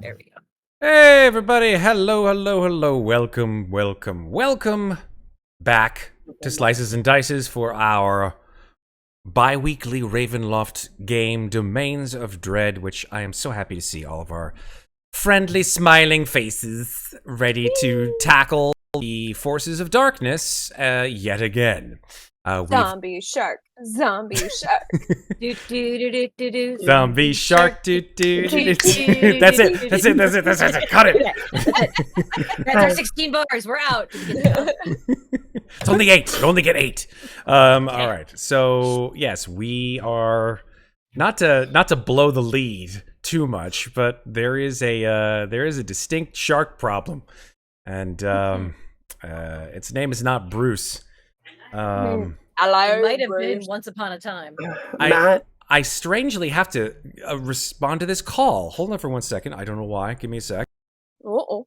There we go. Hey everybody, hello, welcome back to Slices and Dices for our bi-weekly Ravenloft game, Domains of Dread, which I am so happy to see all of our friendly, smiling faces ready to tackle the forces of darkness yet again. Zombie shark. Zombie shark. Do, do, do, do, do, do. Zombie shark, do. That's it. Cut it. That's our 16 bars. We're out. It's only 8. You only get 8. All right. So yes, we are not to blow the lead too much, but there is a distinct shark problem, and its name is not Bruce. Hello, It might have Bruce. been once upon a time. I strangely have to respond to this call. Hold on for 1 second. I don't know why. Give me a sec. Uh-oh.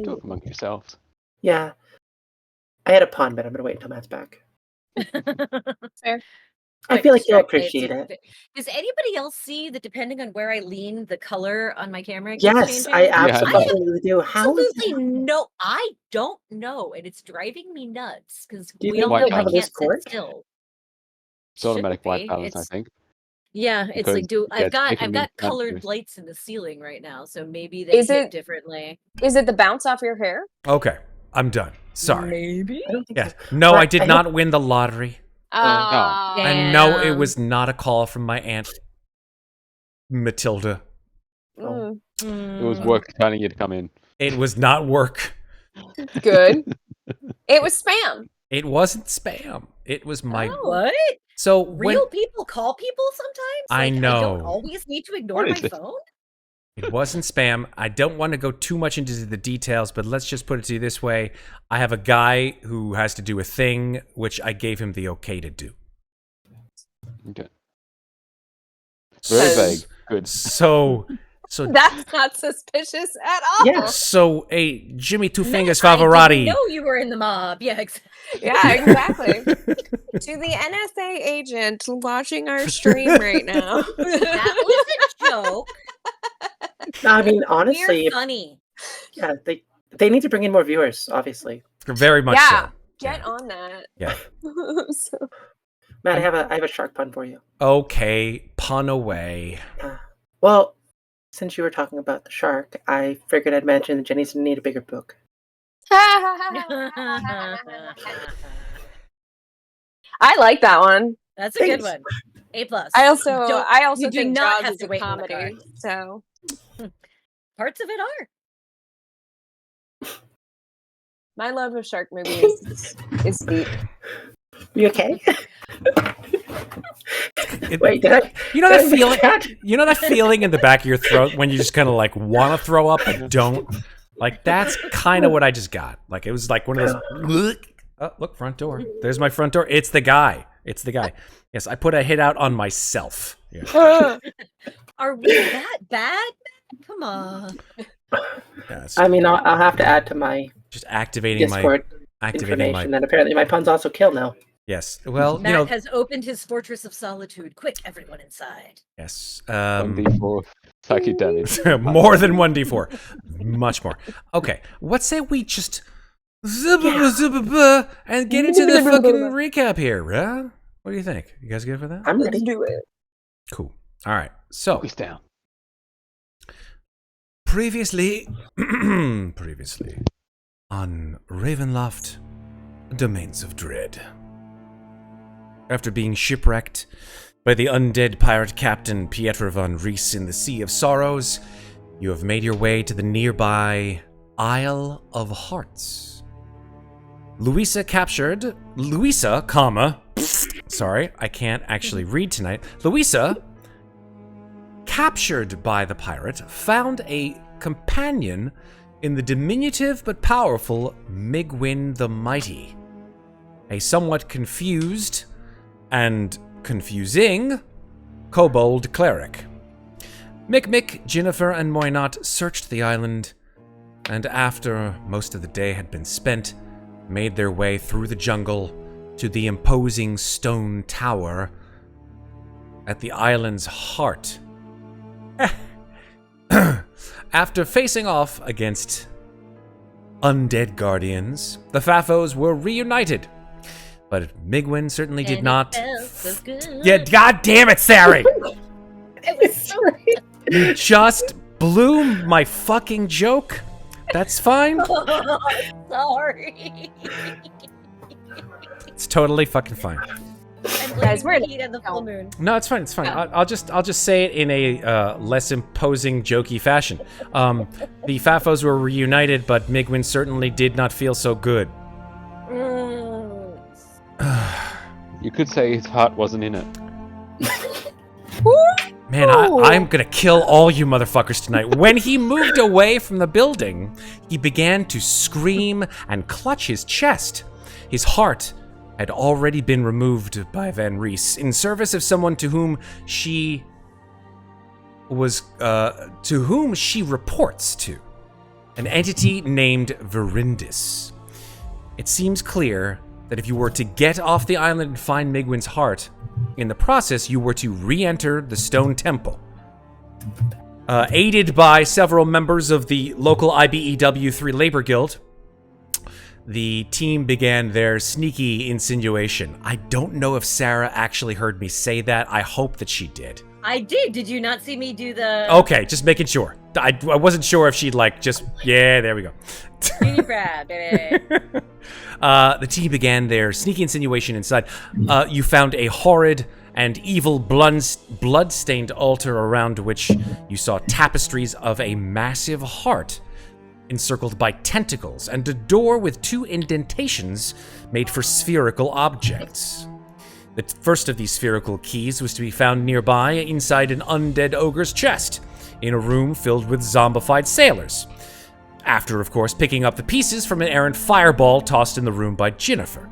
Talk among yourselves. Yeah. I had a pun, but I'm gonna wait until Matt's back. Fair. I feel like you'll appreciate it. Does anybody else see that depending on where I lean, the color on my camera keeps Yes, changing? I absolutely do. How is Absolutely that? no. I don't know, and it's driving me nuts because Do you we think all know they'll I have a can't sit Discord? still. It's automatic Shouldn't white be. balance, I It's- think. Yeah, it's Because, like yeah, it's taking I've me got time colored to- lights in the ceiling right now, so maybe they Is hit it- differently. Is it the bounce off your hair? Okay, I'm done. Sorry. Maybe. I don't think Yes. so. No, But I did I not win the lottery. Ah. And no, it Damn. was not a call from my aunt Matilda. Mm, It was work telling you to come in. It was not work. good. It was spam. It wasn't spam. It was my. What? So Real when people call people sometimes? I Like, I know. don't always need to ignore What my is it? phone? it wasn't spam, I don't want to go too much into the details, but let's just put it to you this way: I have a guy who has to do a thing, which I gave him the okay to do. Okay. Very So- vague. Good. So That's not suspicious at all. Yeah. So a Jimmy Two Fingers I Favorati. didn't know you were in the mob. Yeah, Yeah, exactly. To the NSA agent watching our stream right now. that was a joke. No, I mean, honestly, You're funny. yeah, they need to bring in more viewers, obviously. Very much Yeah. so. Get on that. Yeah. So- Matt, I have a shark pun for you. Okay, pun away. Well, since you were talking about the shark, I figured I'd mention that Jenny's gonna need a bigger book. I like that one. That's a good Thanks. one. A plus. I also You do think not Jaws have is to a wait in the comedy. car. So Parts of it are. my love of shark movies is deep. You okay? It- Wait, did I? You know that did I feeling? miss that? You know that feeling in the back of your throat when you just kind of like want to throw up but don't? Like that's kind of what I just got. Like it was like one of those. Oh, look, front door. There's my front door. It's the guy. It's the guy. Yes, I put a hit out on myself. Yeah. Are we that bad? Come on. Yeah, it's I mean, I'll have to add to my just activating Discord my information that apparently my puns also kill now. Yes. Well, Matt you know. has opened his fortress of solitude. Quick, everyone inside. Yes. 1d4 psychic damage. More than 1d4. Much more. Okay. What say we just and get into the fucking recap here, huh? What do you think? You guys good for that? I'm Let's ready. do it. Cool. All right. So, Focus down. previously on Ravenloft, Domains of Dread. After being shipwrecked by the undead pirate captain Pietro von Rees in the Sea of Sorrows, you have made your way to the nearby Isle of Hearts. Louisa, sorry, I can't actually read tonight. Louisa, captured by the pirate, found a companion in the diminutive but powerful Migwin the Mighty, a somewhat confused and confusing kobold cleric. Mikmick, Ginnifer, and Muadnhait searched the island, and after most of the day had been spent, made their way through the jungle to the imposing stone tower at the island's heart. After facing off against undead guardians, the Fafos were reunited. But Migwin certainly did And not. it felt so good. Yeah, god damn it, Sari! It was sorry. You just blew my fucking joke. That's fine. Sorry. It's totally fucking fine. I'm Guys, blaming we're the heat and the full moon. No, it's fine. It's fine. I'll just say it in a less imposing, jokey fashion. The Fafos were reunited, but Migwin certainly did not feel so good. You could say his heart wasn't in it. Man, I'm gonna kill all you motherfuckers tonight. When he moved away from the building, he began to scream and clutch his chest. His heart had already been removed by Van Reese in service of someone to whom she reports to, an entity named Verindis. It seems clear that if you were to get off the island and find Migwin's heart, in the process you were to re-enter the Stone Temple. Aided by several members of the local IBEW 3 Labor Guild, the team began their sneaky insinuation. I don't know if Sarah actually heard me say that. I hope that she did. I did. Did you not see me do the Okay, just making sure. I wasn't sure if she'd yeah, there we go. beauty grab, baby? The team began their sneaky insinuation inside. You found a horrid and evil blood-stained altar around which you saw tapestries of a massive heart encircled by tentacles and a door with 2 indentations made for spherical objects. The first of these spherical keys was to be found nearby inside an undead ogre's chest in a room filled with zombified sailors. After, of course, picking up the pieces from an errant fireball tossed in the room by Ginnifer.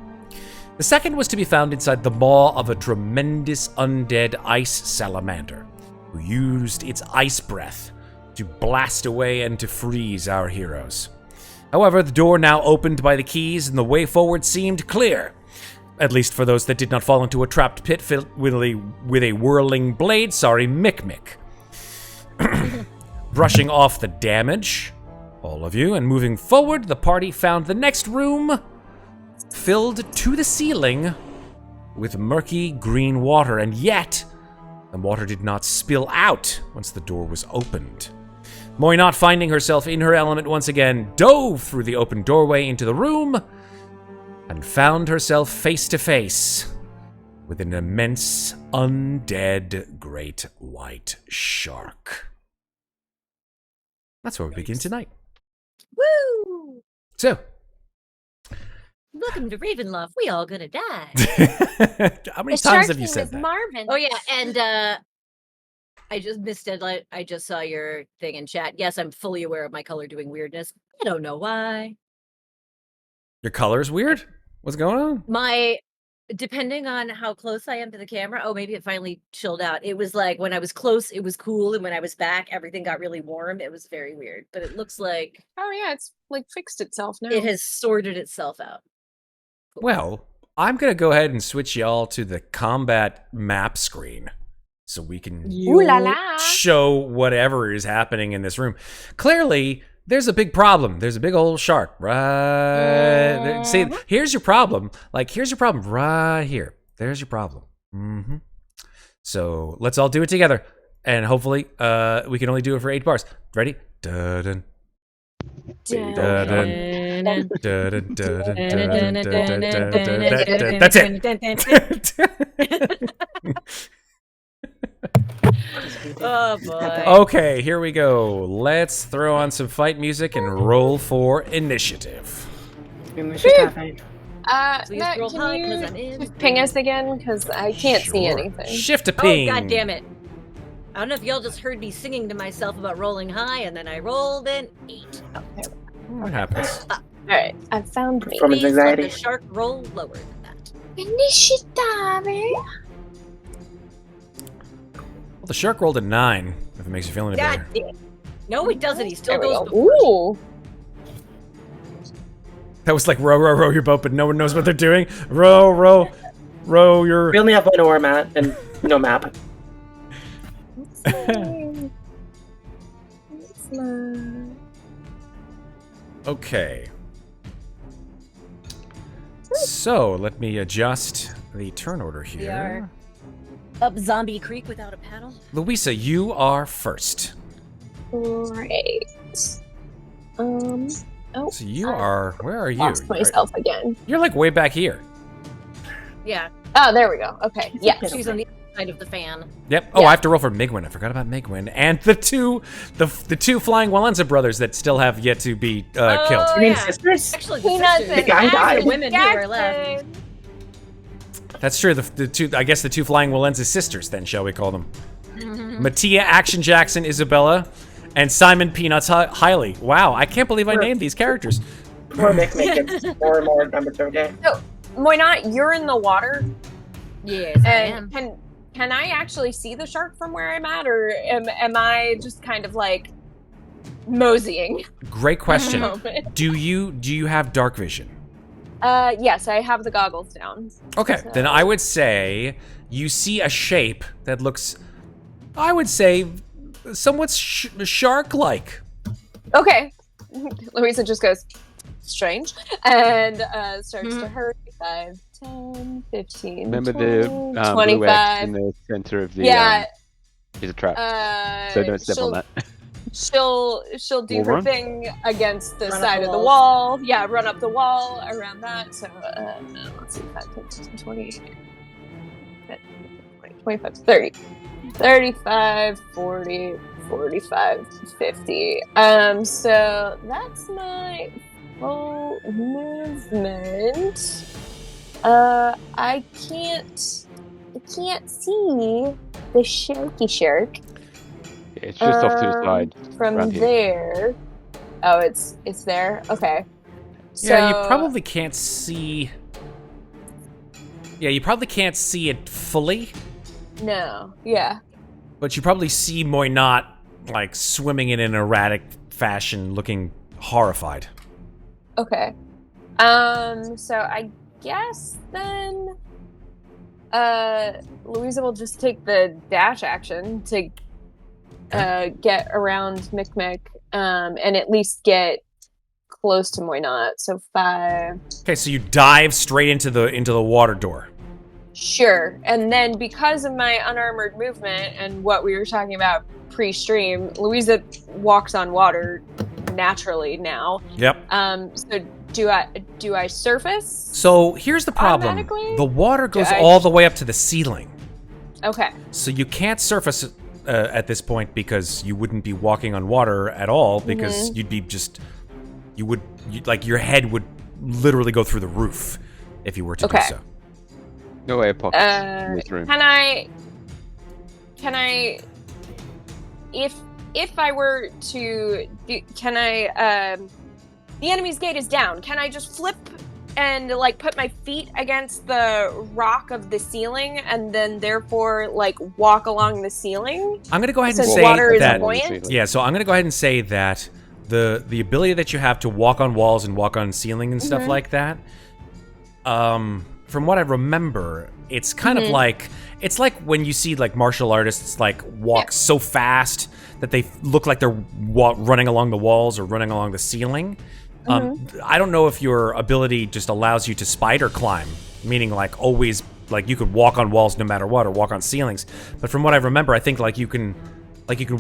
The second was to be found inside the maw of a tremendous undead ice salamander, who used its ice breath to blast away and to freeze our heroes. However, the door now opened by the keys and the way forward seemed clear, at least for those that did not fall into a trapped pit filled with a whirling blade, Mikmick. Brushing off the damage, all of you, and moving forward, the party found the next room filled to the ceiling with murky green water, and yet the water did not spill out once the door was opened. Moynot, finding herself in her element once again, dove through the open doorway into the room and found herself face to face with an immense, undead great white shark. That's where we begin tonight. Woo! So, Welcome to Ravenloft. We all gonna die. how many The times shark have you name said is that? Marvin. Oh yeah, and I just missed it. I just saw your thing in chat. Yes, I'm fully aware of my color doing weirdness. I don't know why. Your color's weird? What's going on? Depending on how close I am to the camera, oh, maybe it finally chilled out. It was like when I was close, it was cool, and when I was back, everything got really warm. It was very weird, but it looks like Oh yeah, it's like fixed itself now. it has sorted itself out. Well, I'm going to go ahead and switch y'all to the combat map screen so we can Ooh la la. show whatever is happening in this room. Clearly, there's a big problem. There's a big old shark right there. See, here's your problem. Here's your problem right here. There's your problem. So let's all do it together. And hopefully, we can only do it for 8 bars. Ready? Dun-dun. Dun-dun. Dun-dun, dun-dun, dun-dun, dun-dun, dun-dun. That's it. Oh boy. Okay, here we go. Let's throw on some fight music and roll for initiative. Please Matt, roll high, 'cause I'm can in. you ping us again? Because I can't see Sure. anything. Shift to Oh, ping. god damn it. I don't know if y'all just heard me singing to myself about rolling high, and then I rolled an 8. What happens? Alright, I found me. Performance Please let anxiety. the shark roll lower than that. Initiative. Well, the shark rolled a 9, if it makes you feel any God better. damn. No, he doesn't. He still There we goes go. before. Ooh. That was like row your boat, but no one knows what they're doing. Row your... We only have one oar, Matt, and no map. That's my... Okay. So, let me adjust the turn order We here. are up Zombie Creek without a paddle. Louisa, you are first. Right. Oh, So you are... Where are you? lost myself again. You're like way back here. Yeah, Oh, there we go. Okay. Yeah. she's on the other side of the fan. Yep. Oh, Yeah. I have to roll for Migwin. I forgot about Migwin. And the two flying Wallenza brothers that still have yet to be killed. Oh, You mean yeah. sisters? Actually, the Peanuts sisters, and guy the died. women who are left. Jackson. That's true. The two, I guess the two flying Wallenza sisters, then, shall we call them? Mattia Action Jackson Isabella and Simon Peanuts Hiley. Wow, I can't believe I named these characters. Poor Mikmick gets more and more numbers every day. So, Muadnhait, you're in the water, Yes, I am. and can I actually see the shark from where I'm at, or am I just kind of like moseying? Great question. Moment? Do you have dark vision? Yes, I have the goggles down. Okay, then I would say you see a shape that looks, I would say, somewhat shark-like. Okay. Louisa just goes, strange, and starts to hurry. 5, 10, 15, Remember 20, the blue X 25. in the center of the Yeah. is a trap. So don't step on that. She'll do Wall her run? thing against the Run up side the of the walls. wall. Yeah, run up the wall around that. So let's see, 5, 10, 15, 20, 25, 30, 35, 40, 45, 50. So that's my full movement. I can't see the sharky shark It's just off to the side. from around here. there. Oh, it's there. Okay. Yeah, So- you probably can't see. Yeah, you probably can't see it fully, No. Yeah. but you probably see Moynot like swimming in an erratic fashion, looking horrified. Okay. So I guess then Louisa will just take the dash action to get around Mikmick and at least get close to Moynot. So 5. Okay, so you dive straight into the water door. Sure. And then because of my unarmored movement and what we were talking about pre-stream, Louisa walks on water naturally now. Yep. So do I surface? So here's the problem. Automatically? The water goes I- all the way up to the ceiling. Okay. So you can't surface at this point because you wouldn't be walking on water at all because you'd be just like your head would literally go through the roof if you were to do Okay. so. No air pockets in this room. Can I if I were to can I the enemy's gate is down. Can I just flip and like put my feet against the rock of the ceiling and then therefore like walk along the ceiling? I'm gonna go ahead and Since say water is that. buoyant? Yeah, so I'm gonna go ahead and say that the ability that you have to walk on walls and walk on ceiling and stuff like that. From what I remember, it's kind of like it's like when you see like martial artists like walk so fast that they look like they're running along the walls or running along the ceiling. I don't know if your ability just allows you to spider climb, meaning like always like you could walk on walls no matter what or walk on ceilings. But from what I remember, I think like you can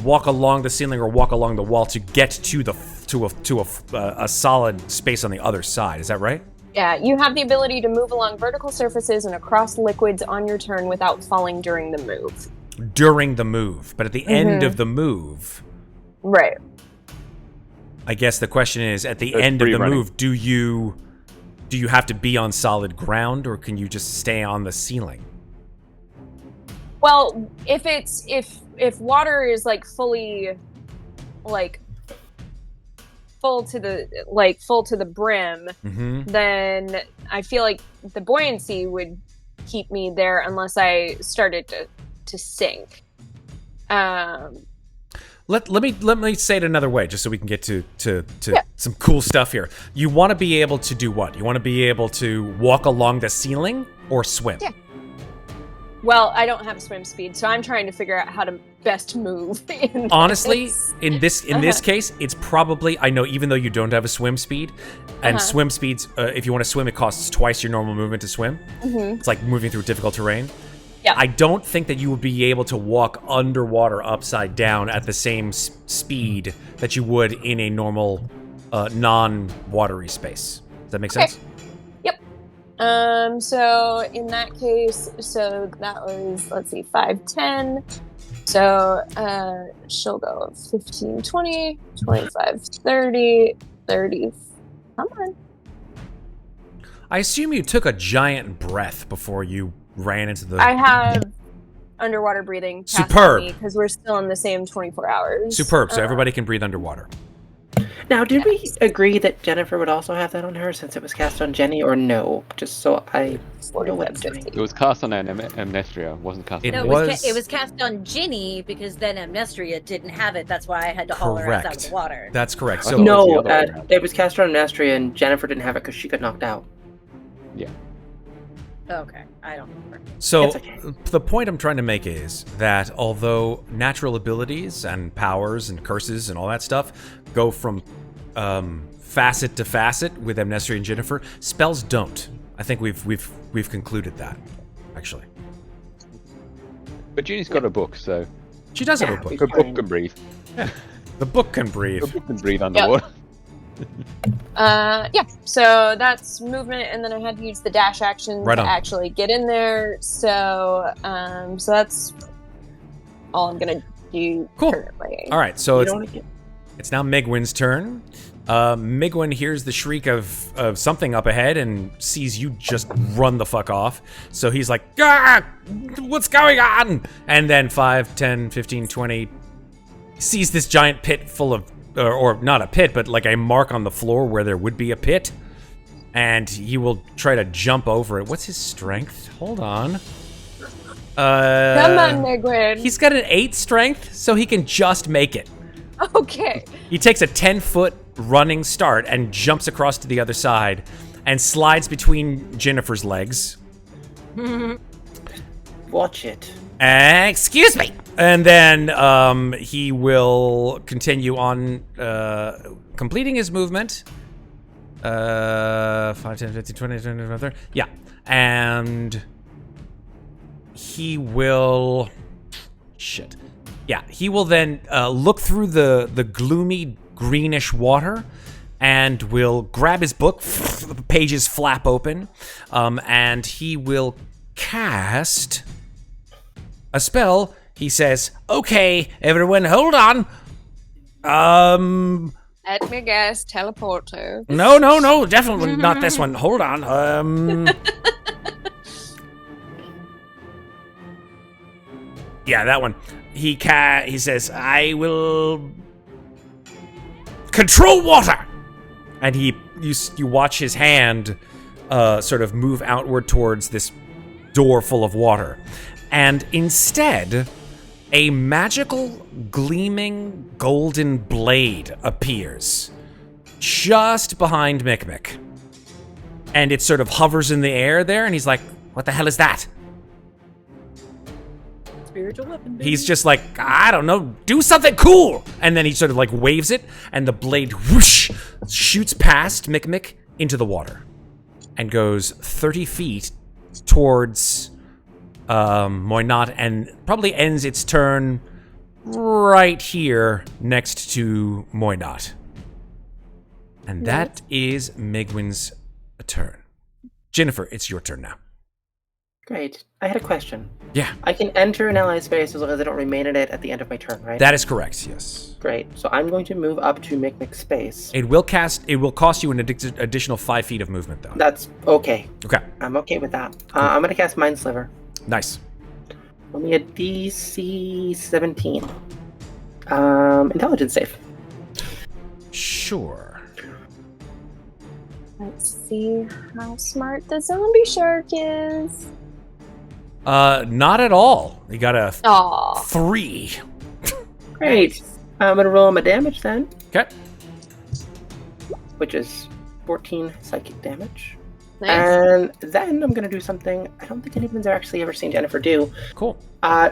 walk along the ceiling or walk along the wall to get to a solid space on the other side. Is that right? Yeah, you have the ability to move along vertical surfaces and across liquids on your turn without falling during the move. During the move, but at the end of the move, Right. I guess the question is, at the So it's end of free the running. move, do you have to be on solid ground, or can you just stay on the ceiling? Well, if water is like fully like full to the brim, Mm-hmm. then I feel like the buoyancy would keep me there unless I started to sink. Let me say it another way, just so we can get to some cool stuff here. You want to be able to do what? You want to be able to walk along the ceiling or swim? Yeah. Well, I don't have swim speed, so I'm trying to figure out how to best move. Honestly, in this case, it's probably, I know, even though you don't have a swim speed, and swim speeds, if you want to swim, it costs twice your normal movement to swim. It's like moving through difficult terrain. Yeah. I don't think that you would be able to walk underwater upside down at the same speed that you would in a normal, non-watery space. Does that make sense? Yep. So in that case, so that was, let's see, 5, 10. So she'll go 15, 20, 25, 30, 30. Come on. I assume you took a giant breath before you ran into the... I have underwater breathing. Superb. Because we're still in the same 24 hours. Superb, so everybody can breathe underwater. Now, did we agree that Ginnifer would also have that on her since it was cast on Jenny, or no? Just so I know what I'm doing. It was cast on Amnestria, wasn't cast on It No, was- it was cast on Ginny because then Amnestria didn't have it. That's why I had to haul her ass out of the water. That's correct. So- So No. No, it's the other way around. it was cast on Amnestria, and Jennifer didn't have it because she got knocked out. Okay, I don't remember. So It's okay. the point I'm trying to make is that although natural abilities and powers and curses and all that stuff go from facet to facet with Amnestria and Ginnifer, spells don't. I think we've concluded that, actually. But Ginny's got a book, so She does have a Yeah, book. we- her book can breathe. The book can breathe. Her book can breathe underwater. Yeah, so that's movement, and then I had to use the dash action Right to on. actually get in there. So, so that's all I'm gonna do Cool. currently. All right, so You it's don't wanna get- It's now Migwin's turn. Migwin hears the shriek of something up ahead and sees you just run the fuck off. So he's like, ah, what's going on? And then 5, 10, 15, 20, sees this giant pit full of, or not a pit, but like a mark on the floor where there would be a pit. And he will try to jump over it. What's his strength? Hold on. Come on, Migwin. He's got an 8 strength, so he can just make it. Okay. He takes a 10-foot running start and jumps across to the other side and slides between Ginnifer's legs. Watch it. Excuse me. And then he will continue on completing his movement. 5, 10, 15, 20, 21, 30. Yeah. And he will... Shit. Yeah, he will then look through the gloomy greenish water and will grab his book, the pages flap open, and he will cast a spell. He says, okay, everyone, hold on. Let me guess, teleporter. No, definitely not this one. Hold on. Yeah, that one. He says, I will control water, and you watch his hand sort of move outward towards this door full of water, and instead, a magical, gleaming, golden blade appears just behind Mikmick, and it sort of hovers in the air there, and he's like, "What the hell is that?" Spiritual weapon. He's just like, I don't know, do something cool! And then he sort of like waves it, and the blade whoosh shoots past Mikmick into the water and goes 30 feet towards Muadnhait and probably ends its turn right here next to Muadnhait. And that is Migwin's turn. Ginnifer, it's your turn now. Great. I had a question. Yeah, I can enter an ally's space as long as I don't remain in it at the end of my turn, right? that is correct, yes. Great. So I'm going to move up to Mikmick's space. It will cost you an additional 5 feet of movement, though. That's okay. Okay, I'm okay with that. I'm going to cast Mind Sliver. nice. Let me a DC 17. Intelligence save. Sure. Let's see how smart the zombie shark is. Not at all. You got a Aw. 3. Great. I'm going to roll my damage then, Okay. which is 14 psychic damage. Nice. And then I'm gonna do something I don't think anyone's actually ever seen Ginnifer do. Cool.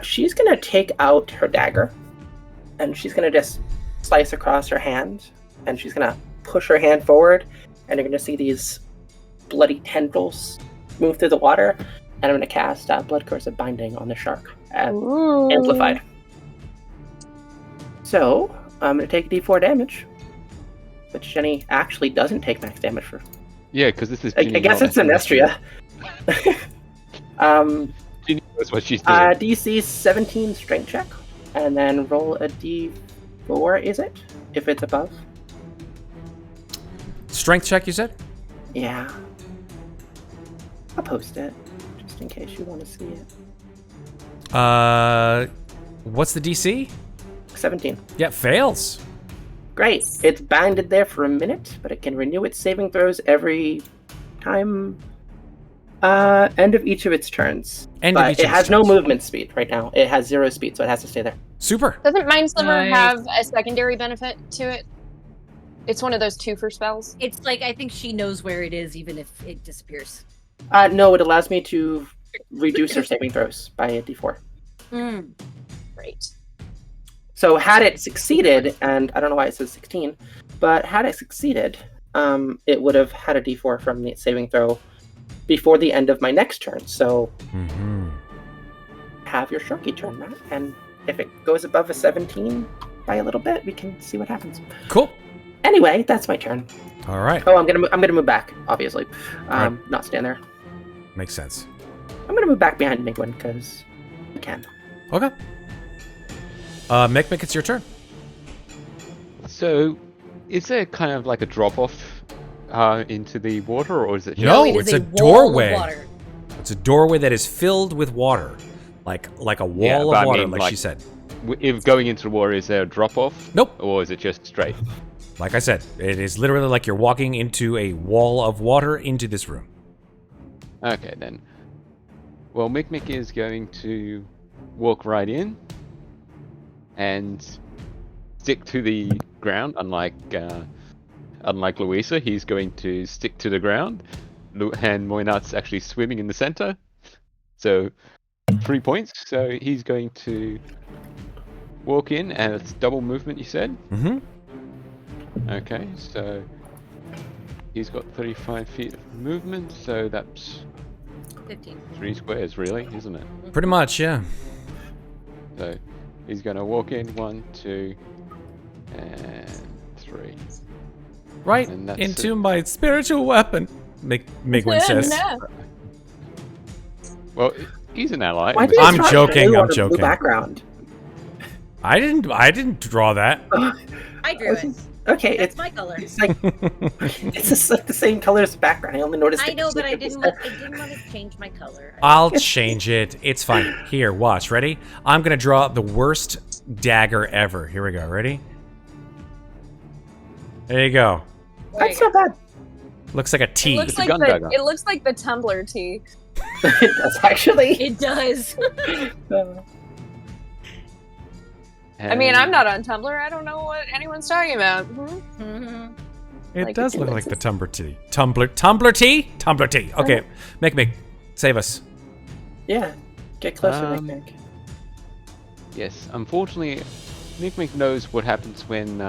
She's gonna take out her dagger, and she's gonna just slice across her hand, and she's gonna push her hand forward, and you're gonna see these bloody tendrils move through the water, and I'm gonna cast Blood Curse of Binding on the shark, Ooh. amplified. So I'm gonna take D4 damage, which Jenny actually doesn't take max damage for. Yeah, because this is. I Ginny, guess not it's Amnestria. Ginny knows what she's doing. DC 17 strength check, and then roll a D4, is it? If it's above? Strength check, you said? Yeah. I'll post it, just in case you want to see it. What's the DC? 17. Yeah, fails. Great. It's banded there for a minute, but it can renew its saving throws every time. End of each of its turns. But it has no movement speed right now. It has 0 speed, so it has to stay there. Super. Doesn't Mind Sliver Nice. have a secondary benefit to it? It's one of those 2 for spells. It's like I think she knows where it is, even if it disappears. No, it allows me to reduce her saving throws by a D4. Great. So had it succeeded, and I don't know why it says 16, but had it succeeded, it would have had a D4 from the saving throw before the end of my next turn. So have your sharky turn, Matt, and if it goes above a 17 by a little bit, we can see what happens. Cool. Anyway, that's my turn. All right. Oh, I'm gonna move back, obviously. Right. Not stand there. Makes sense. I'm gonna move back behind Migwin because I can. Okay. Mikmick, it's your turn. So, is there kind of like a drop off into the water, or is it just No, it it's is a wall of doorway. water. It's a doorway that is filled with water. Like a wall but I of water, mean, like she said. if going into the water, is there a drop off? Nope. Or is it just straight? Like I said, it is literally like you're walking into a wall of water into this room. Okay then. Well, Mikmick is going to walk right in and stick to the ground. Unlike Louisa, he's going to stick to the ground. And Muadnhait's actually swimming in the center. So 3 points. So he's going to walk in, and it's double movement. You said. Mm-hmm. Okay, so he's got 35 feet of movement. So that's 15. 3 squares, really, isn't it? Pretty much, yeah. So he's going to walk in 1, 2, and 3. Right And that's into it. my spiritual weapon, Migwin says. No. Well, he's an ally. Why did I'm you draw joking, blue I'm on a blue joking. Background. I didn't draw that. I drew it. Okay, That's it's my color. it's like it's just like the same color as the background. I only noticed. I it know, because but I it was didn't there. want to change my color. I'll change it. It's fine. Here, watch. Ready? I'm gonna draw the worst dagger ever. Here we go. Ready? There you go. That's not bad. Looks like a T. It looks It's a like gun dagger. it looks like the Tumblr tee. It does actually. It does. I mean, I'm not on Tumblr. I don't know what anyone's talking about. Mhm. It like does the look two like the X's. Tumblr T. Tumblr T? Tumblr T. Okay. Mikmick, save us. Yeah, get closer, Nick. Yes, unfortunately, Mikmick knows what happens when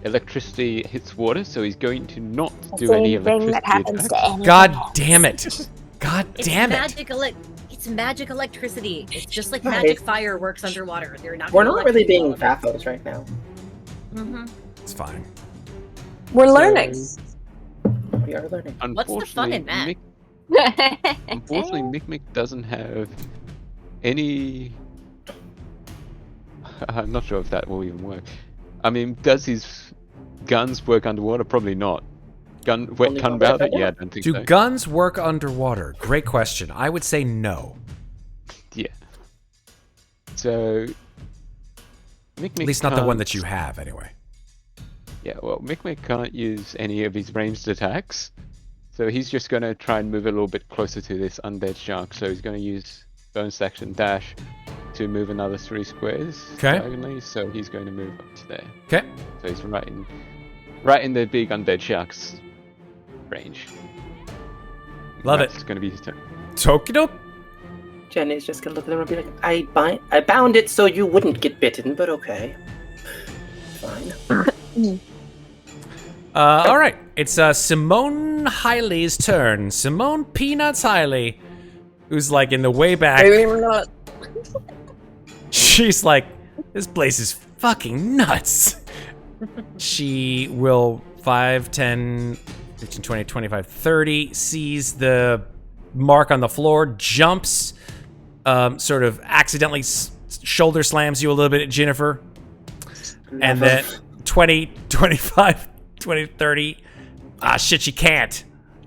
electricity hits water, so he's going to not do any electricity attacks. God damn it. God It's damn it. It's magic electricity. It's just like Right. magic fire works underwater. They're not. We're gonna not really being electrocute Fathos right now. all of it. It's fine. We're learning. We are learning. What's the fun in that? Unfortunately, Mikmick doesn't have any. I'm not sure if that will even work. I mean, does his guns work underwater? Probably not. Wet Only gun one powder? weapon? Yeah, I don't think Do so. guns work underwater? Great question. I would say no. Yeah. So. Mikmick At least not the one can't- that you have, anyway. Yeah, well, Mikmick can't use any of his ranged attacks, so he's just going to try and move a little bit closer to this undead shark. So he's going to use bonus action dash to move another 3 squares diagonally. So he's going to move up to there. Okay. So he's right in the big undead shark's range. Love That's it. going to be his turn. Tokidoke. Jenny's just gonna look at them and be like, I bound it so you wouldn't get bitten, but okay. Fine. All right. It's Simone Hiley's turn. Simone Peanuts Hiley, who's like in the way back. Maybe we're not. She's like, this place is fucking nuts. She will 5, 10, 15, 20, 25, 30, sees the mark on the floor, jumps, sort of accidentally shoulder slams you a little bit at Ginnifer. And then 20, 25, 20, 30. Ah, shit, she can't.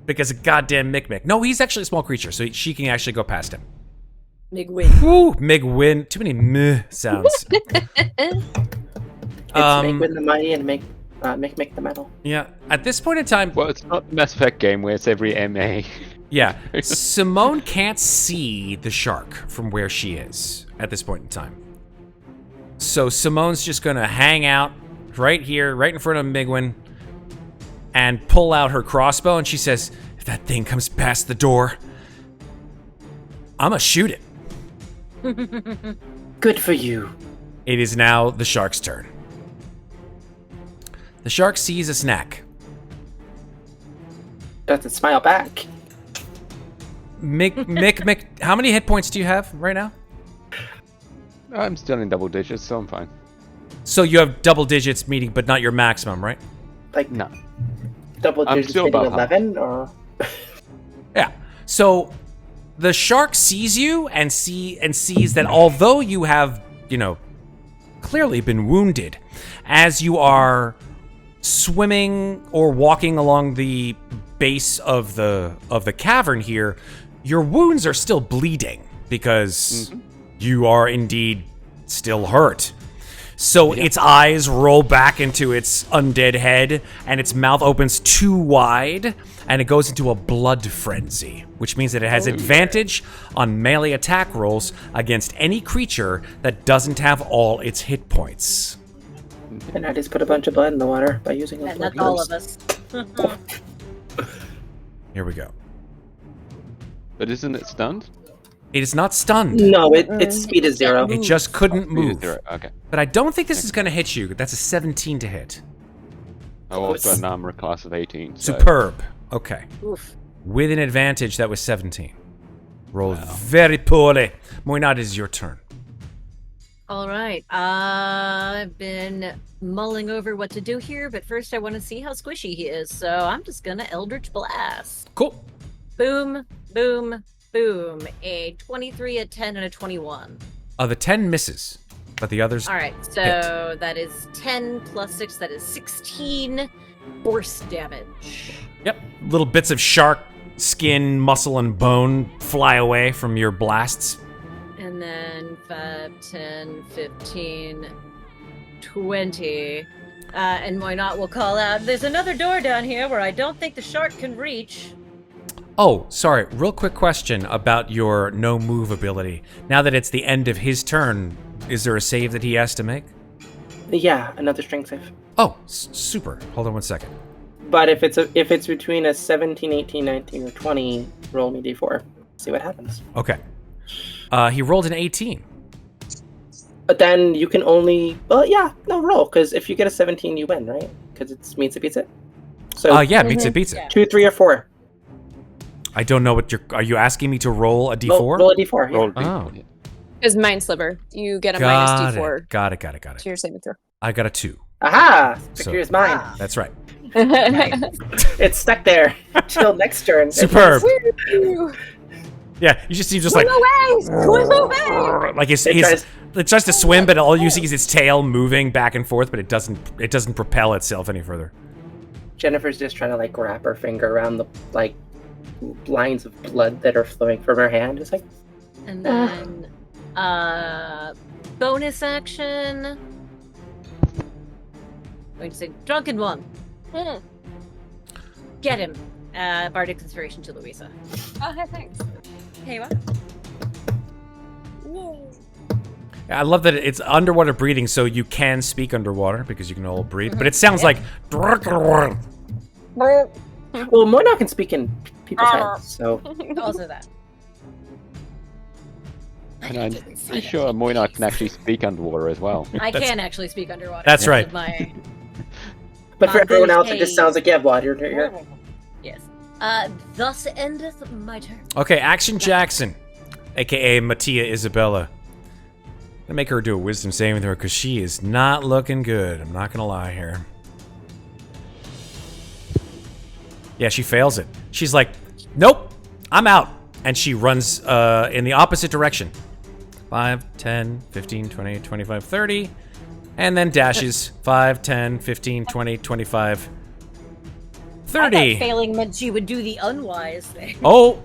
Because of goddamn Mikmick. No, he's actually a small creature, so she can actually go past him. Migwin. Woo, Migwin. Too many meh sounds. It's Mikmick the mighty and Mikmick the metal. Yeah, at this point in time, Well, it's not the Mass Effect game where it's every MA. yeah, Simone can't see the shark from where she is at this point in time. So Simone's just gonna hang out right here, right in front of Migwin, and pull out her crossbow, and she says, if that thing comes past the door, I'ma shoot it. Good for you. It is now the shark's turn. The shark sees a snack. Does it smile back? Mick, how many hit points do you have right now? I'm still in double digits, so I'm fine. So you have double digits meeting, but not your maximum, right? Like No. double I'm digits still hitting about half. 11 or Yeah. So the shark sees you and sees that although you have, clearly been wounded, as you are swimming or walking along the base of the cavern here, your wounds are still bleeding because you are indeed still hurt. So its eyes roll back into its undead head, and its mouth opens too wide, and it goes into a blood frenzy, which means that it has advantage on melee attack rolls against any creature that doesn't have all its hit points. and I just put a bunch of blood in the water by using a And blood that's all curse. of us. Here we go. But isn't it stunned? It is not stunned. No, its speed is 0. It just couldn't move. Zero. Okay. But I don't think this is going to hit you. That's a 17 to hit. I also got an armor class of 18. So. Superb. Okay. Oof. With an advantage, that was 17. Rolled very poorly. Moinad, it is your turn. All right. I've been mulling over what to do here, but first I want to see how squishy he is. So I'm just going to Eldritch Blast. Cool. Boom, boom, boom. A 23, a 10, and a 21. The 10 misses, but the others... All right. So that is 10 plus 6. That is 16 force damage. Yep. Little bits of shark skin, muscle, and bone fly away from your blasts. And then 5, 10, 15, 20. And why not? We'll call out. There's another door down here where I don't think the shark can reach. Oh, sorry. Real quick question about your no move ability. Now that it's the end of his turn, is there a save that he has to make? Yeah, another strength save. Oh, super. Hold on one second. But if it's between a 17, 18, 19, or 20, roll me d4. See what happens. Okay. He rolled an 18. But then you can only... Well, yeah, no, roll. Because if you get a 17, you win, right? Because it means it beats it. So Yeah, beats it, beats it. Yeah. 2, 3, or 4. I don't know what you're... Are you asking me to roll a d4? Roll a d4, yeah. Roll Oh. D4. Is Mind Sliver. You get a Got minus it. D4 Got it. to your saving throw. I got a 2. Aha! So- Victory is mine. That's right. It's stuck there till next turn. Superb. Woo! Yeah, you just see just Swim like... away! Swim away! Like It tries- it tries to swim, but all you see is its tail moving back and forth, but it doesn't propel itself any further. Jennifer's just trying to like wrap her finger around the like lines of blood that are flowing from her hand. It's like And then, bonus action. Going to say, drunken one. Mm. Get him. Bardic Inspiration to Louisa. Oh, hey, thanks. Hey, what? I love that it's underwater breathing, so you can speak underwater because you can all breathe. But it sounds like well, Moina can speak in people's heads. So Also that. And I'm pretty sure Moynard can actually speak underwater as well. I can actually speak underwater. That's right. With my but for everyone else, it there's just sounds like you have water here. yes. Thus endeth my turn. Okay, Action Jackson, aka Mattia Isabella. I'm gonna make her do a wisdom saving throw because she is not looking good. I'm not gonna lie here. Yeah, she fails it. She's like, nope, I'm out. And she runs in the opposite direction. 5, 10, 15, 20, 25, 30. And then dashes 5, 10, 15, 20, 25, 30. I thought failing meant she would do the unwise thing. Oh,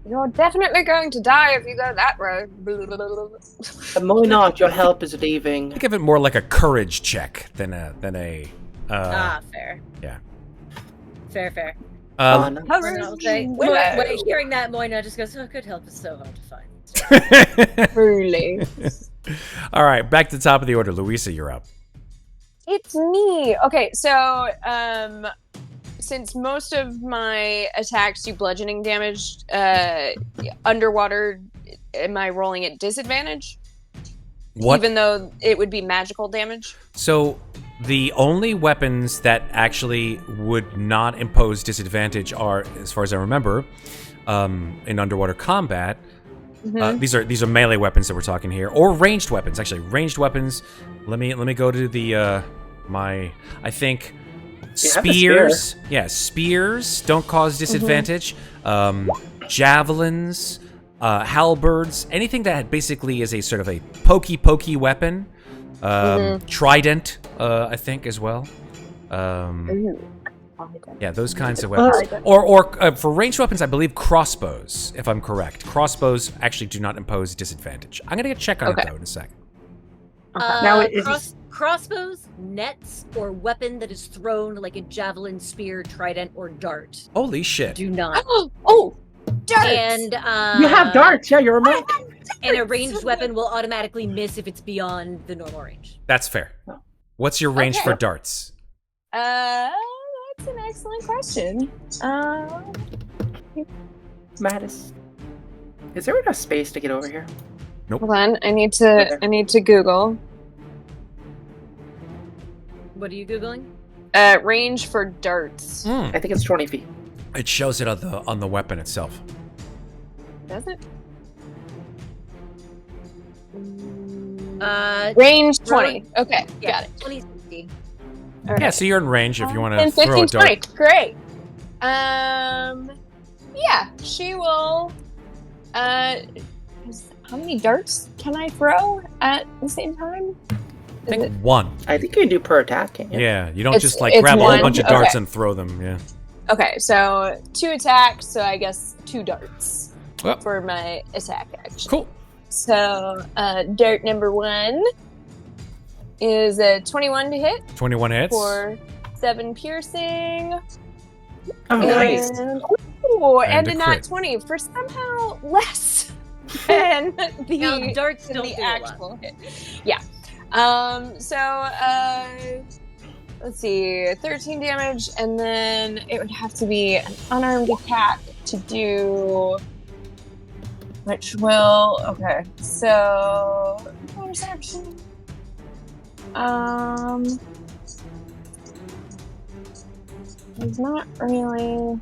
You're definitely going to die if you go that road. The Moynard, your help is leaving. think of it more like a courage check than a Fair. yeah. Fair. Hearing that, Moina just goes, "Oh, good help is so hard to find." Truly. All right, back to the top of the order. Louisa, you're up. It's me. Okay, so since most of my attacks do bludgeoning damage underwater, am I rolling at disadvantage? What? Even though it would be magical damage? So the only weapons that actually would not impose disadvantage are, as far as I remember, in underwater combat. Mm-hmm. These are melee weapons that we're talking here, or ranged weapons. Actually, ranged weapons. Let me go to the I think spears. Yeah, spears don't cause disadvantage. Javelins, halberds, anything that basically is a sort of a pokey weapon. Trident, I think as well. Yeah, those kinds of weapons. Or for ranged weapons, I believe crossbows, if I'm correct. Crossbows actually do not impose disadvantage. I'm gonna check on it though in a second. Now, crossbows, nets, or weapon that is thrown like a javelin, spear, trident, or dart Holy shit! do not. Oh, darts! And you have darts. Yeah, you're right. And a ranged weapon will automatically miss if it's beyond the normal range. That's fair. What's your range for darts? That's an excellent question. Mattis, is there enough space to get over here? Nope. Hold on, I need to Google. What are you googling? Range for darts. I think it's 20 feet. It shows it on the weapon itself. Does it? Range 20. Okay, got it. 20, 60. All right. Yeah, so you're in range if you want to 10, throw 15, a dart. 20. Great. Yeah, she will. How many darts can I throw at the same time? I think one. I think you can do per attack, can't you? Yeah, you don't It's- just like it's grab a whole one? bunch of darts Okay. and throw them. Yeah. Okay, so 2 attacks, so I guess 2 darts Well. for my attack action. Cool. So, dart number 1 is a 21 to hit 21 hits. for 7 piercing. Oh, nice. And a a nat crit. 20 for somehow less than Now, the darts than don't the do a lot. actual hit. Yeah. Let's see, 13 damage, and then it would have to be an unarmed attack to do, which will, okay, so, bonus action. There's not really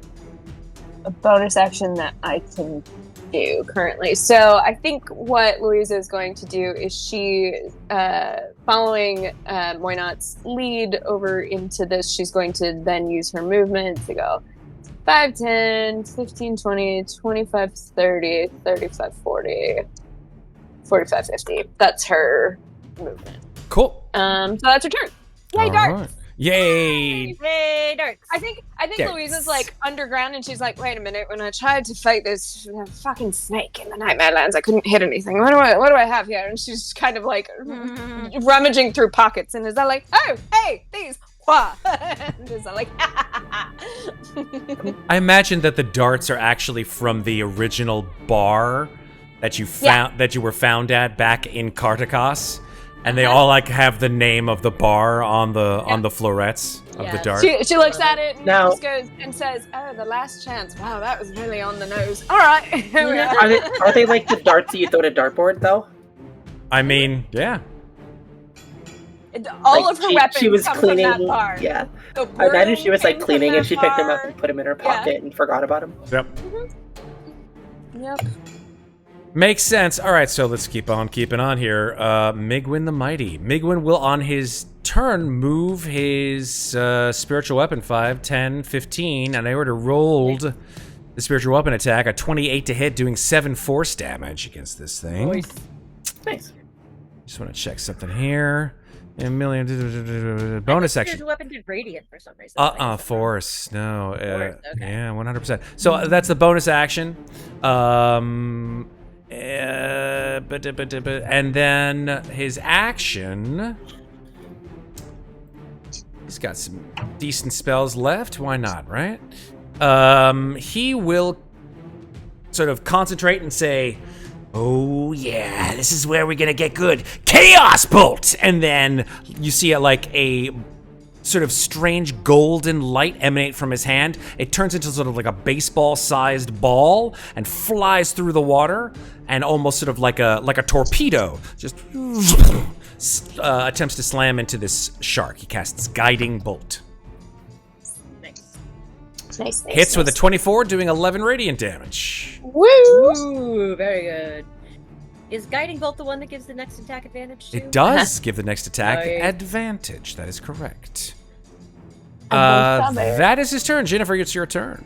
a bonus action that I can do currently. So I think what Louisa is going to do is she, following Moynard's lead over into this, she's going to then use her movement to go 5, 10, 15, 20, 25, 30, 35, 40, 45, 50. That's her movement. Cool. So that's her turn. Yay, All darts! right. Yay! Hey, darts. I think Darts. Louisa's like underground, and she's like, "Wait a minute! When I tried to fight this fucking snake in the Nightmare Lands, I couldn't hit anything. What do I have here?" And she's kind of like rummaging through pockets, and is that like, "Oh, hey, these." And is that like, I imagine that the darts are actually from the original bar that you found that you were found at back in Kartakos. And they all like have the name of the bar on the florets of the Yes. dart. She looks at it and Now- just goes and says, "Oh, the last chance. Wow, that was really on the nose. All right, here we are." Are they like the darts that you throw at a dartboard though? I mean, yeah. All Like, of her weapons she was come cleaning. from that bar. Yeah, The I imagine she was like broom came cleaning from and she that picked them up bar. and put them in her Yeah. pocket and forgot about them. Yep. Yep. Makes sense. All right, so let's keep on keeping on here. Migwin the Mighty. Migwin will, on his turn, move his spiritual weapon 5, 10, 15, and I already rolled the spiritual weapon attack, a 28 to hit, doing 7 force damage against this thing. Nice. Just want to check something here. A million bonus action. Spiritual weapon did radiant for some reason. Force. No. Force, okay. Yeah, 100%. So that's the bonus action. And then his action. He's got some decent spells left. Why not, right? He will sort of concentrate and say, "Oh yeah, this is where we're gonna get good. Chaos Bolt!" And then you see like a sort of strange golden light emanate from his hand. It turns into sort of like a baseball-sized ball and flies through the water, and almost sort of like a torpedo, just attempts to slam into this shark. He casts Guiding Bolt. Nice. Hits with a 24, doing 11 radiant damage. Woo! Ooh, very good. Is Guiding Bolt the one that gives the next attack advantage too? It does give the next attack Nice. advantage. That is correct. I'm That is his turn. Ginnifer, it's your turn.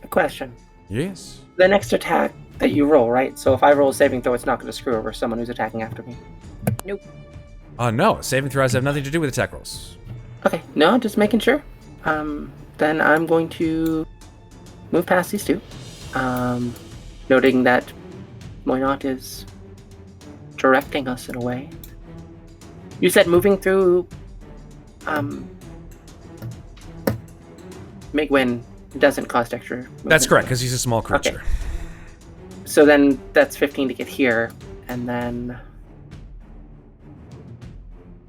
A question. Yes. The next attack that you roll, right? So if I roll a saving throw, it's not going to screw over someone who's attacking after me. No, saving throws have nothing to do with attack rolls. Okay, no, just making sure. Then I'm going to move past these two, noting that Muadnhait is directing us in a way. You said moving through Migwin doesn't cost extra movement. That's correct, because he's a small creature. Okay. So then that's 15 to get here, and then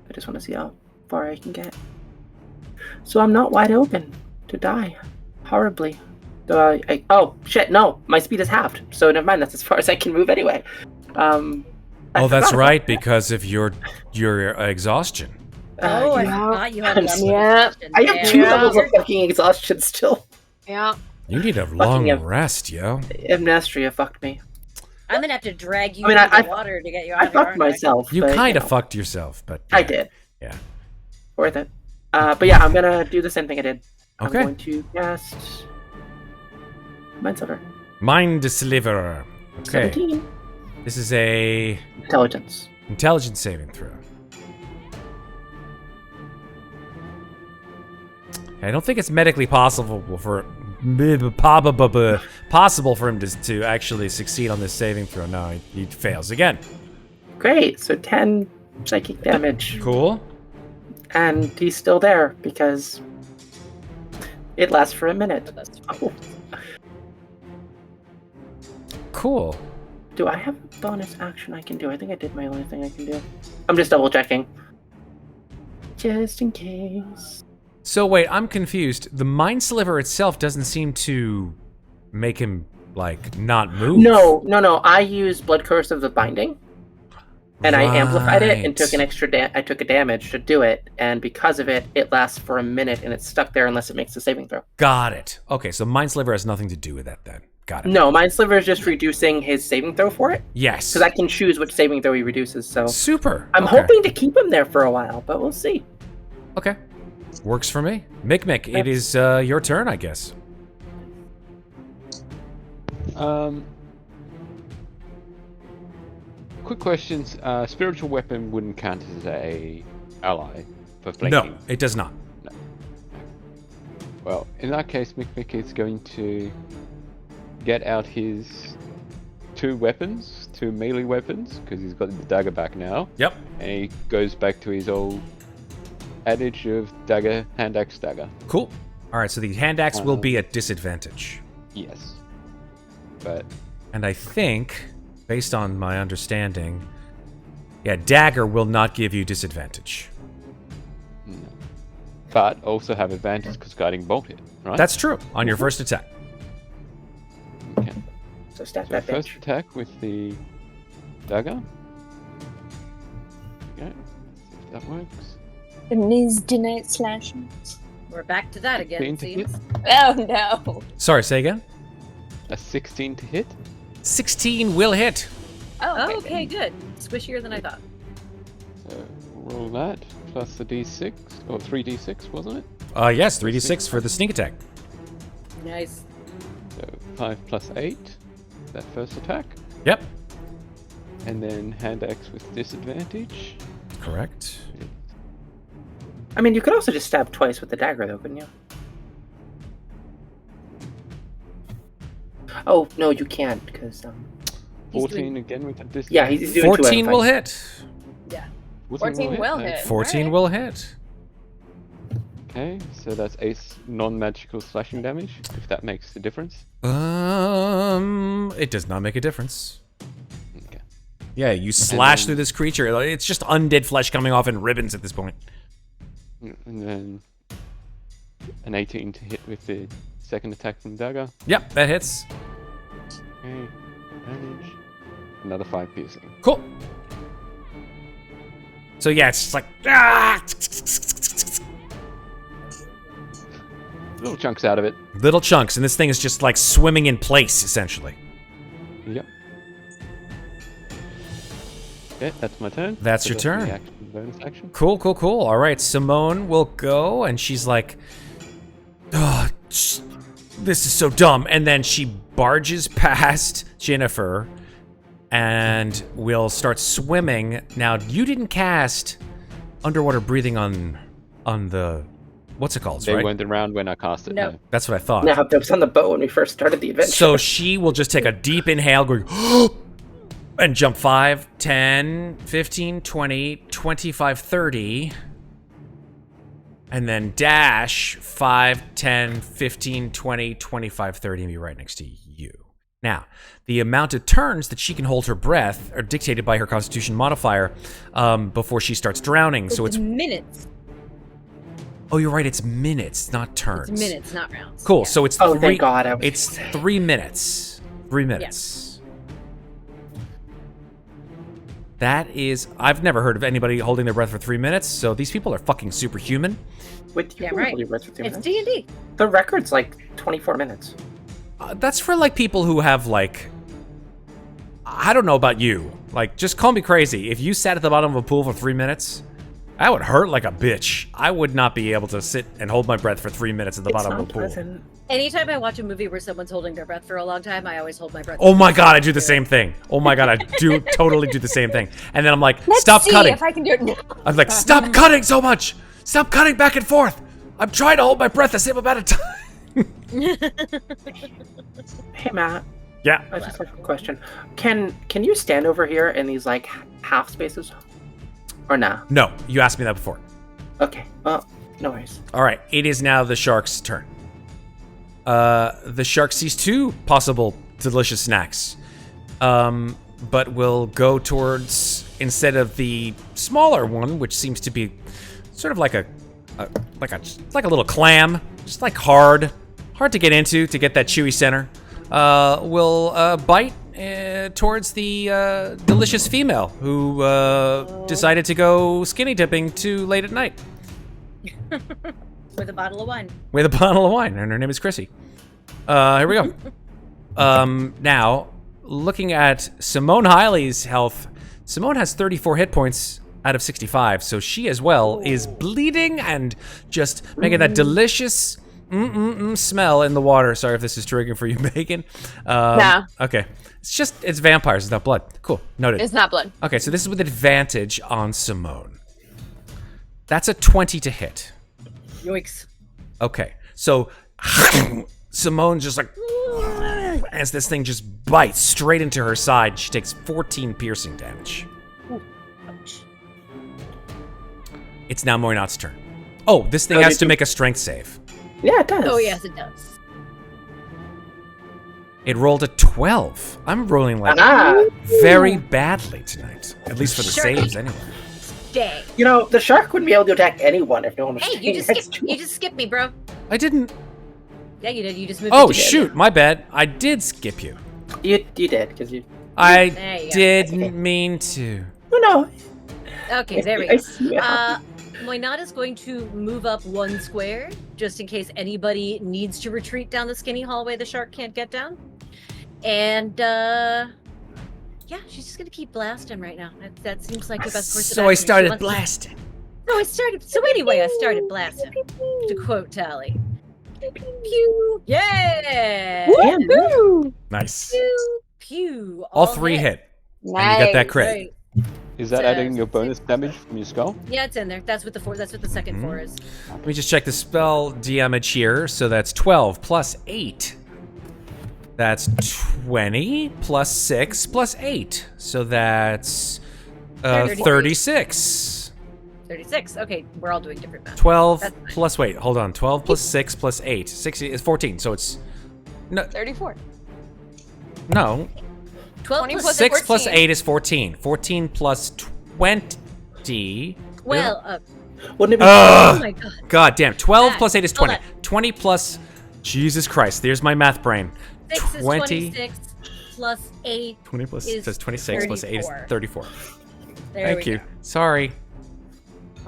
I just want to see how far I can get. So I'm not wide open to die horribly. So oh shit, no, my speed is halved. So never mind, that's as far as I can move anyway. Oh, I that's forgot right, about that. because of your Oh, exhaustion. I Yeah. forgot you had levels of Yeah. exhaustion. I have 2 Yeah. levels of fucking exhaustion still. Yeah. You need a long hell. rest, yo. Amnestria fucked me. I'm gonna have to drag you I mean, into I- the water to get you out I of here, fucked aren't I? myself. You but, kind of know, fucked yourself, but I yeah. did. Yeah. Worth it. But yeah, I'm gonna do the same thing I did. Okay. I'm going to cast Mind Sliver. Mind Sliver. Okay. 17. This is a Intelligence. intelligence saving throw. I don't think it's medically possible for him to actually succeed on this saving throw. No, he fails again. Great. So 10 psychic damage. Cool. And he's still there because it lasts for a minute. That's Oh. Cool. Do I have a bonus action I can do? I think I did my only thing I can do. I'm just double checking. Just in case. So wait, I'm confused. The Mind Sliver itself doesn't seem to make him, like, not move. No. I used Blood Curse of the Binding. And I amplified it and took an extra I took a damage to do it, and because of it, it lasts for a minute and it's stuck there unless it makes a saving throw. Got it. Okay, so Mind Sliver has nothing to do with that then. Got it. No, Mind Sliver is just reducing his saving throw for it, Yes. because I can choose which saving throw he reduces. So Super. I'm Okay. hoping to keep him there for a while, but we'll see. Okay. Works for me. Mikmick, it is your turn, I guess. Quick questions. Spiritual weapon wouldn't count as a ally for flanking. No, it does not. Well, in that case, Mikmick is going to get out his 2 weapons, 2 melee weapons, because he's got the dagger back now, Yep. and he goes back to his old adage of dagger, hand axe, dagger. Cool. All right, so the hand axe will be at disadvantage. Yes. But And I think, based on my understanding, Yeah, dagger will not give you disadvantage. No. But also have advantage because guiding bolt hit, right? That's true on your first attack. Okay. So stat So that first bitch. attack with the dagger. Okay. See if that works. The Muadnhait slashing. We're back to that again, it 16 to seems. Oh no. Sorry, say again. A 16 to hit. 16 will hit. Oh, okay, good. Squishier than I thought. So roll that plus the d6 or 3d6, wasn't it? Yes, 3d6 for the sneak attack. Nice. So 5 plus 8. That first attack, Yep. and then hand axe with disadvantage. Correct. I mean, you could also just stab twice with the dagger, though, couldn't you? Oh no, you can't because 14 again with a disadvantage. yeah, he's doing 14 will hit. Yeah. 14 will hit. 14 Alright. will hit. Okay, so that's 8 non-magical slashing damage, if that makes the difference. It does not make a difference. Okay. Yeah, you slash then- through this creature. It's just undead flesh coming off in ribbons at this point. And then an 18 to hit with the second attack from dagger. Yep, that hits. Okay, damage. Another 5 piercing. Cool. So yeah, it's just like Little chunks out of it. little chunks, and this thing is just like swimming in place, essentially. Yep. Okay, that's my turn. That's So your turn. the action, bonus action. Cool, cool, cool. All right, Simone will go, and she's like, "Oh, this is so dumb." And then she barges past Ginnifer, and will start swimming. Now, you didn't cast underwater breathing on the what's it called, They right? weren't around when I cast it. No. No. That's what I thought. No, that was on the boat when we first started the adventure. So she will just take a deep inhale, going, and jump 5, 10, 15, 20, 25, 30. And then dash 5, 10, 15, 20, 25, 30, and be right next to you. Now, the amount of turns that she can hold her breath are dictated by her Constitution modifier before she starts drowning. So it's minutes. oh, you're right. It's minutes, not turns. It's minutes, not rounds. Cool. Yeah. So it's Oh, 3. thank God, I was It's gonna say. 3 minutes. 3 minutes. That is, I've never heard of anybody holding their breath for 3 minutes. So these people are fucking superhuman. Wait, you Yeah, can right. hold your breath for 2 It's minutes? D&D. The record's like 24 minutes. That's for like people who have like, I don't know about you. Like, just call me crazy. If you sat at the bottom of a pool for 3 minutes, that would hurt like a bitch. I would not be able to sit and hold my breath for 3 minutes at the It's bottom of not a pool. pleasant. Anytime I watch a movie where someone's holding their breath for a long time, I always hold my breath. Oh my god, I do the same thing. Oh my god, I do totally do the same thing. And then I'm like, Let's stop see cutting. if I can do it now. I'm like, stop cutting so much. Stop cutting back and forth. I'm trying to hold my breath the same amount of time. Hey, Matt. Yeah. I just have a question. Can you stand over here in these like half spaces, or nah? No, you asked me that before. Okay. Well, no worries. All right, it is now the shark's turn. The shark sees 2 possible delicious snacks, but will go towards, instead of the smaller one, which seems to be sort of like a little clam, just like hard to get into, to get that chewy center. Will bite towards the delicious female who decided to go skinny dipping too late at night With a bottle of wine. with a bottle of wine, and her name is Chrissy. Here we go. Now, looking at Simone Hiley's health, Simone has 34 hit points out of 65, so she as well is bleeding and just making that delicious smell in the water. Sorry if this is triggering for you, Megan. No. Okay. It's vampires, it's not blood. Cool. Noted. It's not blood. Okay, so this is with advantage on Simone. That's a 20 to hit. Yoinks. Okay, so Simone just like, as this thing just bites straight into her side, she takes 14 piercing damage. Ouch. It's now Moynot's turn. Oh, this thing Oh, has did to you- make a strength save. Yeah, it does. Oh, yes, it does. It rolled a 12. I'm rolling like very badly tonight. At least for the Sure. saves, anyway. Dang. You know, the shark wouldn't be able to attack anyone if no one was Hey, standing next to you him. just skipped me, bro. I didn't. Yeah, you did. You just moved. Oh, it to- shoot. My bad. I did skip you. You did, because you... I There you go. didn't mean to. Oh, no. Okay, there we I go. see it. Moynat is going to move up 1 square, just in case anybody needs to retreat down the skinny hallway the shark can't get down. And, yeah, she's just gonna keep blasting right now. That seems like the best course of So I action. She started wants to- blasting. So anyway, I started blasting, to quote Tally. Pew! Yeah! Woo! Nice. Pew! Pew! All 3 hit. Nice. And you got that crit. Right. Is that So- adding your bonus damage from your skull? Yeah, it's in there. That's what the 4. That's what the second 4 is. Let me just check the spell damage here. So that's 12 plus 8. That's 20 plus 6 plus 8. So that's 36. 36. Okay, we're all doing different math. 12 That's fine. plus, wait, hold on. 12 plus 6 plus 8. 60 is 14. So it's, no, 34. no. 12 20 plus plus 6 plus 14. 8 is 14. 14 plus 20. Well, Wouldn't it be... oh Ugh. my god. God damn. 12 Matt, plus 8 is hold 20. on. 20 plus, Jesus Christ. There's my math brain. 6 is 26 plus 8. 20 plus, is says 26 plus 8 is 34. 34. There Thank we you. go. Sorry.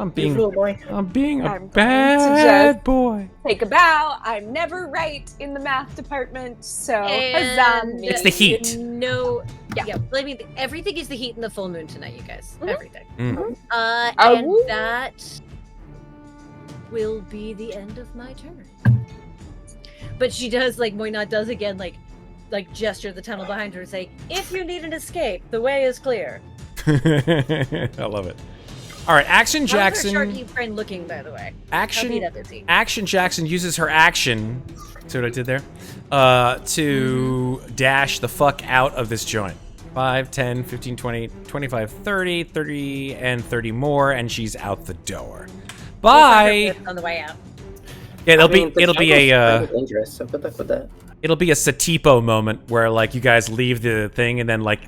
I'm You being little boy. a I'm going to bad just- boy. Take a bow. I'm never right in the math department, so And huzzah me. It's the heat. No. Yeah. Yeah. I mean, everything is the heat and the full moon tonight, you guys. Mhm. Everything. Mm. And woo. that will be the end of my turn. But she does, like Moynat does again, like gesture the tunnel behind her and say, "If you need an escape, the way is clear." I love it. All right, Action How's her Jackson. sharky friend looking, by the way? How's he Action. that busy? Action Jackson uses her action. See what I did there? To dash the fuck out of this joint. 5, 10, 15, 20, 25, 30, 30, and 30 more, and she's out the door. Bye. On the way out. Yeah, I mean, the it'll be jungle's a kinda dangerous, so good luck with that. it'll be a Satipo moment where like you guys leave the thing and then like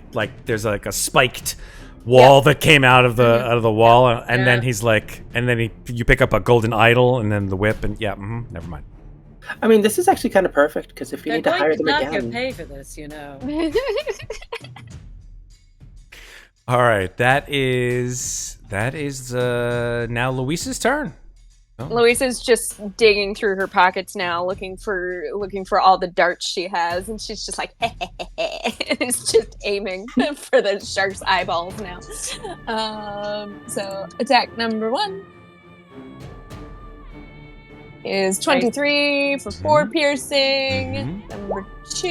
there's like a spiked wall that came out of the wall and then Yeah. he's like and then you pick up a golden idol and then the whip and never mind. I mean, this is actually kind of perfect, because if you They're need to going hire to them knock your again... pay for this, you know. All right, that is now Luisa's turn. Louisa's just digging through her pockets now, looking for all the darts she has, and she's just like, and it's just aiming for the shark's eyeballs now. So attack number 1 is 23 for 4 piercing. Number 2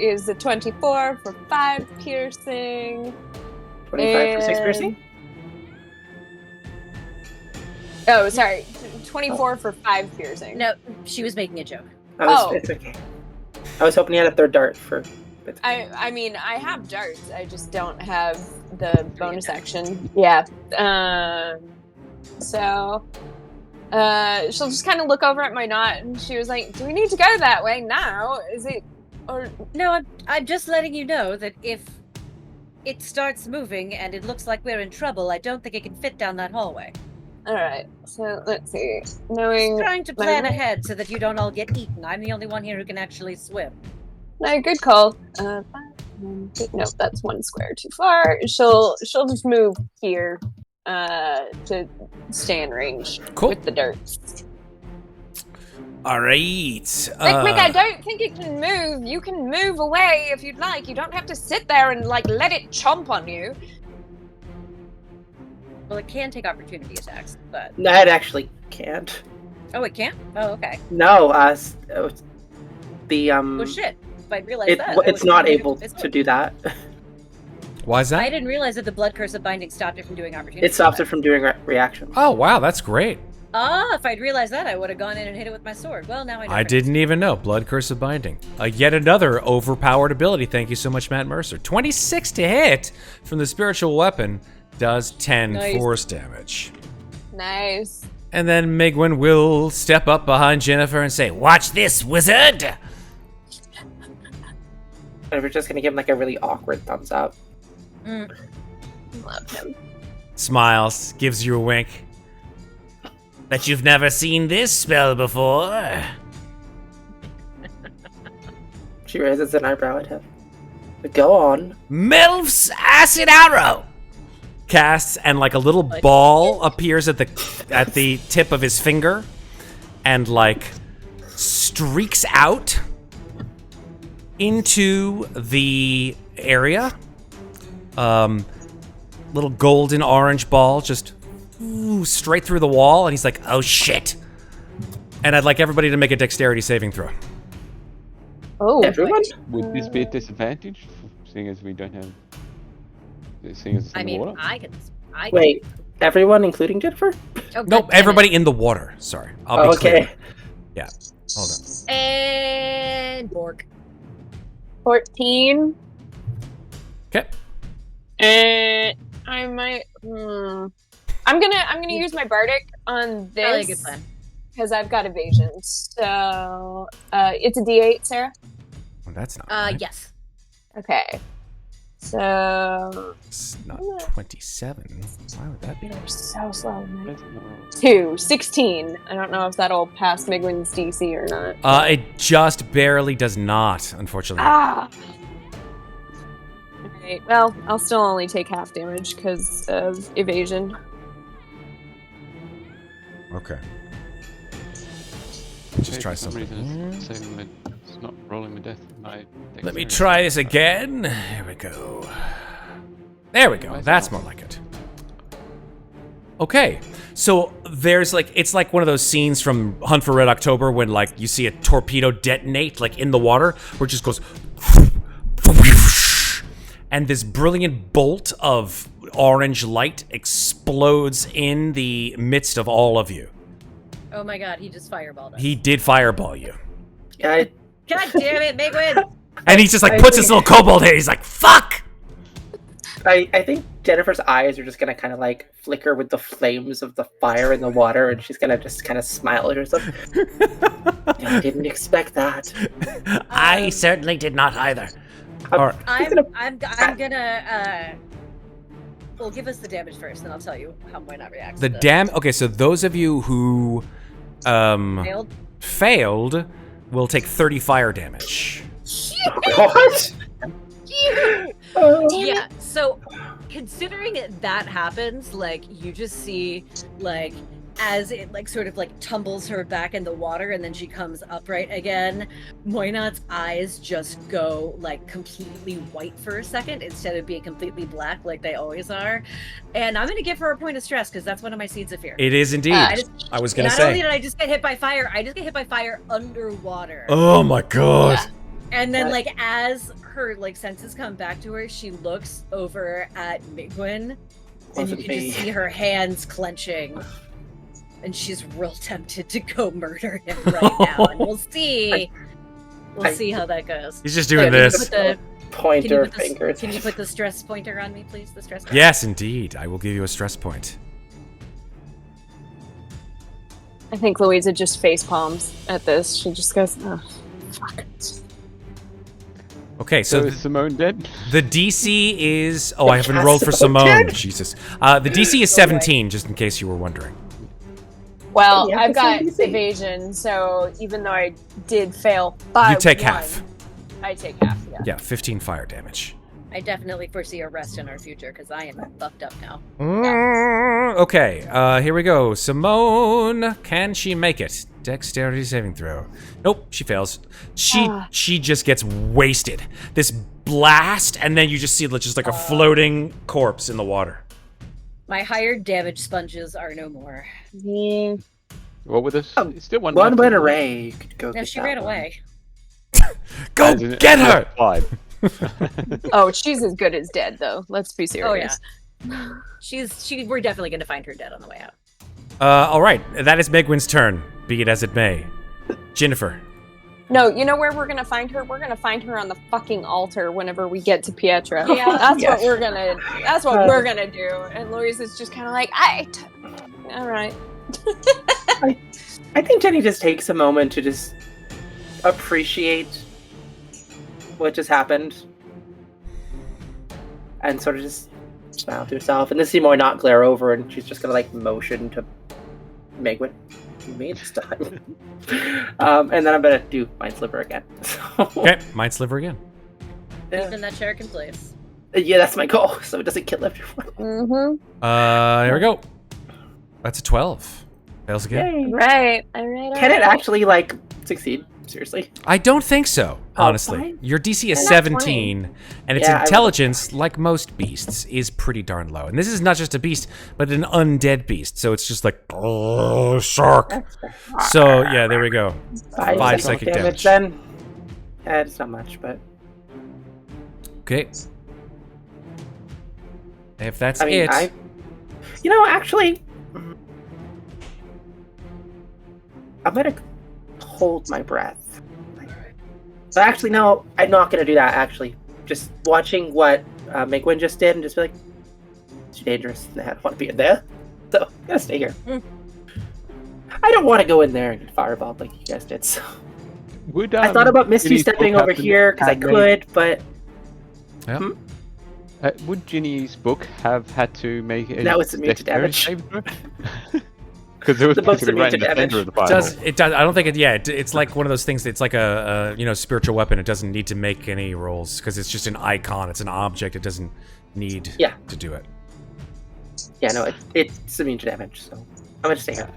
is the 24 for 5 piercing. 25 for 6 And- piercing? Oh, sorry, 24 for 5 piercing. No, she was making a joke. It's okay. I was hoping you had a third dart for... I mean, I have darts. I just don't have the bonus action. Yeah. So, she'll just kind of look over at my knot, and she was like, "Do we need to go that way now? Is it, or No, I'm just letting you know that if it starts moving and it looks like we're in trouble, I don't think it can fit down that hallway. all right? So let's see. Knowing Trying to plan my- ahead so that you don't all get eaten. I'm the only one here who can actually swim. No, good call. 5, 1, 2, no, that's 1 square too far. She'll just move here, to stay in range Cool. with the darts. All right. Mikmick, I don't think it can move. You can move away if you'd like. You don't have to sit there and like let it chomp on you. Well, it can take opportunity attacks, but No, it actually can't. oh, it can't. Oh, okay. No, the Oh shit! If I realized it, that, I it's would not make it able physical. to do that. Why is I that? didn't realize that the blood curse of binding stopped it from doing opportunity. It stops it attacks. from doing reactions. Oh wow, that's great. Ah, if I'd realized that, I would have gone in and hit it with my sword. Well, now I know. I for didn't even know. Blood Curse of Binding. Yet another overpowered ability. Thank you so much, Matt Mercer. 26 to hit from the spiritual weapon does 10 Nice. force damage. Nice. And then Migwin will step up behind Ginnifer and say, "Watch this, wizard!" And we're just gonna give him like a really awkward thumbs up. Love him. Smiles, gives you a wink. Bet you've never seen this spell before. She raises an eyebrow at him. But go on. Milf's Acid Arrow! Casts, and like a little ball appears at the tip of his finger, and like streaks out into the area. Little golden orange ball just straight through the wall, and he's like, oh shit. And I'd like everybody to make a dexterity saving throw. Oh, Everyone? Would this be a disadvantage, seeing as we don't have... Seeing as it's in the water? I can. Wait, everyone, including Ginnifer? Oh, God Nope, damn everybody it. in the water. Sorry. I'll be Okay. clear. Yeah. Hold on. And Bork. 14. Okay. And I might. I'm gonna use my bardic on Probably a good this plan. because I've got evasion. So it's a D8, Sarah. Well, that's not right. Yes. Okay. So It's not 27. Why would that be? you're so slow. man. That's not- 2, 16. I don't know if that'll pass Migwin's DC or not. It just barely does not, unfortunately. Ah. Alright, well, I'll still only take half damage because of evasion. Okay. Let's just Okay, try for some something. reason it's not rolling with death. Let me try this again. Here we go. There we go. That's more like it. Okay. So there's like, it's like one of those scenes from Hunt for Red October when like you see a torpedo detonate like in the water where it just goes and this brilliant bolt of orange light explodes in the midst of all of you. Oh my God, he just fireballed us. He did fireball you. Yeah, God damn it, Migwin! And he just like puts his little kobold head. He's like, fuck! I think Jennifer's eyes are just gonna kind of like flicker with the flames of the fire in the water, and she's gonna just kind of smile at herself. I didn't expect that. I certainly did not either. All right. I'm gonna well, give us the damage first, then I'll tell you how Moynat reacts. The to this. Okay, so those of you who failed will take 30 fire damage. What? Yeah, so considering that happens, like you just see like as it like sort of like tumbles her back in the water and then she comes upright again, Moynat's eyes just go like completely white for a second instead of being completely black like they always are. And I'm gonna give her a point of stress because that's one of my seeds of fear. It is indeed. I was gonna Not only say. did I just get hit by fire, I just get hit by fire underwater. Oh my god. Yeah. And then, like, as her like senses come back to her, she looks over at Migwin, and you can just see her hands clenching, and she's real tempted to go murder him right now. And we'll see. We'll see how that goes. He's just doing Can you this. put the- Pointer fingers. Can you put the stress pointer on me, please? The stress pointer. Yes, indeed. I will give you a stress point. I think Louisa just face palms at this. She just goes, oh, fuck. Okay, So so is Simone dead? the DC is... Oh, I haven't rolled for Simone Simone. dead? Jesus. The DC is 17, just in case you were wondering. Well, Yeah, I've got it's NBC. evasion, so even though I did fail by You take one, half. I take half, yeah. Yeah, 15 fire damage. I definitely foresee a rest in our future because I am fucked up now. Okay, here we go. Simone, can she make it? Dexterity saving throw. Nope, she fails. She just gets wasted. This blast, and then you just see just like a floating corpse in the water. My higher damage sponges are no more. Yeah. What with this? It's still one. One left, went isn't it? array. You could go No, get she that ran one. away. Go As in- get her! 5. Oh, she's as good as dead, though. Let's be Oh yeah. serious. We're definitely gonna find her dead on the way out. All right, that is Megwin's turn. Be it as it may. Ginnifer. No, you know where we're gonna find her? We're gonna find her on the fucking altar whenever we get to Pietra. Yeah. That's Yes. what we're gonna. That's what we're gonna do. And Louisa's just kind of like, all right. I think Jenny just takes a moment to just appreciate what just happened, and sort of just smile to herself, and then Seymour not glare over, and she's just gonna like motion to Megwin me this time. And then I'm gonna do Mind Sliver again. Okay, Mind Sliver again. Keeping that shark in place. Yeah, that's my goal, so it doesn't kill everyone. Mm-hmm. Here we go. That's a 12. Fails again. Yay. Right. All right. Can it actually like succeed? Seriously? I don't think so, honestly. fine. Your DC is Not 17, and its Yeah, I would- intelligence, like most beasts, is pretty darn low. And this is not just a beast, but an undead beast. So it's just like, oh, shark. That's fair. So, yeah, there we go. 5 psychic damage. Then. Yeah, it's not much, but Okay. If that's I mean, it. actually, I'm gonna hold my breath. But actually, no, I'm not gonna do that. Actually, just watching what Megwin just did, and just be like, it's too dangerous. I don't want to be in there, so I'm gonna stay here. I don't want to go in there and get fireballed like you guys did. So Would, I thought about Misty Ginny's stepping book over have here because I had made- could, but Yep. Would Ginny's book have had to make a That was immune to dexterity damage. saving throw? Because it was The book's basically right in the immune to center of the It Bible. does. It does. I don't think it. Yeah, it's like one of those things. It's like a spiritual weapon. It doesn't need to make any rolls because it's just an icon. It's an object. It doesn't need to do it. yeah, no, it's immune to damage. So I'm gonna stay here.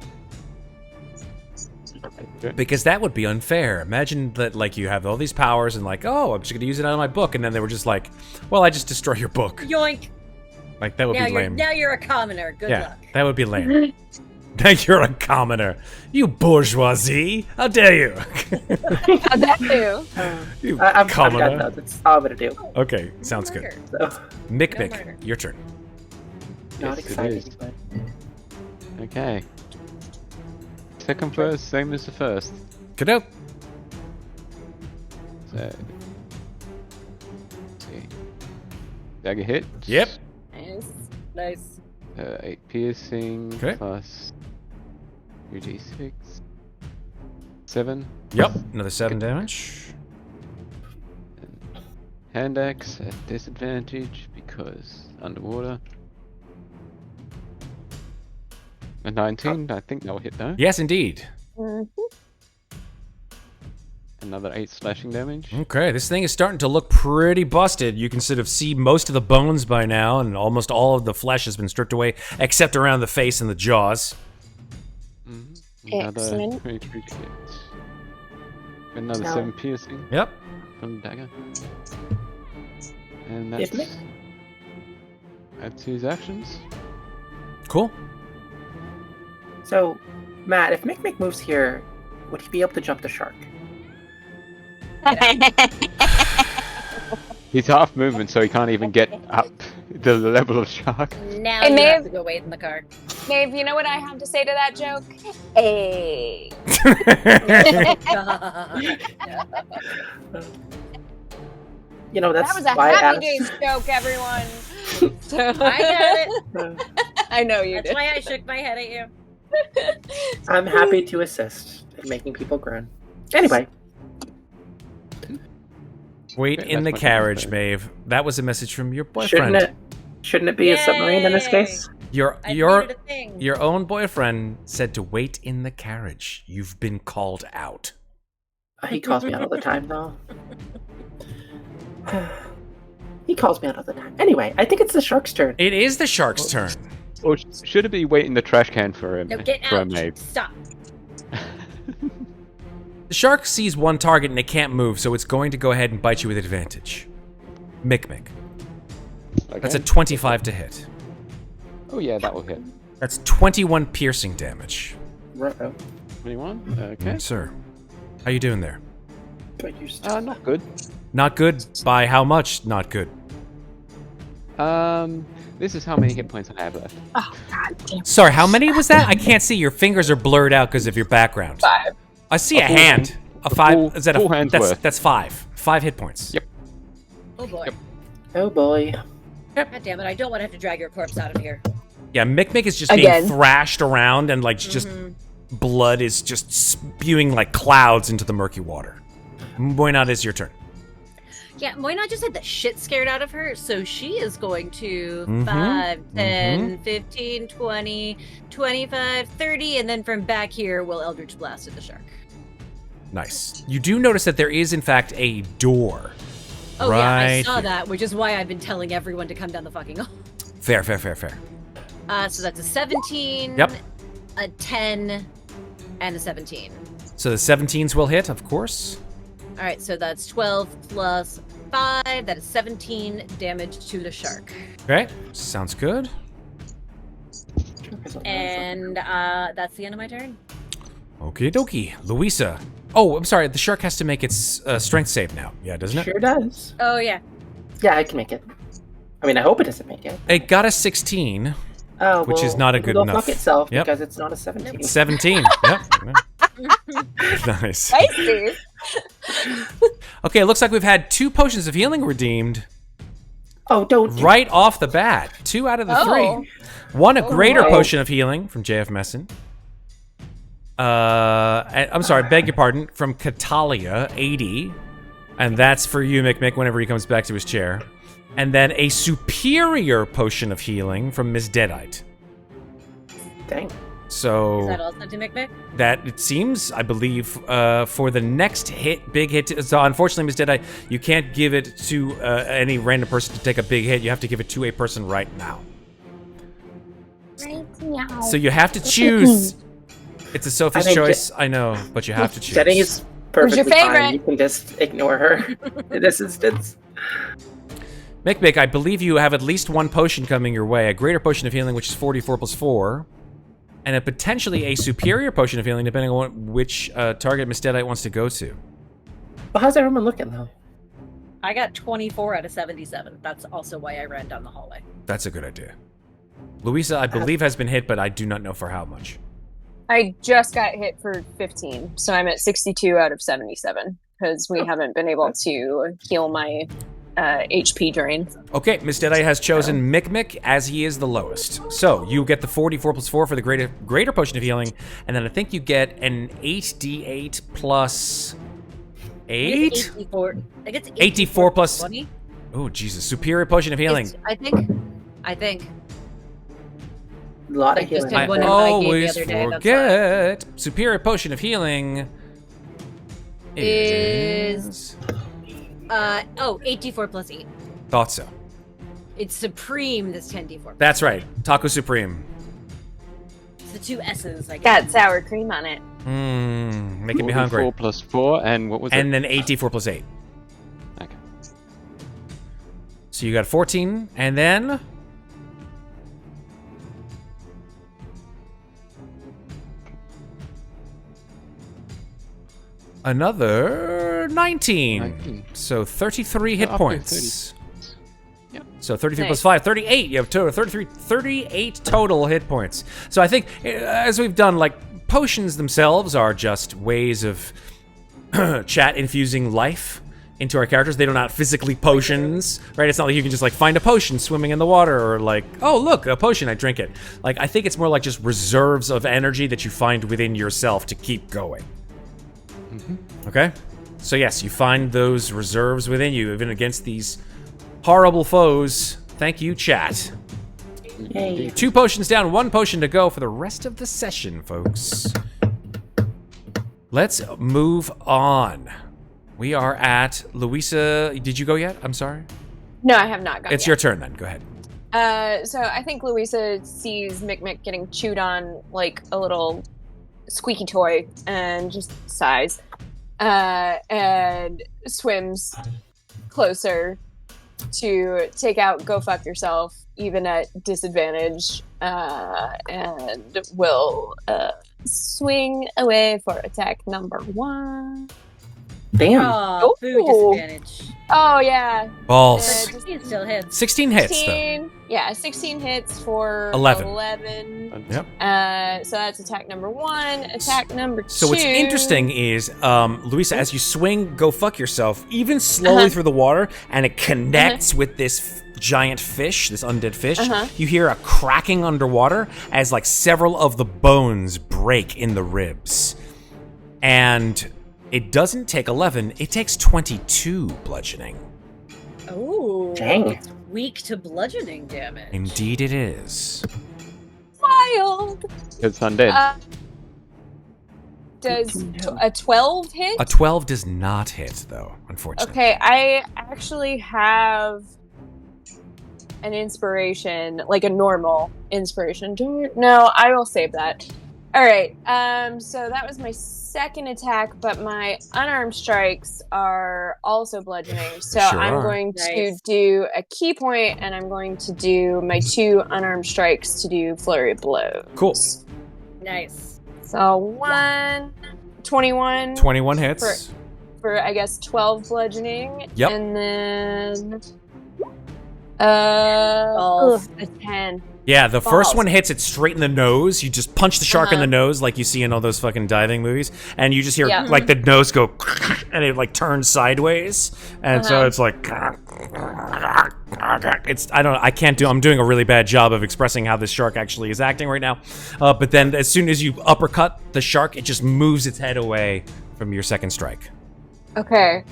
Because that would be unfair. Imagine that, like, you have all these powers and, like, oh, I'm just going to use it out of my book, and then they were just like, well, I just destroy your book. Yoink! Like, that would be lame. Now you're a commoner. Good yeah, luck. that would be lame. Now you're a commoner. You bourgeoisie. How dare you? How'd that do? You I'm commoner. done, though. That's all I'm gonna do. Okay, sounds good. Murder. So Mikmick, murder. your turn. not Yes, it exciting, is. but Okay. Second first, same as the first. Get out. So, let's see. Dagger hit. Yep. Nice. 8 piercing Okay. plus 3d6. 7. Yep. Another 7 damage. Hand axe at disadvantage because underwater. A 19, I think that will hit though. Yes, indeed. Another 8 slashing damage. Okay, this thing is starting to look pretty busted. You can sort of see most of the bones by now, and almost all of the flesh has been stripped away, except around the face and the jaws. Another Excellent. 23 hit. Another Now- 7 piercing Yep. from the dagger. And Yes, that's adds to his actions. Cool. so Matt, if Mikmick moves here, would he be able to jump the shark? He's half movement, so he can't even get up to the level of shark. Now Hey, you Maeve. have to go wait in the car. Maeve, you know what I have to say to that joke? Hey. You know, that's That was a why I Happy asked. Days joke, everyone. So, I got it. I know you That's did. why I shook my head at you. I'm happy to assist in making people groan. Anyway, Wait Okay, in the that's my carriage, turn. Maeve. That was a message from your boyfriend. shouldn't it be a submarine in this Yay. case? Your I your made it a thing. your own boyfriend said to wait in the carriage. You've been called out. He calls me out all the time, though. He calls me out all the time. Anyway, I think it's the shark's turn. It is the shark's turn. Or should it be wait in the trash can for him? No, get for a out. Maeve? Stop. The shark sees one target and it can't move, so it's going to go ahead and bite you with advantage. Mikmick. Okay. That's a 25 to hit. Oh yeah, that will hit. That's 21 piercing damage. Ruh-oh. 21. Okay. Yes, sir. How you doing there? But you still- Not good. Not good? By how much not good? This is how many hit points I have left. Sorry, how many was that? I can't see. Your fingers are blurred out because of your background. 5. I see a full- hand. A 5. full- Is that full a hand's that's worth. that's 5. 5 hit points. Yep. Oh boy. Yep. Oh boy. God damn it! I don't want to have to drag your corpse out of here. Yeah, Mikmick is just Again. being thrashed around and like just blood is just spewing like clouds into the murky water. Muadnhait, is your turn. Yeah, Moina just had the shit scared out of her, so she is going to Mhm, 5, 10, 15, 20, 25, 30, and then from back here, we'll Eldritch Blast at the shark. Nice. You do notice that there is, in fact, a door. Oh, yeah, I right saw here. that, which is why I've been telling everyone to come down the fucking hall. Fair. So that's a 17, Yep. a 10, and a 17. So the 17s will hit, of course. All right, so that's 12 plus 5. That is 17 damage to the shark. Okay, sounds good. And that's the end of my turn. Okie dokie. Louisa. Oh, I'm sorry. The shark has to make its strength save now. Yeah, doesn't it? Sure does. Oh, yeah. Yeah, I can make it. I mean, I hope it doesn't make it. It got a 16. Oh, Which is well, not a it can good go enough. fuck itself Yep. because it's not a 17. 17. Yep. Nice. Spicy. Okay, it looks like we've had 2 potions of healing redeemed Oh, don't. right off the bat. 2 out of the Oh. 3. One, a greater my. potion of healing from JF Messin. I'm sorry, beg your pardon, from Catalia, 80. And that's for you, Mikmick, whenever he comes back to his chair. And then a superior potion of healing from Miss Deadite. Dang. So Is that also to Mikmick? that it seems, I believe, for the next big hit. So unfortunately, Miss Deadeye, you can't give it to any random person to take a big hit. You have to give it to a person right now. So you have to choose. It's a Sophie's I think choice, I know, but you have to choose. Jenny is perfectly Who's your fine. favorite? You can just ignore her in this instance. Mikmick, I believe you have at least 1 potion coming your way. A greater potion of healing, which is 44 plus 4. And a potentially a superior potion of healing, depending on which target Miss Deadite wants to go to. Well, how's everyone looking, though? I got 24 out of 77. That's also why I ran down the hallway. That's a good idea. Louisa, I believe, has been hit, but I do not know for how much. I just got hit for 15, so I'm at 62 out of 77 because we haven't been able to heal my HP drain. Okay, Miss Deadeye has chosen Mikmick as he is the lowest. So you get the 44 plus 4 for the greater potion of healing, and then I think you get an 8d8 plus 8? 84. I guess 84 plus 20. Oh Jesus, superior potion of healing. I think. A lot I of just healing. had I one of my game the always other day, that's forget. Superior potion of healing Is 8d4 plus 8. Thought so. It's Supreme, this 10d4. That's right. Taco Supreme. It's the 2 S's, I guess. Got sour cream on it. Making me hungry. 4 plus 4, and what was And it? then 8d4 plus 8. Okay. So you got 14, and then another 19. 19. So 33 hit Up to points. 30. Yep. So 33 Nice. plus 5, 38. You have 38 total hit points. So I think, as we've done, like, potions themselves are just ways of chat infusing life into our characters. They're not physically potions, right? It's not like you can just, like, find a potion swimming in the water or, like, oh, look, a potion, I drink it. Like, I think it's more like just reserves of energy that you find within yourself to keep going. Okay? So yes, you find those reserves within you, even against these horrible foes. Thank you, chat. Yay. 2 potions down, 1 potion to go for the rest of the session, folks. Let's move on. We are at Louisa. Did you go yet? I'm sorry. No, I have not gone It's yet. your turn then. Go ahead. So I think Louisa sees Mikmick getting chewed on like a little squeaky toy and just sighs and swims closer to take out Go Fuck Yourself, even at disadvantage, and will swing away for attack number 1. Damn. Oh, food Ooh. disadvantage. Oh, yeah. Balls. He still hits. 16 hits, though. 16, yeah, 16 hits for 11. 11. Yep. So that's attack number 1. Attack number 2. So what's interesting is, Louisa, as you swing Go Fuck Yourself, even slowly through the water, and it connects with this giant fish, this undead fish, you hear a cracking underwater as, like, several of the bones break in the ribs. And it doesn't take 11, it takes 22 bludgeoning. Oh, Dang. it's weak to bludgeoning damage. Indeed it is. Wild. It's undead. Does a 12 hit? A 12 does not hit, though, unfortunately. Okay, I actually have an inspiration, like a normal inspiration. No, I will save that. All right. So that was my second attack, but my unarmed strikes are also bludgeoning. So Sure I'm are. going to Nice. do a key point, and I'm going to do my 2 unarmed strikes to do flurry of blows. Cool. Nice. So 21 21 hits. for I guess 12 bludgeoning. Yep. And then Balls. a 10. Yeah, the first Balls. one hits it straight in the nose. You just punch the shark in the Uh-huh. nose like you see in all those fucking diving movies. And you just hear, Yeah. like, the nose go, and it, like, turns sideways. And so Uh-huh. it's like, I'm doing a really bad job of expressing how this shark actually is acting right now. But then as soon as you uppercut the shark, it just moves its head away from your second strike. Okay.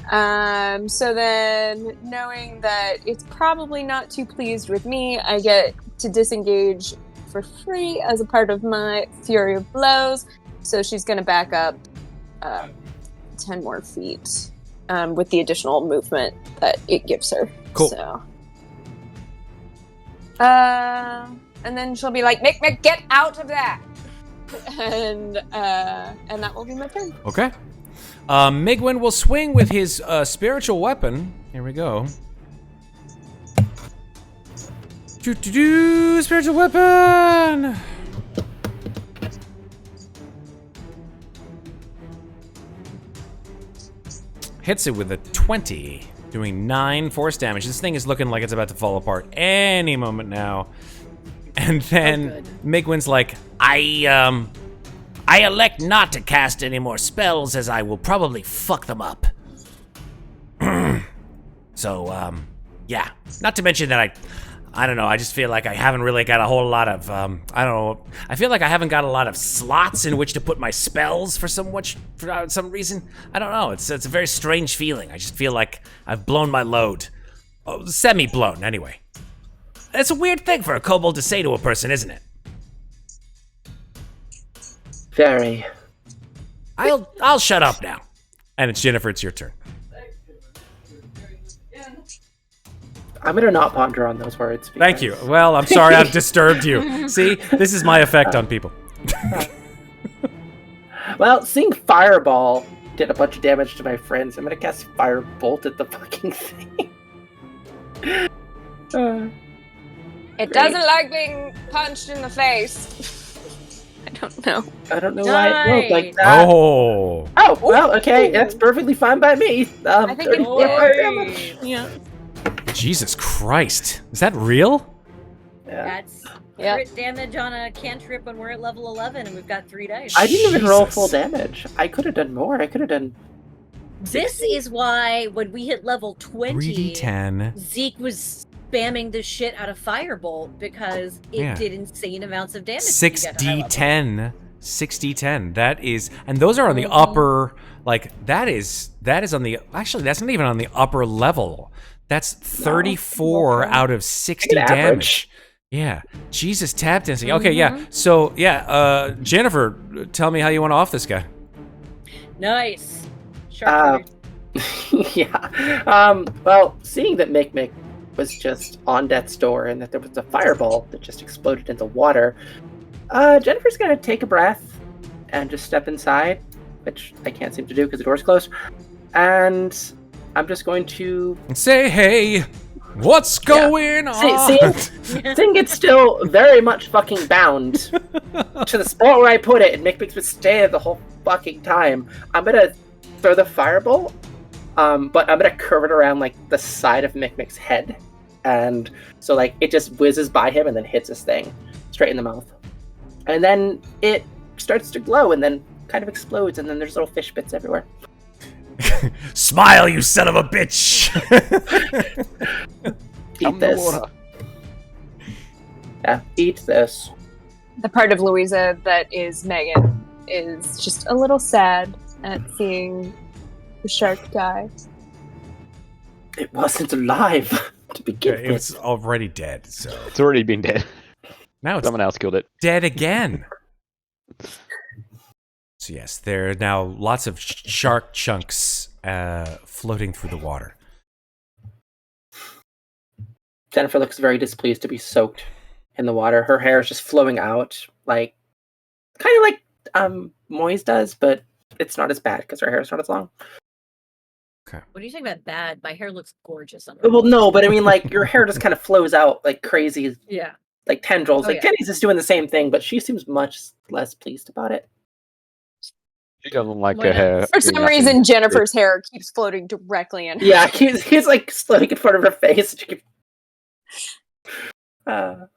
So then, knowing that it's probably not too pleased with me, I get to disengage for free as a part of my Fury of Blows. So she's going to back up 10 more feet with the additional movement that it gives her. Cool. So, and then she'll be like, Mikmick, get out of that! And that will be my turn. Okay. Migwin will swing with his spiritual weapon. Here we go. Spiritual weapon! Hits it with a 20, doing 9 force damage. This thing is looking like it's about to fall apart any moment now. And then Migwin's like, I elect not to cast any more spells as I will probably fuck them up. So, yeah. Not to mention that I don't know, I just feel like I haven't really got a whole lot of, I don't know, I feel like I haven't got a lot of slots in which to put my spells for some reason. I don't know, it's a very strange feeling. I just feel like I've blown my load. Oh, semi-blown, anyway. It's a weird thing for a kobold to say to a person, isn't it? Very. I'll shut up now. And it's Ginnifer, it's your turn. I'm gonna not ponder on those words. Thank you. Well, I'm sorry I've disturbed you. See, this is my effect on people. Well, seeing Fireball did a bunch of damage to my friends, I'm gonna cast Firebolt at the fucking thing. It doesn't like being punched in the face. I don't know. I don't know why it rolled like Nice. that. Oh. Oh, well, okay, that's perfectly fine by me. I think it 34 fire damage. Yeah. Jesus Christ. Is that real? Yeah. That's Yep. crit damage on a cantrip when we're at level 11 and we've got 3 dice. I didn't even roll Jesus. full damage. I could have done more. I could have done. This is why when we hit level 20, 3d10. Zeke was spamming the shit out of Firebolt because it Yeah. did insane amounts of damage. when you got to high level. 6d10. 6d10. That is, and those are on the Mhm. upper, like, that is on the, actually, that's not even on the upper level. That's 34 okay. out of 60 Good damage. average. Yeah. Jesus, tap dancing. Okay, yeah. So, yeah, Jennifer, tell me how you want to off this guy. Nice. Sharp Yeah. Well, seeing that Mikmick was just on death's door and that there was a fireball that just exploded into water, Jennifer's gonna take a breath and just step inside, which I can't seem to do because the door's closed. And I'm just going to Say, hey, what's going on? Seeing it's still very much fucking bound to the spot where I put it, and Mikmick's been staying the whole fucking time. I'm gonna throw the fireball, but I'm gonna curve it around like the side of Mikmick's head, and so like it just whizzes by him and then hits his thing straight in the mouth, and then it starts to glow and then kind of explodes, and then there's little fish bits everywhere. Smile, you son of a bitch! Eat this. Yeah, eat this. The part of Louisa that is Megan is just a little sad at seeing the shark die. It wasn't alive to begin It was with. already dead, so It's already been dead. now it's Someone else killed it. dead again. So yes, there are now lots of shark chunks floating through the water. Ginnifer looks very displeased to be soaked in the water. Her hair is just flowing out, kind of like Moise does, but it's not as bad because her hair is not as long. What are you talking about bad? My hair looks gorgeous under. Well, no, but I mean, your hair just kind of flows out like crazy, Yeah. like tendrils. Oh, yeah. Jenny's is doing the same thing, but she seems much less pleased about it. She doesn't like Why her not? hair. For doing some nothing. reason, Jennifer's hair keeps floating directly in. Yeah, he's like floating in front of her face. All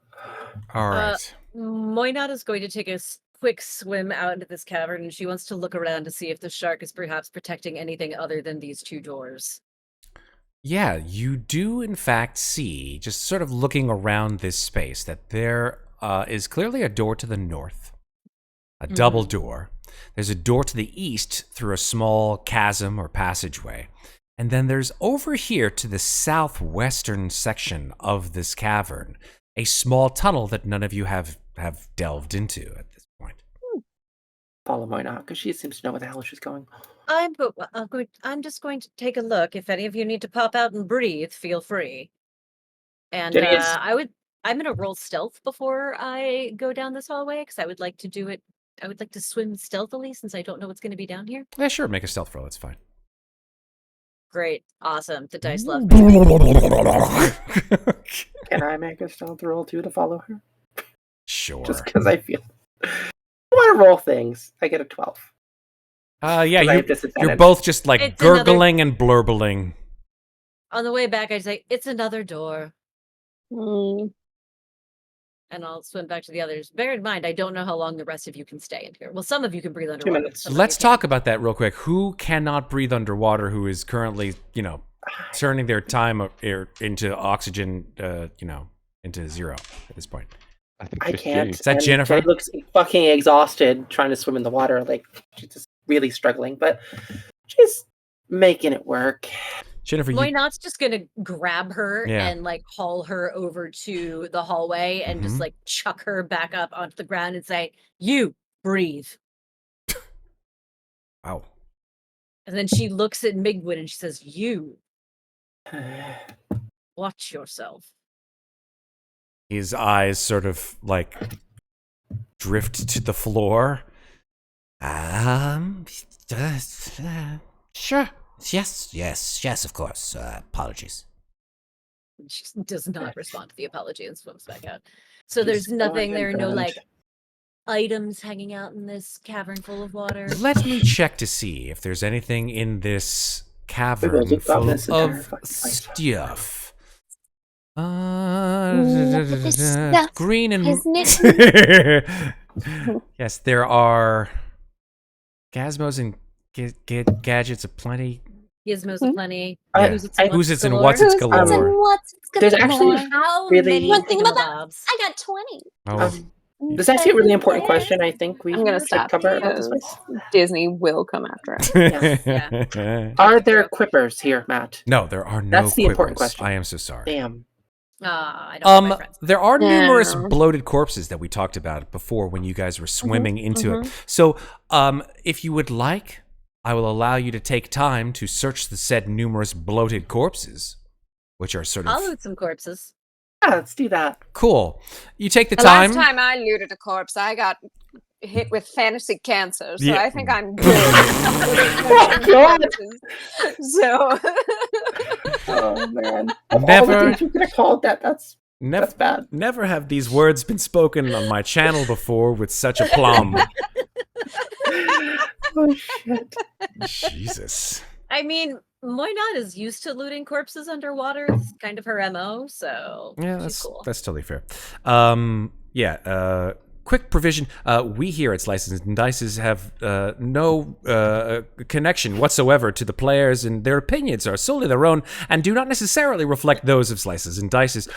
right. Moynat is going to take a quick swim out into this cavern, and she wants to look around to see if the shark is perhaps protecting anything other than these two doors. Yeah, you do in fact see, just sort of looking around this space, that there is clearly a door to the north, a double door. There's a door to the east through a small chasm or passageway. And then there's over here to the southwestern section of this cavern, a small tunnel that none of you have delved into at this point. Follow Moina, because she seems to know where the hell she's going. I'm just going to take a look. If any of you need to pop out and breathe, feel free. And Jenny is- I'm gonna roll stealth before I go down this hallway because I would like to do it. I would like to swim stealthily since I don't know what's going to be down here. Yeah, sure, make a stealth roll, it's fine. Great, awesome. The dice love me. Can I make a stealth roll too to follow her? Sure. Just because I feel I want to roll things. I get a 12. Yeah, 'Cause I have you're disadvantage. both just like It's another- gurgling and blurbling. On the way back, I say it's another door, Mm. and I'll swim back to the others. Bear in mind, I don't know how long the rest of you can stay in here. Well, some of you can breathe underwater. minutes. some of Let's you can't. talk about that real quick. Who cannot breathe underwater? Who is currently, turning their time into oxygen, into zero at this point? I think I just can't. you. Is that and Ginnifer? Jenny looks fucking exhausted trying to swim in the water. She's just really struggling, but she's making it work. Ginnifer, you, Moynat's just gonna grab her Yeah. and haul her over to the hallway and just Mhm. chuck her back up onto the ground and say, "You breathe." wow. And then she looks at Migwin and she says, "You watch yourself." His eyes sort of drift to the floor. Sure. Yes, of course. Apologies. She does not respond to the apology and swims back out. So She's there's nothing. going There are no around. items hanging out in this cavern full of water. Let me check to see if there's anything in this We will cavern look up full this entire of fucking place. stuff. Stuff, Green and isn't yes, there are gazmos and gadgets aplenty. Gizmos Hmm? aplenty. I- Who's it's I- and Who's it's and galore. what's it's Who's galore. it's and what's it's There's galore. actually How really- many One thing about that, thingamabobs? I got 20. Oh, This is actually a really important question. I think we I'm gonna should stop cover about this because place. Disney will come after us. Are there quippers here, Matt? No, there are no That's the important quivers. question. I am so sorry. Damn. I don't know my friends. There are numerous No. bloated corpses that we talked about before when you guys were swimming into it. mhm. So, if you would like, I will allow you to take time to search the said numerous bloated corpses, which are sort of I'll loot some corpses. Yeah, let's do that. cool. You take the The time. last time I looted a corpse, I got hit with fantasy cancer, so Yeah. I think I'm good. God. So, Oh man. Of all Never- the things you could have called that's Never, bad. never have these words been spoken on my channel before with such aplomb. Oh shit. Jesus. I mean, Moynat is used to looting corpses underwater. It's kind of her MO, so Yeah, she's that's cool. that's totally fair. Quick provision. We here at Slices and Dices have no connection whatsoever to the players, and their opinions are solely their own and do not necessarily reflect those of Slices and Dices.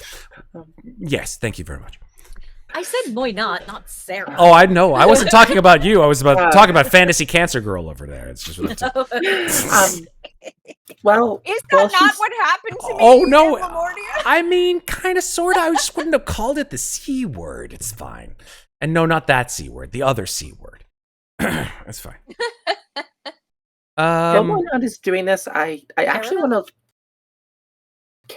Yes, thank you very much. I said Moynat, not Sarah. Oh, I know. I wasn't talking about you. I was talking about Fantasy Cancer Girl over there. It's just what I'm saying. Well, Is that well, not she's- what happened to me? Oh, no. in Lamornia? I mean, kind of, sort of. I just wouldn't have called it the C word. It's fine. And no, not that C word. The other C word. That's fine. While Moynihan is doing this, I actually want to.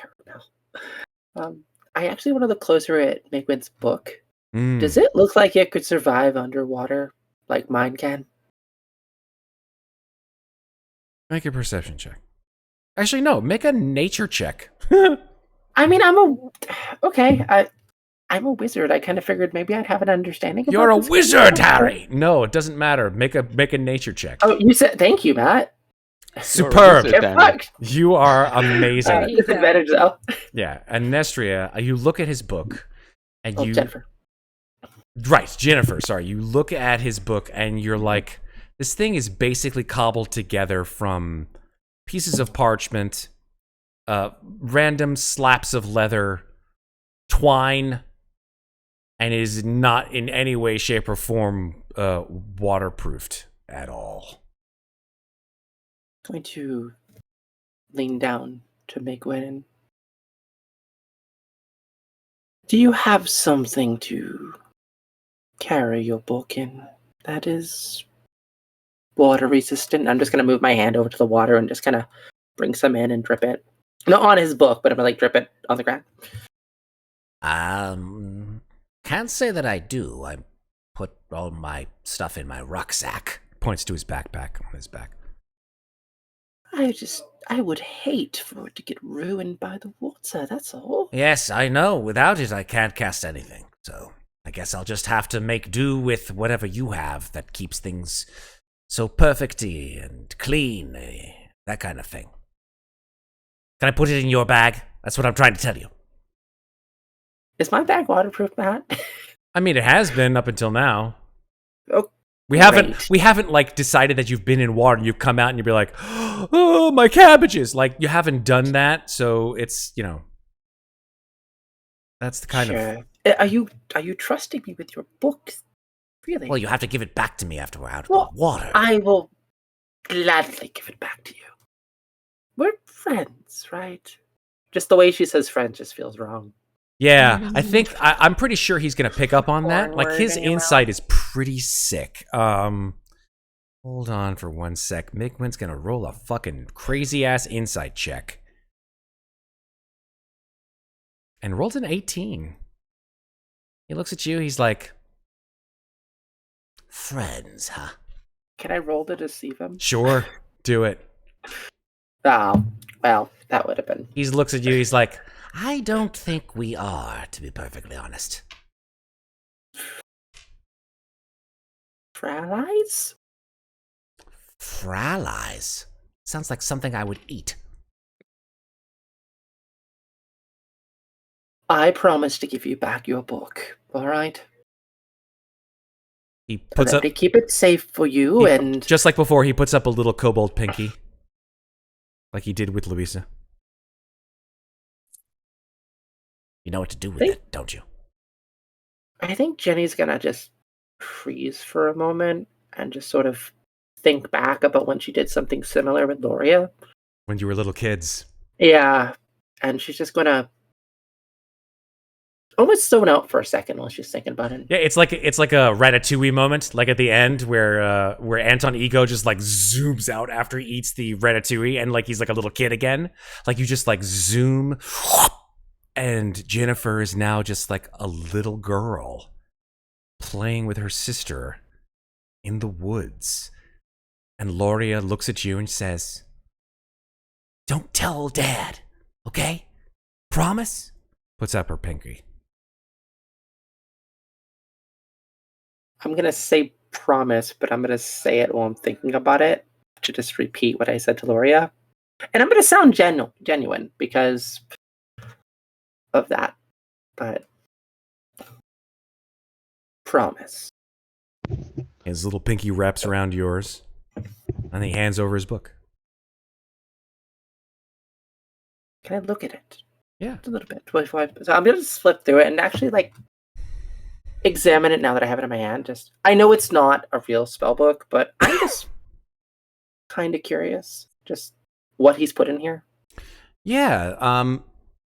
Caramel. I actually want to look closer at Mikmick's book. Does it look like it could survive underwater, like mine can? Make a perception check. Actually, no. Make a nature check. I mean, I'm a wizard. I kind of figured maybe I'd have an understanding. You're a about this wizard, kind of stuff. Harry. No, it doesn't matter. Make a nature check. Oh, you said thank you, Matt. Superb. You're a wizard, Get damn it. fucked. You are amazing. There you go. Disadvantage though. Yeah, Amnestria, you look at his book, and you Jennifer. right, Ginnifer. Sorry, you look at his book, and you're like, this thing is basically cobbled together from pieces of parchment, random slaps of leather, twine, and is not in any way, shape, or form waterproofed at all. Going to lean down to Mikmick. Do you have something to carry your book in that is water resistant? I'm just going to move my hand over to the water and just kind of bring some in and drip it. Not on his book, but I'm going to drip it on the ground. Can't say that I do. I put all my stuff in my rucksack. Points to his backpack on his back. I would hate for it to get ruined by the water, that's all. Yes, I know. Without it, I can't cast anything. So I guess I'll just have to make do with whatever you have that keeps things so perfecty and clean, that kind of thing. Can I put it in your bag? That's what I'm trying to tell you. Is my bag waterproof, Matt? I mean, it has been up until now. Oh, We great. haven't like decided that you've been in water and you've come out and you'll be like, oh, my cabbages. Like, you haven't done that, so it's, that's the kind of... Sure. Are you trusting me with your book? Really? Well, you have to give it back to me after we're out of Well, the water. I will gladly give it back to you. We're friends, right? Just the way she says friends just feels wrong. Yeah, I'm pretty sure he's going to pick up on that. Foreign Like, word his in your insight is pretty sick. Hold on for 1 sec. Mikmick's going to roll a fucking crazy-ass insight check. And rolled an 18. He looks at you, he's like, Friends, huh? Can I roll to deceive him? sure, do it. Oh, well, that would have been. He looks at you, he's like, I don't think we are, to be perfectly honest. Frallies? Frallies? Sounds like something I would eat. I promise to give you back your book, alright? he puts Let up, me keep it safe for you, he- and just like before, he puts up a little kobold pinky. Like he did with Louisa. You know what to do with Think- it, don't you? I think Jenny's gonna just freeze for a moment and just sort of think back about when she did something similar with Loria. When you were little kids. Yeah, and she's just gonna almost zone out for a second while she's thinking about it. Yeah, it's like a Ratatouille moment, like at the end where Anton Ego just like zooms out after he eats the Ratatouille and like he's like a little kid again. Like you just like zoom, and Ginnifer is now just like a little girl playing with her sister in the woods. And Loria looks at you and says, Don't tell Dad, okay? Promise? puts up her pinky. I'm gonna say promise, but I'm gonna say it while I'm thinking about it to just repeat what I said to Loria. And I'm gonna sound genuine because of that. But promise. His little pinky wraps around yours, and he hands over his book. Can I look at it? Yeah. Just a little bit. 25. So I'm gonna just flip through it and actually like examine it now that I have it in my hand. Just I know it's not a real spell book, but I'm just kind of curious. Just what he's put in here? Yeah,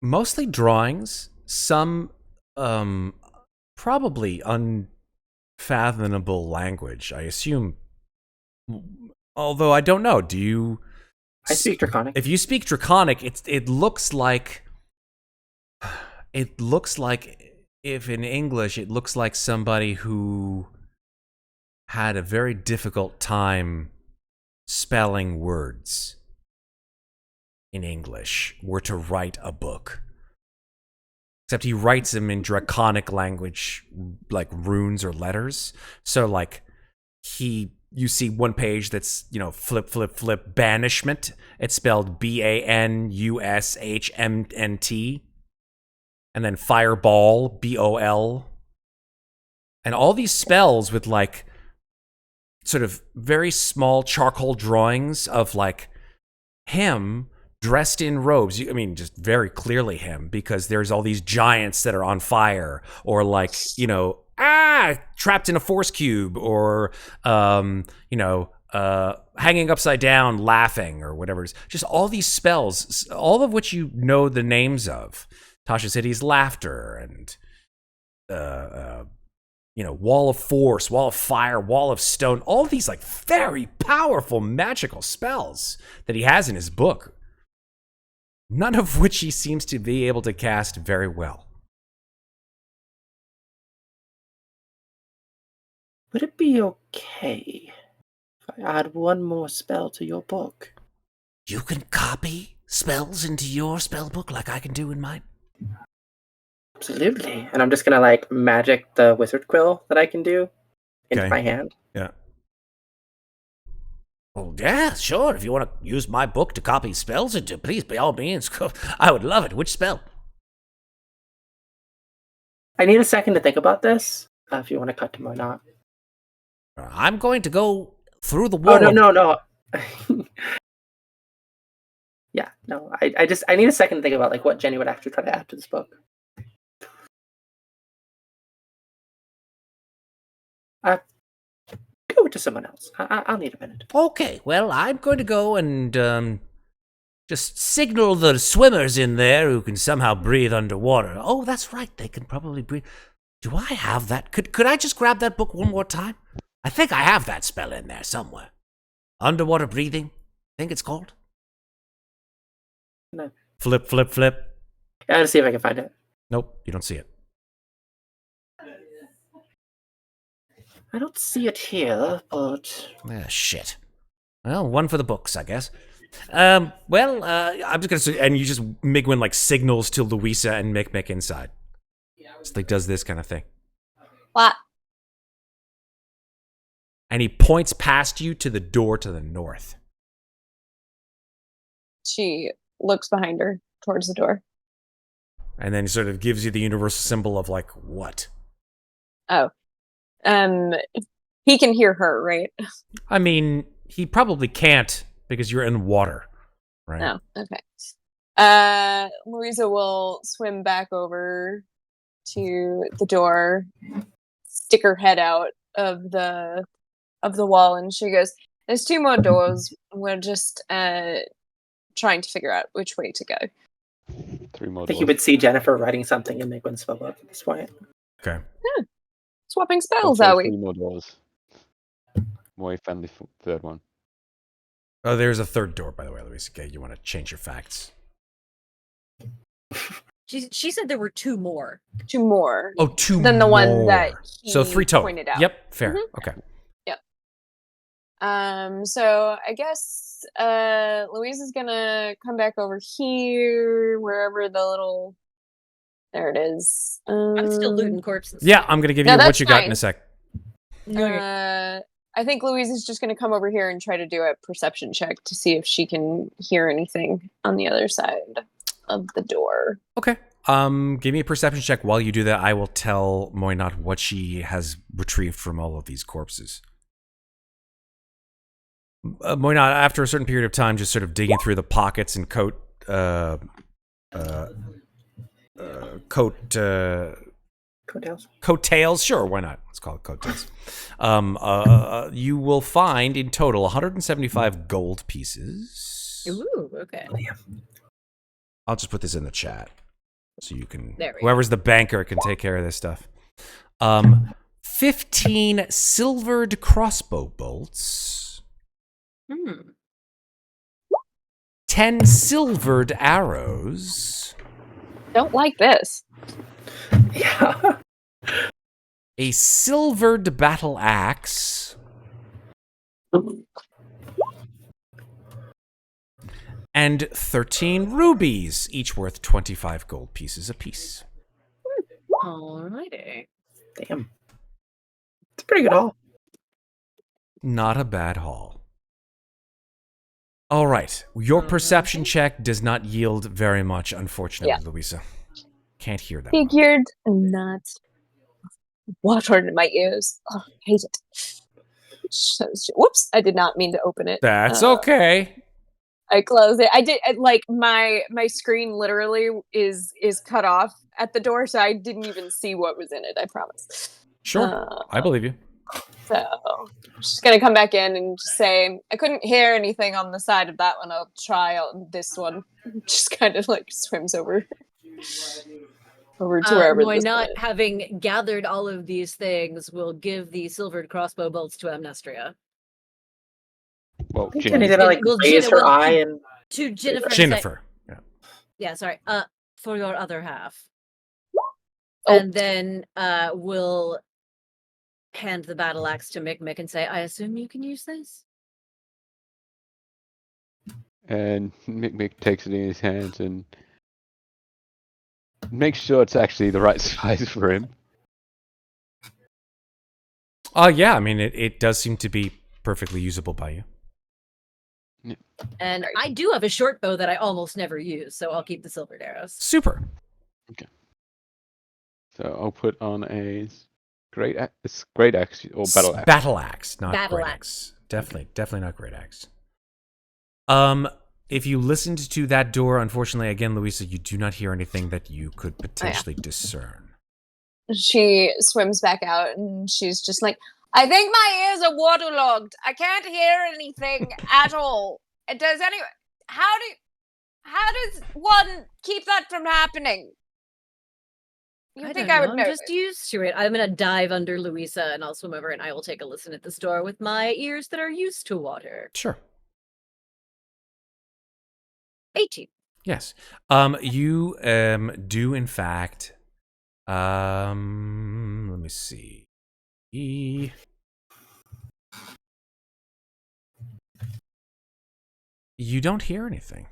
mostly drawings, some probably unfathomable language, I assume. Although I don't know. Do you? I speak Draconic. If you speak Draconic, it looks like if in English it looks like somebody who had a very difficult time spelling words in English were to write a book. Except he writes them in Draconic language, like runes or letters. So like you see one page that's, flip, flip, flip, banishment. It's spelled BANUSHMNT. And then fireball, BOL. And all these spells with like sort of very small charcoal drawings of like him dressed in robes. I mean, just very clearly him, because there's all these giants that are on fire, or like, trapped in a force cube, or, hanging upside down, laughing, or whatever it is. Just all these spells, all of which you know the names of. Tasha City's laughter, and, wall of force, wall of fire, wall of stone, all these like very powerful magical spells that he has in his book. None of which he seems to be able to cast very well. Would it be okay if I add one more spell to your book? You can copy spells into your spell book like I can do in mine? Absolutely. And I'm just gonna like magic the wizard quill that I can do into Okay. my hand. Yeah. Oh, yeah, sure. If you want to use my book to copy spells into, please, by all means. I would love it. Which spell? I need a second to think about this. If you want to cut to my knot. I'm going to go through the wall. Oh, no. Yeah, no. I need a second to think about like what Jenny would actually try to add to this book. Go to someone else. I'll need a minute. Okay, well, I'm going to go and just signal the swimmers in there who can somehow breathe underwater. Oh, that's right. They can probably breathe. Do I have that? Could I just grab that book one more time? I think I have that spell in there somewhere. Underwater breathing, I think it's called. No. Flip, flip, flip. I gotta see if I can find it. Nope, you don't see it. I don't see it here, but Shit. Well, one for the books, I guess. I'm just gonna say, and you just Migwin like signals to Louisa and Mikmick inside. Just like does this kind of thing. What? And he points past you to the door to the north. She looks behind her towards the door. And then he sort of gives you the universal symbol of like what? Oh. He can hear her, right? I mean, he probably can't because you're in water, right? Oh, okay. Louisa will swim back over to the door, stick her head out of the wall, and she goes, "There's 2 more doors. We're just trying to figure out which way to go." 3 more I think you doors. would see Jennifer writing something in Migwin's spell book at this point. Okay. Swapping spells, Also are we? 3 more doors. Maeve found the third one. Oh, there's a third door, by the way, Louisa. Okay, you want to change your facts. She said there were 2 more. 2 more Oh, 2 than the more. one that he So 3 total. pointed out. Yep, fair. Mhm. Okay. So I guess Louisa's gonna come back over here, wherever the little. There it is. I'm still looting corpses. Yeah, I'm going to give No, you what that's you got in fine. a sec. Okay. I think Louise is just going to come over here and try to do a perception check to see if she can hear anything on the other side of the door. Okay. Give me a perception check. While you do that, I will tell Muadnhait what she has retrieved from all of these corpses. Muadnhait, after a certain period of time, just sort of digging through the pockets and coattails. Sure, why not? Let's call it coattails. You will find in total 175 gold pieces. Ooh. okay. I'll just put this in the chat so you can. There we Whoever's the banker can take care of this stuff. 15 silvered crossbow bolts. 10 silvered arrows. Don't like this. Yeah. A silvered battle axe. And 13 rubies, each worth 25 gold pieces apiece. Alrighty. Damn. It's a pretty good haul. Not a bad haul. All right. Your perception check does not yield very much, unfortunately, Yeah. Louisa. Can't hear that. well. Figured not. Water in my ears. Oh, I hate it. Whoops! I did not mean to open it. That's okay. I closed it. I did like my screen literally is cut off at the door, so I didn't even see what was in it. I promise. Sure. I believe you. So I'm just gonna come back in and just say I couldn't hear anything on the side of that one. I'll try on this one. Just kind of like swims over to wherever. Why this not, one is. having gathered all of these things, will give the silvered crossbow bolts to Amnestria. Well, Jenny Ginny, gonna like Well, raise Ginny- her well, eye and To Ginnifer. and say- Ginnifer. Yeah. Yeah, sorry. For your other half. Oh. And then we'll hand the battle axe to Mikmick and say, I assume you can use this? and Mikmick takes it in his hands and makes sure it's actually the right size for him. Yeah, I mean, it does seem to be perfectly usable by you. And I do have a short bow that I almost never use, so I'll keep the silvered arrows. Super. So I'll put on a great axe or battle axe. Battle axe, not Battle great axe. axe. Definitely not great axe. If you listened to that door, unfortunately, again, Louisa, you do not hear anything that you could potentially discern. She swims back out and she's just like, I think my ears are waterlogged. I can't hear anything at all. Does anyone? How does one keep that from happening? You think I would know? I'm just used to it. I'm gonna dive under Louisa and I'll swim over and I will take a listen at this door with my ears that are used to water. Sure. 18. Yes. You do in fact. Let me see. You don't hear anything.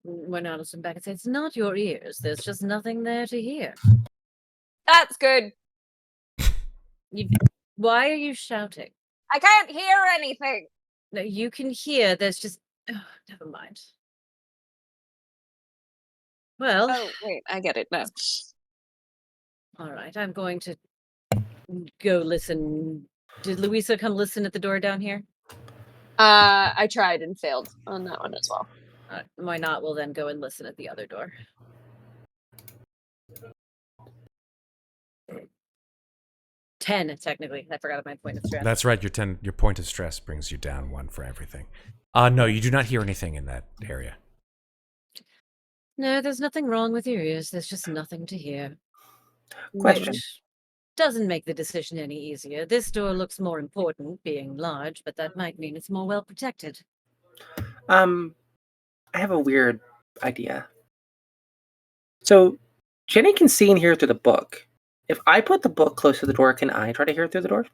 When I listen back and say, it's not your ears. There's just nothing there to hear. That's good. Why are you shouting? I can't hear anything. No, you can hear. There's just. Oh, never mind. Well, Oh, wait, I get it now. all right. I'm going to go listen. Did Louisa come listen at the door down here? I tried and failed on that one as well. Why not? We'll then go and listen at the other door. Ten, technically. I forgot my point of stress. That's right. Your point of stress brings you down 1 for everything. No, you do not hear anything in that area. No, there's nothing wrong with your ears. There's just nothing to hear. Question. Which doesn't make the decision any easier. This door looks more important, being large, but that might mean it's more well protected. I have a weird idea. So Jenny can see and hear through the book. If I put the book close to the door, can I try to hear through the door?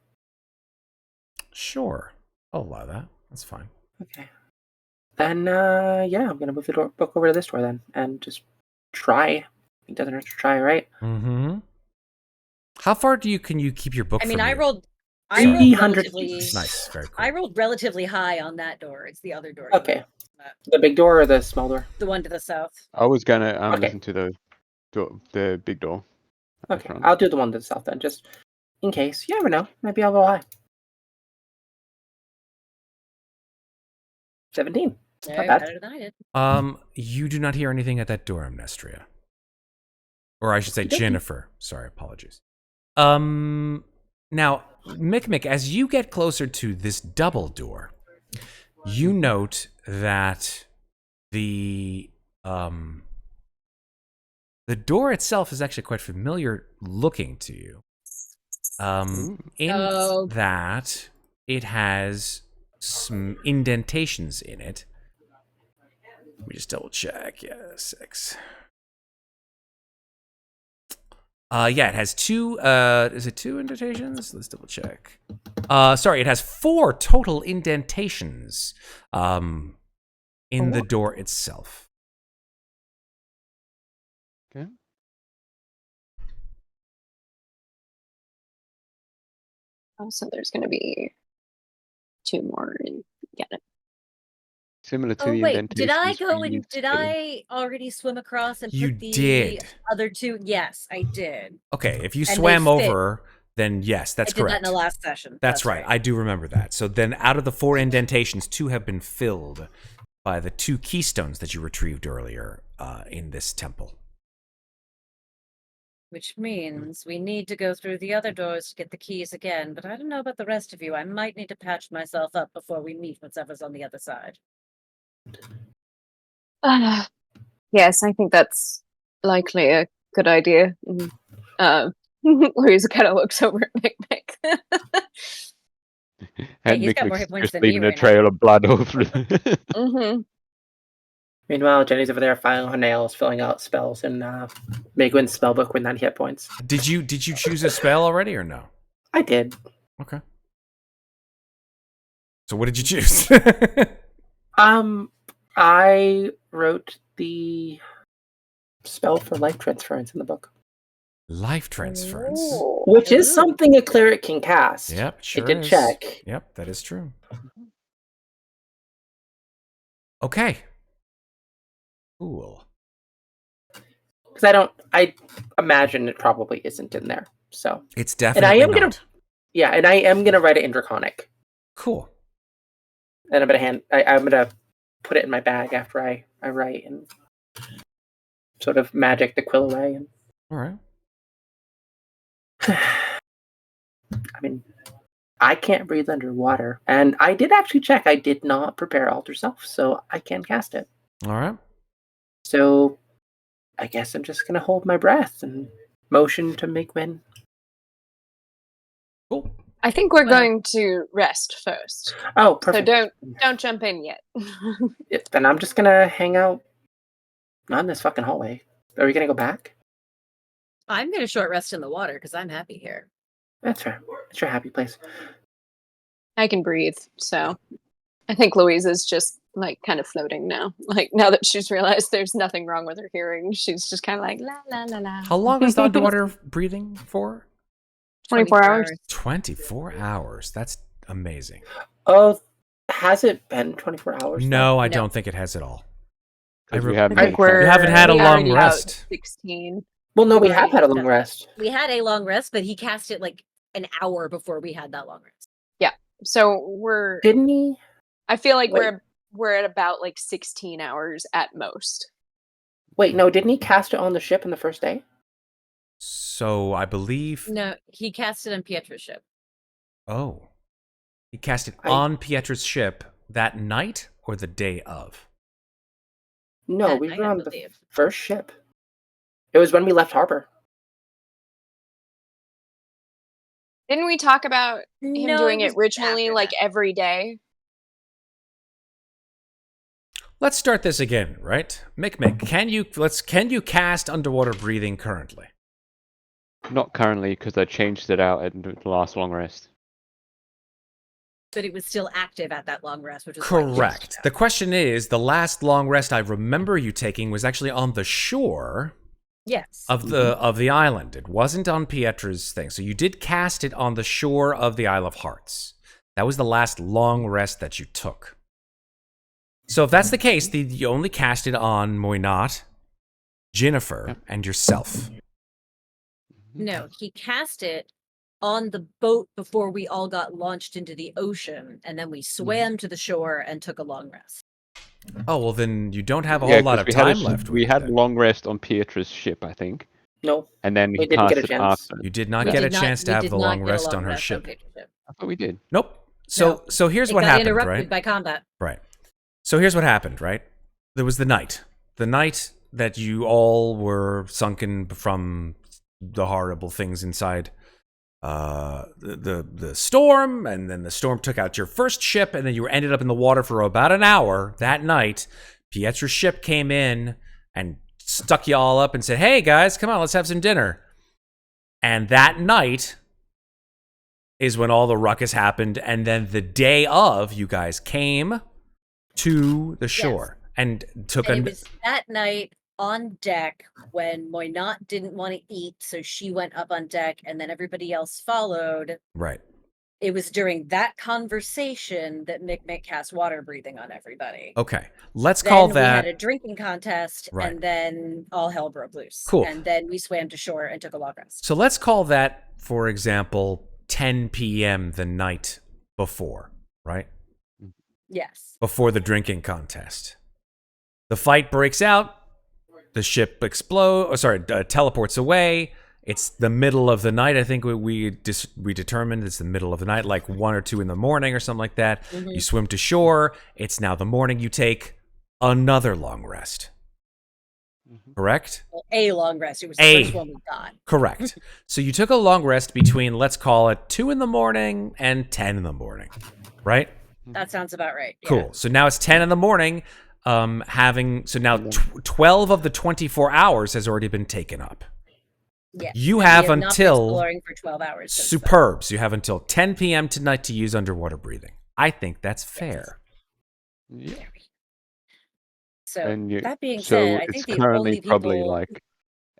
Sure. I'll allow that. That's fine. Okay. Then, yeah, I'm gonna move the book over to this door then, and just try. It doesn't hurt to try, right? Mm-hmm. How far can you keep your book I mean, from I you? rolled 300 relatively. feet. Nice. Very cool. I rolled relatively high on that door. It's the other door. Okay. The big door or the small door? The one to the south. I was gonna Okay. listen to the big door. at the Okay, front. I'll do the one to the south then, just in case. You never know. Maybe I'll go high. 17. No, Not bad. better than I did. You do not hear anything at that door, Amnestria. Or I should say Ginnifer. Sorry, apologies. Now, Mikmick, as you get closer to this double door, you note that the door itself is actually quite familiar looking to you. In Oh. that it has some indentations in it. Let me just double check. Yeah, 6. Yeah, it has 2. Is it 2 indentations? Let's double check. Sorry, it has 4 total indentations. In the door itself. Okay. So there's going to be 2 more. And get it. Similar to Oh the wait, indentations. did I go we and used did to- I already swim across and You put the did. other 2? Yes, I did. Okay, if you And swam they fit. over, then yes, that's I did correct. that in the last session. That's right. I do remember that. So then out of the 4 indentations, 2 have been filled by the 2 keystones that you retrieved earlier in this temple. Which means we need to go through the other doors to get the keys again, but I don't know about the rest of you. I might need to patch myself up before we meet whatever's on the other side. Yes, I think that's likely a good idea. Louisa kind of looks over at Mikmick. And he's got more Mikmick's hit points just than me leaving a right now. trail of blood over. Mm-hmm. Meanwhile, Jenny's over there filing her nails, filling out spells in Megwin's spellbook with 90 hit points. Did you choose a spell already or no? I did. Okay. So what did you choose? I wrote the spell for life transference in the book. Life transference. Which is Ooh. something a cleric can cast. Yep, sure It did is. check. Yep, that is true. Okay. Cool. Because I imagine it probably isn't in there. So It's definitely am not. gonna- yeah, and I am gonna write it in Draconic. Cool. And I'm gonna put it in my bag after I write and sort of magic the quill away. And All right. I mean, I can't breathe underwater, and I did actually check. I did not prepare Alter Self, so I can cast it. All right. So I guess I'm just gonna hold my breath and motion to Mikmin. Cool. I think we're Well- going to rest first. Oh, perfect. So don't jump in yet. Then I'm just gonna hang out, not in this fucking hallway. Are we gonna go back? I'm gonna short rest in the water because I'm happy here. That's fair. It's your happy place. I can breathe, so I think Louisa's just like kind of floating now. Like now that she's realized there's nothing wrong with her hearing, she's just kind of like la la la la. How long is the underwater breathing for? 24 hours. 24 hours. That's amazing. Oh, has it been 24 hours? No, I No. don't think it has at all. I Because we re- haven't I been think we're You haven't had a we long already rest. out 16. Well, no, we Right. have had a long rest. We had a long rest, but he cast it like an hour before we had that long rest. So we're Didn't he? I feel like Wait. we're at about like 16 hours at most. Wait, no, didn't he cast it on the ship in the first day? So I believe. No, he cast it on Pietro's ship. Oh. He cast it I- on Pietro's ship that night or the day of? No, That we night, were I on the believe. first ship. It was when we left harbor. Didn't we talk about him No, doing was it ritually after like that. every day? Let's start this again, right? Mikmick, can you cast underwater breathing currently? Not currently, because I changed it out at the last long rest. But it was still active at that long rest, which is why he Correct. changed it. The question is, the last long rest I remember you taking was actually on the shore Yes. of the island. It wasn't on Pietro's thing. So you did cast it on the shore of the Isle of Hearts. That was the last long rest that you took. So if that's the case, you only cast it on Muadnhait, Ginnifer, and yourself. No, he cast it on the boat before we all got launched into the ocean, and then we swam to the shore and took a long rest. Oh, well then you don't have a Yeah, whole lot 'cause of we had time left. We with had it then. long rest on Pietro's ship, I think, No. and then We he didn't cast get a it chance. after. You did not We get did a chance to we have did the not long get a rest long on her rest ship. Pietro's ship. I thought we did. Nope. So here's It what got happened, interrupted right? by combat. Right. So here's what happened, right? There was the night that you all were sunken from the horrible things inside the storm, and then the storm took out your first ship, and then you ended up in the water for about an hour that night. Pietro's ship came in and stuck you all up and said, "Hey guys, come on, let's have some dinner." And that night is when all the ruckus happened, and then the day of, you guys came to the shore and took And it was that night on deck when Moynat didn't want to eat, so she went up on deck, and then everybody else followed. right. It was during that conversation that Mikmick cast water breathing on everybody. Okay, let's Then call we that. had a drinking contest, Right. and then all hell broke loose. Cool. And then we swam to shore and took a long rest. So let's call that, for example, 10 p.m. the night before, right? Yes. Before the drinking contest. The fight breaks out. The ship teleports away. It's the middle of the night. I think we determined it's the middle of the night, like 1 or 2 in the morning or something like that. Mhm. You swim to shore. It's now the morning. You take another long rest. Correct? Well, a long rest. It was A. the first one we got. Correct. So you took a long rest between, let's call it 2 in the morning and 10 in the morning, right? That sounds about right. Yeah. Cool. So now it's 10 in the morning. Now 12 of the 24 hours has already been taken up. Yeah. You We have not been until exploring for 12 hours. since then. superb. So you have until 10 p.m. tonight to use underwater breathing. I think that's fair. Yeah. So And you, that being so said, I it's think the currently only probably people like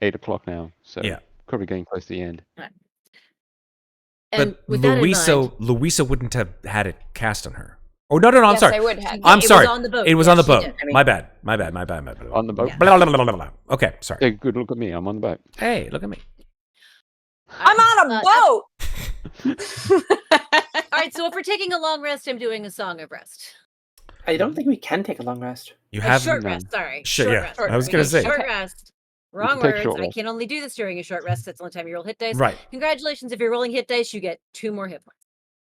8 o'clock now. So Yeah. probably getting close to the end. and But with that in mind, Louisa wouldn't have had it cast on her. Oh, no, I'm Yes, sorry. I would have. I'm it sorry. was on the boat. It was Yeah, on the she boat. did. My bad. On the boat. Yeah. Blah, blah, blah, blah, blah. Okay, sorry. Hey, good look at me. I'm on the boat. Hey, look at me. I'm on a boat. All right, so if we're taking a long rest, I'm doing a song of rest. I don't think we can take a long rest. You A have short none. rest, sorry. Shit, short yeah. rest. I was gonna say. Short Okay. rest. can Wrong take words. short I rest. can only do this during a short rest. That's the only time you roll hit dice. Right. Congratulations. If you're rolling hit dice, you get 2 more hit points.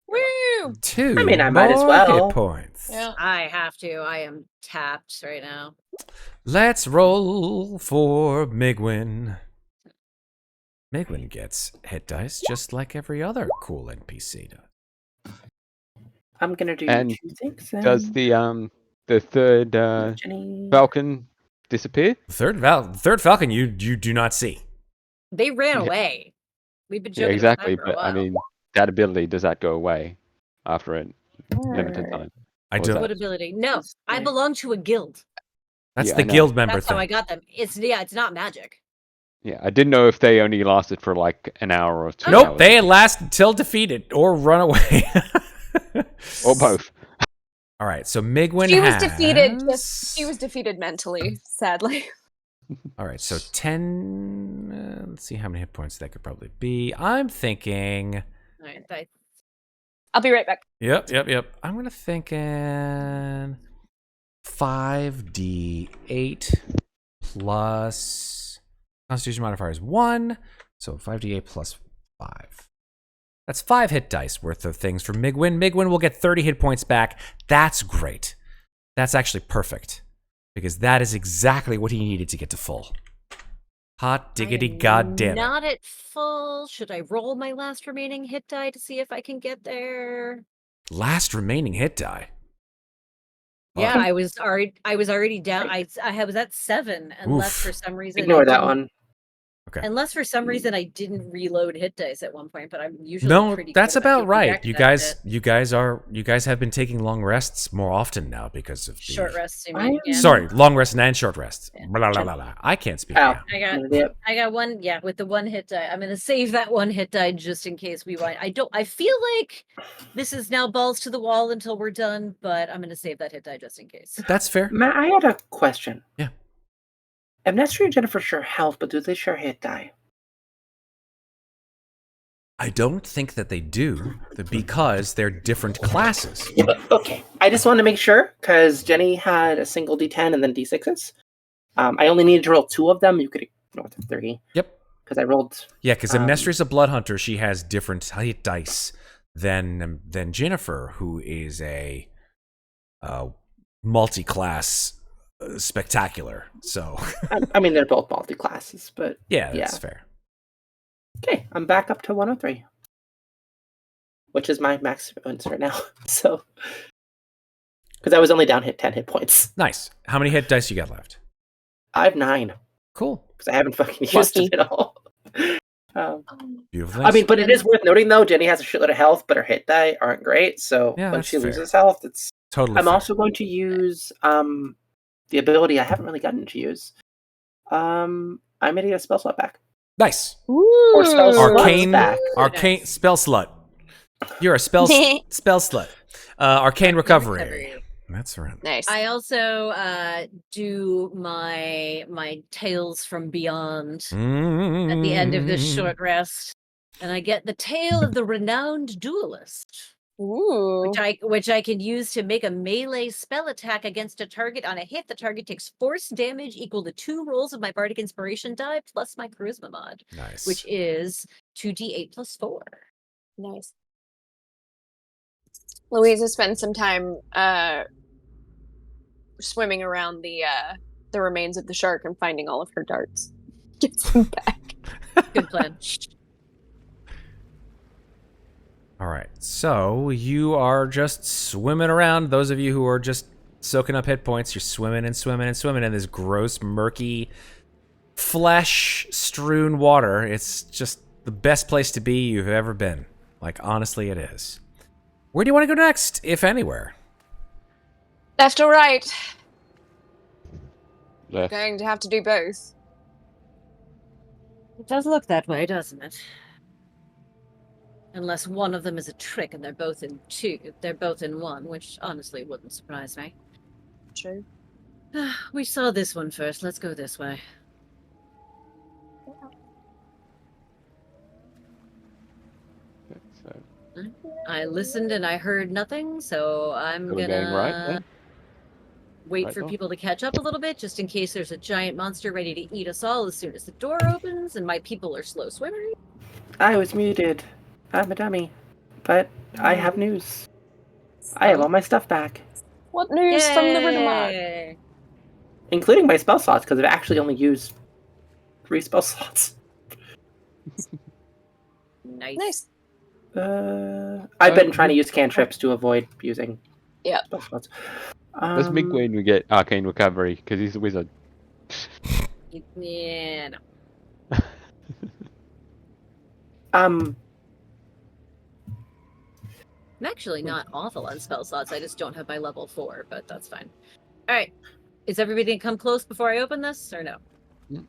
Woo! 2 I mean, I might as more well. hit points. Yeah. I have to. I am tapped right now. Let's roll for Migwin. Migwin gets hit dice just like every other cool NPC does. I'm gonna do And 2 things. Then. Does the third Jenny? Falcon disappear? Third Falcon, you do not see. They ran Yeah. away. We've been Yeah, joking exactly. about that for a But I while. mean, that ability, does that go away after a limited time? I What was don't. that? What ability? No, Yes, I yeah. belong to a guild. That's Yeah, the I know. guild member That's how I thing. got them. It's not magic. Yeah, I didn't know if they only lasted for like an hour or 2 Nope, hours. they last until defeated or run away. Or both. All right, so Migwin She was has... defeated. She was defeated mentally, sadly. All right, so 10... let's see how many hit points that could probably be. I'm thinking... All right, I'll be right back. Yep. I'm going to thinking 5d8 plus... Constitution modifier is 1, so 5d8 plus 5. That's 5 hit dice worth of things for Migwin. Migwin will get 30 hit points back. That's great. That's actually perfect. Because that is exactly what he needed to get to full. Hot diggity goddamn it. Not at full. Should I roll my last remaining hit die to see if I can get there? Last remaining hit die. Yeah, Oh. I was already down. I was at 7, unless Oof. for some reason Ignore I that didn't- one. Okay. Unless for some reason I didn't reload hit dice at one point, but I'm usually No, pretty that's good. I about can right. project You that guys have been taking long rests more often now because of the short rests. You I mean? am- Yeah. Sorry, long rests and short rests. Yeah. Blah, blah, blah, blah. I can't speak Ow. now. I got one. Yeah, with the one hit die, I'm gonna save that one hit die just in case we want. I feel like this is now balls to the wall until we're done, but I'm gonna save that hit die just in case. That's fair. Matt, I had a question. Yeah. Amnestria and Ginnifer share health, but do they share hit die? I don't think that they do because they're different classes. Yeah, but okay. I just wanted to make sure because Jenny had a single D10 and then D6s. I only needed to roll 2 of them. You could ignore the 3 Yep. because I rolled. Yeah, because Amnestria's a blood hunter. She has different hit dice than Ginnifer, who is a multi-class spectacular. So I mean, they're both multi-classes, but yeah, that's fair. Okay, I'm back up to 103, which is my max points right now. So, because I was only down 10 hit points. Nice. How many hit dice you got left? I have 9 Cool. because I haven't fucking used Lucky. it at all. Beautiful. I mean, but it is worth noting though. Jenny has a shitload of health, but her hit die aren't great. So Yeah, when that's she fair. loses health, it's. Totally. I'm fair. also going to use the ability I haven't really gotten to use. I'm gonna get a spell slot back. Nice. Or spell slots Arcane, back. arcane spell slut. You're a spell slut. Arcane recovery. That's right. Nice. I also do my tales from beyond at the end of this short rest, and I get the tale of the renowned duelist, Ooh. which I can use to make a melee spell attack against a target. On a hit, the target takes force damage equal to 2 rolls of my bardic inspiration die plus my charisma mod, Nice. which is 2d8 plus 4. Nice. Louisa spends some time swimming around the remains of the shark and finding all of her darts. Gets them back. Good plan. All right. So you are just swimming around. Those of you who are just soaking up hit points, you're swimming and swimming and swimming in this gross, murky, flesh-strewn water. It's just the best place to be you've ever been. Like, honestly, it is. Where do you want to go next, if anywhere? Left or right? Left. Going to have to do both. It does look that way, doesn't it? Unless one of them is a trick and they're both in 2. They're both in 1, which honestly wouldn't surprise me. True. We saw this one first. Let's go this way. So, I listened and I heard nothing, so I'm So we're gonna going right then? wait Right for door? people to catch up a little bit, just in case there's a giant monster ready to eat us all as soon as the door opens and my people are slow swimmers. I was muted. I'm a dummy. But I have news. I have all my stuff back. What news from the Rinamod? Yay! Including my spell slots, because I've actually only used 3 spell slots. Nice. Nice. I've been trying to use cantrips to avoid using Yeah. spell slots. does Migwin get arcane recovery because he's a wizard? Yeah, no. Um, I'm actually not awful on spell slots. I just don't have my level 4, but that's fine. All right. Is everybody gonna come close before I open this, or no? Do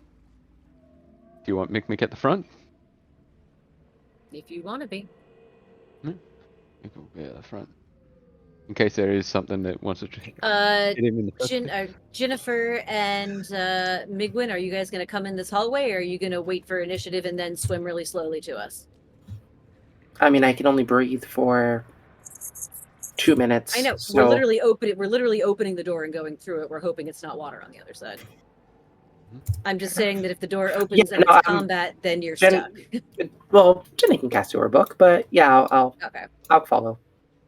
you want Mikmick at the front? If you want to be. Mick will be at the front. In case there is something that wants to hit him in the first place. Ginnifer and Migwin, are you guys going to come in this hallway, or are you going to wait for initiative and then swim really slowly to us? I mean, I can only breathe for 2 minutes. I know. So We're literally opening the door and going through it. We're hoping it's not water on the other side. I'm just saying that if the door opens and it's combat, then you're stuck. Well, Jenny can cast your book, but yeah, I'll follow.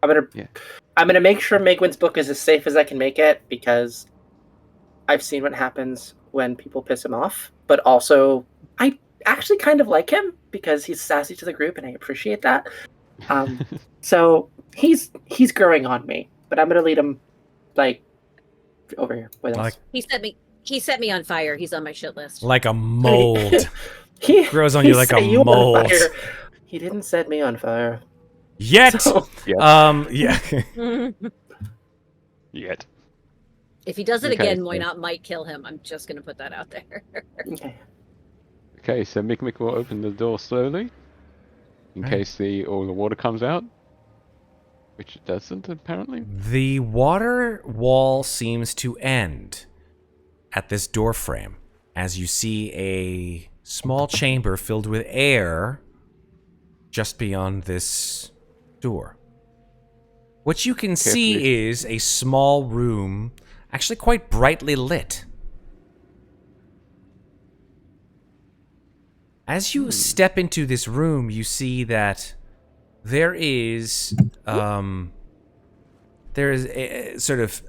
I'm gonna make sure Megwin's book is as safe as I can make it, because I've seen what happens when people piss him off. But also, I actually kind of like him because he's sassy to the group, and I appreciate that. So he's growing on me, but I'm gonna lead him like over here with us. He set me on fire. He's on my shit list. Like a mold. He grows on you like a on mold. fire. He didn't set me on fire. Yet. So- Yeah. Yet. If he does it Okay, again, so- Moynot might kill him. I'm just going to put that out there. Okay. Okay, so Mikmick will open the door slowly, in case all the water comes out, which it doesn't apparently. The water wall seems to end at this door frame, as you see a small chamber filled with air just beyond this door. What you can see is a small room, actually quite brightly lit. As you step into this room, you see that there is sort of,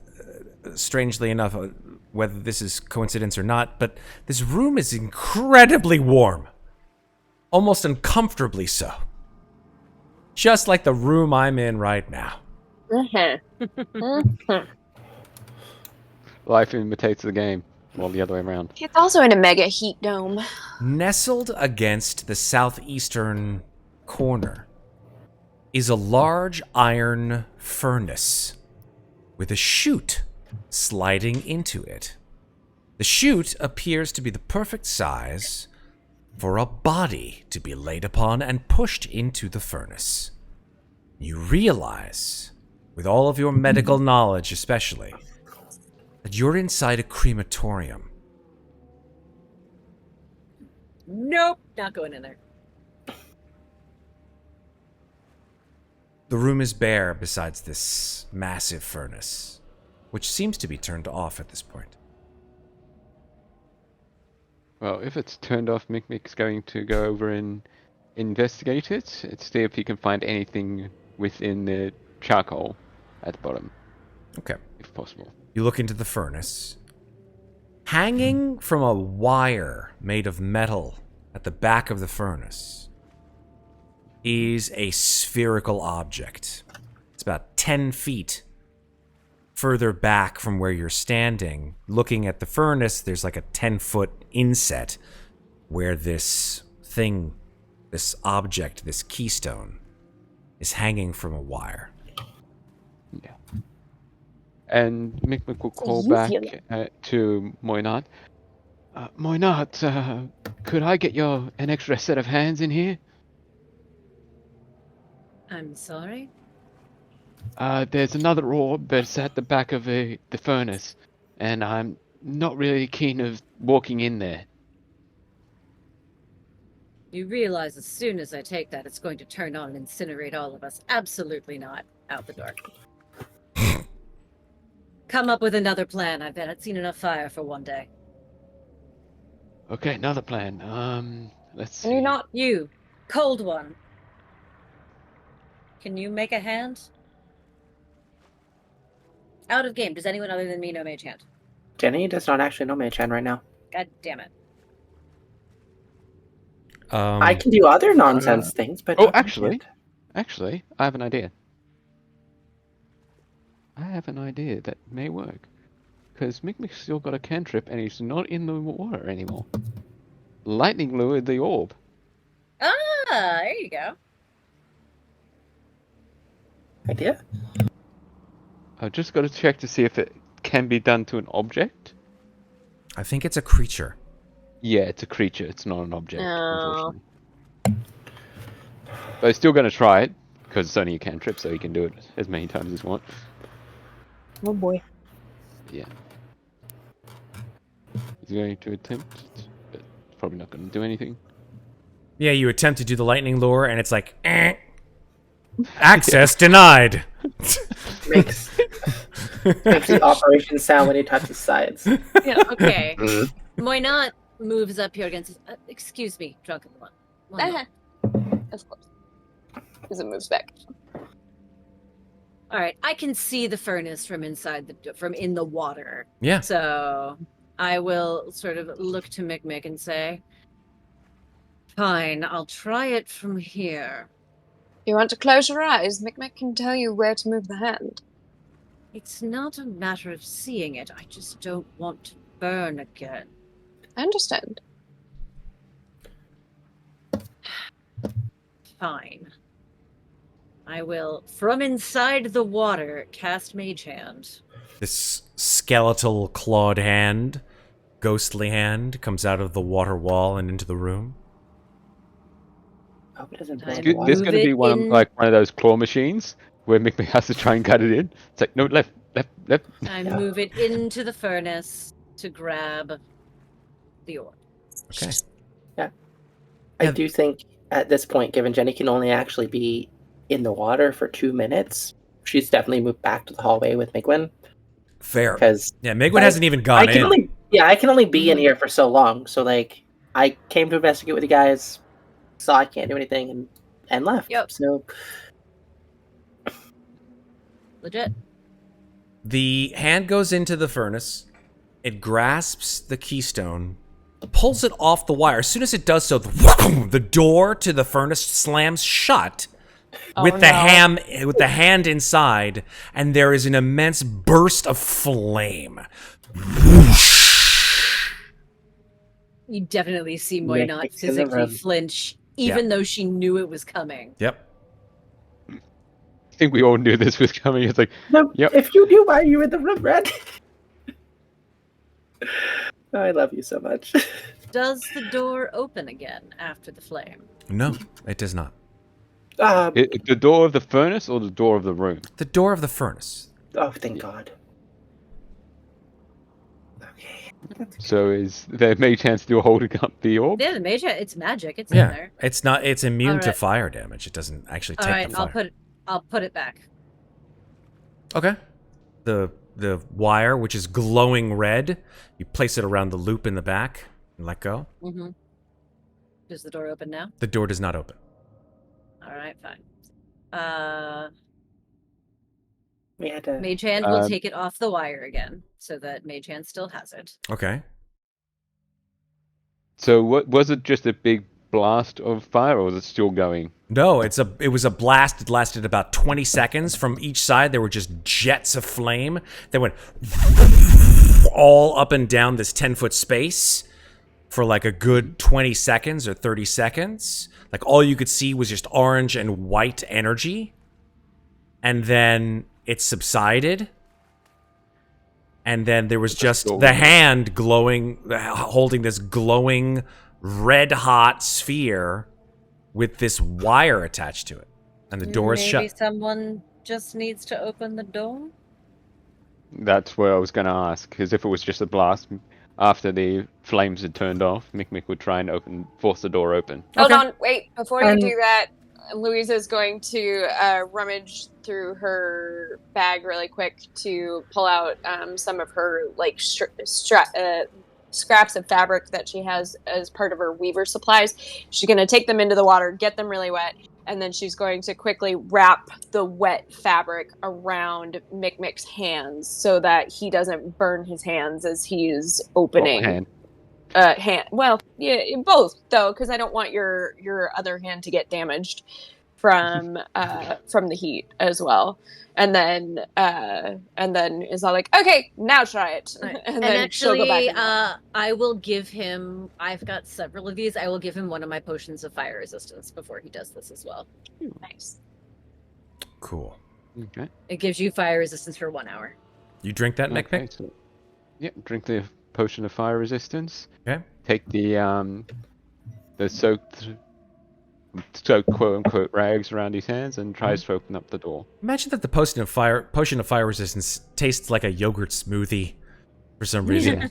strangely enough, whether this is coincidence or not, but this room is incredibly warm. Almost uncomfortably so. Just like the room I'm in right now. Life imitates the game, well, the other way around. It's also in a mega heat dome. Nestled against the southeastern corner is a large iron furnace with a chute sliding into it. The chute appears to be the perfect size for a body to be laid upon and pushed into the furnace. You realize, with all of your medical knowledge especially, that you're inside a crematorium. Nope, not going in there. The room is bare besides this massive furnace, which seems to be turned off at this point. Well, if it's turned off, Mikmick's going to go over and investigate it and see if he can find anything within the charcoal at the bottom. Okay. If possible. You look into the furnace. Hanging from a wire made of metal at the back of the furnace is a spherical object. It's about 10 feet further back from where you're standing. Looking at the furnace, there's like a 10-foot inset where this thing, this object, this keystone, is hanging from a wire. Yeah. And Mikmick will call You back feel it. to Muadnhait. Muadnhait, could I get an extra set of hands in here? I'm sorry. There's another orb that's at the back of the furnace, and I'm not really keen of walking in there. You realize as soon as I take that, it's going to turn on and incinerate all of us. Absolutely not. Out the door. Come up with another plan. I've seen enough fire for one day. Okay, another plan. Let's see. Can you not? You, cold one. Can you make a hand? Out of game. Does anyone other than me know Mage Hand? Jenny does not actually know Mage Hand right now. God damn it. I can do other nonsense things, but Oh, not Mage Hand. actually, I have an idea. I have an idea that may work. Because Mikmick's still got a cantrip and he's not in the water anymore. Lightning lure the orb. Ah, there you go. Idea? I've just got to check to see if it can be done to an object. I think it's a creature. Yeah, it's a creature. It's not an object, No. unfortunately. But he's still going to try it, because it's only a cantrip, so he can do it as many times as he wants. Oh boy. Yeah. He's going to attempt, but it's probably not going to do anything. Yeah, you attempt to do the lightning lure, and it's like, access denied. Makes the operation sound when he touches sides. Yeah, okay. Muadnhait moves up here against. Excuse me, drunken one. One moment. Of course. Because it moves back. All right, I can see the furnace from in the water. Yeah. So I will sort of look to Mikmick and say, "Fine, I'll try it from here." You want to close your eyes? Mikmick can tell you where to move the hand. It's not a matter of seeing it. I just don't want to burn again. I understand. Fine. I will, from inside the water, cast Mage Hand. This skeletal clawed hand, ghostly hand, comes out of the water wall and into the room. I hope it doesn't I blow Move There's going to be it one in- of those claw machines where Mikmick has to try and cut it in. It's like, no, left. I move it into the furnace to grab the orb. Okay. I do think at this point, given Jenny can only actually be in the water for 2 minutes, she's definitely moved back to the hallway with Migwin. Fair. Because Yeah, Migwin hasn't even gone in. I can only be in here for so long. So like, I came to investigate with you guys, saw I can't do anything, and left. Yep. So Legit. The hand goes into the furnace. It grasps the keystone, pulls it off the wire. As soon as it does so, the door to the furnace slams shut with the hand inside, and there is an immense burst of flame. You definitely see Mikmick's Muadnhait in the physically room. flinch, even though she knew it was coming. Yep. I think we all knew this was coming. It's like, No, Yep. if you knew why you were in the room, Red. I love you so much. Does the door open again after the flame? No, it does not. the door of the furnace or the door of the room? The door of the furnace. Oh, thank God. Okay. So is there mage hand still holding up the orb? Yeah, the mage, it's magic. It's in Yeah, there. it's immune to Alright. fire damage. It doesn't actually take All right, the fire. I'll put it back. Okay. The wire, which is glowing red, you place it around the loop in the back and let go. Mm-hmm. Does the door open now? The door does not open. All right, fine. We had to. Mage Hand will take it off the wire again, so that Mage Hand still has it. Okay. So what was it? Just a big blast of fire, or was it still going? No, it was a blast. It lasted about 20 seconds. From each side, there were just jets of flame that went all up and down this 10-foot space for like a good 20 seconds or 30 seconds. Like all you could see was just orange and white energy. And then it subsided. And then there was just the hand glowing, holding this glowing red-hot sphere with this wire attached to it. And the door is shut. Maybe someone just needs to open the door? That's where I was going to ask, because if it was just a blast after the flames had turned off, Mikmick would try and force the door open. Hold Okay. on, wait. Before you do that, Louisa's going to rummage through her bag really quick to pull out some of her like scraps of fabric that she has as part of her weaver supplies. She's going to take them into the water, get them really wet, and then she's going to quickly wrap the wet fabric around Mikmick's hands so that he doesn't burn his hands as he's opening. Hand. Well, yeah, both though, because I don't want your other hand to get damaged from the heat as well. And then is all like, okay, now try it. And then actually, she'll go back. I will give him. I've got several of these. I will give him one of my potions of fire resistance before he does this as well. Nice. Cool. Okay. It gives you fire resistance for 1 hour. You drink that, Mikmick? Okay, so, yeah, drink the potion of fire resistance. Okay. Take the soaked quote unquote rags around his hands and tries to open up the door. Imagine that the potion of fire resistance tastes like a yogurt smoothie for some reason.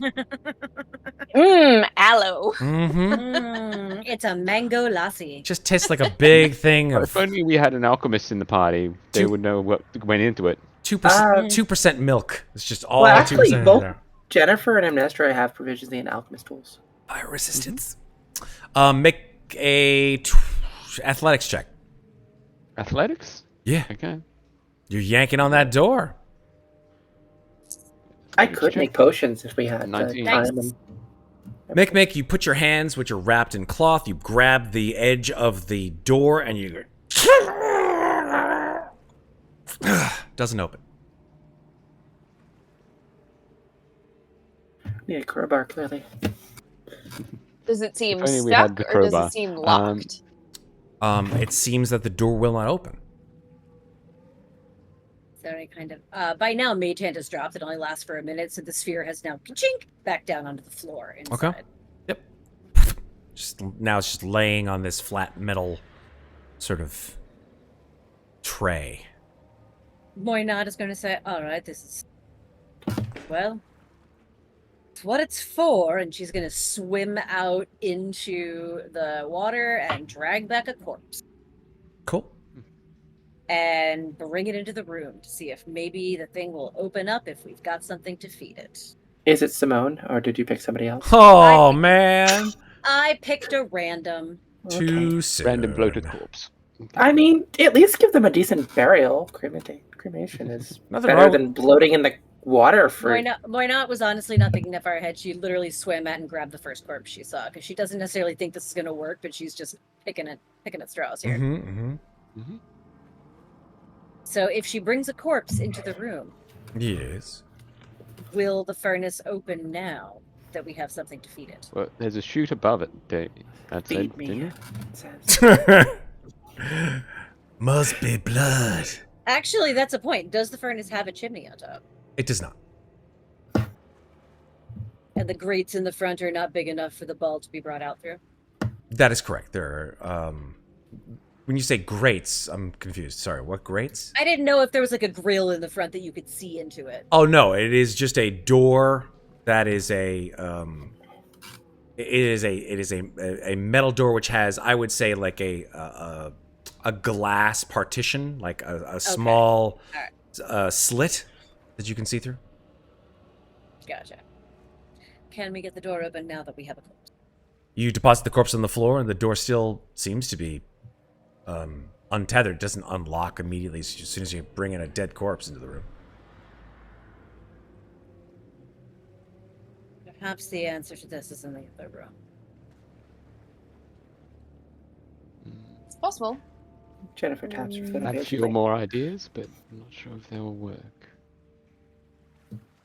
Aloe. Mm-hmm. It's a mango lassi. Just tastes like a big thing of If only we had an alchemist in the party, they would know what went into it. 2% milk. It's just all Well, 2% actually, in both there. Ginnifer and Amnestria have proficiency in alchemist tools. Fire resistance. Make a athletics check. Athletics? Yeah. Okay. You're yanking on that door. I could make potions if we had 19. time. And... Mikmick, you put your hands, which are wrapped in cloth, you grab the edge of the door, and you doesn't open. Need a crowbar, clearly. Does it seem If only we had stuck the or does crowbar. it seem locked? It seems that the door will not open. Is there any kind of by now Mage Hand has dropped. It only lasts for a minute, so the sphere has now chink back down onto the floor inside. Okay. Yep. Now it's just laying on this flat metal sort of tray. Muadnhait is going to say, all right, this is, well, it's what it's for, and she's going to swim out into the water and drag back a corpse Cool. and bring it into the room to see if maybe the thing will open up if we've got something to feed it. Is it Simone, or did you pick somebody else? Oh, man. I picked a random. Too soon. Random bloated corpse. I mean, at least give them a decent burial. Cremation is Nothing better wrong than bloating in the water for. Moina was honestly not thinking that far ahead. She literally swam at and grabbed the first corpse she saw because she doesn't necessarily think this is going to work, but she's just picking at straws here. So if she brings a corpse into the room, Yes. will the furnace open now that we have something to feed it? Well, there's a chute above it. That's Feed it, me. didn't you? It says. Must be blood. Actually, that's a point. Does the furnace have a chimney on top? It does not. And the grates in the front are not big enough for the ball to be brought out through? That is correct. There are, when you say grates, I'm confused. Sorry, what grates? I didn't know if there was like a grill in the front that you could see into it. Oh no, it is just a door that is a it is a metal door which has, I would say, like a glass partition, like a small slit that you can see through. Gotcha. Can we get the door open now that we have a corpse? You deposit the corpse on the floor, and the door still seems to be untethered. It doesn't unlock immediately as soon as you bring in a dead corpse into the room. Perhaps the answer to this is in the other room. It's possible. Ginnifer taps her foot. I have a few more ideas, but I'm not sure if they will work.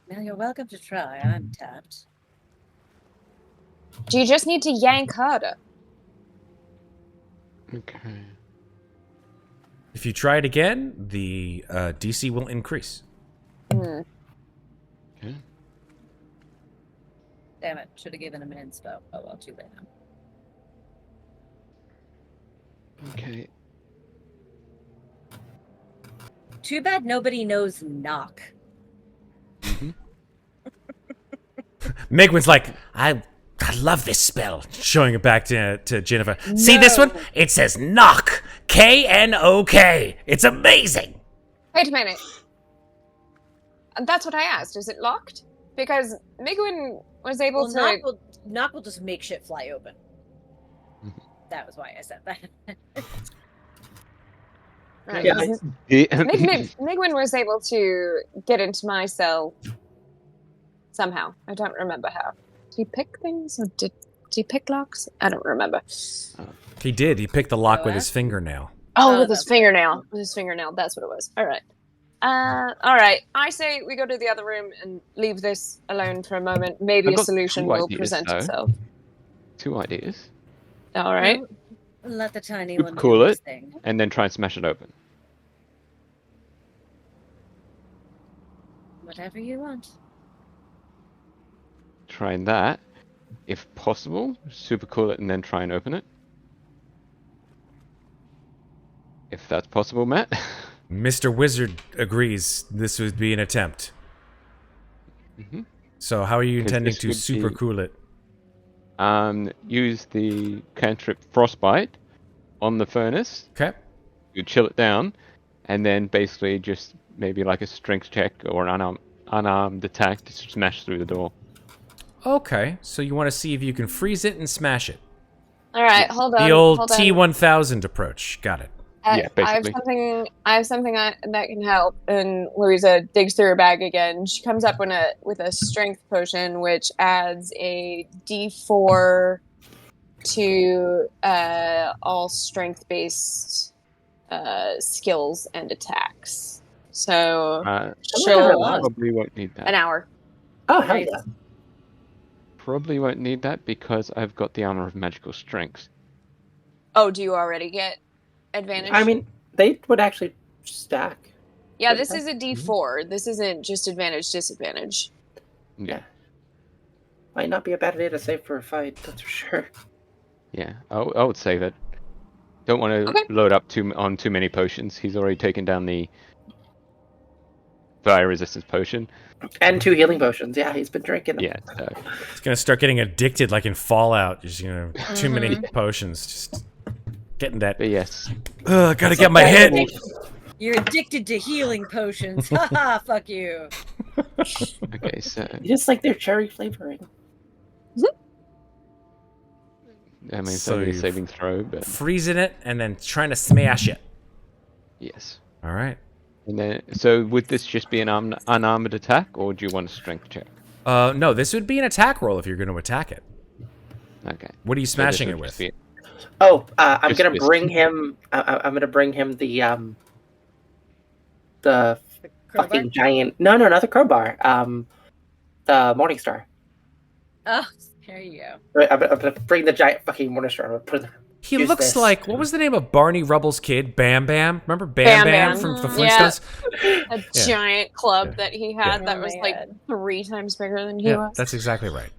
Well, you're welcome to try. I'm tapped. Do you just need to yank harder? Okay. If you try it again, the DC will increase. Hmm. Okay. Damn it. Should have given him an inspo. Oh well, too late now. Okay. Too bad nobody knows knock. Megwin's like, I love this spell. Showing it back to Ginnifer. See this one? It says knock. K-N-O-K. It's amazing. Wait a minute. That's what I asked. Is it locked? Because Migwin was able Well, to. knock will just make shit fly open. Mhm. That was why I said that. Right. Yeah, Migwin was able to get into my cell somehow. I don't remember how. Did he pick things, or did he pick locks? I don't remember. He did. He picked the lock Oh, with his fingernail. Oh, with his that's fingernail. With his fingernail. That's what it was. All right. All right. I say we go to the other room and leave this alone for a moment. Maybe I've a got solution two will ideas, present though. itself. 2 ideas. All right. Let the tiny You one cool do it. his thing. And then try and smash it open. Whatever you want. Trying that. If possible, super cool it and then try and open it. If that's possible, Matt. Mr. Wizard agrees this would be an attempt. Mhm. So how are you 'Cause intending this to would super be- cool it? Use the cantrip Frostbite on the furnace. Okay. You chill it down, and then basically just maybe like a strength check or an unarmed attack to smash through the door. Okay. So you want to see if you can freeze it and smash it. All right. Hold on. The old hold on. T1000 approach. Got it. Yeah, basically. I have something that can help. And Louisa digs through her bag again. She comes up with a strength potion, which adds a D4 to all strength-based skills and attacks. So she'll Probably won't need that. an hour. Oh, hell yeah. Probably won't need that because I've got the armor of magical strength. Oh, do you already get advantage? I mean, they would actually stack. yeah, this is a D4. This isn't just advantage, disadvantage. Yeah. Might not be a bad idea to save for a fight, that's for sure. Yeah, I would save it. Don't want to Okay. load up on too many potions. He's already taken down the fire resistance potion. And 2 healing potions. Yeah, he's been drinking them. Yeah, so It's gonna start getting addicted like in Fallout. Just too many Mm-hmm. potions. Just getting that. but yes. Gotta get my head. You're addicted to healing potions. Haha, fuck you. Okay, so Just like their cherry flavoring. I mean, it's So only a you saving throw, but freezing it and then trying to smash it. yes. All right. And then, so would this just be an unarmored attack, or do you want a strength check? No, this would be an attack roll if you're going to attack it. Okay. What are you So this smashing would it just with? be- Oh, I'm Just gonna fist. bring him. I'm gonna bring him the The crowbar? fucking giant. No, not the crowbar. The Morningstar. Oh, there you go. I'm gonna bring the giant fucking Morningstar. I'm gonna put it. He Use looks this. like, what was the name of Barney Rubble's kid? Bam Bam? Remember Bam Bam Bam, Bam. from the Yeah. Flintstones? A Yeah. giant club Yeah. that he had Yeah. that Oh, was like man. 3 times bigger than he Yeah, was. that's exactly right.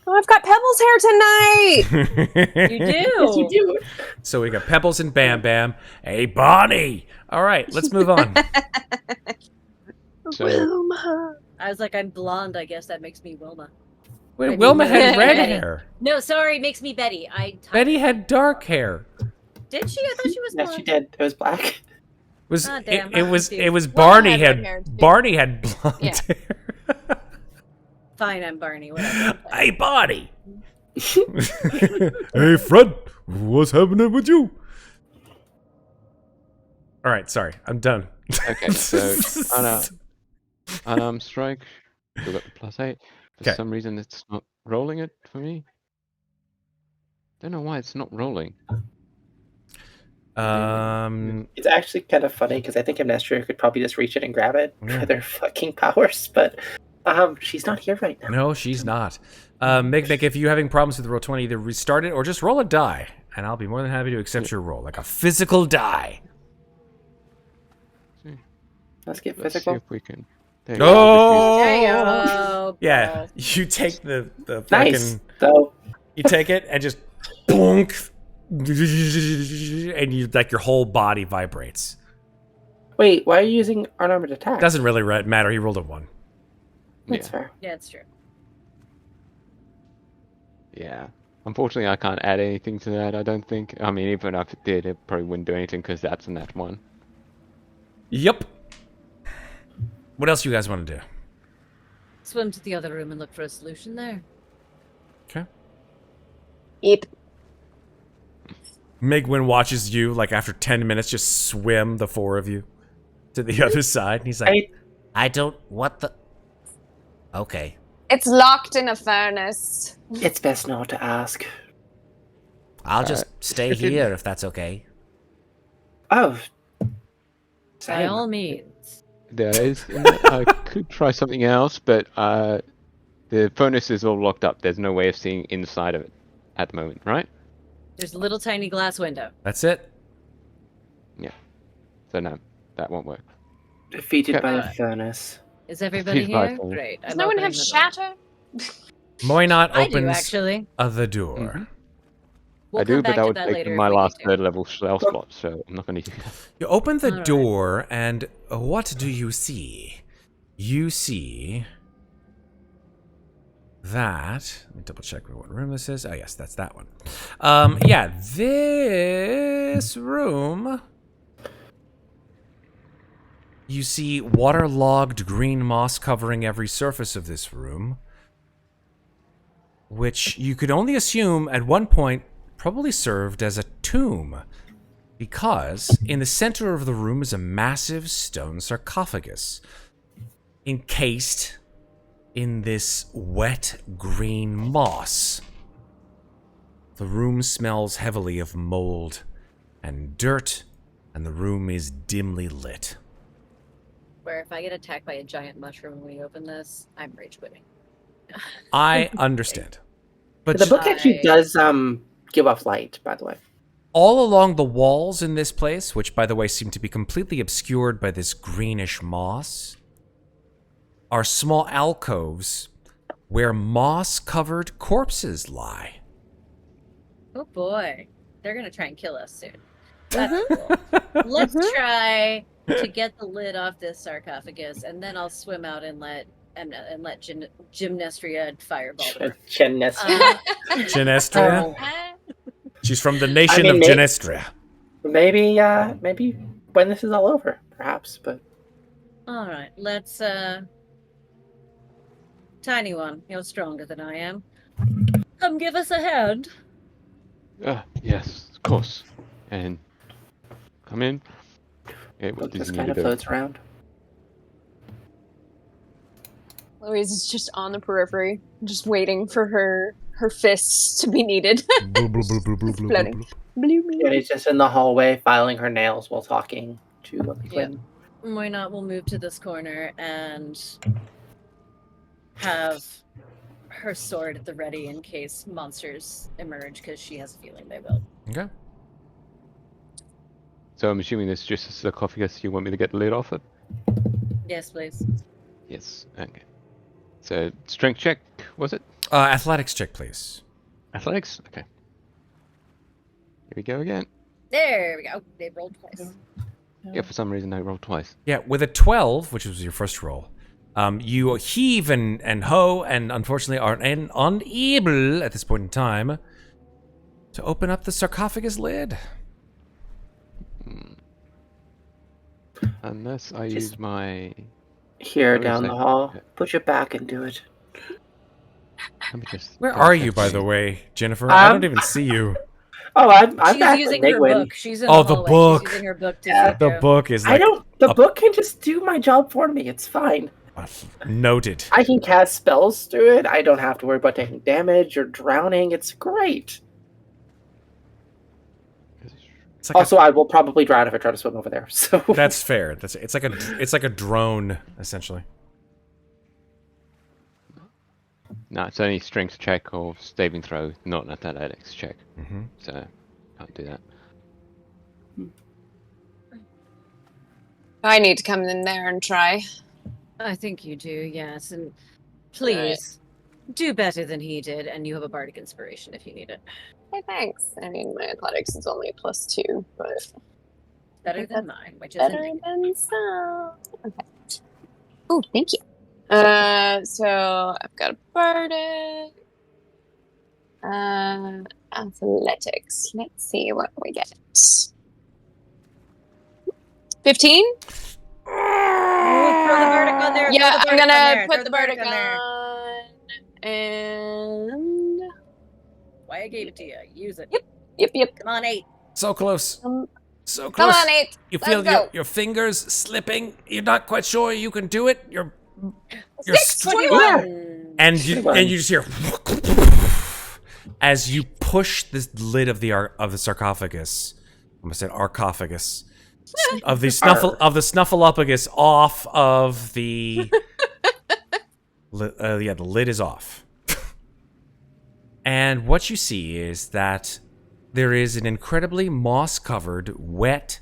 Oh, I've got Pebbles hair tonight. You do. Yes, you do. So we got Pebbles and Bam Bam. Hey, Bonnie! All right, let's move on. So Wilma. I was like, I'm blonde. I guess that makes me Wilma. Wait, Wilma had red Betty. hair. No, sorry, it makes me Betty. Betty had dark hair. Did she? I thought she was Yes, blonde. you did. It was black. Was Oh, damn, it I'm was confused. it was Wilma Barney had had red hair, too. Barney had blonde Yeah. hair. Fine, I'm Barney. Whatever. Hey, Barney. Hey, Fred. What's happening with you? All right, sorry, I'm done. okay, so unarmed strike. Still got the +8. For Okay. some reason, it's not rolling it for me. Don't know why it's not rolling. It's actually kind of funny because I think Amnestria could probably just reach it and grab it Yeah. for their fucking powers, but she's not here right now. No, she's not. Mikmick, if you're having problems with Roll20, either restart it or just roll a die, and I'll be more than happy to accept your roll, like a physical die. Let's get Let's see physical. if we can. There Oh! There you go. Yeah, you take the fucking, Nice. So you take it and just bonk, and you like your whole body vibrates. wait, why are you using unarmored attack? Doesn't really matter. He rolled a 1. That's Yeah. fair. Yeah, it's true. Yeah. Unfortunately, I can't add anything to that, I don't think. I mean, even if it did, it probably wouldn't do anything because that's a nat 1. Yep. What else you guys want to do? Swim to the other room and look for a solution there. Okay. Yep. Migwin watches you, like after 10 minutes, just swim, the 4 of you, to the other side. And he's like, I don't. What the? Okay. It's locked in a furnace. It's best not to ask. I'll just stay if you- here if that's okay. Oh. By Same. all means. There is. I could try something else, but the furnace is all locked up. There's no way of seeing inside of it at the moment, right? There's a little tiny glass window. that's it. So no, that won't work. Defeated by a Alright. furnace. Is everybody He's my here? fault. Great. Does I'm no one opening have the door. shatter? Moynot I do, opens actually. the door. We'll I do, come but back that to would that take later my if we last need to. third level spell slot, so I'm not going to do that. You open the Alright. door, and what do you see? You see that. Let me double check what room this is. Oh, yes, that's that one. Yeah, this room. You see waterlogged green moss covering every surface of this room, which you could only assume at one point probably served as a tomb, because in the center of the room is a massive stone sarcophagus encased in this wet green moss. The room smells heavily of mold and dirt, and the room is dimly lit. Where if I get attacked by a giant mushroom when we open this, I'm rage quitting. I understand. But The book actually I- does give off light, by the way. all along the walls in this place, which by the way seem to be completely obscured by this greenish moss, are small alcoves where moss-covered corpses lie. Oh boy. They're gonna try and kill us soon. That's cool. Let's try to get the lid off this sarcophagus, and then I'll swim out and let Gymnastria fireball them. Gymnast. Genestria? She's from the nation I mean, of may- Genestria. maybe when this is all over, perhaps. But All right, let's. Tiny one, you're stronger than I am. Come give us a hand. Yes, of course. And come in. Okay, what Book does just he need kind to of do? floats around. Louise is just on the periphery, just waiting for her fists to be needed. Bloop, bloop, bloop, bloop, bloop, bloop, Floating. bloop. Bloop, bloop. Jenny's just in the hallway filing her nails while talking to Yeah. Quinn. Why not? We'll move to this corner and have her sword at the ready in case monsters emerge, because she has a feeling they will. Okay. So I'm assuming this is just a sarcophagus. You want me to get the lid off it? Yes, please. Yes. Okay. So strength check, was it? Athletics check, please. Athletics? Okay. Here we go again. There we go. They rolled twice. Yeah, for some reason I rolled twice. Yeah, with a 12, which was your first roll, you heave and hoe, and unfortunately are unable at this point in time to open up the sarcophagus lid. Unless I Just- use my... Here Where is down that? the hall. Okay. Put your back and do it. Let me just... Where double are check you, by my- the way, Jennifer? I don't Um, even see you. Oh, I'm She's back using with her Migwin. book. She's in Oh, the the hallway. book. She's using her book to Yeah. see The you. book is I like don't. The up- book can just do my job for me. It's fine. noted. I can cast spells through it. I don't have to worry about taking damage or drowning. It's great. It's like Also, I will probably drown if I try to swim over there. So that's fair. It's like a drone essentially. No, it's only strength check or saving throw, not an athletics check. Mm-hmm. So, can't do that. I need to come in there and try. I think you do, yes. And please, do better than he did, and you have a bardic inspiration if you need it. Hey, thanks. I mean, my athletics is only a +2, but Better think than that's mine, which is better a than some. Okay. Oh, thank you. So I've got a bardic. Athletics. Let's see what we get. 15? Throw the bardic on there. Yeah, throw the I'm bardic on gonna there, put throw the bardic on there. on. And Why I gave it to you. Use it. yep. Come on, 8. So close. Come So close. on, 8. You Let's feel go. your fingers slipping. You're not quite sure you can do it. You're 6, 21. and you just hear as you push this lid of the sarcophagus. I almost said arcophagus. Of the snuffleupagus off of the the lid is off. And what you see is that there is an incredibly moss-covered, wet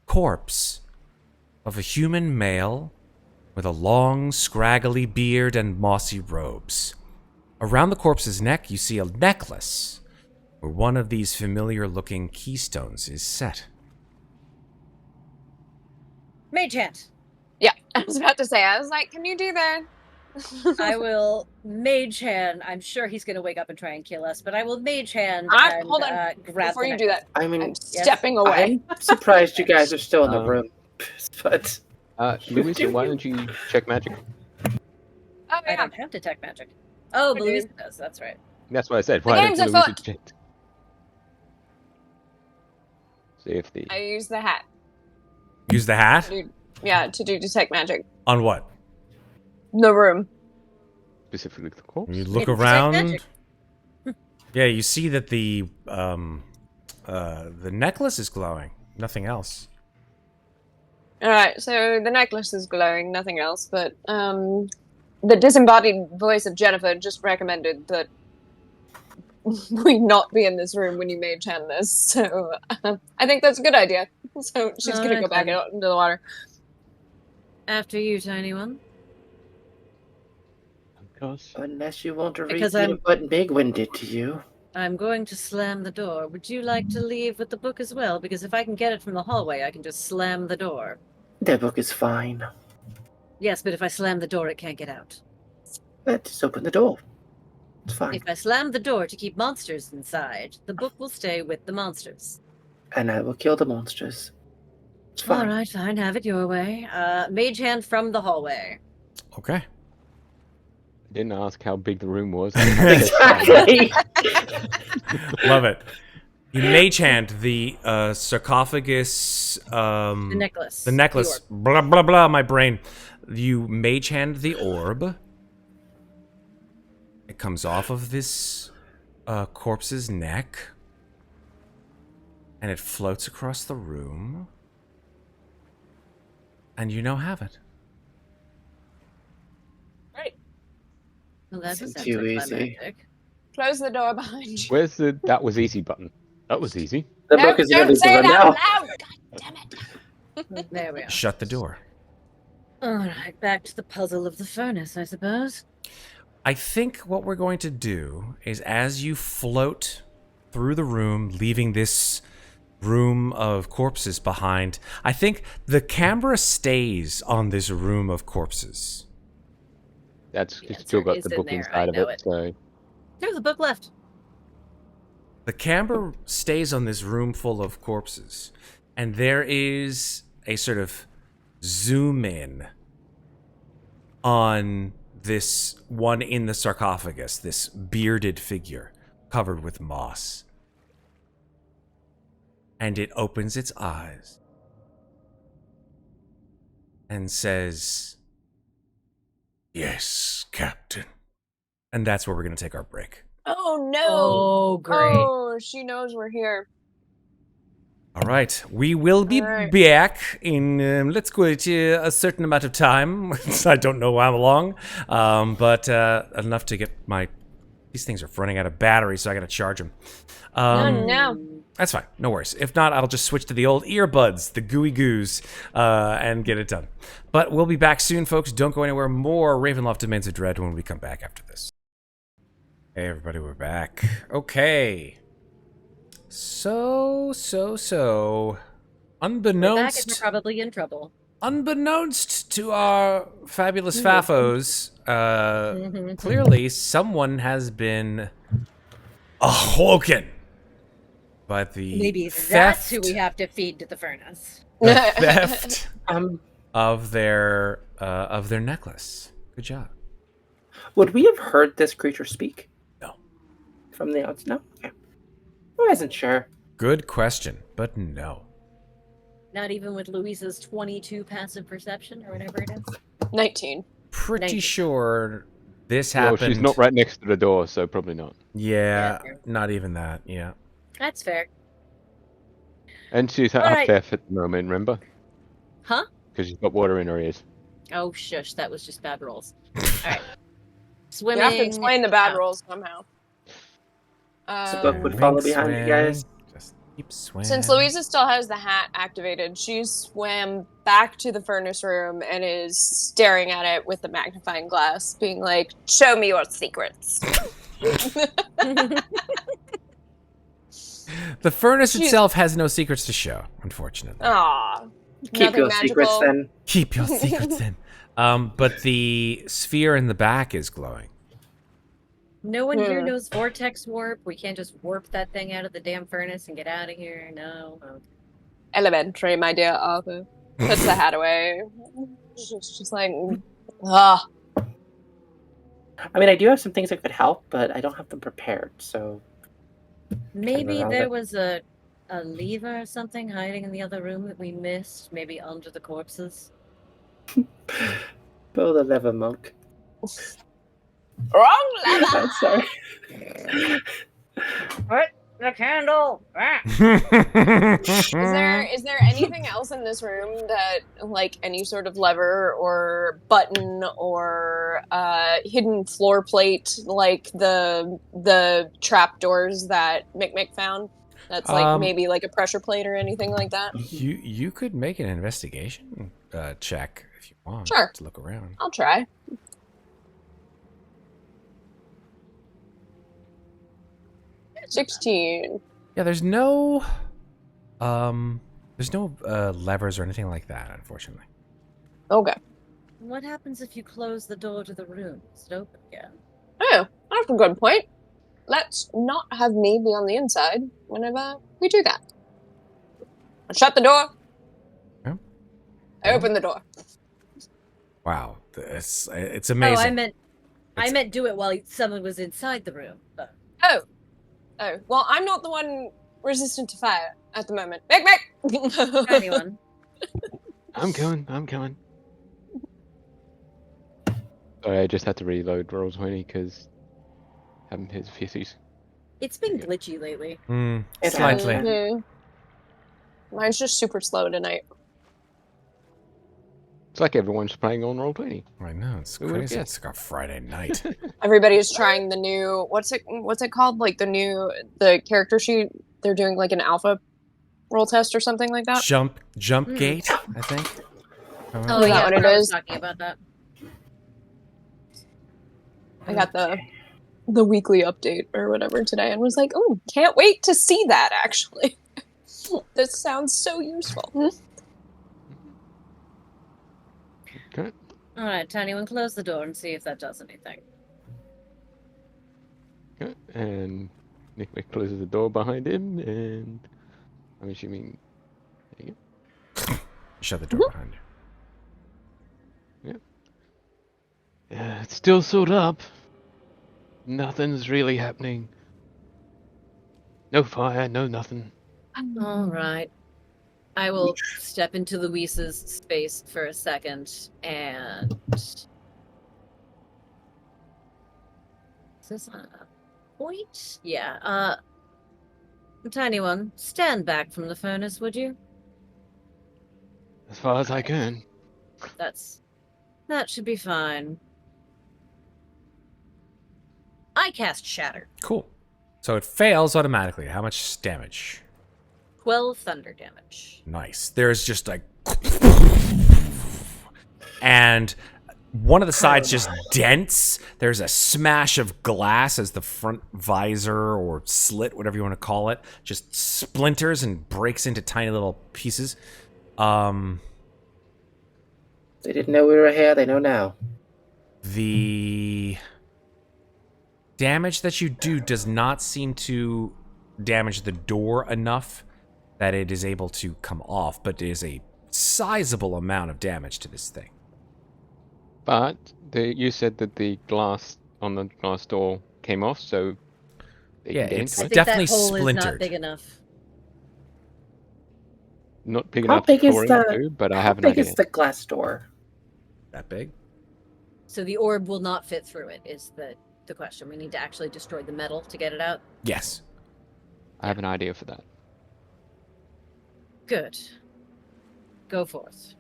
corpse of a human male with a long, scraggly beard and mossy robes. Around the corpse's neck, you see a necklace where one of these familiar-looking keystones is set. Mage hand. Yeah, I was about to say, I was like, can you do that? I will mage hand. I'm sure he's going to wake up and try and kill us, but I will mage hand and Hold on. grab Before the you do that, I mean, I'm stepping away. I'm surprised you guys are still in the room. But Louisa, why don't you check magic? Oh, I yeah. don't have detect magic. Oh, I do. Louisa does. That's right. That's what I said. Why game's don't afoot. Louisa check? See if the... I use the hat. Use the hat? To do detect magic. On what? The room. Specifically the corpse? You look It's detect around. magic. Yeah, you see that the necklace is glowing. Nothing else. Alright, so the necklace is glowing, nothing else, but the disembodied voice of Ginnifer just recommended that we not be in this room when you mage hand this, so I think that's a good idea. So she's gonna go Alright, back then. out into the water. After you, tiny one. Of course. unless you want to Because repeat I'm- what Migwin did to you. I'm going to slam the door. Would you like to leave with the book as well? Because if I can get it from the hallway, I can just slam the door. That book is fine. Yes, but if I slam the door, it can't get out. Just open the door. It's fine. If I slam the door to keep monsters inside, the book will stay with the monsters. And I will kill the monsters. It's All fine. right, fine. Have it your way. Mage hand from the hallway. Okay. I didn't ask how big the room was. Exactly. Love it. You mage hand the sarcophagus. The necklace. The necklace. Blah blah blah. My brain. You mage hand the orb. It comes off of this corpse's neck, and it floats across the room. And you now have it. Right. Well, that's Seemed too easy. Close the door behind you. Where's the "that was easy" button? That was easy. The No, book is going don't to say it run out now. loud. God damn it. There we are. Shut the door. All right, back to the puzzle of the furnace, I suppose. I think what we're going to do is, as you float through the room, leaving this room of corpses behind, I think the camera stays on this room of corpses. That's The it's still answer got is the in book there, inside I of know it. it. So There's a book left. The camera stays on this room full of corpses, and there is a sort of zoom in on this one in the sarcophagus, this bearded figure covered with moss. And it opens its eyes and says, "Yes, Captain." And that's where we're going to take our break. Oh no. Oh, great. Oh, she knows we're here. All right, we will be All right. back in, let's call it a certain amount of time. I don't know how long, but enough to get my... These things are running out of battery, so I got to charge them. Oh no. That's fine, no worries. If not, I'll just switch to the old earbuds, the gooey goos, and get it done. But we'll be back soon, folks. Don't go anywhere. More Ravenloft Domains of Dread when we come back after this. Hey, everybody, we're back. Okay. So, We're back and unbeknownst, we're probably in trouble. unbeknownst to our fabulous Fafos, clearly someone has been awoken by the Maybe theft, that's who we have to feed to the furnace. the theft Um, of their necklace. Good job. would we have heard this creature speak? No. From the outside? No? Okay. I wasn't sure. Good question, but no. Not even with Louisa's 22 passive perception or whatever it is. 19. Pretty Thank you. sure this well, happened. she's not right next to the door, so probably not. Yeah, Yeah. not even that. Yeah. That's fair. And she's All half right. deaf at the moment, remember? Huh? Because she's got water in her ears. Oh, shush. That was just bad rolls. All right. You Swimming. have to explain the bad out. rolls somehow. The book would follow behind you guys. Just keep swimming. Since Louisa still has the hat activated, she swam back to the furnace room and is staring at it with the magnifying glass, being like, "Show me your secrets." The furnace She's- itself has no secrets to show, unfortunately. Aw. Keep Nothing your secrets magical. then. Keep your secrets in. But the sphere in the back is glowing. No one here Hmm. knows vortex warp. We can't just warp that thing out of the damn furnace and get out of here. No. Okay. Elementary, my dear Arthur. Puts the hat away. She's just like, ah. I mean, I do have some things that could help, but I don't have them prepared, so... Maybe around there it. was a lever or something hiding in the other room that we missed. Maybe under the corpses. Pull the lever, monk. Wrong lever! I'm sorry. What? The candle! Ah! Is there anything else in this room that, like, any sort of lever or button or hidden floor plate, like the trap doors that Mikmick found? That's like maybe like a pressure plate or anything like that. You could make an investigation check if you want. Sure. To look around. I'll try. $16. Yeah, there's no levers or anything like that, unfortunately. Okay. What happens if you close the door to the room? Is it open again? Oh, that's a good point. Let's not have me be on the inside whenever we do that. I shut the door. Yeah. I open the door. Wow, it's amazing. Oh, I meant do it while someone was inside the room. But... Oh, well, I'm not the one resistant to fire at the moment. Mikmick! Anyone? I'm coming. Sorry, I just had to reload Roll20 because haven't hit 50s. It's been glitchy lately. It Slightly. has been. Mine's just super slow tonight. It's like everyone's playing on Roll20. I know, it's Who would've crazy. guessed? It's like a Friday night. Everybody's trying the new what's it called? Like the character sheet. They're doing like an alpha roll test or something like that. Jump gate, I think. Oh, Is that yeah, what it I was is? talking about that. I got the weekly update or whatever today and was like, oh, can't wait to see that actually. This sounds so useful. Okay. All right, Tiny One, close the door and see if that does anything. Okay. And Mikmick closes the door behind him, and I'm assuming. There you Shut the door behind you. go. Yeah, it's still sewed up. Nothing's really happening. No fire, no nothing. All right. I will step into Louisa's space for a second and. Is this a point? Yeah. Tiny One, stand back from the furnace, would you? As far as I can. That should be fine. I cast Shatter. Cool. So it fails automatically. How much damage? 12 thunder damage. Nice. There's just like... And one of the sides just dents. There's a smash of glass as the front visor or slit, whatever you want to call it, just splinters and breaks into tiny little pieces. They didn't know we were here. They know now. The damage that you do does not seem to damage the door enough that it is able to come off, but it is a sizable amount of damage to this thing. But you said that the glass on the glass door came off, so they Yeah, can get it's I into think it. definitely that hole is not splintered. big enough. Not big How enough big is for him the- to, but I How have an big idea. is the glass door? That big? So the orb will not fit through it, is the question. We need to actually destroy the metal to get it out. Yes. I have an idea for that. Good. Go forth.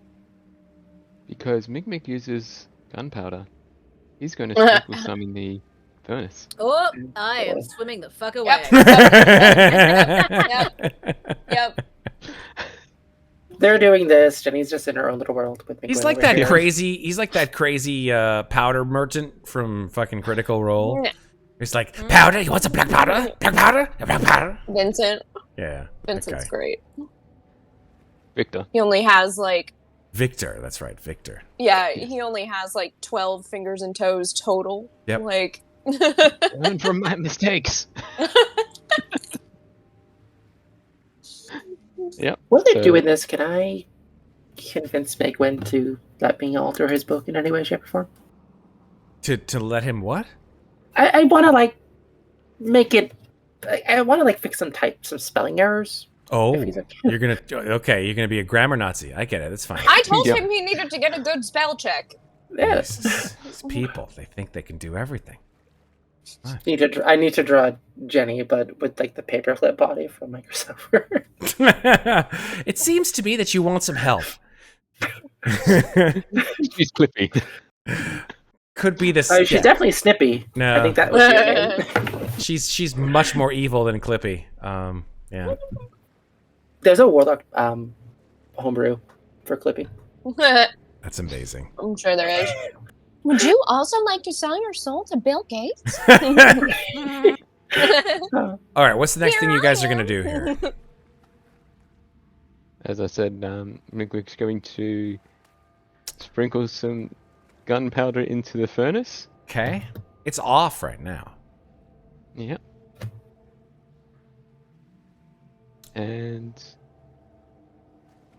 Because Mikmick uses gunpowder. He's going to sprinkle some in the furnace. Oh, I am swimming the fuck away. Yep. They're doing this. Jenny's just in her own little world with me. He's going like over that here. crazy. He's like that crazy powder merchant from fucking Critical Role. He's like, powder. You want some black powder? Black powder? Black powder? Vincent. Yeah. Vincent's Okay. great. Victor. He only has like Victor. That's right, Victor. he only has like 12 fingers and toes total. Yep. Like Learn from my mistakes. Yep. While they're So- doing this, can I convince Megwin to let me alter his book in any way, shape, or form? To let him what? I want to like make it. I want to like fix some spelling errors. Oh, If he's okay. you're gonna be a grammar Nazi. I get it. That's fine. I told Yep. him he needed to get a good spell check. Yes. These people, they think they can do everything. I need to draw Jenny, but with like the paperclip body from Microsoft Word. It seems to be that you want some help. She's Clippy. Could be this. She's yeah. definitely snippy. No. I think that was your name. She's much more evil than Clippy. Yeah. There's a warlock homebrew for Clippy. That's amazing. I'm sure there is. Would you also like to sell your soul to Bill Gates? All right, what's the next thing you guys are I gonna do here? As I said, Mikmick's going to sprinkle some gunpowder into the furnace. Okay, it's off right now. Yep. And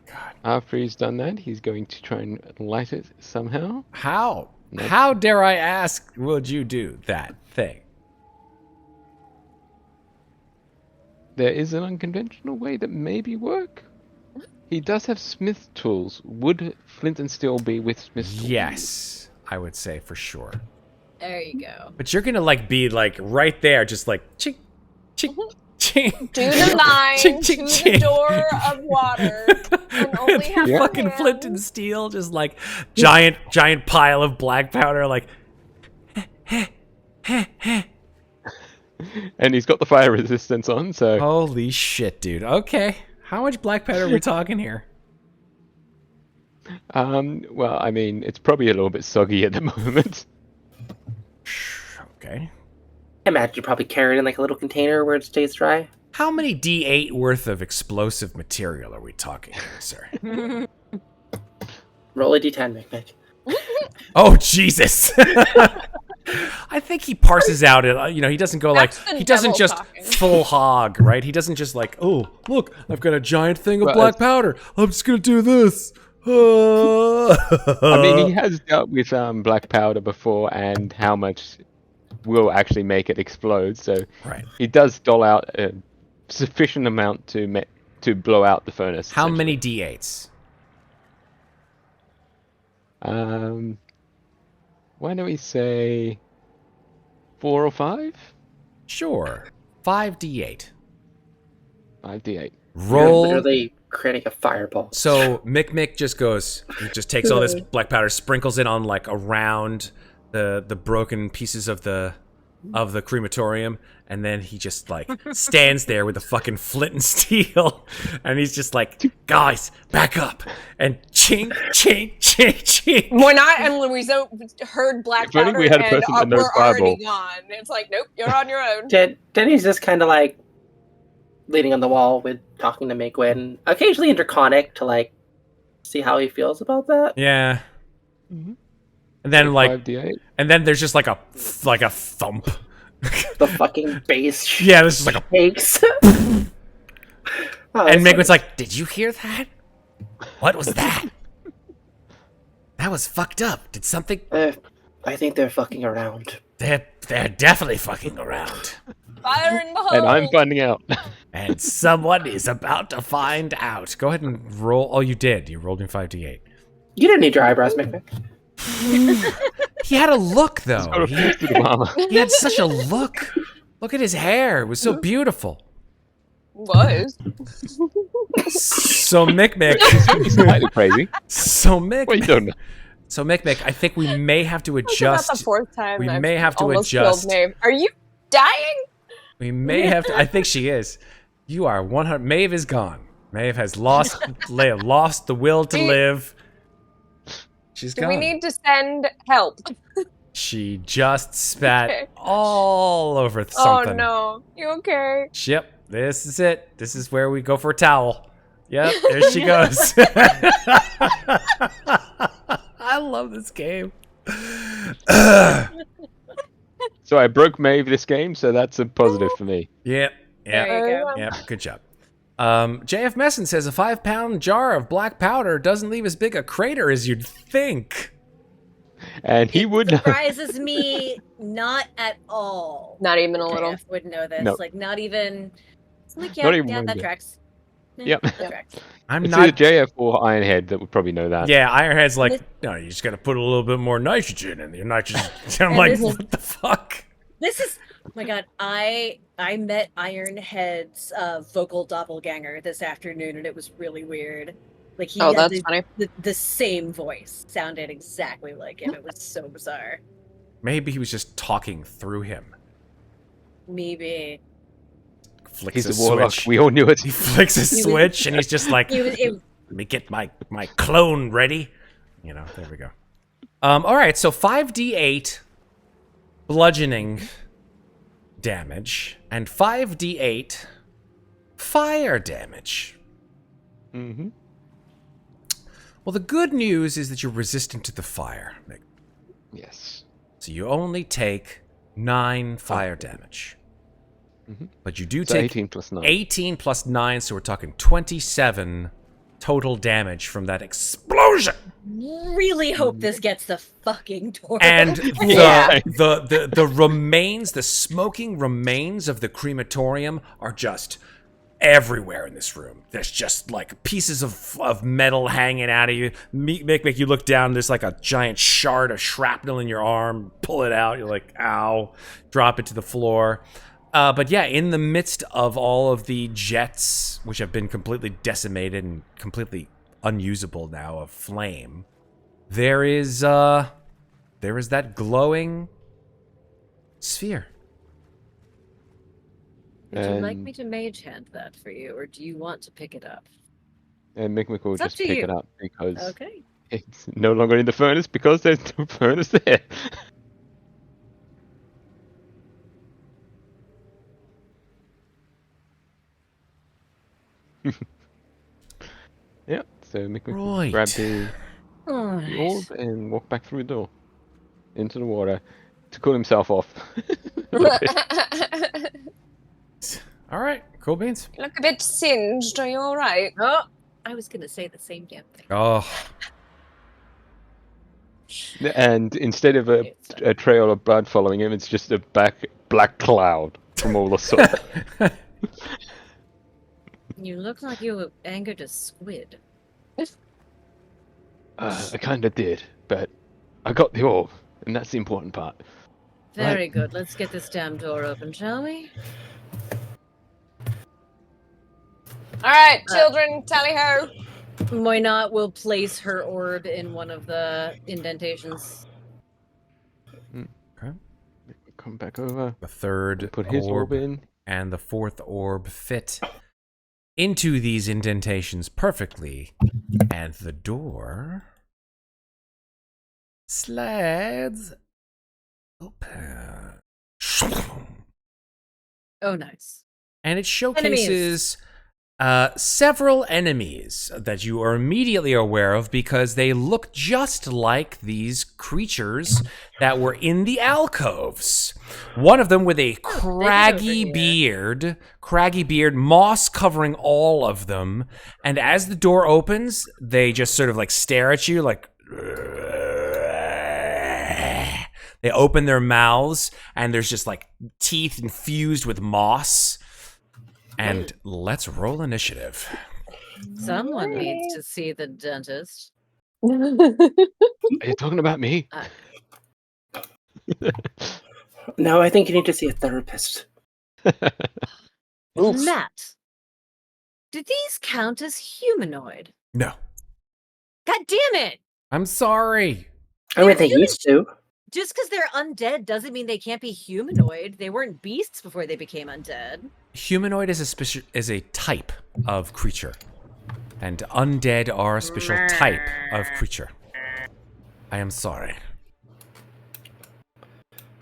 God, after he's done that, he's going to try and light it somehow. how? Nope. How dare I ask? Would you do that thing? there is an unconventional way that maybe work. He does have smith tools. Would flint and steel be with smith tools? Yes, I would say for sure. There you go. But you're gonna like be like right there, just like chink, chink, chink. Do the line Chink, to chink, the chink. door of water and only have Your one fucking hand. flint and steel, just like giant pile of black powder, like. And he's got the fire resistance on, so Holy shit, dude. Okay, how much black powder are we talking here? well, I mean, it's probably a little bit soggy at the moment. Okay. I imagine you probably carry it in like a little container where it stays dry. How many D8 worth of explosive material are we talking here, sir? Roll a d10, Mikmick. Oh, Jesus. I think he parses out it. You know, he doesn't go like, That's the he doesn't devil just talking. full hog, right? He doesn't just like, oh, look, I've got a giant thing of Well, black powder. I'm just going to do this. I mean, he has dealt with black powder before and how much will actually make it explode, so Right. he does dole out a sufficient amount to blow out the furnace. How many D8s? Why don't we say 4 or 5? Sure. 5D8. 5d8. You're Roll. literally creating a fireball. So Mikmick just goes, he just takes all this black powder, sprinkles it on like around the broken pieces of the crematorium, and then he just like stands there with a fucking flint and steel, and he's just like, guys, back up, and chink, chink, chink, chink. When I and Louisa heard black If only powder we had a and person that knows we're already Bible. gone. It's like, nope, you're on your own. Denny's just kind of like leaning on the wall with talking to Megwin, occasionally interconic to like see how he feels about that. Yeah. Mhm. And then like, 5d8. and then there's just like a thump. The fucking bass Yeah, this is like a. shakes. And Megwin's like, did you hear that? What was that? That was fucked up. Did something? I think they're fucking around. They're definitely fucking around. Fire in the hole. And I'm finding out. And someone is about to find out. Go ahead and roll. Oh, you did. You rolled in 5d8. You didn't need your eyebrows, Mikmick. He had a look, though. Got a fist of armor. He had such a look. Look at his hair. It was so beautiful. Was. So Mikmick. He's slightly crazy. So What you Mikmick. doing? So Mikmick, I think we may have to This is about the adjust. fourth time we I've may have to almost adjust. killed Maeve. Are you dying? We may have to. I think she is. You are 100. Maeve is gone. Maeve has lost the will to We- live. She's Do gone. we need to send help? She just spat Okay. all over something. Oh no. You okay? Yep, this is it. This is where we go for a towel. Yep, there she goes. I love this game. So I broke Maeve this game, so that's a positive for me. Yep, yep, There you go. yep. Good job. JF Messon says a 5-pound jar of black powder doesn't leave as big a crater as you'd think. And he would know. Surprises me not at all. Not even a little. JF would know this. No. Like not even. I'm like, yeah, Not even yeah, one that bit. tracks. Yeah, Yep. that tracks. I'm It's not. either JF or Ironhead that would probably know that. Yeah, Ironhead's like, no, you just gotta put a little bit more nitrogen in your nitrogen. I'm And like, this is- what the fuck? This is. Oh my god, I met Ironhead's vocal doppelganger this afternoon, and it was really weird. Like he Oh, had that's funny. the same voice, sounded exactly like him. It was so bizarre. Maybe he was just talking through him. Maybe Flicks He's a a warlock. switch. We all knew it. He flicks a He was- switch, and he's just like, it was. let me get my clone ready. You know, there we go. All right, so 5d8 bludgeoning damage and 5d8 fire damage. Mm-hmm. Well, the good news is that you're resistant to the fire, Nick. Yes. So you only take 9 fire damage. Mhm. But you do So take 18 plus 9. 18 plus 9, so we're talking 27 total damage from that explosion. Really hope this gets the fucking door. And Yeah. the remains, the smoking remains of the crematorium are just everywhere in this room. There's just like pieces of metal hanging out of you. Make you look down. There's like a giant shard of shrapnel in your arm. Pull it out. You're like, ow. Drop it to the floor. But yeah, in the midst of all of the jets, which have been completely decimated and completely unusable now of flame, there is that glowing sphere. Would you like me to mage hand that for you, or do you want to pick it up? And Mikmick will It's up just to pick you. it up because Okay. it's no longer in the furnace because there's no furnace there. Yeah, so Mikmick will Right. grab the Alright. orb and walk back through the door into the water to cool himself off. Look All right, cool beans. a bit singed. Are you all right? Oh, I was gonna say the same damn thing. Oh, And instead of a trail of blood following him, it's just a black cloud from all the salt. You look like you angered a squid. I kind of did, but I got the orb, and that's the important part. Very good. Let's get this damn door open, shall we? All right, children, tally ho. Moynat will place her orb in one of the indentations. okay. Come back over, The third put his orb in. and the fourth orb fit into these indentations perfectly, and the door slides open. Oh, nice. And it showcases several enemies that you are immediately aware of because they look just like these creatures that were in the alcoves. One of them with a craggy beard, moss covering all of them. And as the door opens, they just sort of like stare at you like... They open their mouths, and there's just like teeth infused with moss. And let's roll initiative. Someone needs to see the dentist. Are you talking about me? No, I think you need to see a therapist. Oof. Matt, do these count as humanoid? No. God damn it! I'm sorry. I mean, they used to. Just because they're undead doesn't mean they can't be humanoid. They weren't beasts before they became undead. Humanoid is a type of creature. And undead are a special type of creature. I am sorry.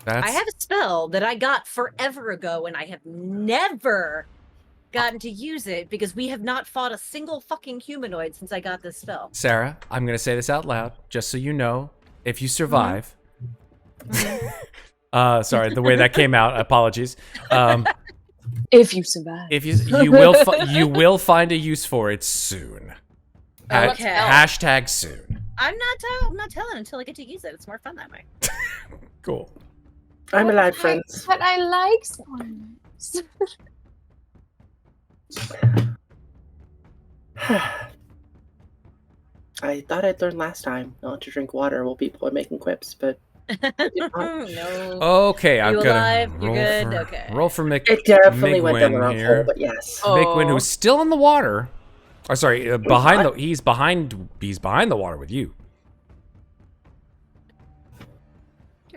I have a spell that I got forever ago, and I have never gotten to use it because we have not fought a single fucking humanoid since I got this spell. Sarah, I'm going to say this out loud, just so you know. If you survive... sorry, the way that came out, apologies. If you survive. If you will find a use for it soon. Okay. Hashtag soon. I'm not telling until I get to use it. It's more fun that way. Cool. I'm alive, friends. But I like swans. I thought I'd learned last time not to drink water while people are making quips, but No. Okay, I've You got alive? to You're roll good? for Okay. roll for it definitely went down the Migwin wrong here. hole. But yes, Migwin, who's still in the water. Or sorry, not? he's behind the water with you.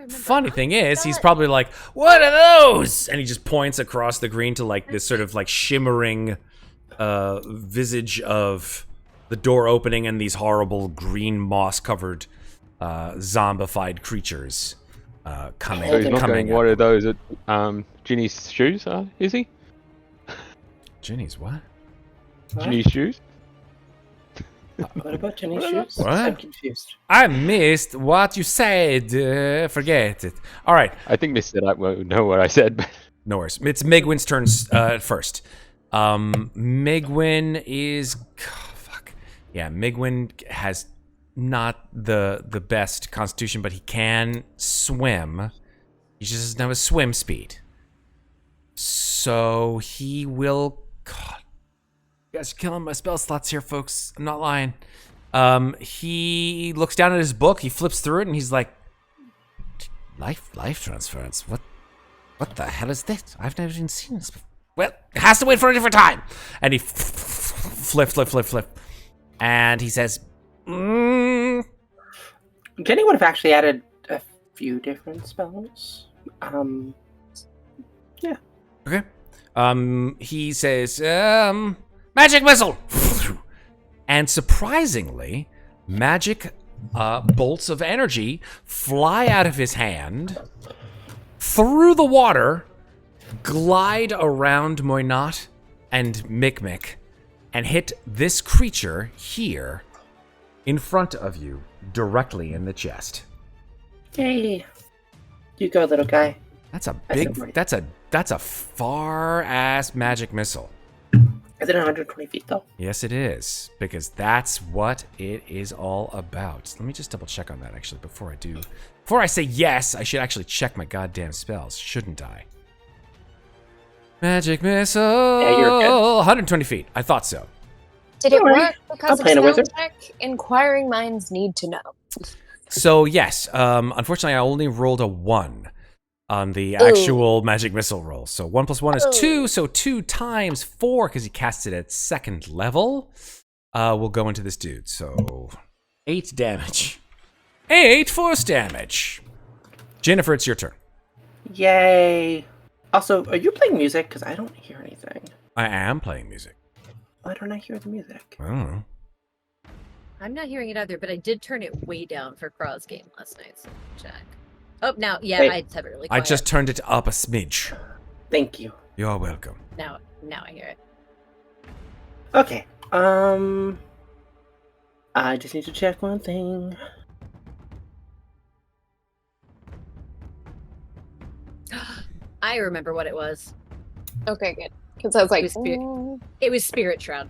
Funny thing is, he's probably like, "What are those?" And he just points across the green to like this sort of like shimmering visage of the door opening and these horrible green moss-covered zombified creatures coming. So he's not coming going, what are those? Ginny's shoes, is he? Ginny's what? What? Ginny's shoes? What about Jenny's shoes? What? I'm confused. I missed what you said. Forget it. All right. I think Miss said I won't know what I said, but No worries. It's Migwin's turn first. Migwin is... fuck. Yeah, Migwin has not the best constitution, but he can swim. He just doesn't have a swim speed. So he will... God You guys are killing my spell slots here, folks. I'm not lying. He looks down at his book. He flips through it, and he's like, "Life transference. What the hell is this? I've never even seen this before. Well, it has to wait for a different time." And he flip. And he says, Jenny would have actually added a few different spells. Yeah. Okay. He says, magic missile! And surprisingly, magic bolts of energy fly out of his hand, through the water, glide around Muadnhait and Mikmick, and hit this creature here in front of you, directly in the chest. Yay. You go, little guy. That's a big, that's a far-ass magic missile. Is it 120 feet, though? Yes, it is, because that's what it is all about. Let me just double check on that, actually, before I do. Before I say yes, I should actually check my goddamn spells, shouldn't I? Magic missile! Yeah, you're good. 120 feet. I thought so. Did it Alright. work because I'm of playing a wizard. spell check? Inquiring minds need to know. So, yes, unfortunately, I only rolled a 1 on the actual magic missile roll. So 1 plus 1 is 2, so 2 times 4, because he casts it at 2nd level, will go into this dude. So 8 damage. 8 force damage. Ginnifer, it's your turn. Yay. Also, are you playing music? Because I don't hear anything. I am playing music. Why don't I hear the music? I don't know. I'm not hearing it either, but I did turn it way down for Kraw's game last night, so check. Oh, now, yeah, Wait. I have it really I quiet. just turned it up a smidge. Thank you. You're welcome. Now I hear it. Okay. I just need to check one thing. I remember what it was. Okay, good. Because I was like, It was Spirit Shroud.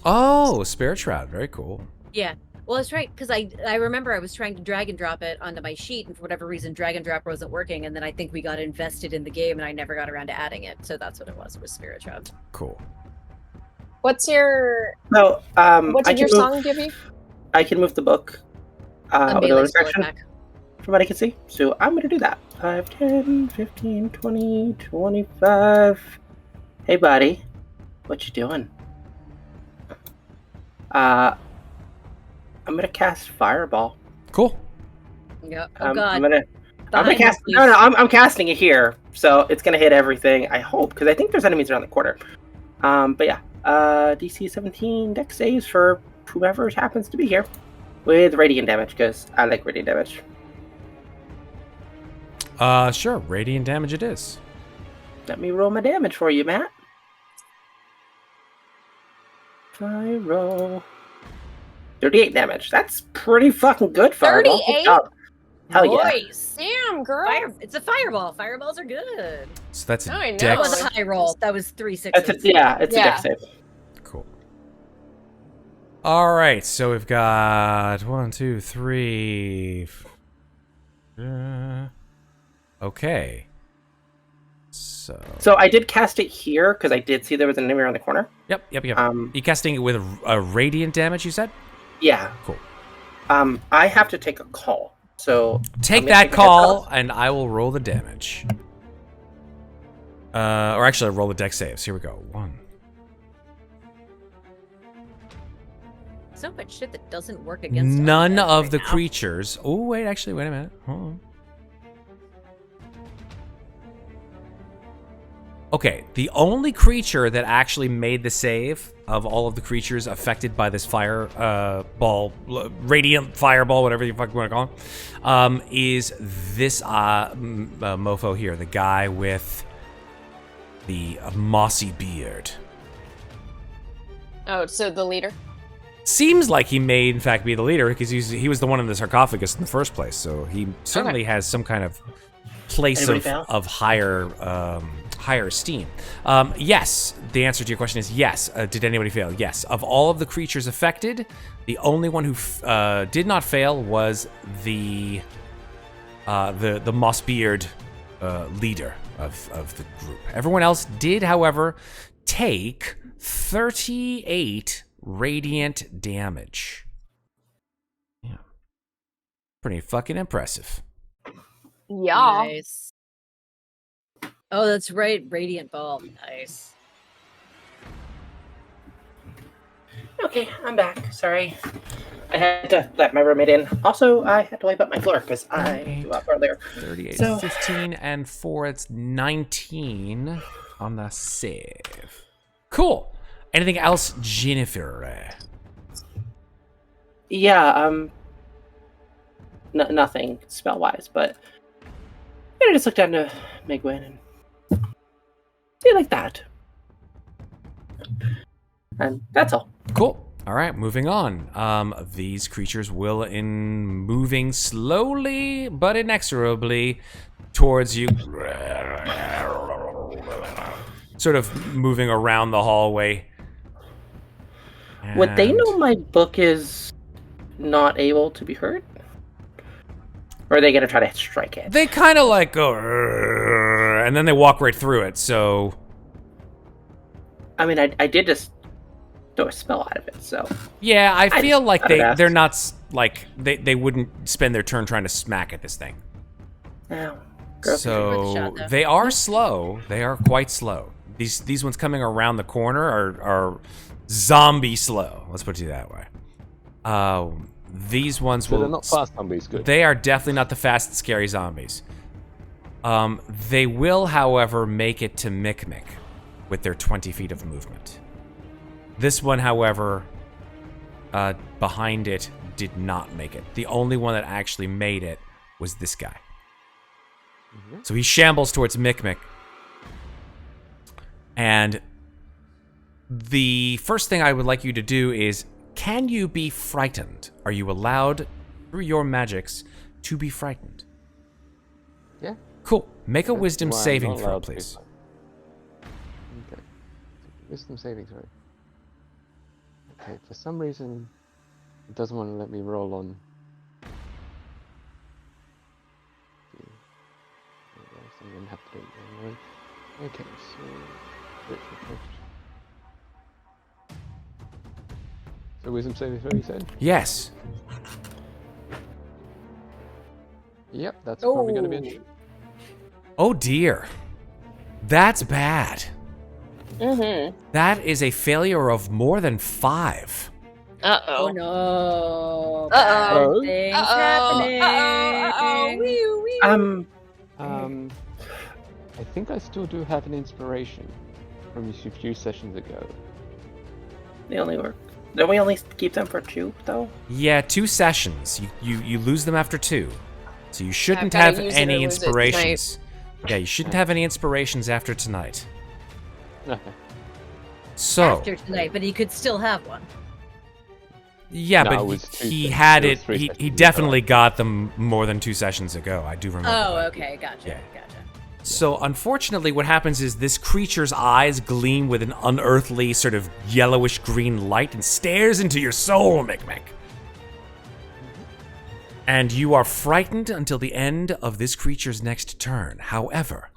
Oh, Spirit Shroud. Very cool. Yeah. Well, that's right, because I remember I was trying to drag and drop it onto my sheet, and for whatever reason, drag and drop wasn't working, and then I think we got invested in the game, and I never got around to adding it. So that's what it was Spirit Shroud. Cool. what's your No, what did your song give you? I can move the book. A With melee the spell section attack. from what I can see. So I'm going to do that. 5, 10, 15, 20, 25. Hey, buddy. What you doing? I'm going to cast Fireball. Cool. Yeah. Oh God. I'm gonna Behind cast. you, No, please. I'm casting it here, so it's gonna hit everything. I hope, because I think there's enemies around the corner. But yeah, DC 17 dex saves for whoever happens to be here, with radiant damage, because I like radiant damage. Sure. Radiant damage it is. Let me roll my damage for you, Matt. I roll 38 damage. That's pretty fucking good, Fireball. Good 38? job. Hell yeah. Nice. Damn, girl. It's a fireball. Fireballs are good. So that's a Oh, I know. That was dex. a high roll. That was 3 It's sixes. it's Yeah. a dex save. Cool. All right, so we've got 1, 2, 3. Okay. So I did cast it here because I did see there was an enemy around the corner. Yep. You casting it with a radiant damage, you said? Yeah. Cool. I have to take a call. So Take I'm gonna that take a call, head and I will roll the damage. Or actually, I'll roll the dex saves. Here we go. 1. So much shit that doesn't work against None undead of right the now. creatures. Oh, wait, actually, wait a minute. Hold on. Okay, the only creature that actually made the save of all of the creatures affected by this radiant fireball, whatever you fucking want to call him, is this mofo here, the guy with the mossy beard. Oh, so the leader? Seems like he may, in fact, be the leader because he was the one in the sarcophagus in the first place. So he certainly has some kind of place of higher esteem. Yes, the answer to your question is yes. Did anybody fail? Yes. Of all of the creatures affected, the only one who did not fail was the mossbeard leader of the group. Everyone else did, however, take 38 radiant damage. Yeah. Pretty fucking impressive. Yeah. Nice. Oh, that's right. Radiant Ball. Nice. Okay, I'm back. Sorry. I had to let my roommate in. Also, I had to wipe up my floor because I flew up earlier. 38, So- 15, and 4. It's 19 on the save. Cool. Anything else, Ginnifer? Yeah, nothing spell-wise, but I just look down to Migwin and see like that. And that's all. Cool. All right, moving on. These creatures will, in moving slowly but inexorably towards you, sort of moving around the hallway. Would they And- know my book is not able to be heard? Or are they going to try to strike it? They kind of like go, and then they walk right through it, so... I mean, I did just throw a spell out of it, so... Yeah, I feel like I would ask. they're not, like, they wouldn't spend their turn trying to smack at this thing. No. Worth a So shot, though. they are slow. They are quite slow. These ones coming around the corner are zombie slow. Let's put it that way. These ones So will. they're not fast zombies, good. They are definitely not the fast and scary zombies. They will, however, make it to Mikmick with their 20 feet of movement. This one, however, behind it did not make it. The only one that actually made it was this guy. So he shambles towards Mikmick. And the first thing I would like you to do is, can you be frightened? Are you allowed, through your magics, to be frightened? Yeah. Cool. Make a That's wisdom why I'm saving not throw, allowed to be please. frightened. Okay. Wisdom saving throw. Okay, for some reason, it doesn't want to let me roll on. I'm going to have to do it anyway. Okay, so... spiritual touch. So wisdom saving throw, you said? Yes. Yep, that's probably going to be an... Oh dear. That's bad. Mm-hmm. That is a failure of more than 5. Oh Uh-oh. no. Uh-oh. Bad things Uh-oh. happening. Uh-oh. Wee, wee. I think I still do have an inspiration from a few sessions ago. They only work. Don't we only keep them for 2, though? Yeah, 2 sessions. You lose them after 2. So you shouldn't gotta have use it or any lose it tonight. inspirations. Yeah, you shouldn't have any inspirations after tonight. So, After tonight, but he could still have one. yeah, No, it but was 2 he sessions. had It it. was 3 He sessions definitely ago. got them more than 2 sessions ago. I do remember. Oh, that. okay. Gotcha. Yeah. Gotcha. So, unfortunately, what happens is this creature's eyes gleam with an unearthly, sort of yellowish green light and stares into your soul, Mikmick. And you are frightened until the end of this creature's next turn. However,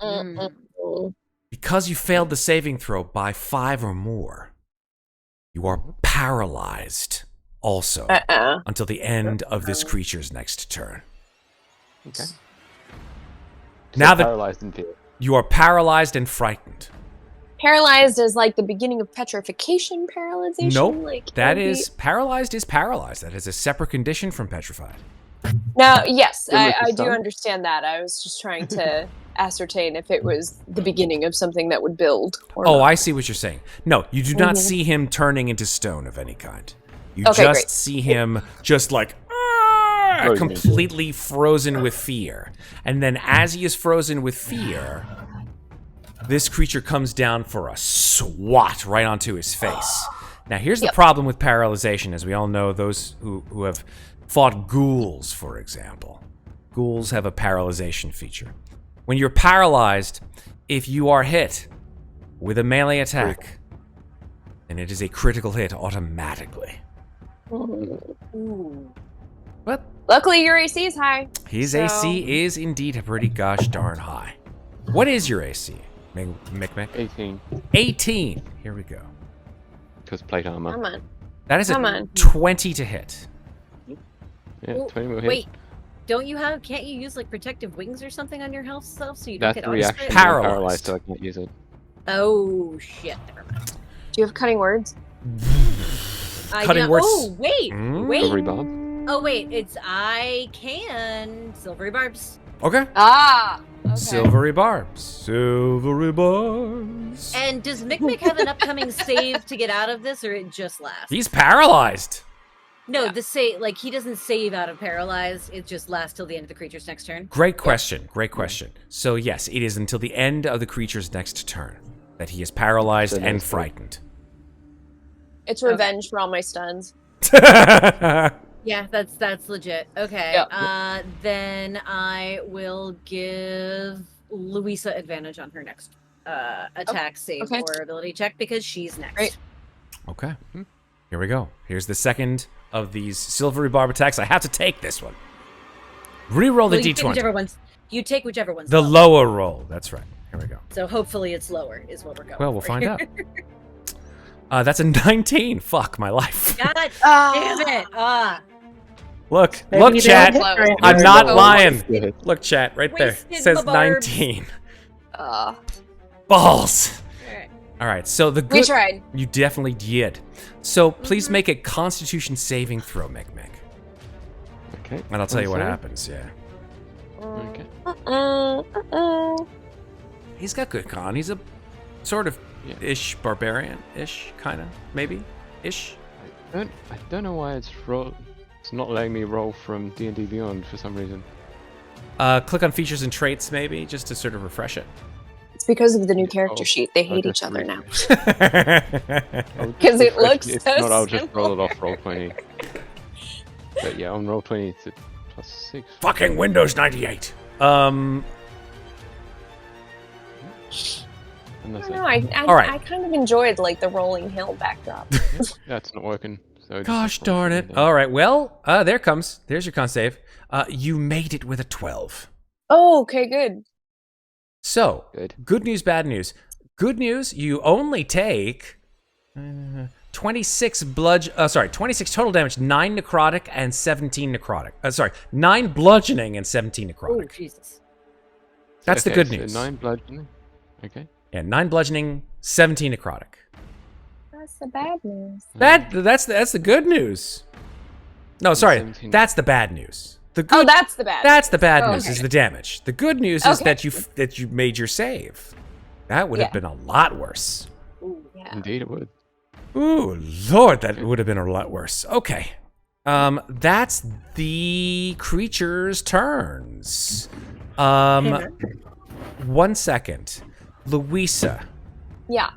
because you failed the saving throw by 5 or more, you are paralyzed also until the end of this creature's next turn. Okay. Now that paralyzed in fear. you are paralyzed and frightened. Paralyzed is like the beginning of petrification paralyzation? Nope. Like, That would be- is paralyzed is paralyzed. That is a separate condition from petrified. No, yes, Similar to I do stun? understand that. I was just trying to ascertain if it was the beginning of something that would build. Or Oh, not. I see what you're saying. No, you do not Mhm. see him turning into stone of any kind. You Okay, just great. see him just like Frozen. completely frozen with fear. And then as he is frozen with fear, this creature comes down for a swat right onto his face. Now, here's the Yep. problem with paralyzation, as we all know, those who have fought ghouls, for example. Ghouls have a paralyzation feature. When you're paralyzed, if you are hit with a melee attack, then it is a critical hit automatically. Ooh. But Luckily, your AC is high. his So- AC is indeed pretty gosh darn high. What is your AC? Mikmick? 18. 18. Here we go. Because plate armor. Come on. That is Come a on. 20 to hit. Yeah, Ooh, 20 will hit. Wait, can't you use like protective wings or something on your health self so you don't That's get the auto reaction. spray? I'm Paralyzed. paralyzed, so I can't use it. Oh shit! Never mind. Do you have cutting words? Cutting words. Oh wait, Mm. wait. Silvery barb. Oh wait, I can silvery barbs. Okay. Ah! Okay. Silvery barbs. Silvery barbs. And does Mikmick have an upcoming save to get out of this, or it just lasts? He's paralyzed. No, the save, like he doesn't save out of paralyzed. It just lasts till the end of the creature's next turn. Great question. Great question. So, yes, it is until the end of the creature's next turn that he is paralyzed So and that's frightened. It's revenge for all my stuns. Yeah, that's legit. Okay. Yeah. Then I will give Louisa advantage on her next attack, save, okay. or ability check because she's next. Great. Okay. Here we go. Here's the second of these silvery barb attacks. I have to take this one. Reroll the Well, you take d20. whichever one's The low. lower roll. That's right. Here we go. So hopefully it's lower is what we're going Well, we'll for find here. out. That's a 19. Fuck my life. God Ah. damn it. Look, Maybe look, they chat. don't hit very I'm hard. not Oh, lying. Good. Look, chat, right there. Wasted Says my barbs. 19. Ah. Balls. Alright. All right, so the We good. tried. You definitely did. So please make a Constitution saving throw, Mikmick, Okay. and I'll tell you what Sorry? happens. Yeah, Okay. he's got good con. He's a sort of Yeah. ish barbarian, ish kind of maybe ish. I don't know why it's not letting me roll from D&D Beyond for some reason. Click on features and traits maybe just to sort of refresh it. It's because of the new character Oh, sheet. They hate I'll each just other now. I'll 'Cause it refresh looks If so not, I'll just simple. roll it off roll 20. But yeah, on roll 20 it's a +6. Fucking Windows 98. And I that's don't it. know. I All right. I kind of enjoyed like the rolling hill backdrop. That's not working. So just Gosh a darn it. 20. All right, well, there comes. There's your con save. You made it with a 12. Oh, okay, good. So, Good. good news, bad news. Good news, you only take 26 total damage, 9 necrotic and 17 necrotic. 9 bludgeoning and 17 Oh, necrotic. Jesus. That's the Okay, good so news. 9 bludgeoning. Okay. Yeah, 9 bludgeoning, 17 necrotic. That's the bad news. That's the good news. No, sorry, 17. that's the bad news. The good Oh, that's the bad. That's the bad Oh, news, okay. is the damage. The good news is Okay. that you made your save. That would have Yeah. been a lot worse. Yeah. Indeed it would. Ooh, Lord, that would have been a lot worse. Okay. That's the creature's turns. 1 second. Louisa, Yeah.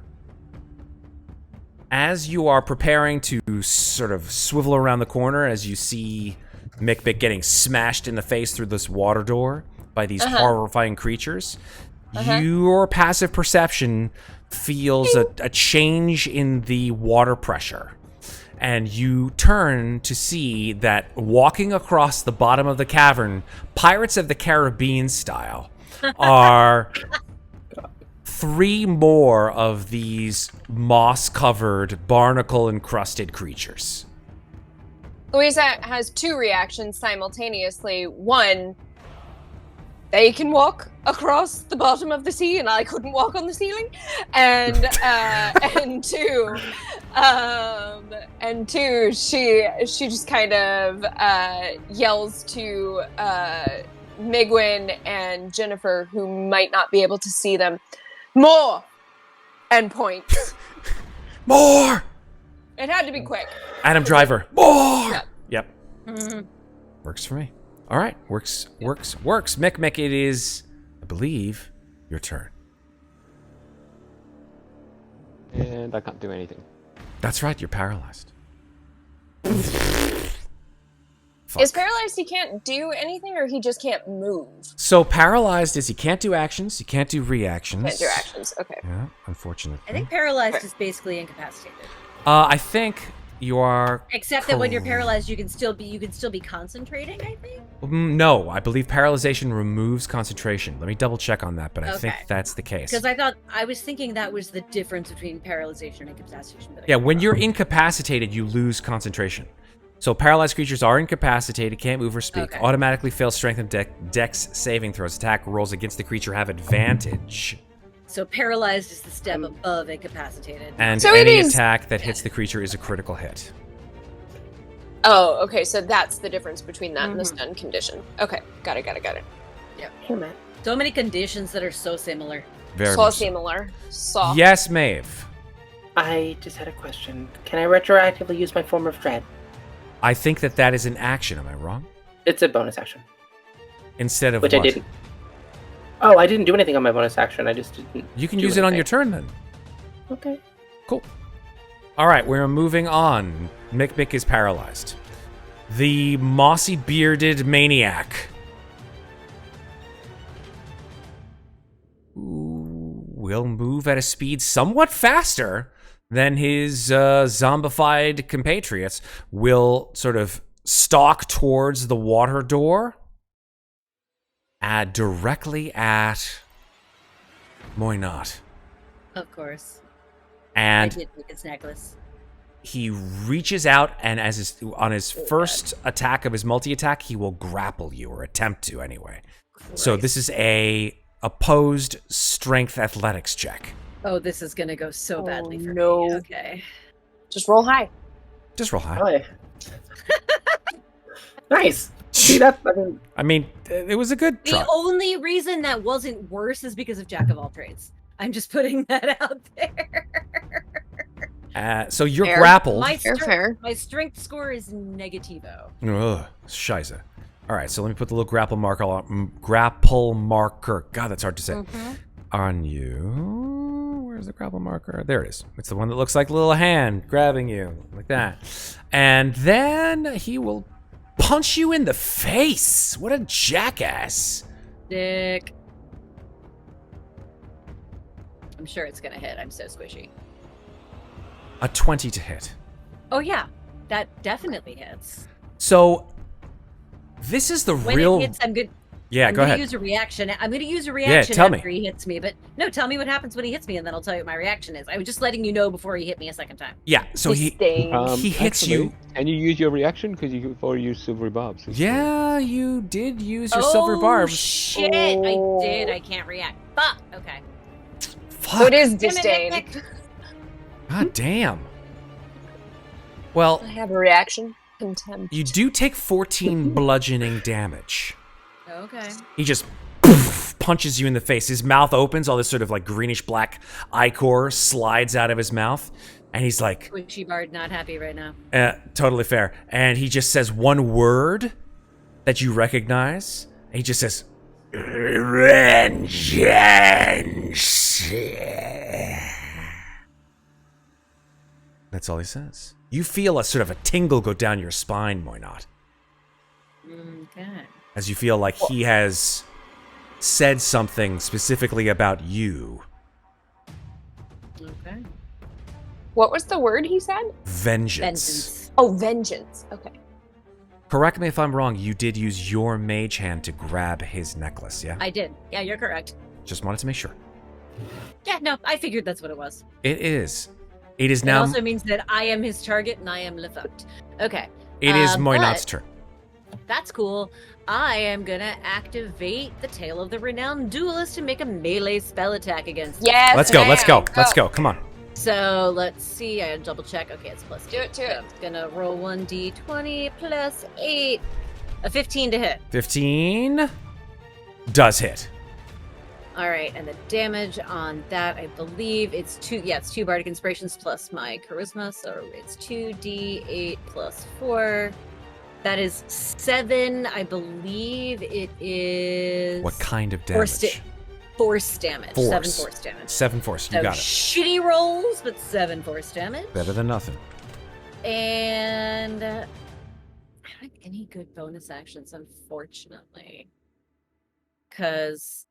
as you are preparing to sort of swivel around the corner as you see Mikmick getting smashed in the face through this water door by these horrifying creatures, your passive perception feels a change in the water pressure. And you turn to see that walking across the bottom of the cavern, Pirates of the Caribbean style, are 3 more of these moss-covered, barnacle-encrusted creatures. Louisa has 2 reactions simultaneously. One, they can walk across the bottom of the sea, and I couldn't walk on the ceiling. And two, she just kind of yells to Migwin and Ginnifer, who might not be able to see them, more, and points. More! It had to be quick. Adam Driver. More! Yeah. Yep. Mm-hmm. Works for me. All right. Works. Mikmick, it is, I believe, your turn. And I can't do anything. That's right. You're paralyzed. Is paralyzed he can't do anything, or he just can't move? So paralyzed is he can't do actions, he can't do reactions. Can't do actions. Okay. Yeah, unfortunately. I think paralyzed is basically incapacitated. I think You are. Except that when you're paralyzed, you can still be concentrating, I think. No, I believe paralyzation removes concentration. Let me double check on that, but I think that's the case. Because I was thinking that was the difference between paralyzation and incapacitation. Yeah, when you're incapacitated, you lose concentration. So paralyzed creatures are incapacitated, can't move or speak, automatically fail strength and dex saving throws. Attack rolls against the creature have advantage. So paralyzed is the step above incapacitated. And so any attack that hits the creature is a critical hit. Oh, okay. So that's the difference between that and the stun condition. Okay, got it. Yeah. Hey, man. So many conditions that are so similar. Very so much similar. Yes, Maeve. I just had a question. Can I retroactively use my form of dread? I think that is an action. Am I wrong? It's a bonus action. Instead of which what? I didn't. Oh, I didn't do anything on my bonus action. I just didn't. You can use it on your turn then. Okay. Cool. All right, we're moving on. Mikmick is paralyzed. The mossy bearded maniac will move at a speed somewhat faster than his zombified compatriots, will sort of stalk towards the water door directly at Muadnhait. Of course. And I did make his necklace. He reaches out, and on his first attack of his multi-attack, he will grapple you, or attempt to anyway. Christ. So this is a opposed strength athletics check. Oh, this is gonna go so badly for me. Okay. Just roll high. Just roll high. Oh, nice. See, that's, I mean, it was a good try. The only reason that wasn't worse is because of Jack of all trades. I'm just putting that out there. So you're grappled. My strength score is negativo. Ugh, scheisse. All right, so let me put the little grapple marker. God, that's hard to say. On you. Where's the grapple marker? There it is. It's the one that looks like a little hand grabbing you like that. And then he will punch you in the face. What a jackass. Dick. I'm sure it's gonna hit. I'm so squishy. A 20 to hit. Oh yeah, that definitely hits. So this is the real. When it hits, I'm good. Yeah, go ahead. Use a reaction. I'm going to use a reaction tell after he hits me. But no, tell me what happens when he hits me, and then I'll tell you what my reaction is. I was just letting you know before he hit me a second time. Yeah, so he hits you. And you use your reaction because you already used silvery barbs. Yeah, you did use your silver barbs. Shit, I did. I can't react. Fuck. Okay. Fuck. So it is disdain. God damn. Well, I have a reaction. Contempt. You do take 14 bludgeoning damage. Okay. He just punches you in the face. His mouth opens, all this sort of like greenish black ichor slides out of his mouth, and he's like, Squishy Bard not happy right now. Totally fair. And he just says one word that you recognize. And he just says, vengeance. That's all he says. You feel a sort of a tingle go down your spine, Muadnhait. Okay. As you feel like he has said something specifically about you. Okay. What was the word he said? Vengeance. Oh, vengeance. Okay. Correct me if I'm wrong, you did use your mage hand to grab his necklace, yeah? I did. Yeah, you're correct. Just wanted to make sure. Yeah, no, I figured that's what it was. It is. It is now. It also means that I am his target and I am le fucked. Okay. It is Muadnhait's turn. That's cool. I am gonna activate the Tale of the Renowned Duelist and make a melee spell attack against him. Yes. Let's go. Come on. So let's see. I double check. Okay, it's plus 2. Do it. So I'm gonna roll 1d20 plus 8. A 15 to hit. 15 does hit. All right, and the damage on that, I believe it's 2. Yeah, it's 2 bardic inspirations plus my charisma, so it's 2d8 plus 4. That is 7. I believe it is. What kind of damage? Force damage. Force. 7 force damage. 7 force. You So got it. shitty rolls, but 7 force damage. Better than nothing. And I don't have any good bonus actions, unfortunately, because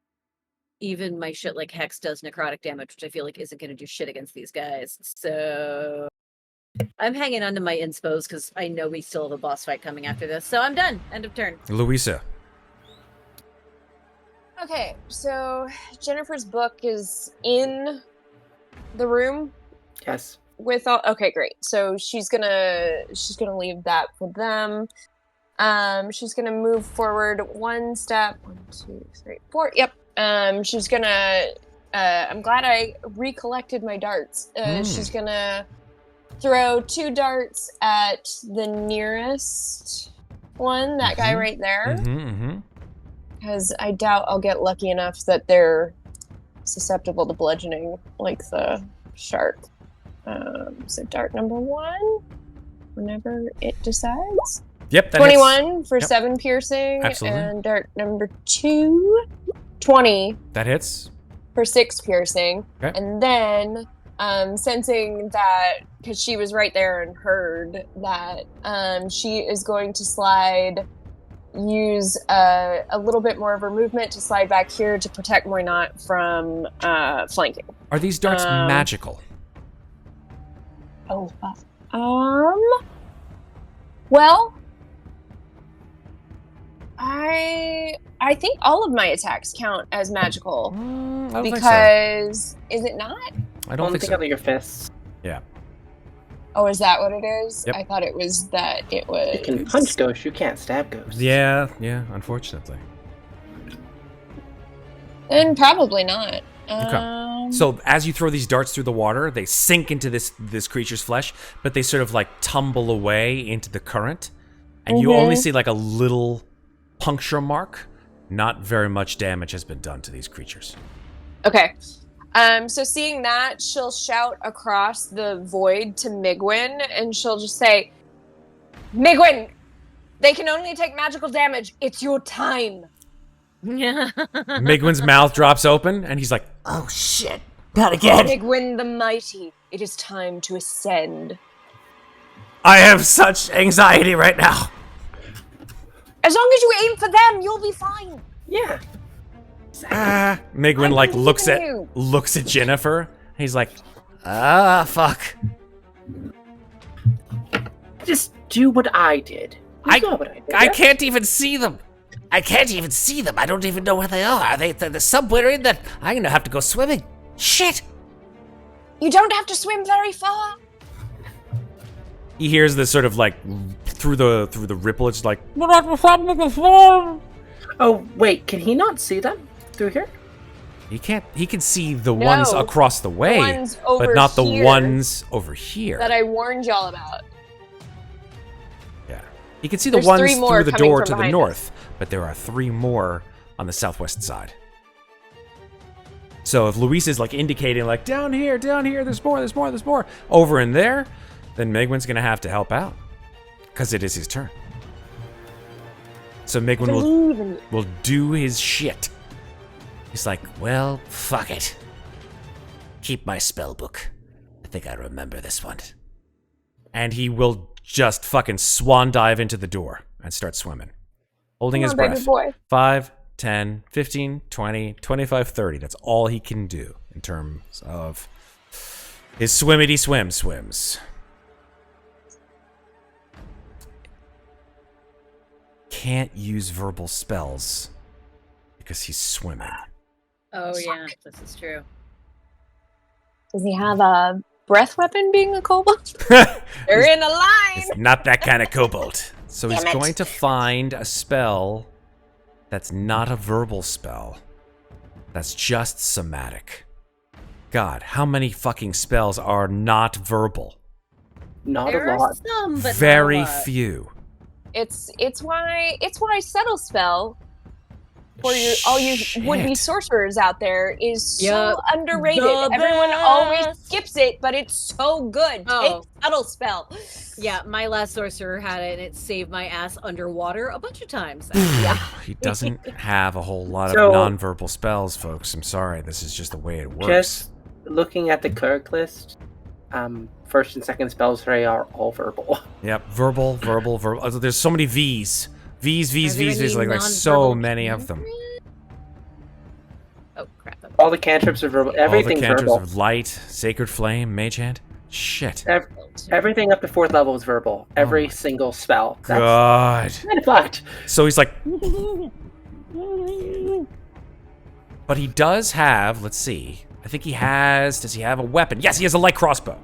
even my shit like Hex does necrotic damage, which I feel like isn't going to do shit against these guys. So I'm hanging on to my inspos because I know we still have a boss fight coming after this. So I'm done. End of turn. Louisa. Okay, so Jennifer's book is in the room Yes. with all. Okay, great. So she's gonna leave that for them. She's gonna move forward one step. 1, 2, 3, 4. Yep. She's gonna. I'm glad I recollected my darts. She's gonna throw 2 darts at the nearest one. That guy right there. Because I doubt I'll get lucky enough that they're susceptible to bludgeoning like the shark. So dart number 1, whenever it decides. Yep, that 21 hits. for Yep. 7 piercing. Absolutely. And dart number 2, 20 That hits. for 6 piercing. Okay. And then, sensing that, because she was right there and heard that, she is going to use a little bit more of her movement to slide back here to protect Moynat from flanking. Are these darts magical? Oh, well, I think all of my attacks count as magical I don't think so. because is it not? I don't think so. Think of your fists. Yeah. Oh, is that what it is? Yep. I thought it was that it was. You can punch ghosts, you can't stab ghosts. Yeah, unfortunately. Then probably not. Okay. So as you throw these darts through the water, they sink into this creature's flesh, but they sort of like tumble away into the current, and you only see like a little puncture mark. Not very much damage has been done to these creatures. Okay. So seeing that, she'll shout across the void to Migwin, and she'll just say, Migwin, they can only take magical damage. It's your time. Migwin's mouth drops open, and he's like, Oh shit! Not again! Migwin the Mighty, it is time to ascend. I have such anxiety right now. As long as you aim for them, you'll be fine. Yeah. Migwin I like believe looks in at you. Ginnifer. He's like, Fuck. Just do what I did. You saw what I did. I can't even see them. I don't even know where they are. They're somewhere in that. I'm gonna have to go swimming. Shit. You don't have to swim very far. he hears this sort of like through the ripple. It's like, Oh, wait, can he not see them through here? he can't. He can see the ones No, across the way, ones over but not the here ones over here. that I warned y'all about. Yeah, he can see the There's ones 3 more through the coming door from to the behind north, but there are 3 more on the southwest side. So if Louisa is like indicating like down here, there's more over in there, then Migwin's gonna have to help out because it is his turn. So Migwin will do his shit. He's like, well, fuck it. Keep my spell book. I think I remember this one. And he will just fucking swan dive into the door and start swimming, holding his breath. Baby boy. 5, 10, 15, 20, 25, 30. That's all he can do in terms of his swimmity swims. Can't use verbal spells because he's swimming. Oh yeah, this is true. Does he have a breath weapon being a kobold? They're in a line! It's not that kind of kobold. So he's Damn it. going to find a spell that's not a verbal spell. That's just somatic. God, how many fucking spells are not verbal? Not There a are lot. some, but Very not a lot. few. It's why Settle Spell for all you would-be Shit. sorcerers out there is so Yup. underrated. The Everyone always best. skips it, but it's so good. Oh. Take Settle Spell. Yeah, my last sorcerer had it, and it saved my ass underwater a bunch of times. He doesn't have a whole lot So- of non-verbal spells, folks. I'm sorry. This is just the way it works. Just looking at the cleric list, first and second spells are all verbal. Yep, verbal. Oh, there's so many V's. V's. Are there There's any like so non-verbal many of them. Oh crap! All the cantrips are verbal. Everything's All the cantrips verbal. of light, sacred flame, mage hand. Shit. Everything up to 4th level is verbal. Every single spell. That's God. kind of fucked. So he's like... But he does have, let's see. I think he has, does he have a weapon? Yes, he has a light crossbow.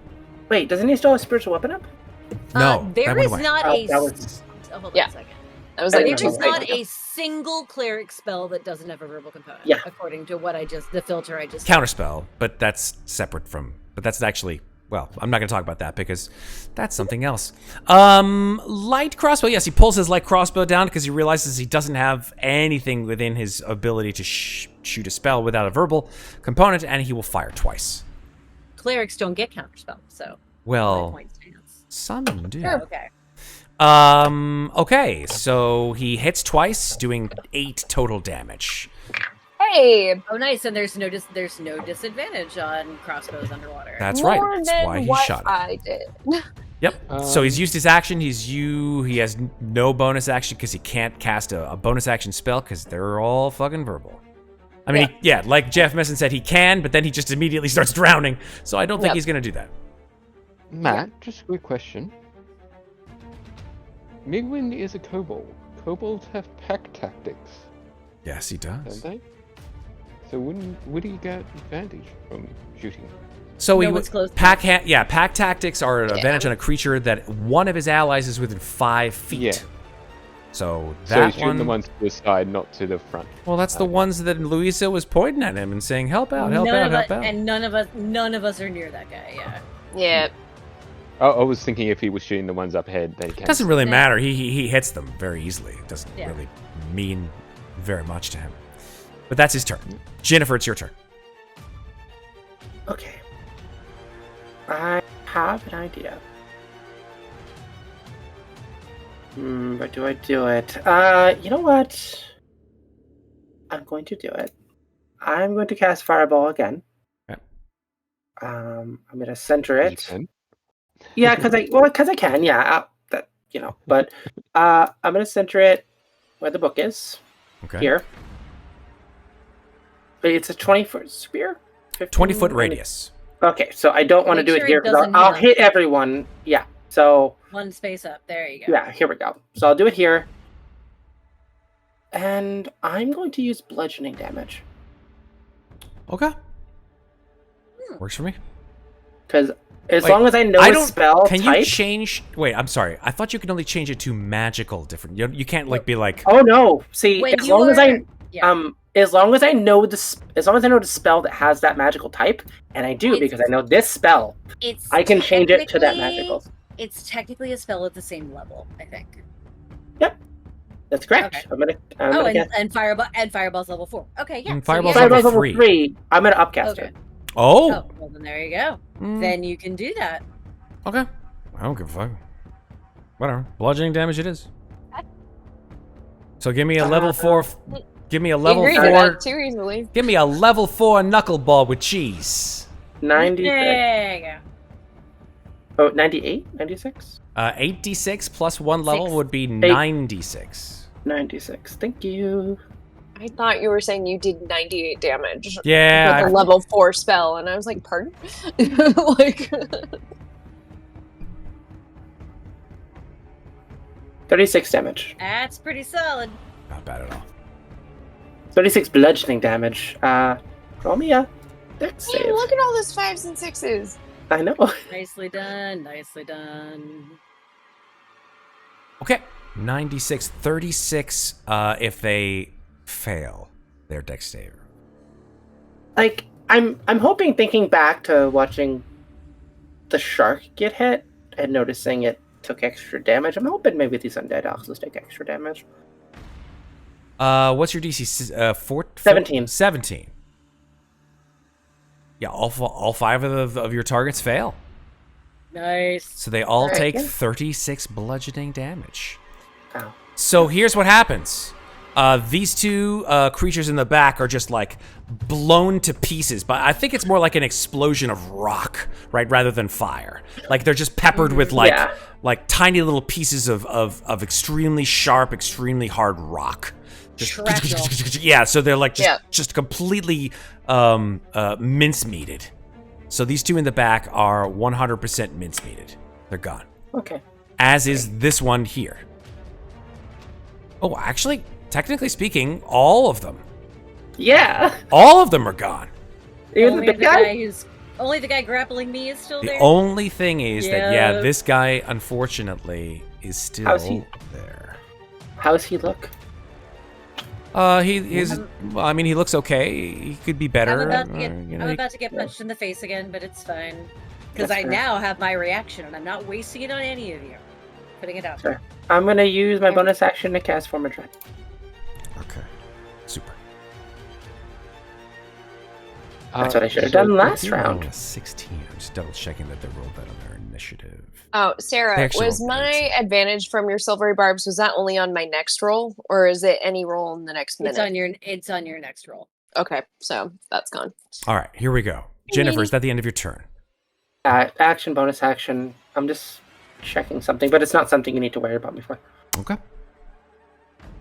Wait, doesn't he still have spiritual weapon up? No, there that went is away. not Oh, a. that was- Hold on Yeah. a second. That was I like didn't There know is that. not a single cleric spell that doesn't have a verbal component. Yeah. According to what the filter I just. Counterspell, but that's separate from, but that's actually, well, I'm not going to talk about that because that's something else. Light crossbow, yes, he pulls his light crossbow down because he realizes he doesn't have anything within his ability to shoot a spell without a verbal component, and he will fire twice. Clerics don't get counterspell, so. my Well, point stands. some do. Okay. Okay, so he hits twice, doing 8 total damage. Hey, Oh, nice, and there's no disadvantage on crossbows underwater. That's more right. That's than why he what shot it. I did. Yep. So he's used his action. He has no bonus action because he can't cast a bonus action spell because they're all fucking verbal. I mean, like Jeff Messon said, he can, but then he just immediately starts drowning. So I don't think Yep. he's going to do that. Matt, just a quick question. Migwin is a kobold. Kobolds have pack tactics, Yes, he don't does. they? So would he get advantage from shooting? So No he one's close pack tactics are an advantage on a creature that one of his allies is within 5 feet. Yeah. So So that he's shooting one. the ones to the side, not to the front. Well, that's the ones that Louisa was pointing at him and saying, "Help out, help out, help out." And none of us are near that guy. Yeah. Yeah. I was thinking if he was shooting the ones up ahead, that he It can. doesn't really Yeah. matter. He hits them very easily. It doesn't Yeah. really mean very much to him. But that's his turn. Ginnifer, it's your turn. Okay. I have an idea. But do I do it? You know what? I'm going to do it. I'm going to cast Fireball again. Okay. I'm going to center You it. can. Yeah, because I can. Yeah, But I'm going to center it where the book is. Okay. Here. But it's a 20-foot spear. 20-foot radius. Okay, so I don't want to Make do sure it here it because doesn't I'll hit hit everyone. Yeah. So One space up. There you go. yeah, here we go. So I'll do it here. And I'm going to use bludgeoning damage. Okay. Works for me. Because as Wait, long as I know a spell Can type. you change? Wait, I'm sorry. I thought you could only change it to magical different. You can't like be like. Oh no! See, When as you long as are- I yeah. as long as I know the spell that has that magical type, and I do It's- because I know this spell, It's I can change it to that technically- magical. It's technically a spell at the same level, I think. That's correct. Okay. I'm Oh, gonna and, cast and fireball's level 4. Okay, yeah. And so fireball's yeah. level Fireball's level 3. 3. I'm gonna upcast Okay. it. Oh. Oh, well then there you go. Mm, Then you can do that. okay. I don't give a fuck. Whatever. Bludgeoning damage it is. So give me a level 4. Give me a level you agreed to 4. that too easily. Give me a level 4 knuckleball with cheese. 96. There you go. Oh, 98? 96? 8d6 plus 1 level 6. would be 9d6. 96. Thank you. I thought you were saying you did 98 damage Yeah. with a level 4 spell, and I was like, pardon? Like, 36 damage. That's pretty solid. Not bad at all. 36 bludgeoning damage. Roll me a dex man, save. look at all those 5s and 6s. I know. Nicely done. Nicely done. Okay. 96, 36 if they fail their dex save. Like, I'm hoping, thinking back to watching the shark get hit and noticing it took extra damage. I'm hoping maybe these undead also take extra damage. What's your DC? 17. 17. Yeah, all 5 of your targets fail. Nice. So they all Alright, take yeah. 36 bludgeoning damage. Ow. So here's what happens. These two creatures in the back are just like blown to pieces, but I think it's more like an explosion of rock, right, rather than fire. Like they're just peppered with like Yeah. like tiny little pieces of extremely sharp, extremely hard rock. Shrapnel. Yeah, so they're like Yeah. just completely mincemeated. So these two in the back are 100% mincemeated. They're gone. Okay. As is this one here. Oh, actually, technically speaking, all of them. Yeah. All of them are gone. Even Only the the big guy. only the guy grappling me is still The there. only thing is that, yeah, Yeah. this guy, unfortunately, is still How's he? there. How's he look? He looks okay. He could be better. I'm about to get punched in the face again, but it's fine. Because That's I fair. now have my reaction, and I'm not wasting it on any of you. Putting it out Sure. there. I'm gonna use my bonus action to cast Form of Dread. Okay. Super. That's what I should have done last round. 16. I'm just double checking that they rolled that on their initiative. Oh, They Sarah, actually was rolled my advantage from your silvery barbs, was that only on my next roll, or is it any roll in the next minute? It's on your next roll. Okay, so that's gone. All right, here we go. Ginnifer, is that the end of your turn? Action, bonus action. I'm just checking something, but it's not something you need to worry about before. Okay.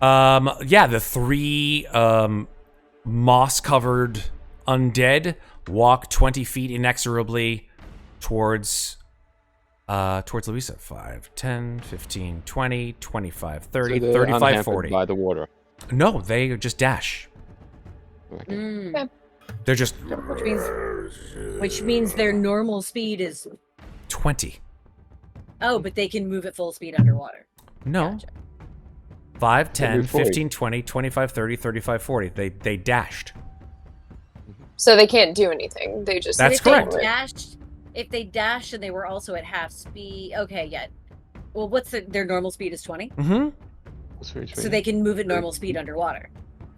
Yeah, the three moss-covered undead walk 20 feet inexorably towards Louisa. 5, 10, 15, 20, 25, 30, So they're 35, unhampered 40. by the water. No, they just dash. Okay. Mm. They're just Which means their normal speed is 20. oh, but they can move at full speed underwater. No. Gotcha. 5, 10, move 40. 15, 20, 25, 30, 35, 40. They dashed. So they can't do anything. They just That's If they correct. If they dashed and they were also at half speed, okay, yeah. Well, what's their normal speed is 20, Mm-hmm. so they can move at normal speed underwater.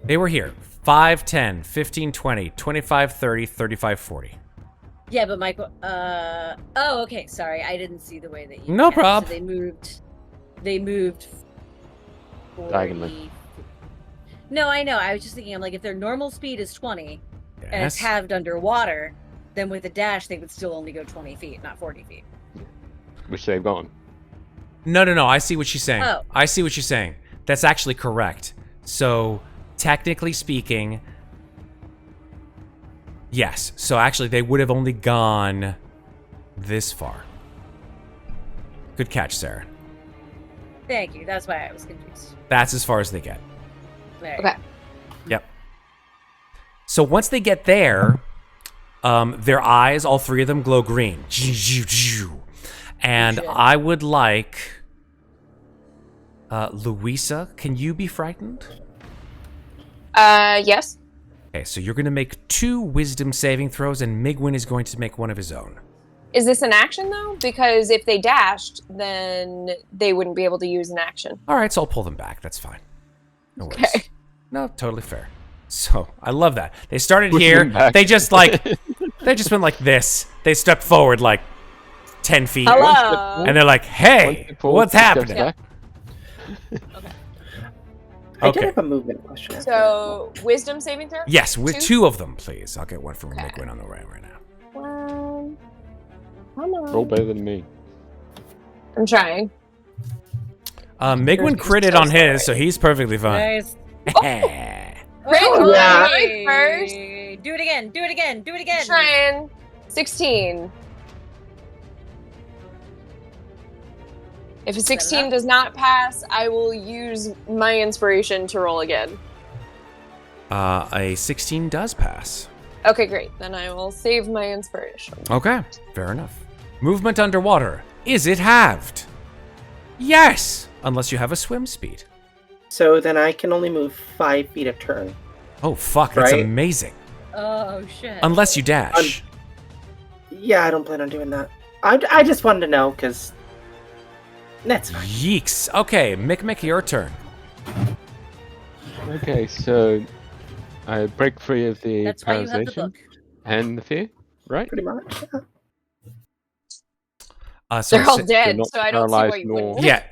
They were here. 5, 10, 15, 20, 25, 30, 35, 40. Yeah, but Michael. Oh, okay. Sorry, I didn't see the way that you. No counted. prob. So they moved. 40. Diagonally. No, I know. I was just thinking. I'm like, if their normal speed is 20 and it's Yes. halved underwater, then with a dash they would still only go 20 feet, not 40 feet. Which they've gone. No. I see what she's saying. Oh. I see what she's saying. That's actually correct. So, technically speaking, yes. So, actually, they would have only gone this far. Good catch, Sarah. Thank you. That's why I was confused. That's as far as they get. There. Okay. Yep. So, once they get there, their eyes, all three of them, glow green. And Shit. I would like... Louisa, can you be frightened? Yes. Okay, so you're going to make 2 wisdom saving throws, and Migwin is going to make one of his own. Is this an action though? Because if they dashed, then they wouldn't be able to use an action. All right, so I'll pull them back. That's fine. No worries. Okay. No, totally fair. So I love that. They started Push here. them back. They just they just went like this. They stepped forward like 10 feet. Hello. And they're like, hey, Once they pull, what's it steps happening? back. I did Okay. have a movement question. after So wisdom saving throw. Yes, with 2? 2 of them, please. I'll get one from Okay. Migwin on the way right now. Come on. Roll better than me. I'm trying. Migwin There's critted so on his, so he's perfectly fine. Nice. Great. Oh, Yeah. Right first. Do it again. Do it again. Do it again. Trying. 16. If a 16 does not pass, I will use my inspiration to roll again. A 16 does pass. Okay, great. Then I will save my inspiration. Okay, fair enough. Movement underwater. Is it halved? Yes! Unless you have a swim speed. So then I can only move 5 feet a turn. Oh, fuck, that's Right. amazing. Oh shit. Unless you dash. Yeah, I don't plan on doing that. I just wanted to know, because that's fine. Yeeks. Okay, Mikmick, your turn. Okay, so I break free of the That's why you have the paralyzation book. and the fear, right? Pretty much. Yeah. So They're all si- dead, not so I don't see paralyzed why you nor- wouldn't. Yeah.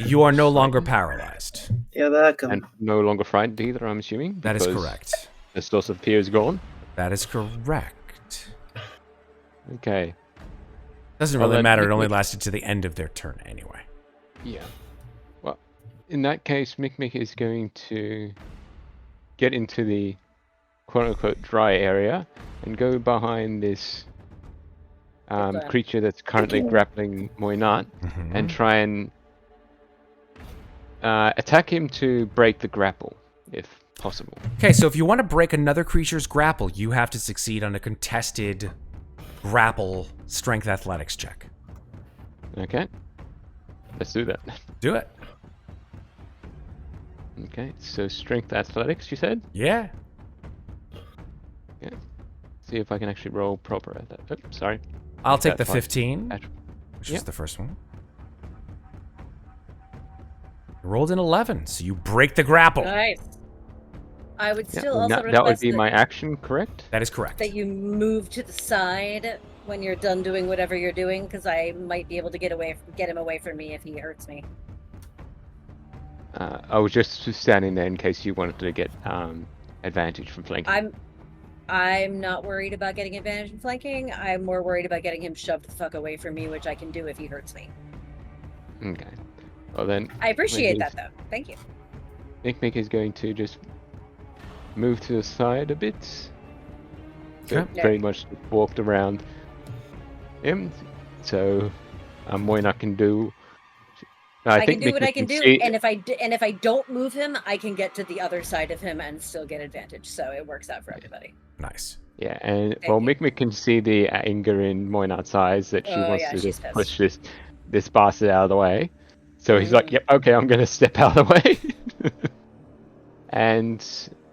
You are no longer paralyzed. Yeah, that can... And no longer frightened either, I'm assuming. That is because correct. The source of fear is gone. That is correct. Okay. Doesn't I'll really let matter. It Mikmick- only lasted to the end of their turn anyway. Yeah. Well, in that case, Mikmick is going to get into the quote-unquote dry area and go behind this Okay. creature that's currently grappling Muadnhait and try and attack him to break the grapple, if possible. Okay, so if you want to break another creature's grapple, you have to succeed on a contested grapple strength athletics check. Okay, let's do that. Do it. Okay, so strength athletics, you said? Yeah. Okay. See if I can actually roll proper at that. Oh, sorry. I'll take the That's fine. 15, which is the first one. You rolled an 11, so you break the grapple. Nice. I would Yeah, still and also that would request be my action, correct? That is correct. that you move to the side when you're done doing whatever you're doing, because I might be able to get him away from me if he hurts me. I was just standing there in case you wanted to get advantage from flanking. I'm not worried about getting advantage in flanking. I'm more worried about getting him shoved the fuck away from me, which I can do if he hurts me. Okay. Well then, I appreciate Mikmick that though. Thank you. Mikmick is going to just move to the side a bit. So Okay. very much walked around him. So Muadnhait can do. No, I can think do what Mikmick I can do, see- and if I don't move him, I can get to the other side of him and still get advantage. So it works out for everybody. Nice. Yeah, and Thank well, you. Mikmick can see the anger in Muadnhait's eyes that she Oh, wants yeah, to she's just pissed. push this bastard out of the way. So he's like, "Yep, okay, I'm gonna step out of the way." And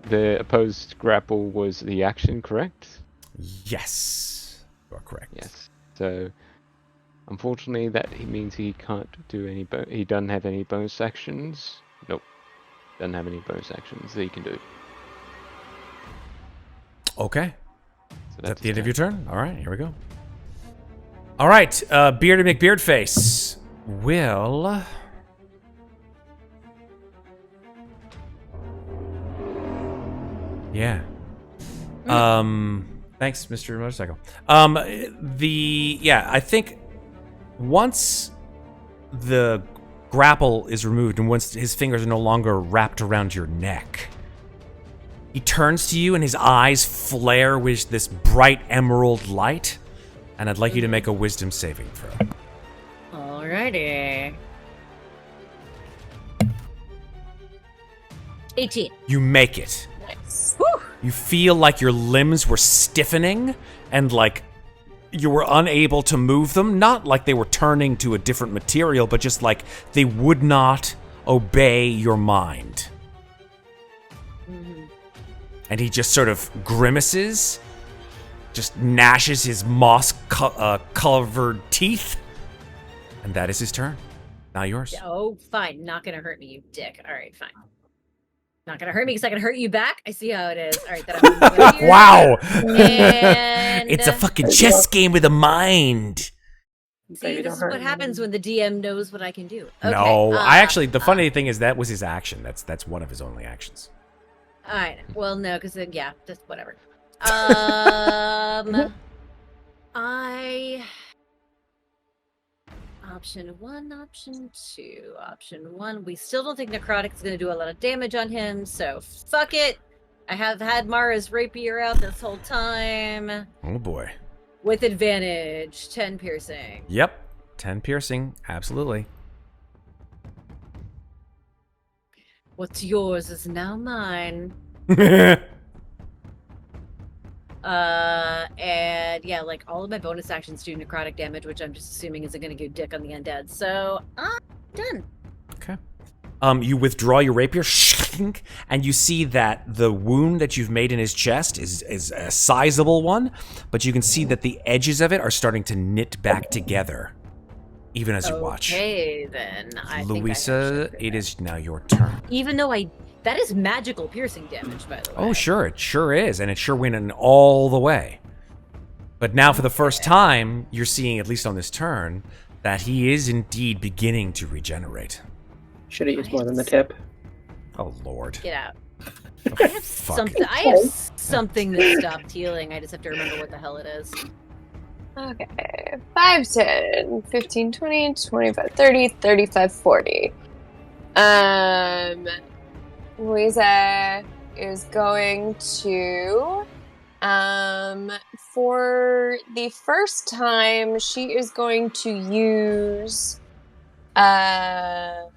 the opposed grapple was the action, correct? Yes. You are correct. Yes. So unfortunately, that means he can't do any. He doesn't have any bonus actions. Nope, doesn't have any bonus actions that he can do. Okay. So Is that that's the end of his your turn? All right, here we go. All right, Bearded McBeardface will... Yeah. Thanks, Mr. Motorcycle. I think once the grapple is removed and once his fingers are no longer wrapped around your neck, he turns to you and his eyes flare with this bright emerald light. And I'd like you to make a wisdom saving throw. Alrighty. 18. You make it. Nice. You feel like your limbs were stiffening and like you were unable to move them. Not like they were turning to a different material, but just like they would not obey your mind. And he just sort of grimaces, just gnashes his moss-covered teeth. And that is his turn. Now yours. Oh, fine. Not gonna hurt me, you dick. All right, fine. Not gonna hurt me because I can hurt you back. I see how it is. All right, then I'm gonna go here. Wow! And It's a fucking chess game with a mind. see, this is what happens when the DM knows what I can do. Okay, No, I actually. The funny thing is that was his action. That's one of his only actions. All right. Well, no, because yeah, just whatever. Option 1, option 2, option 1. We still don't think necrotic is going to do a lot of damage on him, so fuck it. I have had Mara's rapier out this whole time. Oh boy. With advantage, 10 piercing. Yep. 10 piercing. Absolutely. What's yours is now mine. And yeah, like all of my bonus actions do necrotic damage, which I'm just assuming isn't going to go dick on the undead. So I'm done. Okay. You withdraw your rapier, and you see that the wound that you've made in his chest is a sizable one, but you can see that the edges of it are starting to knit back together, even as you watch. Okay, then. Louisa, it is now your turn. Even though that is magical piercing damage, by the way. Oh, sure, it sure is, and it sure went in all the way. But now, for the first time, you're seeing, at least on this turn, that he is indeed beginning to regenerate. Should have used more than the tip. Oh, Lord. Get out. I have something. I have something that stopped healing. I just have to remember what the hell it is. Okay. 5, 10, 15, 20, 25, 30, 35, 40. Louisa is going to, for the first time, she is going to use, where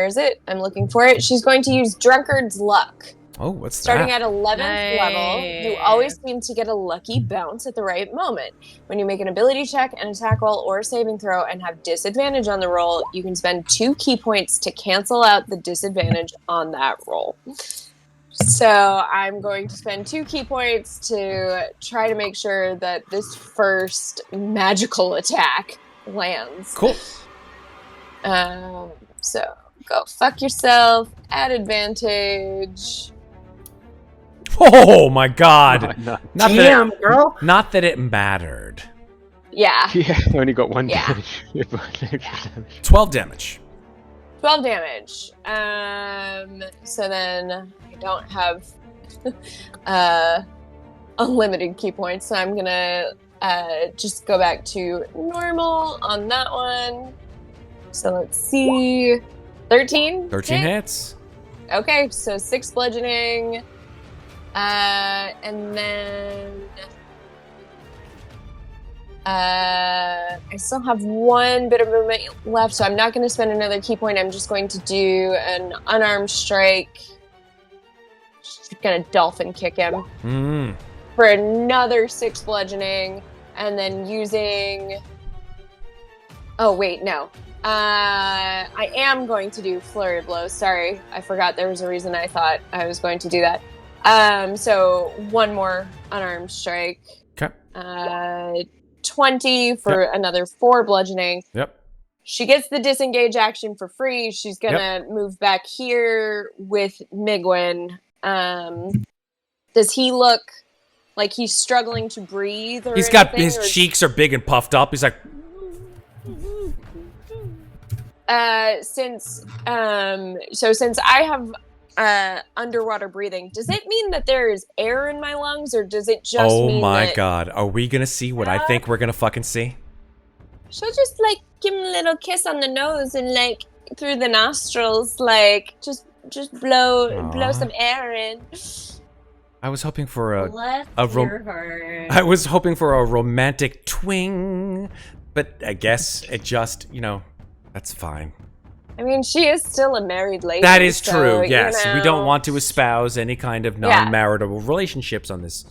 is it? I'm looking for it. She's going to use Drunkard's Luck. Oh, what's Starting that? at 11th level, you always seem to get a lucky bounce at the right moment. When you make an ability check, an attack roll, or a saving throw and have disadvantage on the roll, you can spend 2 key points to cancel out the disadvantage on that roll. So I'm going to spend 2 key points to try to make sure that this first magical attack lands. Cool. So go fuck yourself at advantage. Oh my god. No. Not Damn, girl. Not that it mattered. Yeah, Yeah, only got 1 Yeah. damage. Extra damage. 12 damage. 12 damage. So then I don't have unlimited key points, so I'm gonna just go back to normal on that one. So let's see. 13? 13 hit? hits. Okay, so 6 bludgeoning. And then I still have 1 bit of movement left, so I'm not going to spend another key point. I'm just going to do an unarmed strike. Just going to dolphin kick him for another 6 bludgeoning, and then using... Oh, wait, no. I am going to do Flurry of Blows. Sorry, I forgot there was a reason I thought I was going to do that. So 1 more unarmed strike. Okay. 20 for another 4 bludgeoning. Yep. She gets the disengage action for free. She's gonna move back here with Migwin. Does he look like he's struggling to breathe? Or He's got anything, his cheeks are big and puffed up. He's like, since I have underwater breathing, does it mean that there is air in my lungs, or does it just oh mean my that god, are we gonna see what I think we're gonna fucking see? she'll just like give him a little kiss on the nose and like through the nostrils, like just blow some air in. I was hoping for Bless a your heart. I was hoping for a romantic twing, but I guess it just, that's fine. I mean, she is still a married lady. That is so, true, yes. you We know. don't want to espouse any kind of non-marital relationships on this.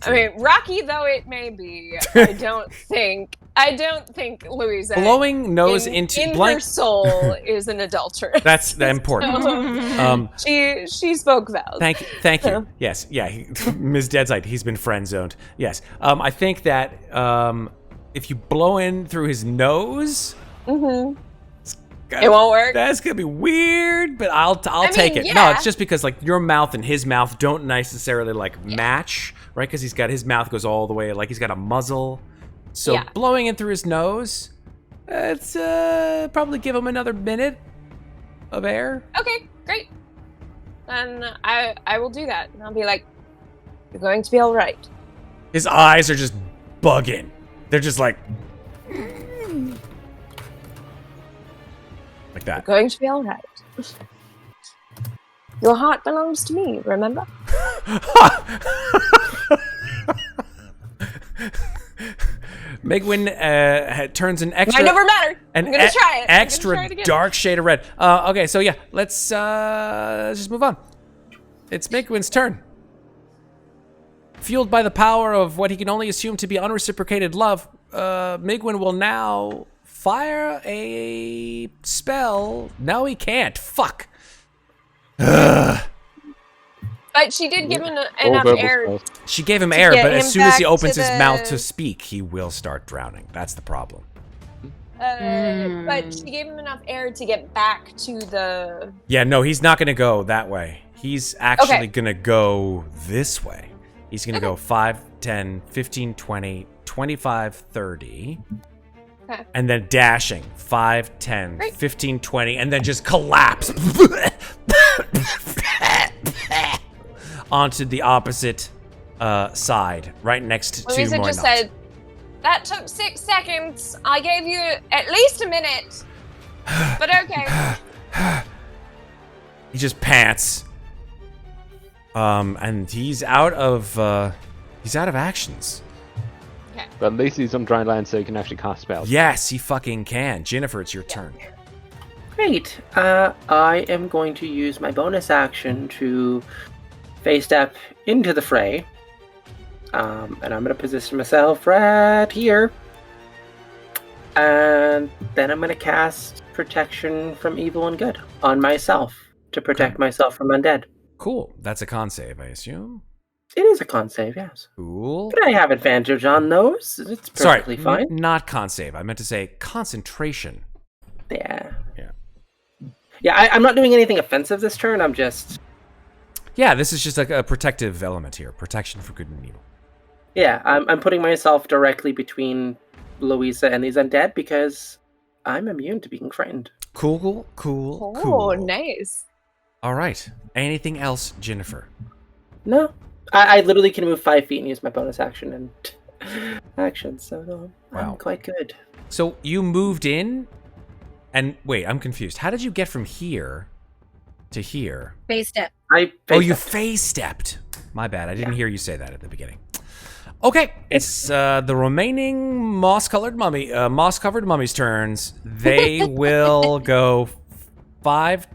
I mean, rocky though it may be, I don't think Louisa Blowing nose in into her blank. soul is an adulteress. That's important. She spoke vows. Thank you. Yes, yeah. Ms. Deadzite, he's been friend zoned. Yes. I think that if you blow in through his nose, It won't work. That's gonna be weird, but I'll take it. yeah. No, it's just because like your mouth and his mouth don't necessarily match, right? Because his mouth goes all the way, like he's got a muzzle. So blowing in through his nose, it's probably give him another minute of air. Okay, great. Then I will do that. And I'll be like, you're going to be all right. His eyes are just bugging. They're just like that. You're going to be all right. Your heart belongs to me, remember? Migwin turns an extra. I never mattered. I'm gonna try it. Extra dark shade of red. Okay, so yeah, let's just move on. It's Migwin's turn. Fueled by the power of what he can only assume to be unreciprocated love, Migwin will now fire a spell. No, he can't. Fuck. But she did give him enough air. She gave him air, but as soon as he opens his mouth to the- speak, he will start drowning. That's the problem. But she gave him enough air to get back to the... Yeah, no, he's not going to go that way. He's actually going to go this way. He's going to go 5, 10, 15, 20, 25, 30. Okay. And then dashing 5, 10, 15, 20, and then just collapse onto the opposite side, right next to Louisa Muadnhait. just said, that took 6 seconds. I gave you at least a minute. But okay. He just pants. And he's out of actions. But at least he's on dry land, so he can actually cast spells. Yes, he fucking can. Ginnifer, it's your turn. Great. I am going to use my bonus action to phase step into the fray. And I'm going to position myself right here. And then I'm going to cast Protection from Evil and Good on myself to protect myself from undead. Cool. That's a con save, I assume. It is a con save, yes. Cool. But I have advantage on those. It's perfectly fine. Not con save. I meant to say concentration. Yeah. Yeah. Yeah, I'm not doing anything offensive this turn. I'm just... Yeah, this is just like a protective element here. Protection for good and evil. Yeah, I'm putting myself directly between Louisa and these undead because I'm immune to being frightened. Cool. Oh, nice. All right. Anything else, Ginnifer? No. I literally can move 5 feet and use my bonus action and action, so no, Wow. I'm quite good. So you moved in, and wait, I'm confused. How did you get from here to here? Phase step. You phase stepped. My bad. I didn't hear you say that at the beginning. Okay, it's the remaining moss-covered mummies' turns. They will go 5,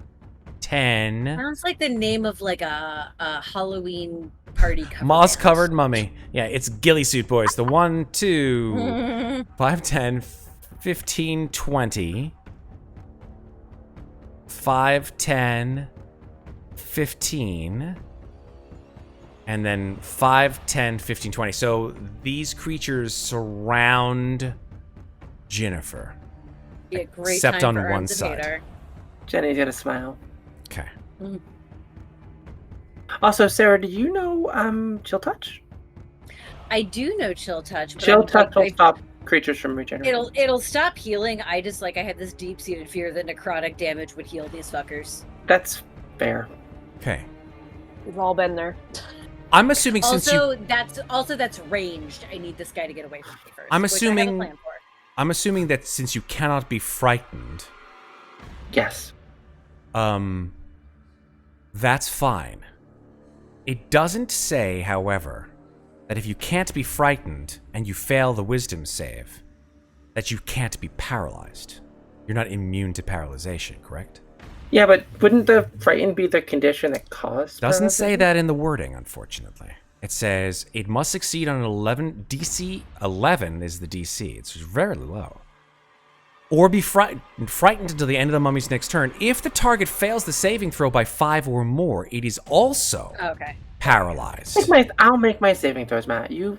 10. Sounds like the name of like a Halloween party cover Moss-covered mummy. Yeah, it's Ghillie Suit Boys. The 1, 2, 5, 10, 15, 20. 5, 10, 15. And then 5, 10, 15, 20. So these creatures surround Ginnifer. Be a great Except time on for one arms of side. Vader. Jenny's gonna smile. Okay. Also, Sarah, do you know Chill Touch? I do know Chill Touch. But Chill Touch will stop creatures from regenerating. It'll stop healing. I had this deep-seated fear that necrotic damage would heal these fuckers. That's fair. Okay. We've all been there. I'm assuming since you... that's ranged. I need this guy to get away from me first. I'm which I assuming... have a plan for. I'm assuming that since you cannot be frightened... Yes. That's fine. It doesn't say, however, that if you can't be frightened and you fail the wisdom save, that you can't be paralyzed. You're not immune to paralyzation, correct? Yeah, but wouldn't the frightened be the condition that caused? Doesn't say that in the wording, unfortunately. It says it must succeed on an 11 DC. 11 is the DC. It's very low. Or be frightened until the end of the mummy's next turn. If the target fails the saving throw by 5 or more, it is also paralyzed. I'll make my saving throws, Matt. Do you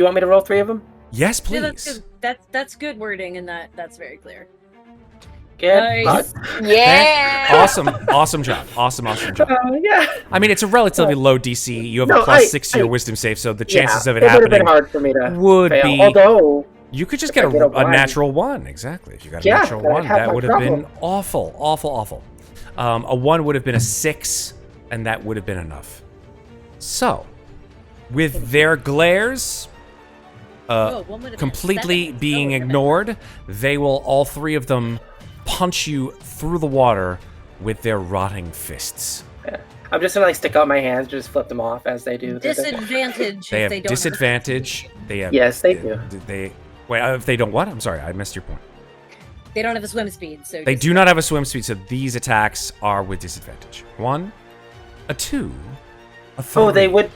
want me to roll 3 of them? Yes, please. Yeah, that's good wording, and that's very clear. Good. Nice. Yeah. Awesome job. Awesome job. Yeah. I mean, it's a relatively low DC. You have a plus 6 to your wisdom save, so the chances of it would have happening been hard for me to would fail. be. Although you could just get a natural 1. Exactly. If you got a natural 1, that would have been awful. A 1 would have been a 6, and that would have been enough. So, with their glares completely being ignored, they will, all 3 of them, punch you through the water with their rotting fists. Yeah. I'm just gonna stick out my hands, just flip them off as they do. Disadvantage. They have don't disadvantage. They have. Yes, they do. Wait, if they don't what? I'm sorry, I missed your point. They don't have a swim speed, so they do not have a swim speed, so these attacks are with disadvantage. 1, a 2, a 3. Oh, they would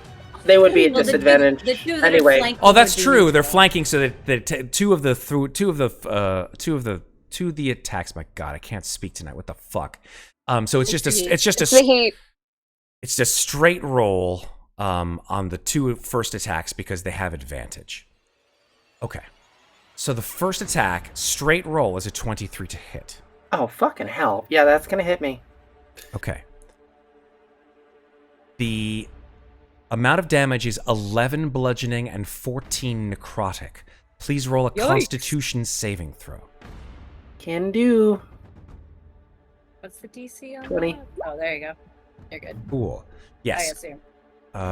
be at disadvantage anyway. Oh, that's true. They're flanking, so that two of the attacks. My God, I can't speak tonight. What the fuck? So it's just a straight roll on the 2 first attacks because they have advantage. Okay. So the first attack, straight roll, is a 23 to hit. Oh, fucking hell. Yeah, that's gonna hit me. Okay. The amount of damage is 11 bludgeoning and 14 necrotic. Please roll a Constitution saving throw. Can do. What's the DC on 20. that? Oh, there you go. You're good. Cool. Yes. I assume.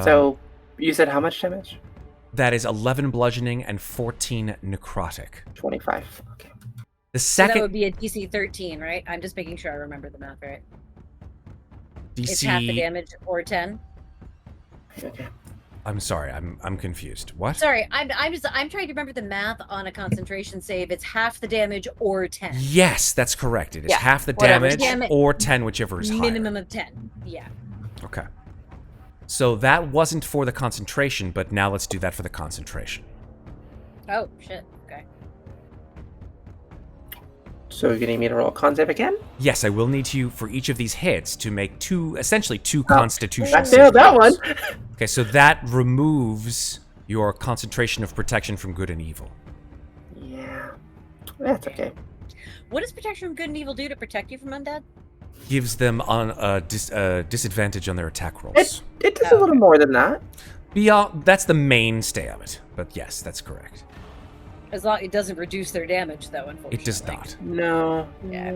So, you said how much damage? That is 11 bludgeoning and 14 necrotic. 25. Okay. The So second that would be a DC 13, right? I'm just making sure I remember the math right. DC. It's half the damage or 10. Okay. I'm sorry, I'm confused. What? Sorry, I'm trying to remember the math on a concentration save. It's half the damage or 10. Yes, that's correct. It is Yeah, half the whatever's damage or 10, whichever is Minimum higher. of 10. Yeah. Okay. So that wasn't for the concentration, but now let's do that for the concentration. Oh shit. Okay. So you're gonna need me to roll a con save again? Yes, I will need you for each of these hits to make essentially two Constitution I saving failed that one. throws. Okay, so that removes your concentration of protection from good and evil. Yeah. That's okay. What does protection from good and evil do to protect you from undead? Gives them on a disadvantage on their attack rolls. It does a little more than that. Beyond, that's the mainstay of it. But yes, that's correct. As long it doesn't reduce their damage, though. Unfortunately, It does not. No. Yeah.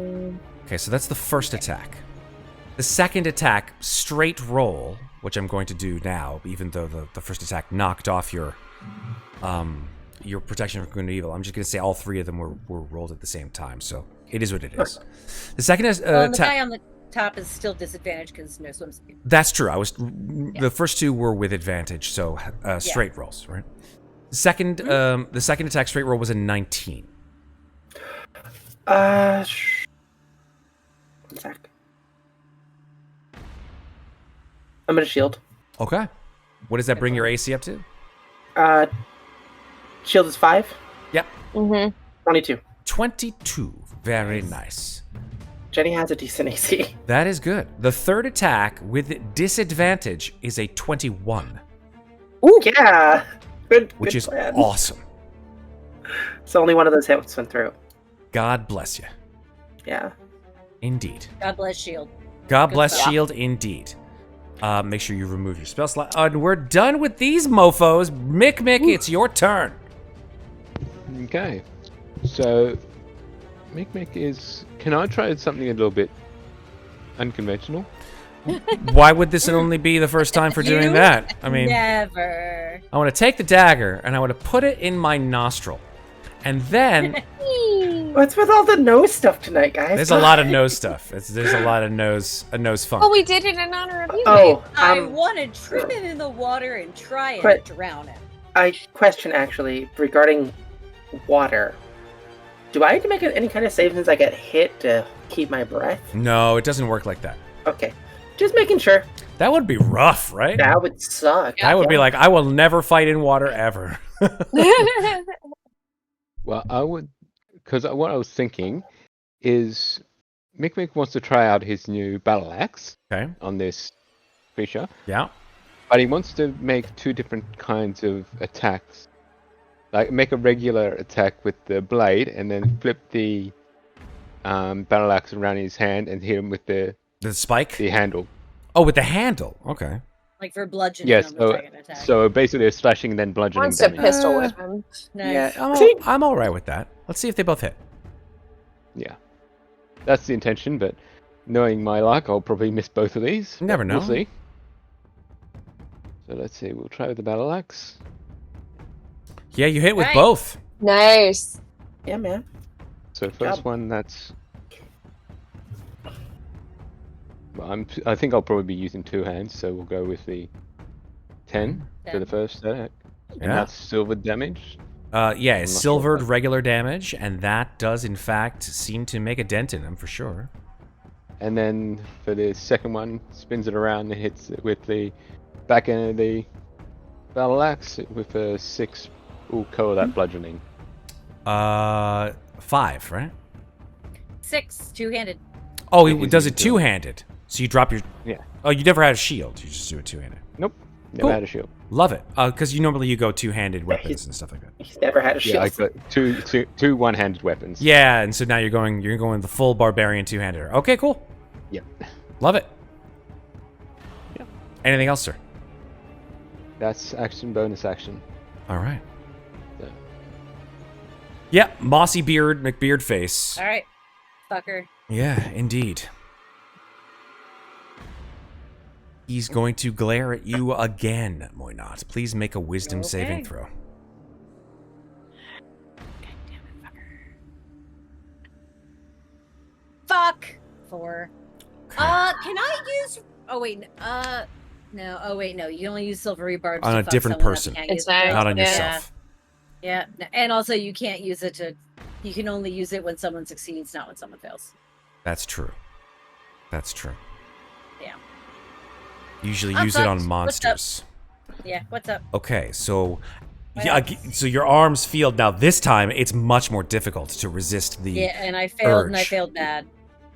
Okay, so that's the first attack. The second attack, straight roll, which I'm going to do now, even though the first attack knocked off your protection from good and evil. I'm just going to say all three of them were rolled at the same time, so it is what it is. The second Well, and the attack. guy on the top is still disadvantaged because no swim speed. That's true. The first two were with advantage, so straight rolls, right? The second attack straight roll was a 19. One sec. I'm gonna shield. Okay. What does that bring your AC up to? Shield is 5. Yep. 22. 22. Very nice. Jenny has a decent AC. That is good. The third attack with disadvantage is a 21, Ooh, yeah. Good. which good is plan. awesome. So only one of those hits went through. God bless you. Yeah. Indeed. God bless Shield. God Good bless stuff. shield, indeed. Make sure you remove your spell slot. And we're done with these mofos. Mikmick, it's your turn. Okay. So, Mikmick is... Can I try something a little bit unconventional? Why would this only be the first time for doing You that? I mean, Never. I want to take the dagger and I want to put it in my nostril. And then What's with all the nose stuff tonight, guys? there's a lot of nose stuff. There's a lot of nose funk. Well, we did it in honor of you. Oh, I want to trip it in the water and try and But- drown it. I question actually regarding water. Do I need to make any kind of save since I get hit to keep my breath? No, it doesn't work like that. Okay. Just making sure. That would be rough, right? That would suck. That would be like, I will never fight in water ever. Well, I would... Because what I was thinking is... Mikmick wants to try out his new battle axe Okay. on this creature. Yeah. But he wants to make two different kinds of attacks. Like, make a regular attack with the blade, and then flip the battle axe around his hand and hit him with the The spike? handle. Oh, with the handle. Okay. Like for bludgeoning Yes, on the second attack. so basically a slashing and then bludgeoning Wants to damage. pistol whip him. Nice. See? I'm all right with that. Let's see if they both hit. Yeah. That's the intention, but knowing my luck, I'll probably miss both of these. You never but We'll know. see. So let's see, we'll try with the battle axe. Yeah, you hit with Right. both. Nice. Yeah, man. So first job. one, that's... Well, I think I'll probably be using two hands, so we'll go with the 10 for the first attack. And Yeah. that's silver damage. Yeah, it's I'm not sure silvered about- regular damage, and that does in fact seem to make a dent in him for sure. And then for the second one, spins it around and hits it with the back end of the battle axe with a 6. We'll call that bludgeoning. 5, right? 6, two-handed. Oh, You he can does use it two. two-handed. So you drop your. Yeah. Oh, you never had a shield. You just do it two-handed. Nope. Never Cool. had a shield. Love it. Because you go two-handed weapons he's- and stuff like that. He's never had a shield. Yeah, I got two one-handed weapons. Yeah, and so now you're going the full barbarian two-hander. Okay, cool. Yep. Love it. Yep. Anything else, sir? That's action, bonus action. All right. Yeah. Yeah, mossy beard, McBeard face. All right, fucker. Yeah, indeed. He's going to glare at you again, Muadnhait. Please make a wisdom saving Okay. throw. God damn it, fucker. Fuck. 4. Okay. Can I use? Oh wait. No. Oh wait, no. You can only use silvery barbs On to a fuck different someone up. person. You can't use it Exactly. to- Not on Yeah. yourself. Yeah, and also you can't use it to. You can only use it when someone succeeds, not when someone fails. That's true. That's true. Yeah. Usually I'm use it fucked. on What's up? monsters. Yeah. What's up? Okay, so My yeah, arms. so your arms feel now. This time, it's much more difficult to resist the. Yeah, and I failed, and I urge. failed bad.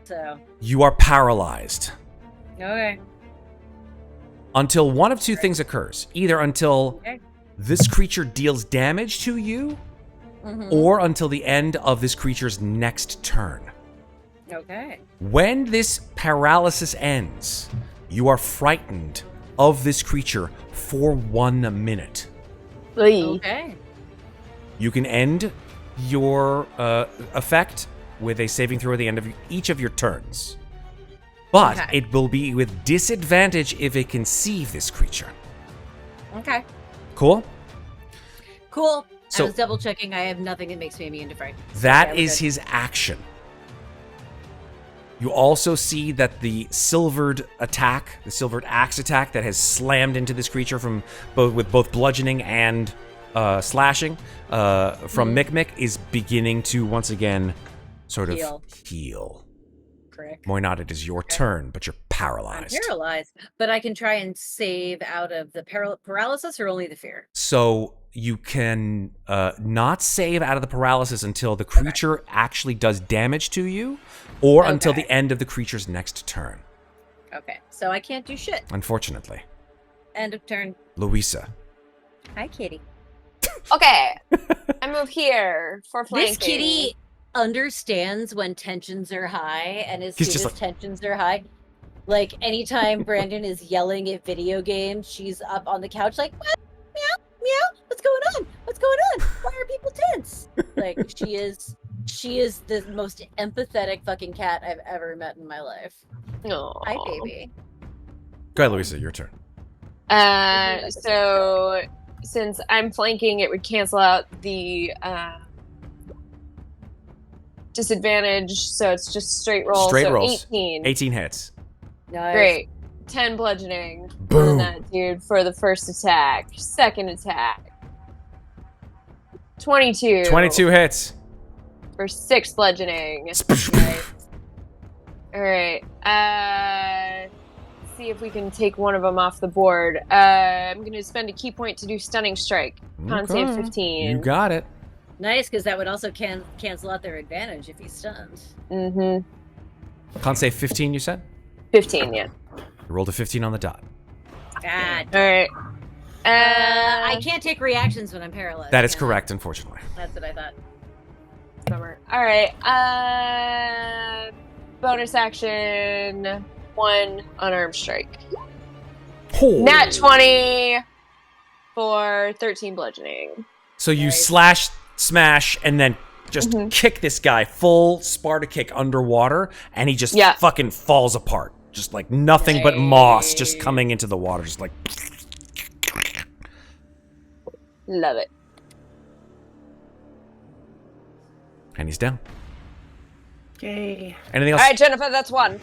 So You are paralyzed okay. until one of two things occurs: either until Okay. this creature deals damage to you, Mhm. or until the end of this creature's next turn. Okay. When this paralysis ends, you are frightened of this creature for 1 minute. Okay. You can end your effect with a saving throw at the end of each of your turns. But Okay. it will be with disadvantage if it can see this creature. Okay. Cool? Cool. So- I was double checking. I have nothing that makes me immune to fright. That Okay, we're is good. his action. You also see that the silvered attack, the silvered axe attack that has slammed into this creature from with both bludgeoning and slashing from Mikmick is beginning to once again sort of heal. Correct. Moynat, it is your turn, but you're I'm paralyzed. paralyzed, but I can try and save out of the paralysis or only the fear. So you can not save out of the paralysis until the creature actually does damage to you, or until Okay. the end of the creature's next turn. Okay, so I can't do shit. Unfortunately, End of turn. Louisa. Hi, kitty. Okay. I move here for flanking. This kitty understands when tensions are high, and as He's soon just as like- tensions are high, like anytime Brandon is yelling at video games, she's up on the couch like, what? Meow, meow. What's going on? What's going on? Why are people tense? Like she is the most empathetic fucking cat I've ever met in my life. Aw. Hi, baby. Go ahead, Louisa, your turn. So since I'm flanking, it would cancel out the disadvantage, so it's just straight rolls. Straight so rolls. 18. 18 hits. Nice. Great. 10 bludgeoning Boom. on that dude for the first attack. Second attack. 22. 22 hits. For 6 bludgeoning. Nice. Alright. See if we can take one of them off the board. I'm going to spend a key point to do Stunning Strike. Con save Okay. 15. You got it. Nice, because that would also cancel out their advantage if he's stunned. Mm-hmm. Con save 15, you said? 15, yeah. You rolled a 15 on the dot. God. Alright. I can't take reactions when I'm paralyzed. That is can I? correct, unfortunately. That's what I thought. Bummer. Alright. Bonus action. 1 unarmed strike. Oh. Nat 20 for 13 bludgeoning. So you Nice. slash, smash, and then just kick this guy full Sparta kick underwater, and he just Yeah. fucking falls apart. Just like nothing but moss just coming into the water. Just like. Love it. And he's down. Yay. Anything else? Alright, Ginnifer, that's 1.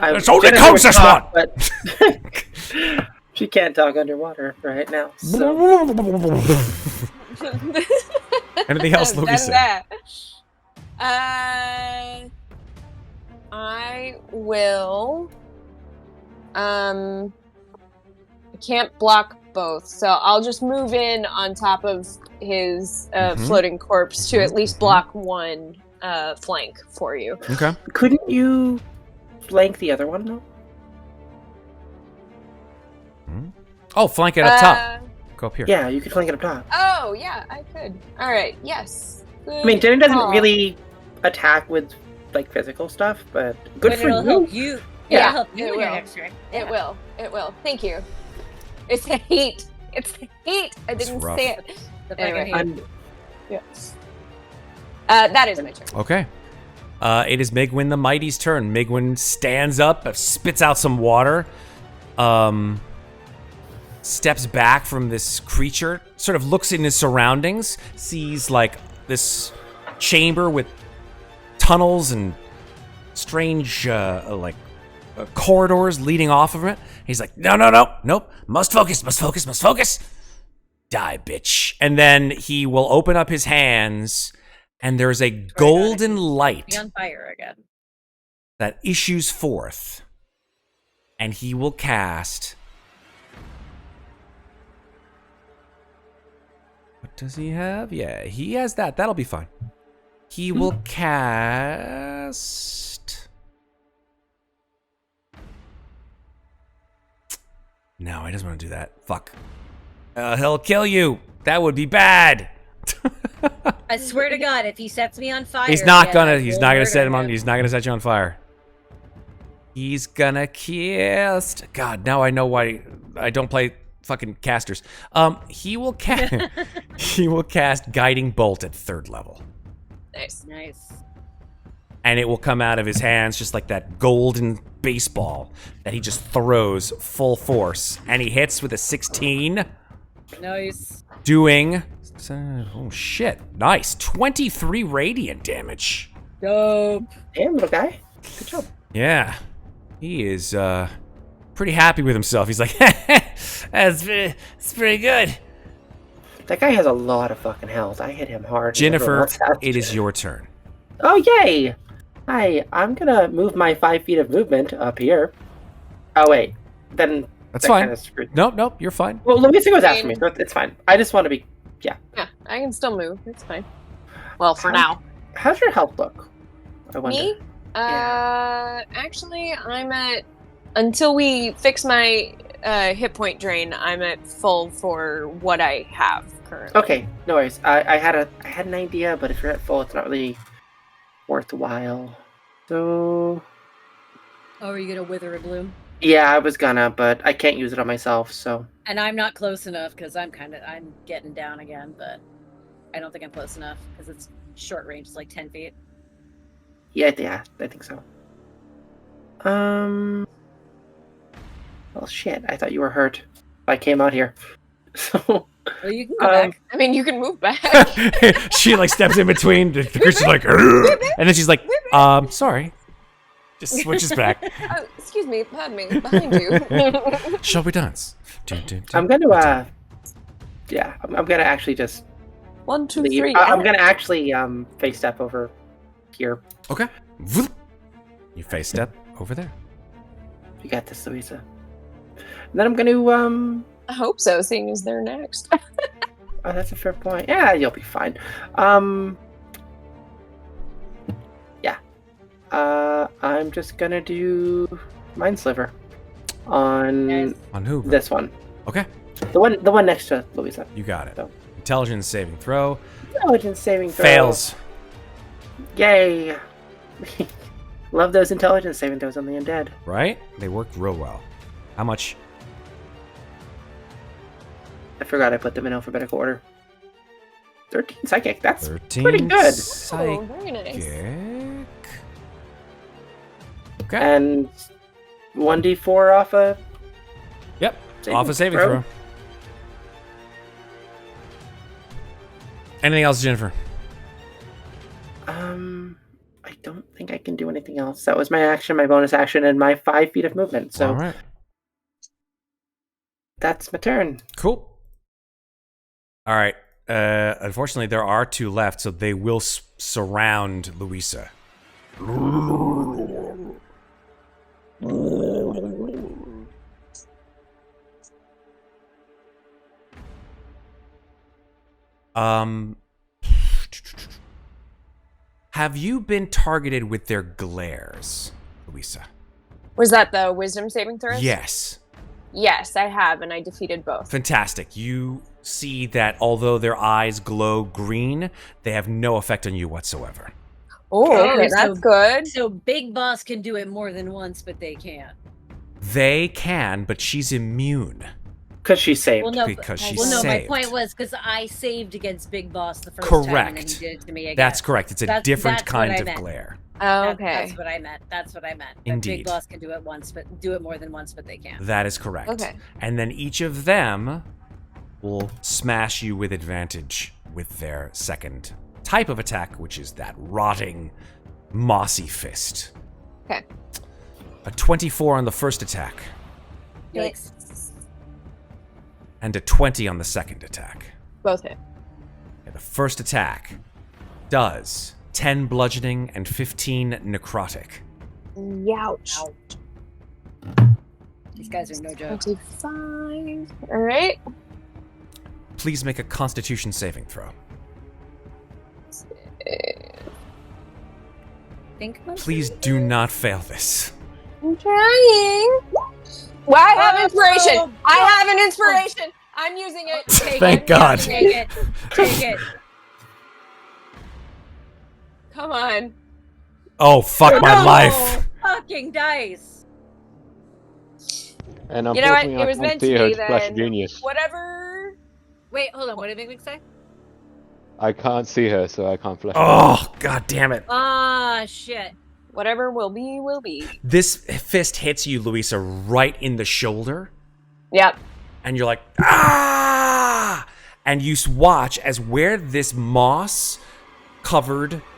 It's only Jennifer counts would as talk, but she can't talk underwater right now. So Anything else, Better Louisa? that. I will. I can't block both, so I'll just move in on top of his floating corpse to at least block one flank for you. Okay. couldn't you flank the other one though? Oh, flank it up top. Go up here. Yeah, you could flank it up top. Oh yeah, I could. All right. Yes. I mean, Jenny doesn't call. really attack with like physical stuff, but good But for it'll you. help you. Yeah, It'll help you it in your will. next turn. It will. It will. Thank you. It's the heat. It's the heat. I didn't rough. say it. The Anyway. fucking heat. Yes. That is my turn. Okay. It is Migwin the Mighty's turn. Migwin stands up, spits out some water, steps back from this creature, sort of looks in his surroundings, sees like this chamber with tunnels and strange like corridors leading off of it. He's like, nope. Must focus. Die, bitch. And then he will open up his hands, and there's a golden light Be on fire again. that issues forth, and he will cast. What does he have? Yeah, he has that. That'll be fine. He will cast. No, he doesn't want to do that. Fuck. He'll kill you. That would be bad. I swear to God, if he sets me on fire, He's not gonna He's set you on fire. He's gonna cast. God, now I know why I don't play fucking casters. He will cast Guiding Bolt at 3rd level. Nice. And it will come out of his hands just like that golden baseball that he just throws full force. And he hits with a 16. Nice. Doing... Oh, shit. Nice. 23 radiant damage. Dope. Damn, little guy. Good job. Yeah. He is, pretty happy with himself. He's like, that's pretty good. That guy has a lot of fucking health. I hit him hard. Ginnifer, it is your turn. Oh, yay! Hi, I'm gonna move my 5 feet of movement up here. Oh, wait. Then That's that fine. Kinda screwed. Nope, you're fine. Well, Louisa goes after me, so it's fine. I just want to be... Yeah, I can still move. It's fine. Well, for now. How's your health look? I wonder. Me? Actually, I'm at... Until we fix my hit point drain, I'm at full for what I have currently. Okay, no worries. I had an idea, but if you're at full, it's not really worthwhile. So... Oh, are you gonna wither and bloom? Yeah, I was gonna, but I can't use it on myself, so... And I'm not close enough because I'm getting down again, but I don't think I'm close enough because it's short range. It's like 10 feet. Yeah, I think so. Well, shit. I thought you were hurt. I came out here. So... Well, you can go back. I mean, you can move back. She like steps in between. The creature's like, and then she's like, sorry. Just switches back. Oh, excuse me, pardon me, behind you. Shall we dance? I'm gonna, yeah, I'm gonna actually just 1, 2, leave. 3. I'm gonna actually face step over here. Okay. You face step over there. You got this, Louisa. And then I'm gonna I hope so, seeing as they're next. Oh, that's a fair point. Yeah, you'll be fine. Yeah. I'm just gonna do Mind Sliver on Nice. On who? this one. Okay. The one next to Louisa. You got it. So. Intelligence saving throw. Intelligence saving throw. Fails. Yay. Love those intelligence saving throws on the undead. Right? They worked real well. How much? I forgot I put them in alphabetical order. 13 psychic. That's 13 pretty good. Psychic. Oh, very nice. Okay. And 1d4 off a Yep. Off a saving throw. Anything else, Ginnifer? I don't think I can do anything else. That was my action, my bonus action, and my 5 feet of movement. So All right. that's my turn. Cool. All right. Unfortunately, there are 2 left, so they will surround Louisa. Have you been targeted with their glares, Louisa? Was that the wisdom saving throws? Yes. Yes, I have, and I defeated both. Fantastic. You see that although their eyes glow green, they have no effect on you whatsoever. Oh, okay, so- that's good. So Big Boss can do it more than once, but they can't. They can, but she's immune. Because she's saved. Well, no, Because she's well, no. saved. My point was because I saved against Big Boss the first time, and then Correct. he did it to me again. That's correct. It's a different that's kind what I of meant. glare. Oh, That- okay. That's what I meant. That's what I meant. That Indeed. Big Boss can do it once, but do it more than once, but they can't. That is correct. Okay. And then each of them will smash you with advantage with their second type of attack, which is that rotting, mossy fist. Okay. A 24 on the first attack. Yikes. And a 20 on the second attack. Both hit. Okay, the first attack does 10 bludgeoning and 15 necrotic. Youch. These guys are no joke. 25. All right. Please make a Constitution saving throw. Please do not fail this. I'm trying. Well, I have inspiration. I have an inspiration. I'm using it. Thank God. Take it. Take it. Come on. Oh, fuck my life. Fucking dice. And You know what? unfortunately, It was I meant can't to see her be Flash then. Genius. Whatever. Wait, hold on. What did Mikmick say? I can't see her, so I can't flash. Oh, god damn it. Ah, shit. Whatever will be, will be. This fist hits you, Louisa, right in the shoulder. Yep. And you're like, ah! And you watch as where this moss-covered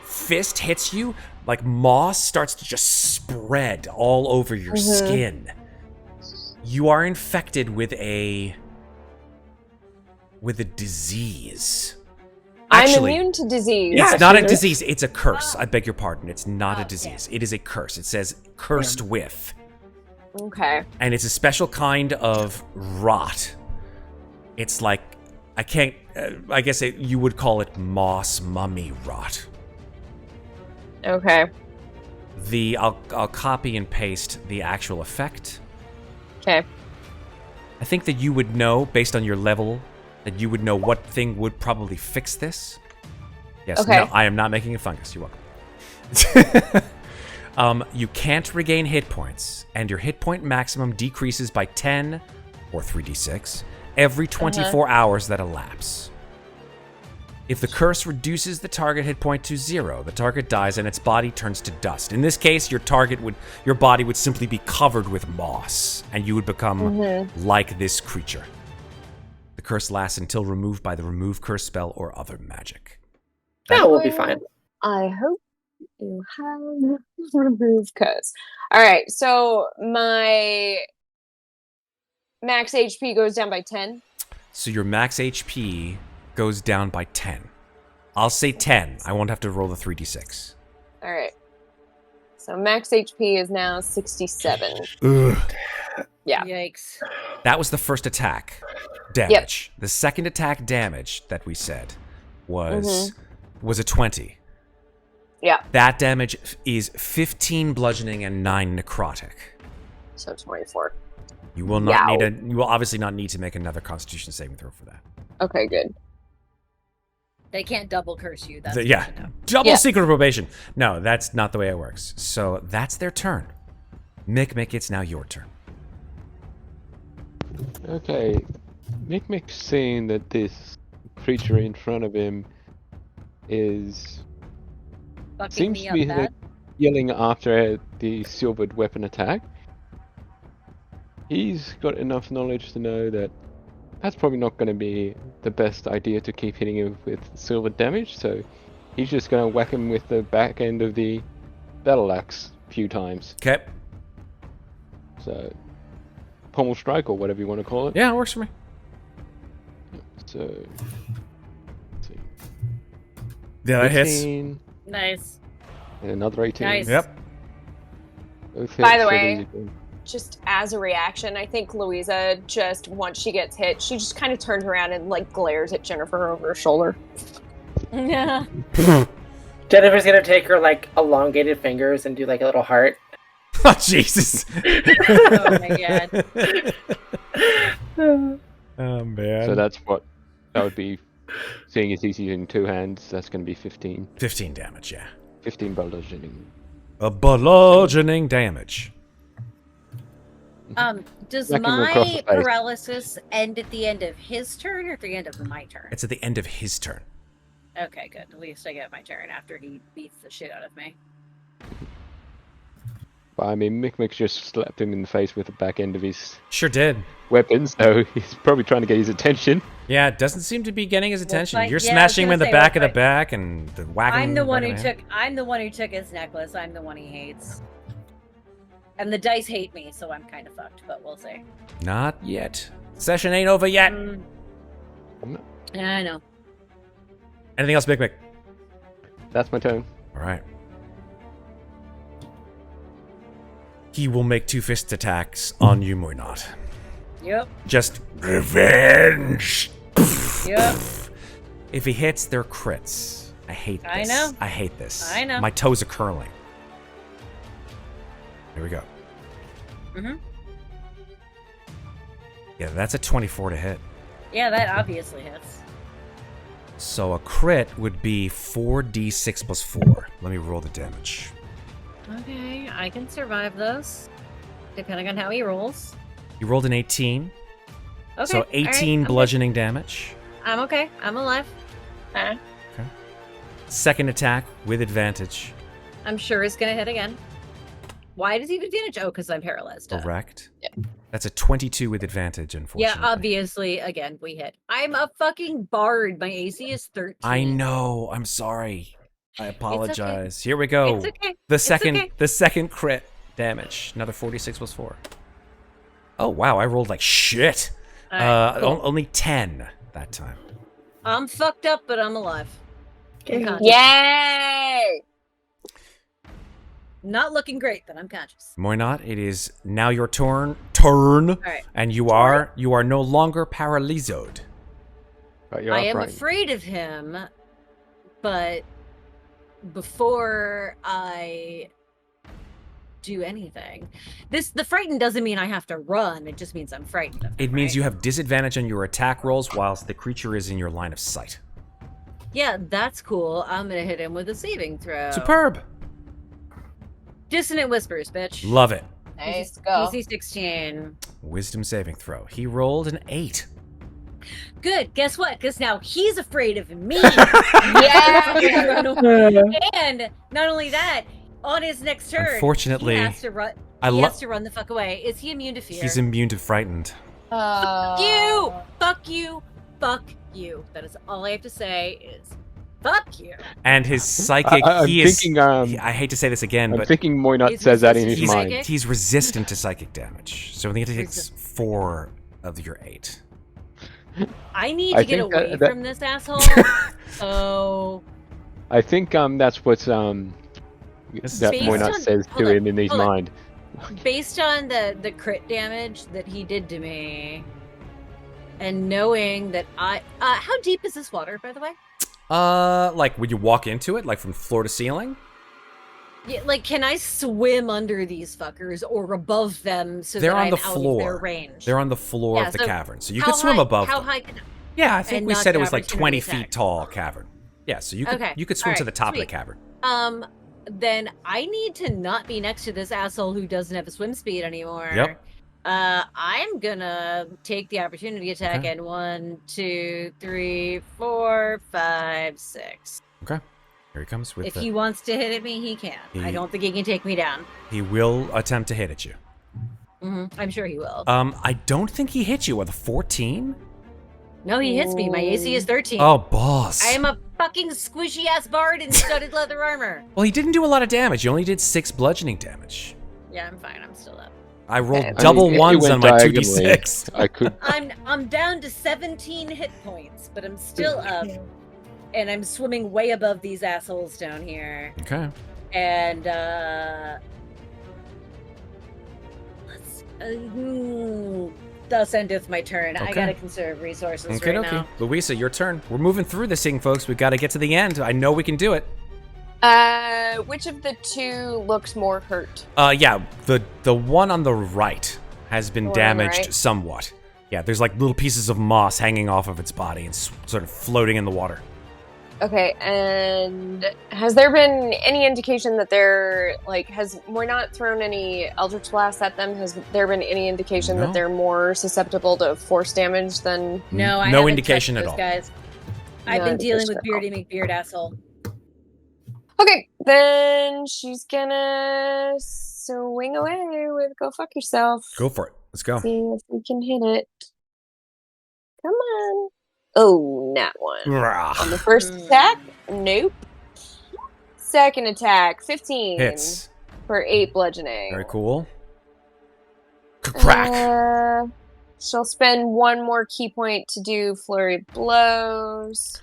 fist hits you, like moss starts to just spread all over your skin. You are infected with a disease. Actually, I'm immune to disease. it's not a she is. disease, it's a curse. I beg your pardon. It's not a disease. It is a curse. It says cursed with. Okay. And it's a special kind of rot. It's like, I can't, I guess you would call it moss mummy rot. Okay. I'll copy and paste the actual effect. Okay. I think that you would know, based on your level, that you would know what thing would probably fix this. Yes, Okay. no, I am not making a fungus. You're welcome. You can't regain hit points, and your hit point maximum decreases by 10, or 3d6, every 24 hours that elapse. If the curse reduces the target hit point to 0, the target dies and its body turns to dust. In this case, your body would simply be covered with moss, and you would become like this creature. The curse lasts until removed by the remove curse spell or other magic. That will be fine. I hope you have removed curse. All right. So my max HP goes down by 10. So your max HP goes down by 10. I'll say 10. I won't have to roll the 3d6. All right. So max HP is now 67. Ugh. Yeah. Yikes. That was the first attack damage. The second attack damage that we said was a 20. Yeah. That damage is 15 bludgeoning and 9 necrotic. So 24. You will you will obviously not need to make another Constitution saving throw for that. Okay, good. They can't double curse you. That's Yeah. good to know. Double secret probation. No, that's not the way it works. So that's their turn. Mikmick, it's now your turn. Okay, Mikmick's seeing that this creature in front of him is Fucking seems me to be up bad. yelling after the silvered weapon attack. He's got enough knowledge to know that that's probably not going to be the best idea to keep hitting him with silver damage, so he's just going to whack him with the back end of the battle axe a few times. Okay. So, pommel strike or whatever you want to call it. Yeah, it works for me. So, let's see. Yeah, that hits. 18, Nice. and another 18. Nice. Yep. Both By hits, the so way- these are- Just as a reaction, I think Louisa just, once she gets hit, she just kind of turns around and like glares at Ginnifer over her shoulder. Yeah. Jennifer's gonna take her like elongated fingers and do like a little heart. Oh, Jesus. Oh my god. Oh, man. So that would be, seeing as he's using two hands, that's going to be 15. 15 damage, yeah. 15 bludgeoning. A bludgeoning damage. Does Whacking him across the my face. paralysis end at the end of his turn or at the end of my turn? It's at the end of his turn. Okay, good. At least I get my turn after he beats the shit out of me. But I mean, Mikmick just slapped him in the face with the back end of his Sure did. weapon, so he's probably trying to get his attention. Yeah, it doesn't seem to be getting his attention. fight- You're yeah, I was smashing him gonna in the say, back we'll of the fight. back and the whacking. I'm the one who whacking him. took. I'm the one who took his necklace. I'm the one he hates. And the dice hate me, so I'm kind of fucked, but we'll see. Not yet. Session ain't over yet. Yeah, I know. Anything else, Mikmick? That's my turn. All right. He will make 2 fist attacks on you, Muadnhait. Yep. Just revenge. Yep. If he hits, they're crits. I hate this. I know. I hate this. I know. My toes are curling. Here we go. Mm-hmm. Yeah, that's a 24 to hit. Yeah, that obviously hits. So a crit would be 4d6 plus 4. Let me roll the damage. Okay, I can survive those, depending on how he rolls. You rolled an 18. Okay. So 18 all right, bludgeoning damage. I'm okay. I'm alive. Okay. Second attack with advantage. I'm sure it's gonna hit again. Why does he have advantage? Oh, because I'm paralyzed. Correct. Yeah. That's a 22 with advantage, unfortunately. Yeah, obviously, again, we hit. I'm a fucking bard. My AC is 13. I know. I'm sorry. I apologize. Here we go. It's okay. The It's second okay. the second crit damage. Another 46 plus 4. Oh wow, I rolled like shit. All right, cool. Only 10 that time. I'm fucked up, but I'm alive. I'm conscious. Yay! Not looking great, but I'm conscious. Muadnhait, it is now your turn, right. and you are no longer paralyzed. But you're I am upright. afraid of him, but before I do anything, the frightened doesn't mean I have to run. It just means I'm frightened of him, It means right? you have disadvantage on your attack rolls whilst the creature is in your line of sight. Yeah, that's cool. I'm gonna hit him with a saving throw. Superb. Dissonant whispers, bitch. Love it. Nice, go. DC 16. Wisdom saving throw. He rolled an 8. Good. Guess what? Because now he's afraid of me. Yeah! And not only that, on his next turn, Unfortunately, he has to run. I He love. has to run the fuck away. Is he immune to fear? He's immune to frightened. Fuck you! Fuck you! Fuck you! That is all I have to say. Is fuck you. And his psychic, I'm he is. thinking. I hate to say this again, I'm but thinking Moynot He's says that in his resistant to mind. psychic? he's resistant to psychic damage. So I think it takes 4 of your 8. I need I to get think away that- from this asshole. So I think that's what that Based Moynot on- says hold to on, him in his hold on. mind. based on the crit damage that he did to me, and knowing that how deep is this water, by the way? Like when you walk into it, like from floor to ceiling? Yeah, like, can I swim under these fuckers or above them so They're that on I'm the out of floor. their range? They're on the floor Yeah, of the so cavern, so you How could swim high- above How them. high can Yeah, I think and we not said it the was like 20 opportunity feet attack. tall cavern. Yeah, so you could Okay, you could swim to alright, the top of sweet. the cavern. Then I need to not be next to this asshole who doesn't have a swim speed anymore. Yep. I'm gonna take the opportunity attack Okay. and 1, 2, 3, 4, 5, 6. Okay. Here he comes with If the, he wants to hit at me, he can. I He- don't think he can take me down. he will attempt to hit at you. I'm sure he will. I don't think he hit you with a 14. No, he hits me. My AC is 13. Oh, boss. I am a fucking squishy ass bard in studded leather armor. Well, he didn't do a lot of damage. He only did 6 bludgeoning damage. Yeah, I'm fine. I'm still up. I rolled I mean, double it ones went on my diagonally. 2d6. I could. I'm down to 17 hit points, but I'm still up. And I'm swimming way above these assholes down here. Okay. And thus endeth my turn. I Okay. gotta conserve resources Okay, right okay. now. Louisa, your turn. We're moving through this thing, folks. We've got to get to the end. I know we can do it. Which of the two looks more hurt? Yeah, the one on the right has been The one on the damaged right? somewhat. Yeah, there's like little pieces of moss hanging off of its body and sort of floating in the water. Okay, and has there been any indication that they're has we're not thrown any Eldritch Blast at them? Has there been any indication No. that they're more susceptible to force damage than? No, I no haven't indication touched at those all. guys. I've No been dealing indication with at Beardy McBeard asshole. Okay, then she's gonna swing away with "Go fuck yourself." Go for it. Let's go. See if we can hit it. Come on. Oh, not one. On the first attack, nope. Second attack, 15 Hits. for 8 bludgeoning. Very cool. Crack. She'll spend one more key point to do flurry of blows.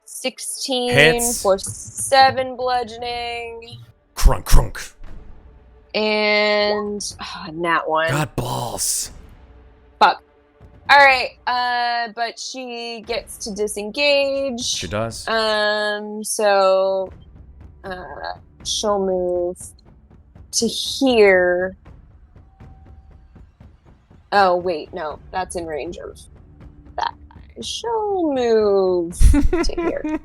16 Hits. for 7 bludgeoning. Crunk, crunk. And nat 1. God balls. Fuck. Alright, but she gets to disengage. She does. So she'll move to here. Oh wait, no, that's in range of that guy. She'll move to here.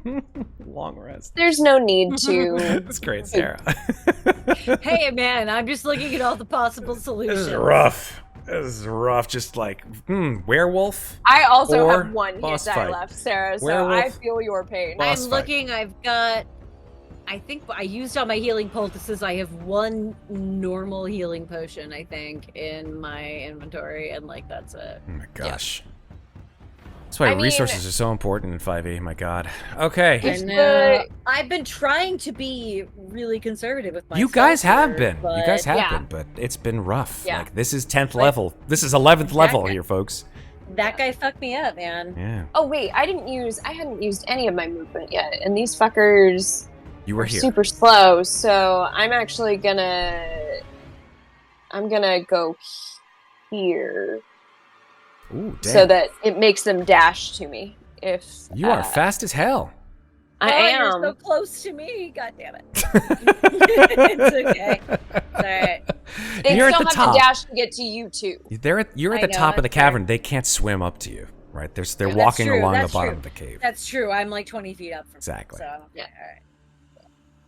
Long rest. There's no need to. That's great, Sarah. Hey, man, I'm just looking at all the possible This solutions. is rough. This is rough. Just like, werewolf. I also Or have 1 hit boss die fight. left, Sarah, so Werewolf. I feel your pain. Boss I'm fight. looking, I've got... I think I used all my healing poultices. I have 1 normal healing potion, I think, in my inventory, and, like, that's it. Oh my gosh. That's why I mean- resources are so important in 5e. My God. Okay. If And the- I've been trying to be really conservative with my You guys have self-care, been. You guys but have yeah. been, but it's been rough. Yeah. Like, this is 10th Like, level. This is 11th level guy- here, folks. That guy fucked me up, man. Yeah. Oh wait, I hadn't used any of my movement yet, and these fuckers You were are here. super slow, so I'm actually gonna go here Ooh, damn. so that it makes them dash to me. If You are fast as hell. I Oh, am. You're so close to me. God damn it. It's okay. It's all right. They You're at still the have top. to dash to get to you too. You're at I the know, top of the that's fair. cavern. They can't swim up to you, right? They're That's walking true, along the that's bottom true. of the cave. That's true. I'm like 20 feet up from Exactly. So, Yeah. all right.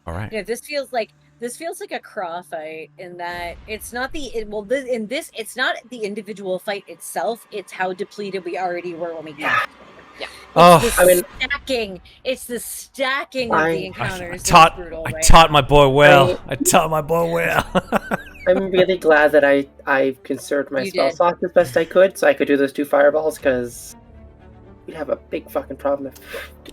All right. Yeah, this feels like a craw fight in that it's not it's not the individual fight itself. It's how depleted we already were when we got. Yeah. Oh, It's I the mean- stacking. It's the stacking of the encounters. that's I brutal, man. taught my boy well. I taught my boy well. I'm really glad that I conserved my You spell did. slots as best I could, so I could do those 2 fireballs, because we'd have a big fucking problem if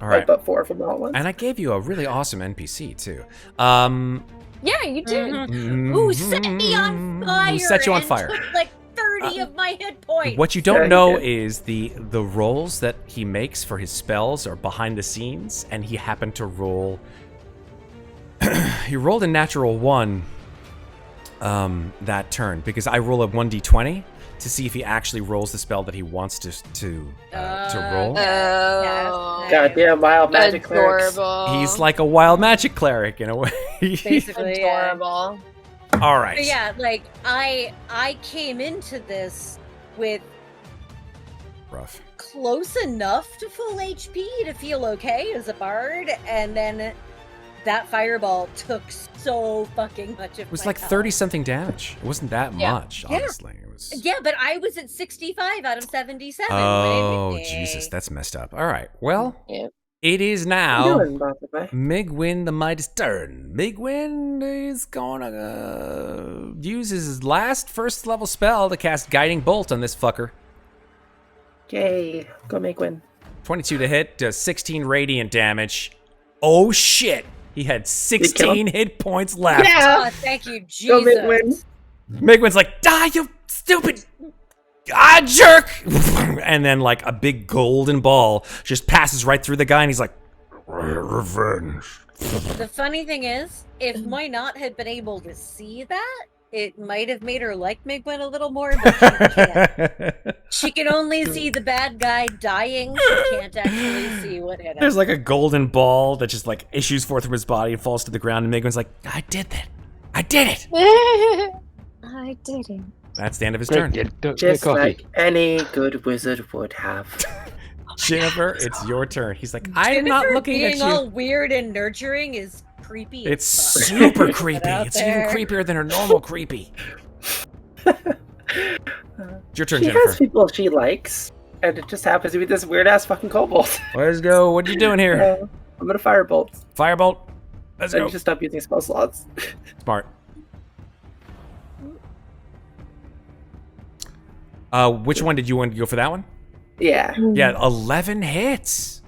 All I right. put 4 from all at once. And I gave you a really awesome NPC too. Yeah, you did. Mhm. Ooh, set me on fire! Set you on and fire. Took like 30 of my hit points. What you Yeah, don't you know did. is the rolls that he makes for his spells are behind the scenes, and he happened to roll. He rolled a natural 1 that turn, because I roll a 1d20 to see if he actually rolls the spell that he wants to roll. Oh, Goddamn wild magic clerics. adorable. He's like a wild magic cleric in a way. Basically, yeah. adorable. All right. But yeah, like I came into this with Rough. close enough to full HP to feel okay as a bard, and then that fireball took so fucking much of It was my like health. 30 something damage. It wasn't that Yeah. much, Yeah. honestly. It was. Yeah, but I was at 65 out of 77. Oh, What do you Jesus, think? that's messed up. All right. Well, Yep. it is How you now doing, boss of mine? Migwin the Mighty's turn. Migwin is going to use his last first level spell to cast Guiding Bolt on this fucker. Yay, go make win. 22 to hit, does 16 radiant damage. Oh shit! He had 16 hit points left. Oh, thank you, Go make win. Jesus. Migwin's like, die, you stupid jerk! And then, like, a big golden ball just passes right through the guy, and he's like, revenge. The funny thing is, if Moynot had been able to see that, it might have made her like Migwin a little more, but she can't. She can only see the bad guy dying. She can't actually see what hit him. There's like a golden ball that just like issues forth from his body and falls to the ground, and Migwin's like, I did that. I did it. I did it. That's the end of his turn. Just like any good wizard would have. Ginnifer, it's your turn. He's like, I'm not Ginnifer looking at being you. all weird and nurturing is creepy. It's as fuck. super Put creepy. out It's even there. creepier than her normal creepy. It's your turn, She has Jennifer. people she likes, and it just happens to be this weird ass fucking kobold. Let's go. What you doing here? I'm gonna firebolt. Firebolt. Let's I go. need to stop using spell slots. Smart. Which one did you want to go for that one? Yeah. Yeah, 11 hits.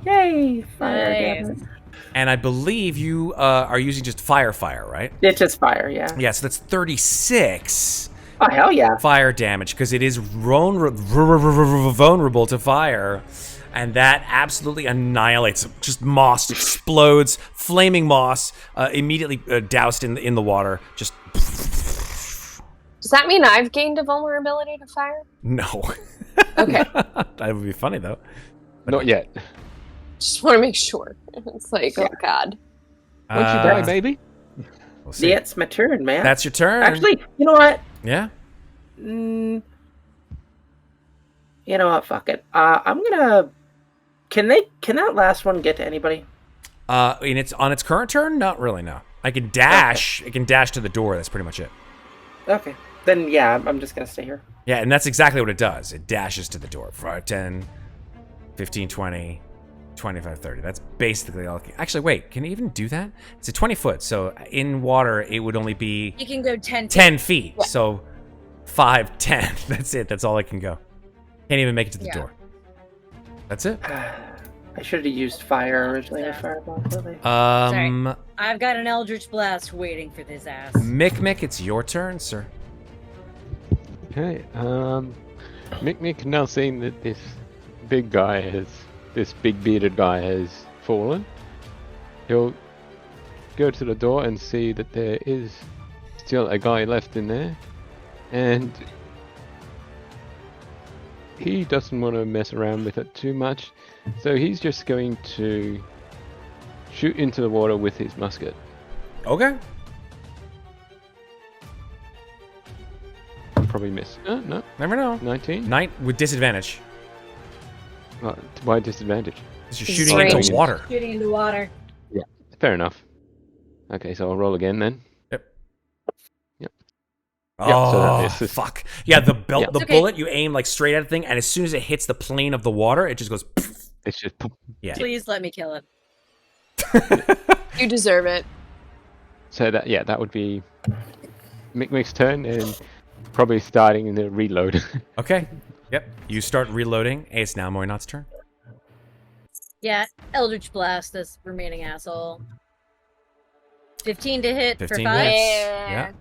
Yay! Fire Nice. damage. And I believe you are using just fire, right? It's just fire, yeah. Yeah, so that's 36. Oh, hell yeah. fire damage because it is vulnerable to fire. And that absolutely annihilates him. Just moss explodes, flaming moss, immediately doused in the water. Just Does that mean I've gained a vulnerability to fire? no. Okay. That would be funny though. Not yet. Just want to make sure. It's like, oh god. Once you die, baby. We'll see. Yeah, it's my turn, man. That's your turn. Actually, you know what? Yeah. You know what? Fuck it. I'm gonna. Can that last one get to anybody? And it's on its current turn. Not really. No. I can dash. Okay. It can dash to the door. That's pretty much it. Okay. Then yeah, I'm just gonna stay here. Yeah, and that's exactly what it does. It dashes to the door. 5, 10, 15, 20, 25, 30. That's basically all. Actually, wait. Can it even do that? It's a 20 foot. So in water, it would only be You can go 10 feet. 10 feet. Yeah. So 5, 10. That's it. That's all I can go. Can't even make it to the Yeah. door. That's it. I should have used fire originally. Yeah. Fireball, really. I've got an Eldritch Blast waiting for this ass. Mikmick, it's your turn, sir. Okay. Mikmick, now seeing that this big bearded guy has fallen, he'll go to the door and see that there is still a guy left in there, and he doesn't want to mess around with it too much, so he's just going to shoot into the water with his musket. Okay. Probably miss. No, Never know. 19. Knight with disadvantage. Why disadvantage? Because you're It's shooting into range. water. Shooting into water. Fair enough. Okay, so I'll roll again then. Oh, so that misses. fuck. Yeah, the belt, Yeah. the Okay. bullet, you aim like straight at the thing, and as soon as it hits the plane of the water, it just goes. It's just Yeah. Please let me kill it. You deserve it. so that would be Mikmick's turn and probably starting in the reload. Okay. Yep. You start reloading. Hey, it's now Moynot's turn. Yeah, Eldritch Blast, this remaining asshole. 15 to hit 15 for 5. hits. Yeah. Yeah.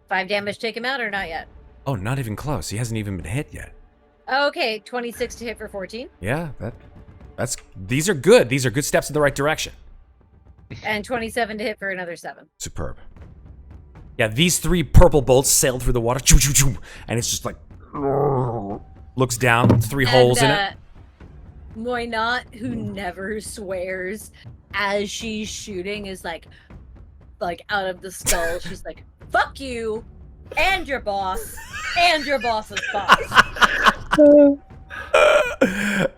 5 damage, take him out or not yet? Oh, not even close. He hasn't even been hit yet. Okay, 26 to hit for 14. Yeah, that's these are good. These are good steps in the right direction. And 27 to hit for another 7. Superb. Yeah, these 3 purple bolts sailed through the water, choo, choo, choo, and it's just like looks down, 3 holes in it. Moynot, who never swears as she's shooting, is like out of the skull. She's like, fuck you, and your boss, and your boss's boss.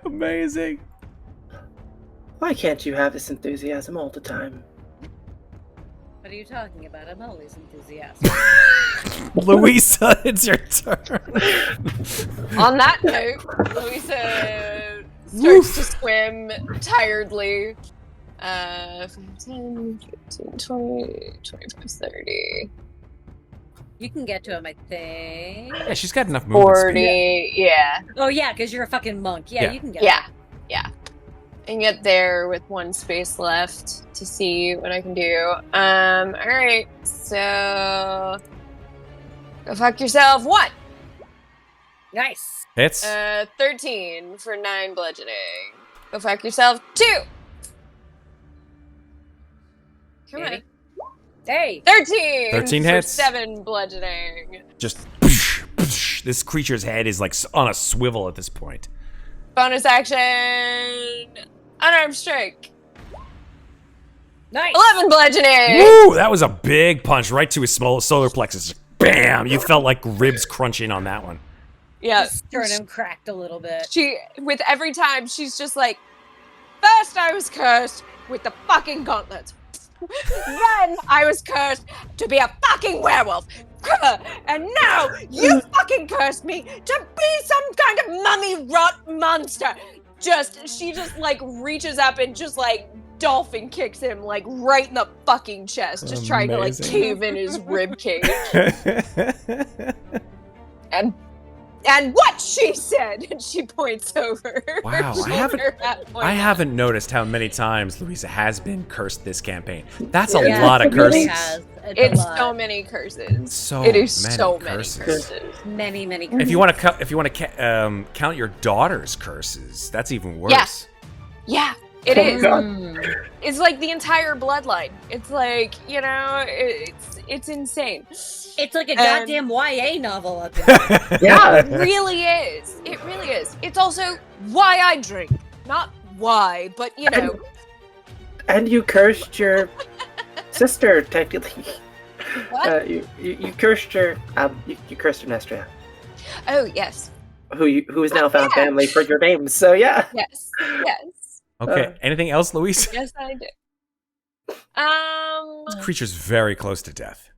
Amazing. Why can't you have this enthusiasm all the time? What are you talking about? I'm always enthusiastic. Louisa, it's your turn. On that note, Louisa starts to swim tiredly. 10, 15, 20, 25, 30, You can get to him, I think. Yeah, she's got enough movement 40. speed. Yeah. Oh yeah, because you're a fucking monk. Yeah, Yeah. you can get. Yeah. Yeah. And get there with 1 space left to see what I can do. Alright. So go fuck yourself. 1. Nice. Hits. 13 for 9 bludgeoning. Go fuck yourself. 2. Come on. Maybe. Hey. 13. 13 for hits. 7 bludgeoning. Just this creature's head is like on a swivel at this point. Bonus action. Unarmed strike. Nice. 11 bludgeoning. Woo! That was a big punch right to his small solar plexus. Bam! You felt like ribs crunching on that one. Yeah. Sternum cracked a little bit. She, with every time, she's just like, first I was cursed with the fucking gauntlets. Then I was cursed to be a fucking werewolf. And now you fucking cursed me to be some kind of mummy rot monster. She just like reaches up and just like dolphin kicks him like right in the fucking chest, just trying to like Amazing. cave in his rib cage. And And what she said, and she points over. Wow, I haven't noticed how many times Louisa has been cursed this campaign. That's a Yeah, lot of it really curses. has. It's a lot. so many curses. So it is many so curses. many curses. Many If curses. you want to count your daughter's curses, that's even worse. Yeah, it Oh, is. God. It's like the entire bloodline. It's like, it's insane. It's like a And- goddamn YA novel up there. Yeah. It really is. It really is. It's also why I drink. Not why, but And you cursed your sister, technically. What? You cursed your you cursed Amnestria, Oh, yes. who is now found Yeah. family for your name. So yeah. Yes. Yes. Okay, anything else, Louise? Yes, I do. This creature's very close to death.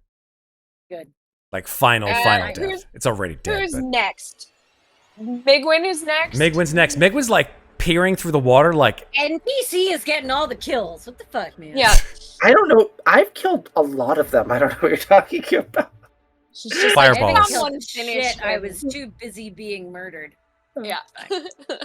Good. Like final death. who's- It's already dead. Who's But next? Migwin is next? Migwin's next. Migwin's like peering through the water like, NPC is getting all the kills. What the fuck, man? Yeah. I don't know. I've killed a lot of them. I don't know what you're talking about. She's just Fireballs. like, I someone killed finish shit. I him." was too busy being murdered. Yeah.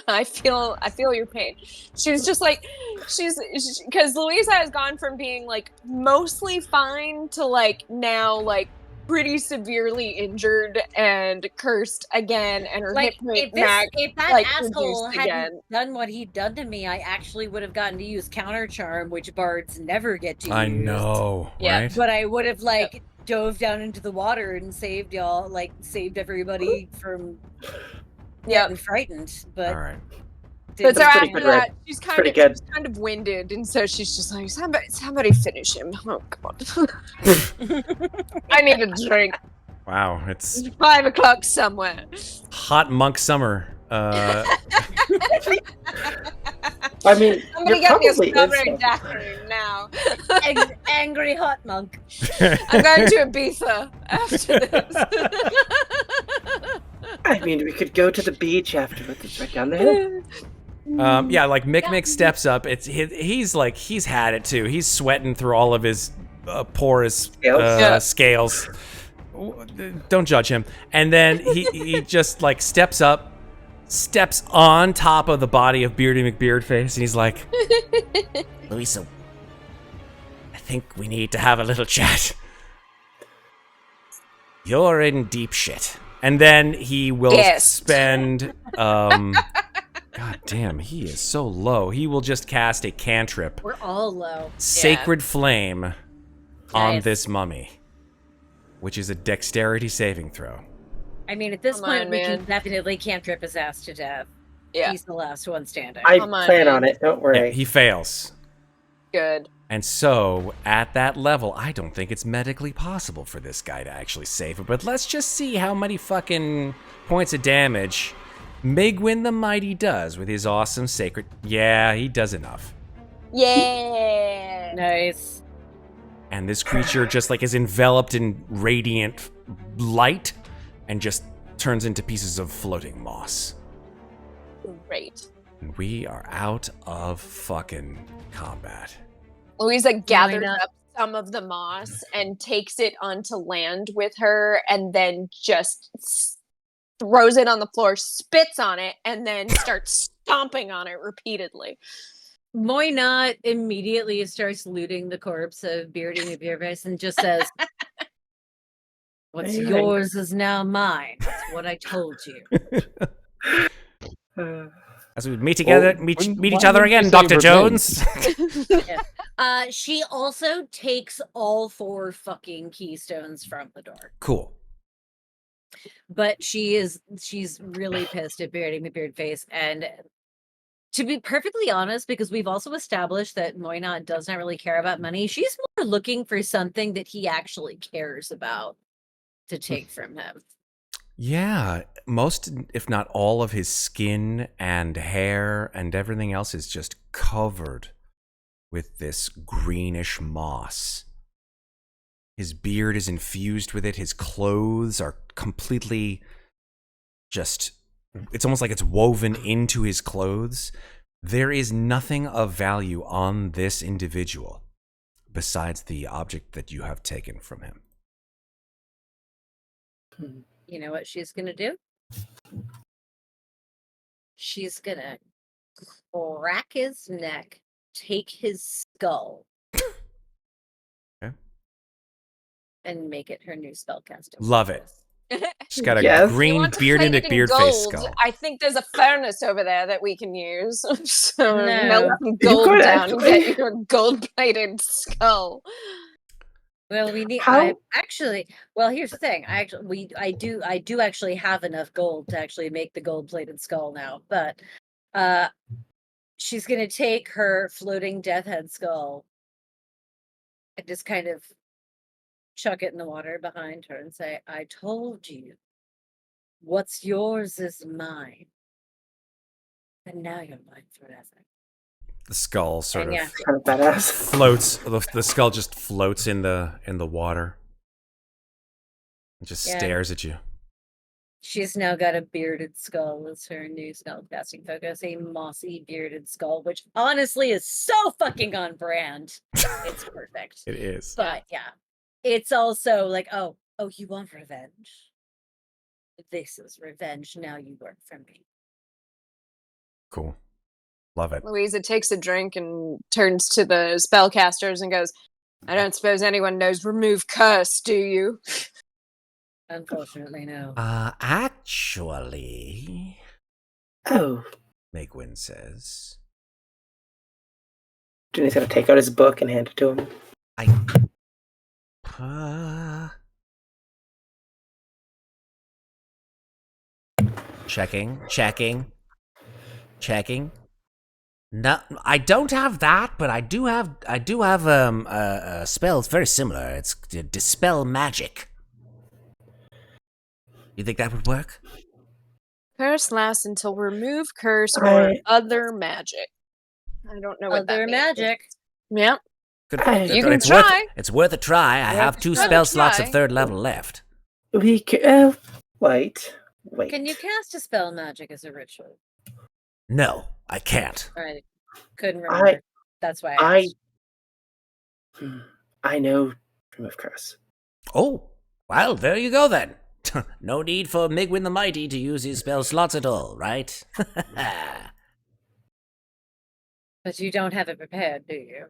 I feel your pain. She's just like, because Louisa has gone from being like mostly fine to like now like pretty severely injured and cursed again, and her Like, hit rate if that like, asshole reduced hadn't again. done what he'd done to me, I actually would have gotten to use counter charm, which bards never get to I use. know, Yeah. right? But I would have like dove down into the water and saved y'all, like saved everybody from getting frightened. But All right. But so That's pretty after good, that, she's pretty good. kind of winded, and so she's just like, somebody finish him. Oh god. I need a drink. Wow, it's 5 o'clock somewhere. hot monk summer. I mean, Somebody you're get me a probably strawberry in daiquiri now. angry hot monk. I'm going to Ibiza after this. I mean, we could go to the beach afterwards. It's right down there. Yeah, like Mikmick steps up. He's had it too. He's sweating through all of his porous scales. Don't judge him. And then he just like steps on top of the body of Beardy McBeardface, and he's like, Louisa, I think we need to have a little chat. "You're in deep shit." And then he will spend. God damn, he is so low. He will just cast a cantrip, We're all low. Sacred Flame, on Nice. this mummy, which is a dexterity saving throw. I mean, at this Come point, on, we man. can definitely cantrip his ass to death. Yeah, He's the last one standing. I Come on, plan man. on it. Don't Yeah, worry. he fails. good. And so, at that level, I don't think it's medically possible for this guy to actually save it. But let's just see how many fucking points of damage Migwin the Mighty does with his awesome sacred... Yeah, he does enough. Yeah. Nice. And this creature just like is enveloped in radiant light and just turns into pieces of floating moss. Great. And we are out of fucking combat. Louisa gathers not? up some of the moss and takes it onto land with her, and then just throws it on the floor, spits on it, and then starts stomping on it repeatedly. Moynot immediately starts looting the corpse of Beardy McBeardface and just says, "What's Hey, yours is now mine. That's what I told you." As we meet together, Oh, meet why each other didn't you again, say Dr. revenge? Jones. She also takes all 4 fucking keystones from the door. Cool. But she's really pissed at Beardy McBeardface, and to be perfectly honest, because we've also established that Moynot does not really care about money, she's more looking for something that he actually cares about to take from him. Yeah, most, if not all, of his skin and hair and everything else is just covered with this greenish moss. His beard is infused with it. His clothes are completely just... It's almost like it's woven into his clothes. There is nothing of value on this individual besides the object that you have taken from him. You know what she's gonna do? She's gonna crack his neck, take his skull, Okay. and make it her new spellcasting. Love it. She's got a Yes. You green want to bearded plate it in McBeard face gold? skull. I think there's a furnace over there that we can use. So No. melt some You gold could down and actually. get your gold-plated skull. Well, we need. How- Well, here's the thing. I do actually have enough gold to actually make the gold-plated skull now. But, she's gonna take her floating death head skull and just kind of chuck it in the water behind her and say, "I told you, what's yours is mine, and now you're mine forever." The skull sort And of yeah, Kind of badass. floats. The skull just floats in the water. It just Yeah. stares at you. she's now got a bearded skull as her new spellcasting focus, a mossy bearded skull, which honestly is so fucking on brand. It's perfect. It is. But yeah, it's also like, oh, you want revenge? This is revenge. Now you work for me. Cool. Love it. Louisa takes a drink and turns to the spellcasters and goes, I don't suppose anyone knows remove curse, do you? Unfortunately, no. Actually, Oh. Megwin says. Ginny's gonna take out his book and hand it to him. Checking. No, I don't have that, but I do have a spell. It's very similar. It's dispel magic. You think that would work? Curse lasts until remove curse or I- other magic. I don't know what that Other means. magic. Yeah. Good. You can it's try. It's worth a try. I have 2 worth a spell slots of try. 3rd level left. We can. Wait. Can you cast a spell magic as a ritual? No, I can't. I couldn't remember. That's why I asked. I know remove curse. Oh, well, there you go then. No need for Migwin the Mighty to use his spell slots at all, right? But you don't have it prepared, do you?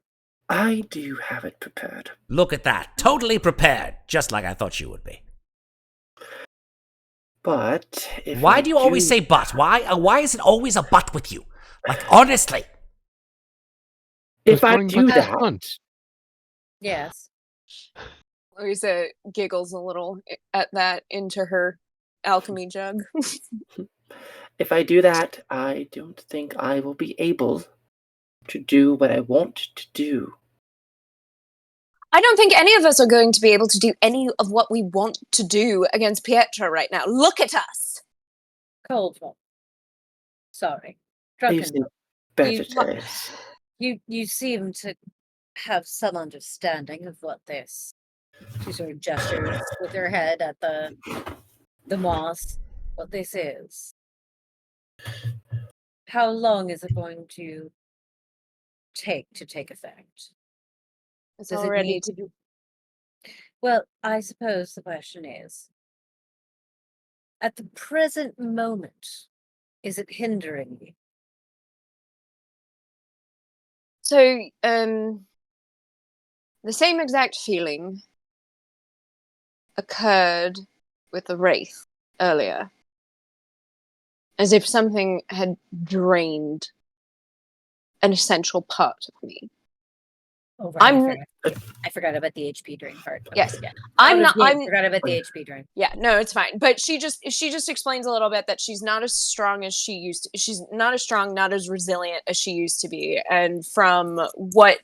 I do have it prepared. Look at that. Totally prepared, just like I thought you would be. But if Why I do you always say but? Why is it always a but with you? Like, honestly. if I Throwing do buttons that, once. Yes. Louisa giggles a little at that into her alchemy jug. if I do that, I don't think I will be able to do what I want to do. I don't think any of us are going to be able to do any of what we want to do against Pietra right now. Look at us. Cold one. Sorry. These Drunken. better You- days. You seem to have some understanding of what this. She sort of gestures with her head at the moss. What this is. How long is it going to take effect? It's Does it already need to be? Well, I suppose the question is, at the present moment, is it hindering you? So, the same exact feeling occurred with the Wraith earlier. As if something had drained an essential part of me. Oh, right, I'm- I forgot about the HP drain part. but Yes. yeah. I'm I not. forgot about the HP drain. Yeah, no, it's fine. But she just explains a little bit that she's not as strong as she used to. She's not as strong, not as resilient as she used to be. And from what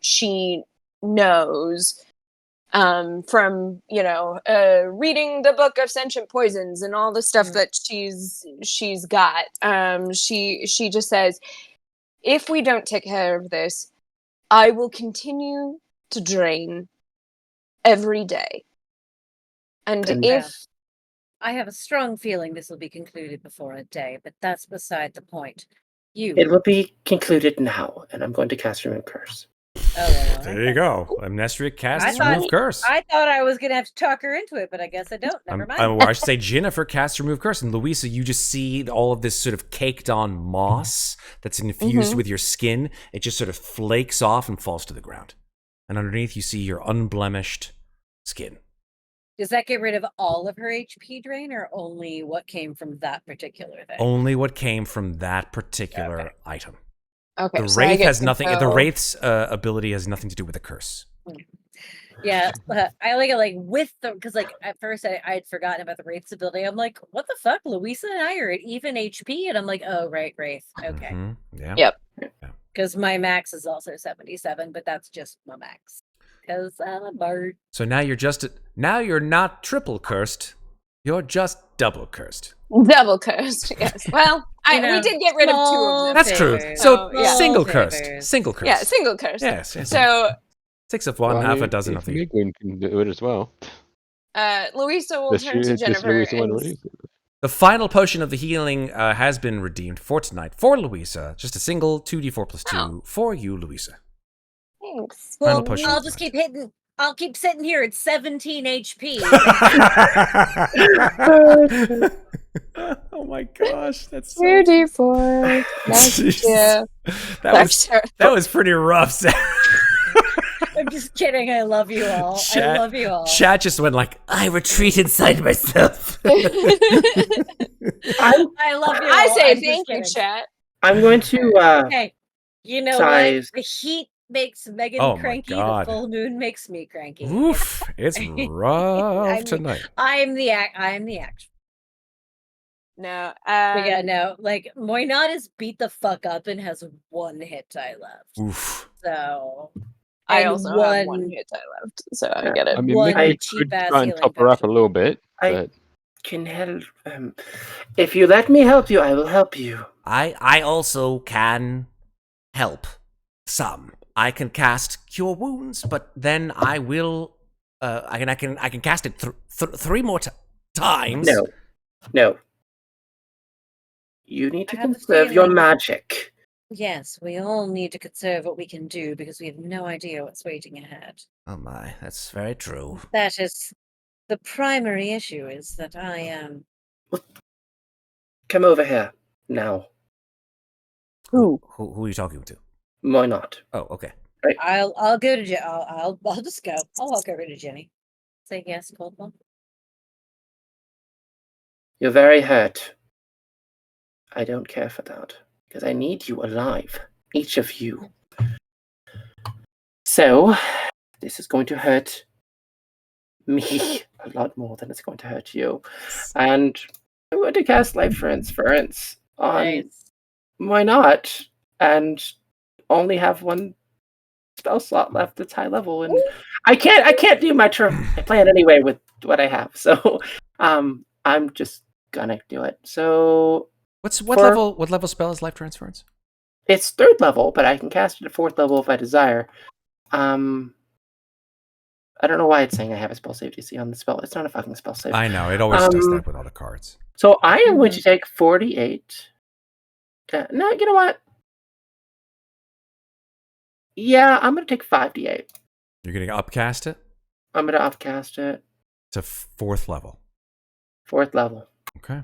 she knows, from reading the book of sentient poisons and all the stuff that she's got, she just says, if we don't take care of this, I will continue to drain every day. And And- if I have a strong feeling this will be concluded before a day, but that's beside the point. You It will be concluded now, and I'm going to cast remove curse. well, There you go. Amnestria casts I Remove Curse. I thought I was gonna have to talk her into it, but I guess I don't. Never mind. Or I should say Ginnifer casts Remove Curse. And Louisa, you just see all of this sort of caked on moss that's infused with your skin. It just sort of flakes off and falls to the ground. And underneath you see your unblemished skin. Does that get rid of all of her HP drain, or only what came from that particular thing? Only what came from that particular item. Okay. The so I Wraith get has to nothing. The go- Wraith's ability has nothing to do with the curse. Yeah, I like it like with the because like at first I had forgotten about the Wraith's ability. I'm like, what the fuck? Louisa and I are at even HP, and I'm like, oh right, Wraith. Okay, Mhm, yeah. Yep. because my max is also 77, but that's just my max because I'm a bard. So now now you're not triple cursed. You're just double cursed. Double cursed. Yes. Well, You know, we did get rid of 2 small of them. That's true. favors. So yeah. single Small cursed. favors. Single cursed. Yeah, single cursed. Yes. Yes. So 6 of one, Well, half a if- dozen if of the. Migwin can do it as well. Louisa will Does turn to does Ginnifer Louisa want and to release it? The final potion of the healing has been redeemed for tonight for Louisa. Just a single 2d4 plus 2 Oh. for you, Louisa. thanks. Final Well, potion I'll of just tonight. keep hitting. I'll keep sitting here at 17 HP. Oh my gosh, that's so. 2d4. Jeez. Yeah. That was pretty rough. Sam. I'm just kidding. I love you all. I Chat- love you all. Chat just went like, I retreat inside myself. I'm I love you all. I say I'm just thank you, kidding. chat. I'm going to Hey, you know Size. what? The heat makes Megan Oh my cranky. God. The full moon makes me cranky. Oof, it's rough I'm- tonight. I'm the action. No. But yeah, no, like Moynat is beat the fuck up and has 1 hit die left. Oof. So I and also have 1 hit die left, so I get it. I mean, One Migwin cheap could ass try and healing top her up a potion. little bit, I- but can help. If you let me help you, I will help you. I also can help some. I can cast Cure Wounds, but then I will. I can cast it 3 more times. No. You need to I have a conserve your feeling. magic. yes, we all need to conserve what we can do because we have no idea what's waiting ahead. Oh my, that's very true. That is the primary issue. Is that I am. Come over here now. Who are you talking to? Why not? Oh, okay. I'll go to I'll just go. I'll walk over to Jenny. Say yes, cold one. You're very hurt. I don't care for that because I need you alive, each of you. So, this is going to hurt me a lot more than it's going to hurt you. And I'm going to cast Life Transference on Nice. Why not? And only have 1 spell slot left that's high level, and I can't do my plan anyway with what I have. So, I'm just gonna do it. So What For- level spell is Life Transference? it's 3rd level, but I can cast it at 4th level if I desire. I don't know why it's saying I have a spell save DC on the spell. It's not a fucking spell save. I know, it always does that with all the cards. So I am going to take 48. No, you know what? Yeah, I'm going to take 5d8. You're going to upcast it I'm going to upcast it. to 4th level. 4th level. Okay.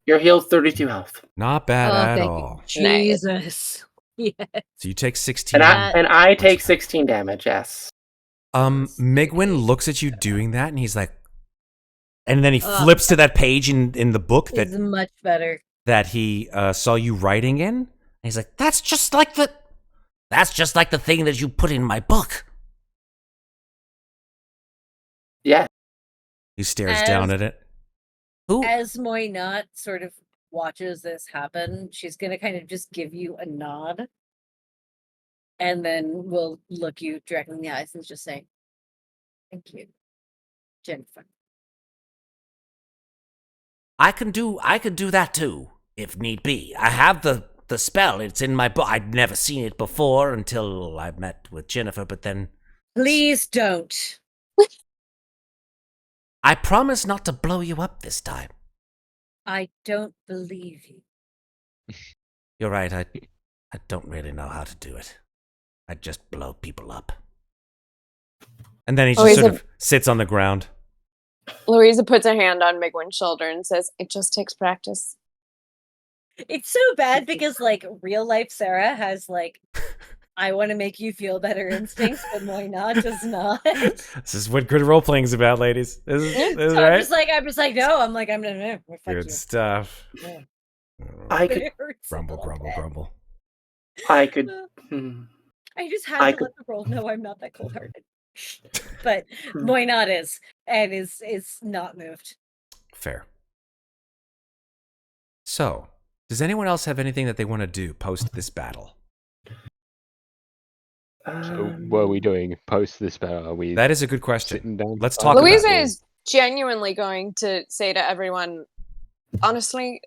Your heal's 32 health. Not bad at thank all. you. Jesus. Yeah. So you take 16. And I take 16 damage, yes. Migwin looks at you doing that, and he's like, and then he flips to that page in the book It's much better. that he saw you writing in. And he's like, That's just like the thing that you put in my book. Yeah. he stares down at it. Who? As Moynat sort of watches this happen, she's gonna kind of just give you a nod. And then we'll look you directly in the eyes and just say, thank you, Ginnifer. I can do that too, if need be. I have the spell. It's in my book. I'd never seen it before until I met with Ginnifer, but then Please don't. I promise not to blow you up this time. I don't believe you. You're right. I don't really know how to do it. I'd just blow people up. And then he just Louisa- sort of sits on the ground. Louisa puts a hand on Migwin's shoulder and says, "It just takes practice." It's so bad because like real life Sarah has like I want to make you feel better instincts, but Moina does not. This is what good role playing is about, ladies. This is So right. I'm just like, no, I'm gonna fuck Good you. stuff. Yeah. I But could. it hurts a Grumble, little grumble, bit. grumble. I could. I just have I to could- let the world know I'm not that cold hearted. But Hmm. Moinat is, and is not moved. Fair. So, does anyone else have anything that they want to do post this battle? So what are we doing post this battle? Are we That is a good question. sitting down? Let's to talk fight? about Louisa it. is genuinely going to say to everyone, honestly,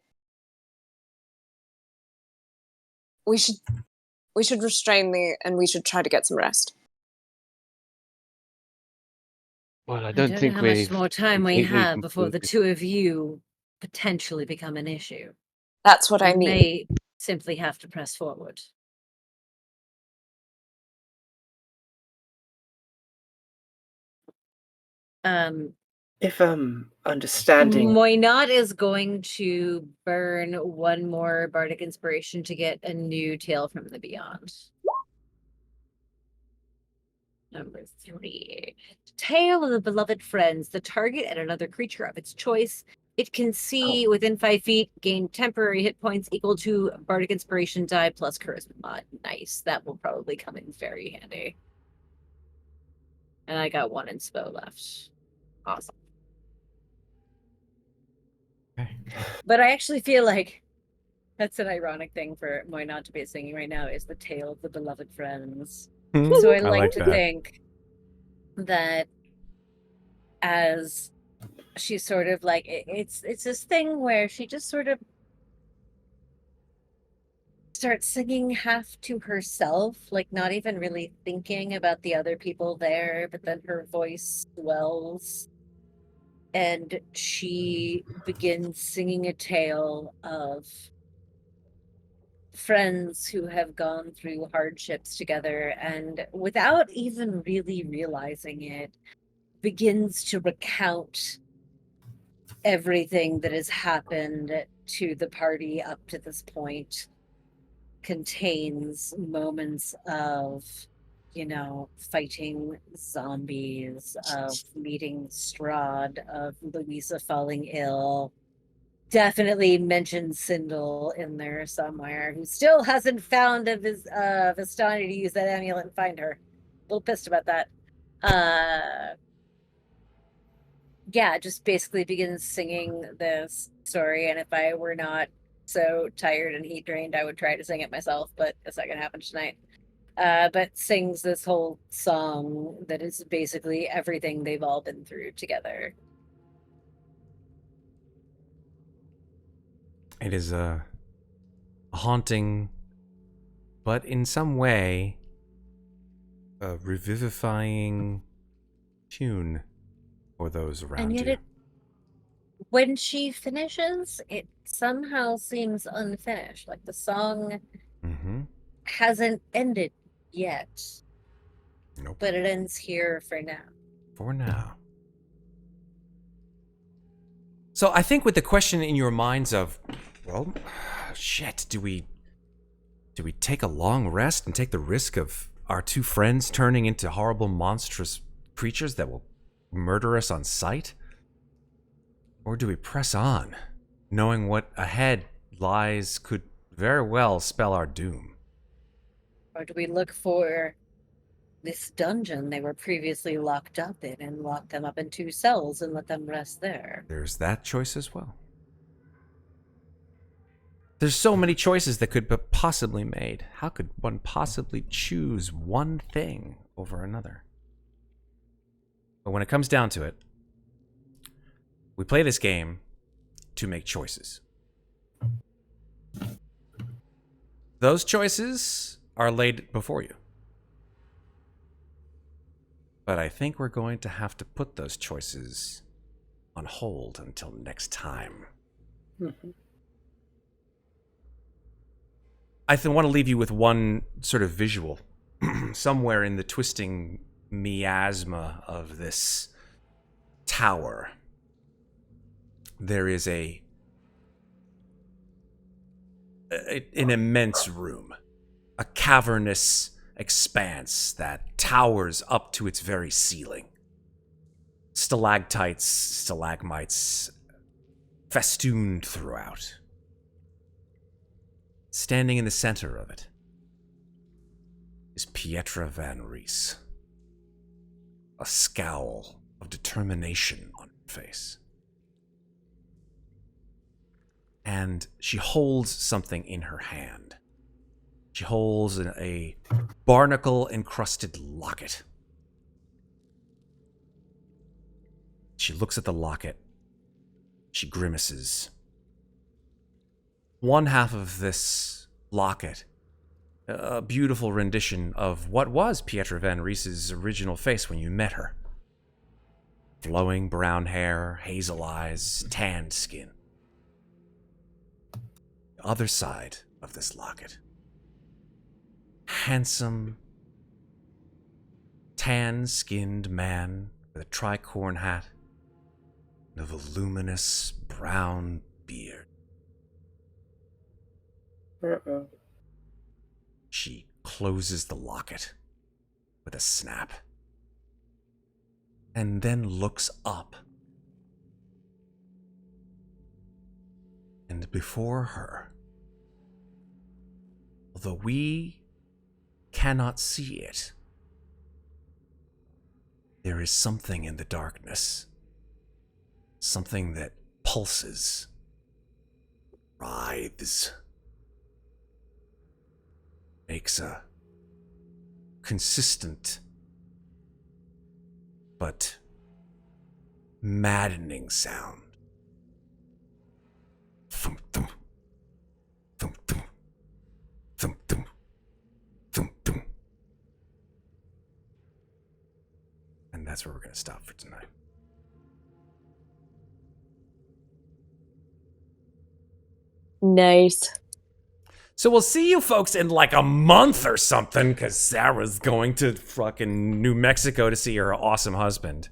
we should restrain and we should try to get some rest. Well, I I don't think know how much we've more time we completely have before the concluded. two of you potentially become an issue. That's what I We mean. may simply have to press forward. If I'm understanding, Moinat is going to burn one more bardic inspiration to get a new tale from the beyond. Number 3. Tale of the beloved friends. The target and another creature of its choice. It can see within 5 feet, gain temporary hit points equal to bardic inspiration die plus charisma mod. Nice. That will probably come in very handy. And I got 1 inspo left. Awesome. Okay. But I actually feel like that's an ironic thing for Moinat to be singing right now is the tale of the beloved friends. So I like to that. think that as she's sort of like it's this thing where she just sort of starts singing half to herself, like not even really thinking about the other people there, but then her voice swells and she begins singing a tale of friends who have gone through hardships together and without even really realizing it begins to recount everything that has happened to the party up to this point. Contains moments of fighting zombies, of meeting Strahd, of Louisa falling ill. Definitely mentioned Sindel in there somewhere, who still hasn't found a Vistani to use that amulet and find her. A little pissed about that. Yeah, just basically begins singing this story, and if I were not so tired and heat drained, I would try to sing it myself, but it's not gonna happen tonight. But sings this whole song that is basically everything they've all been through together. It is a haunting, but in some way, a revivifying tune for those around And yet you. when she finishes, it somehow seems unfinished. Like the song Mm-hmm. hasn't ended yet, Nope. but it ends here for now. For now. So I think with the question in your minds of, well, shit, do we take a long rest and take the risk of our two friends turning into horrible, monstrous creatures that will murder us on sight? Or do we press on, knowing what ahead lies could very well spell our doom? Or do we look for this dungeon they were previously locked up in and lock them up in 2 cells and let them rest there? There's that choice as well. There's so many choices that could be possibly made. How could one possibly choose one thing over another? But when it comes down to it, we play this game to make choices. Those choices are laid before you. But I think we're going to have to put those choices on hold until next time. I want to leave you with one sort of visual somewhere in the twisting miasma of this tower, there is an immense room, a cavernous expanse that towers up to its very ceiling. Stalactites, stalagmites, festooned throughout. Standing in the center of it is Pietra Van Rees, a scowl of determination on her face. And she holds something in her hand. She holds a barnacle-encrusted locket. She looks at the locket. She grimaces. One half of this locket, a beautiful rendition of what was Pietra Van Rees's original face when you met her. Flowing brown hair, hazel eyes, tanned skin. The other side of this locket. Handsome, tan-skinned man with a tricorn hat and a voluminous brown beard. She closes the locket with a snap and then looks up. And before her, although we cannot see it, there is something in the darkness, something that pulses, writhes, makes a consistent but maddening sound. Thump, thump, thump, thump, thump, thump, thump, thump. And that's where we're going to stop for tonight. Nice. So we'll see you folks in like a month or something, because Sarah's going to fucking New Mexico to see her awesome husband.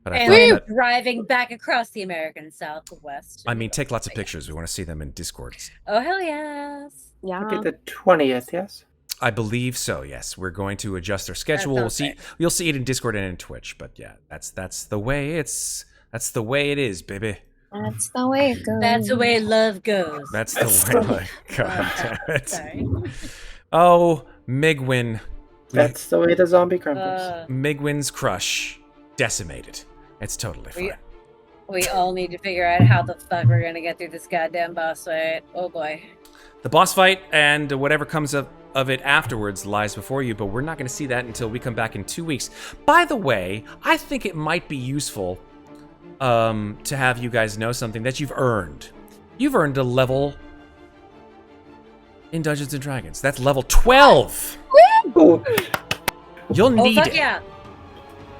But And I'm driving back across the American Southwest. I mean, take lots of pictures. We want to see them in Discord. Oh, hell yes. Yeah. Okay, the 20th, yes? I believe so, yes. We're going to adjust our schedule. That We'll sounds see. right. You'll see it in Discord and in Twitch. But yeah, that's the way it is, baby. That's the way it goes. That's the way love goes. That's the way. God damn it. Sorry. Oh, Migwin. That's the way the zombie crumbles. Migwin's crush decimated. It's totally fine. We all need to figure out how the fuck we're gonna get through this goddamn boss fight. Oh boy. The boss fight and whatever comes of it afterwards lies before you, but we're not going to see that until we come back in 2 weeks. By the way, I think it might be useful to have you guys know something that you've earned. You've earned a level in Dungeons & Dragons. That's level 12! Ooh. You'll need fuck it. yeah.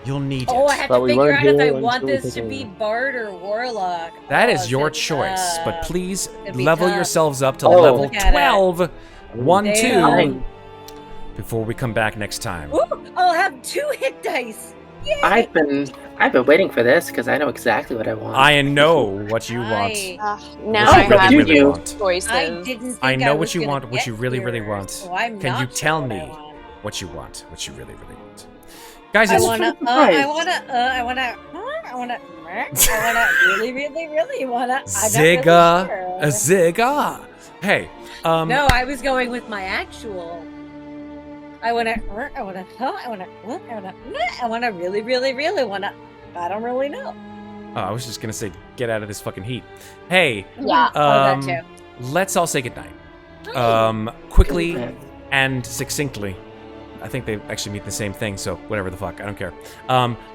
You'll need Oh, I it. have But to we figure weren't out if I here want until this to today. be Bard or Warlock. That Oh, is your it's choice, but tough. please It'd be level tough. yourselves up to Oh. level Look at it. 12. 1, 2, Damn. before we come back next time. Ooh, I'll have 2 hit dice. Yay! I've been waiting for this because I know exactly what I want. I know what you want. Now What I you really, have really you. want. choices. I didn't think I know was what you gonna want, what you get really, really here, want. so I'm Can you not tell sure me what I want. what you want, what you really, really want? Guys, I it's wanna really, really, really wanna. Zigga, a Zigga. Hey, No, I was going with my actual. I wanna really, really, really wanna. I don't really know. oh, I was just gonna say, get out of this fucking heat. Hey, Yeah. that too. let's all say goodnight. Oh. Quickly and succinctly. I think they actually mean the same thing, so whatever the fuck, I don't care.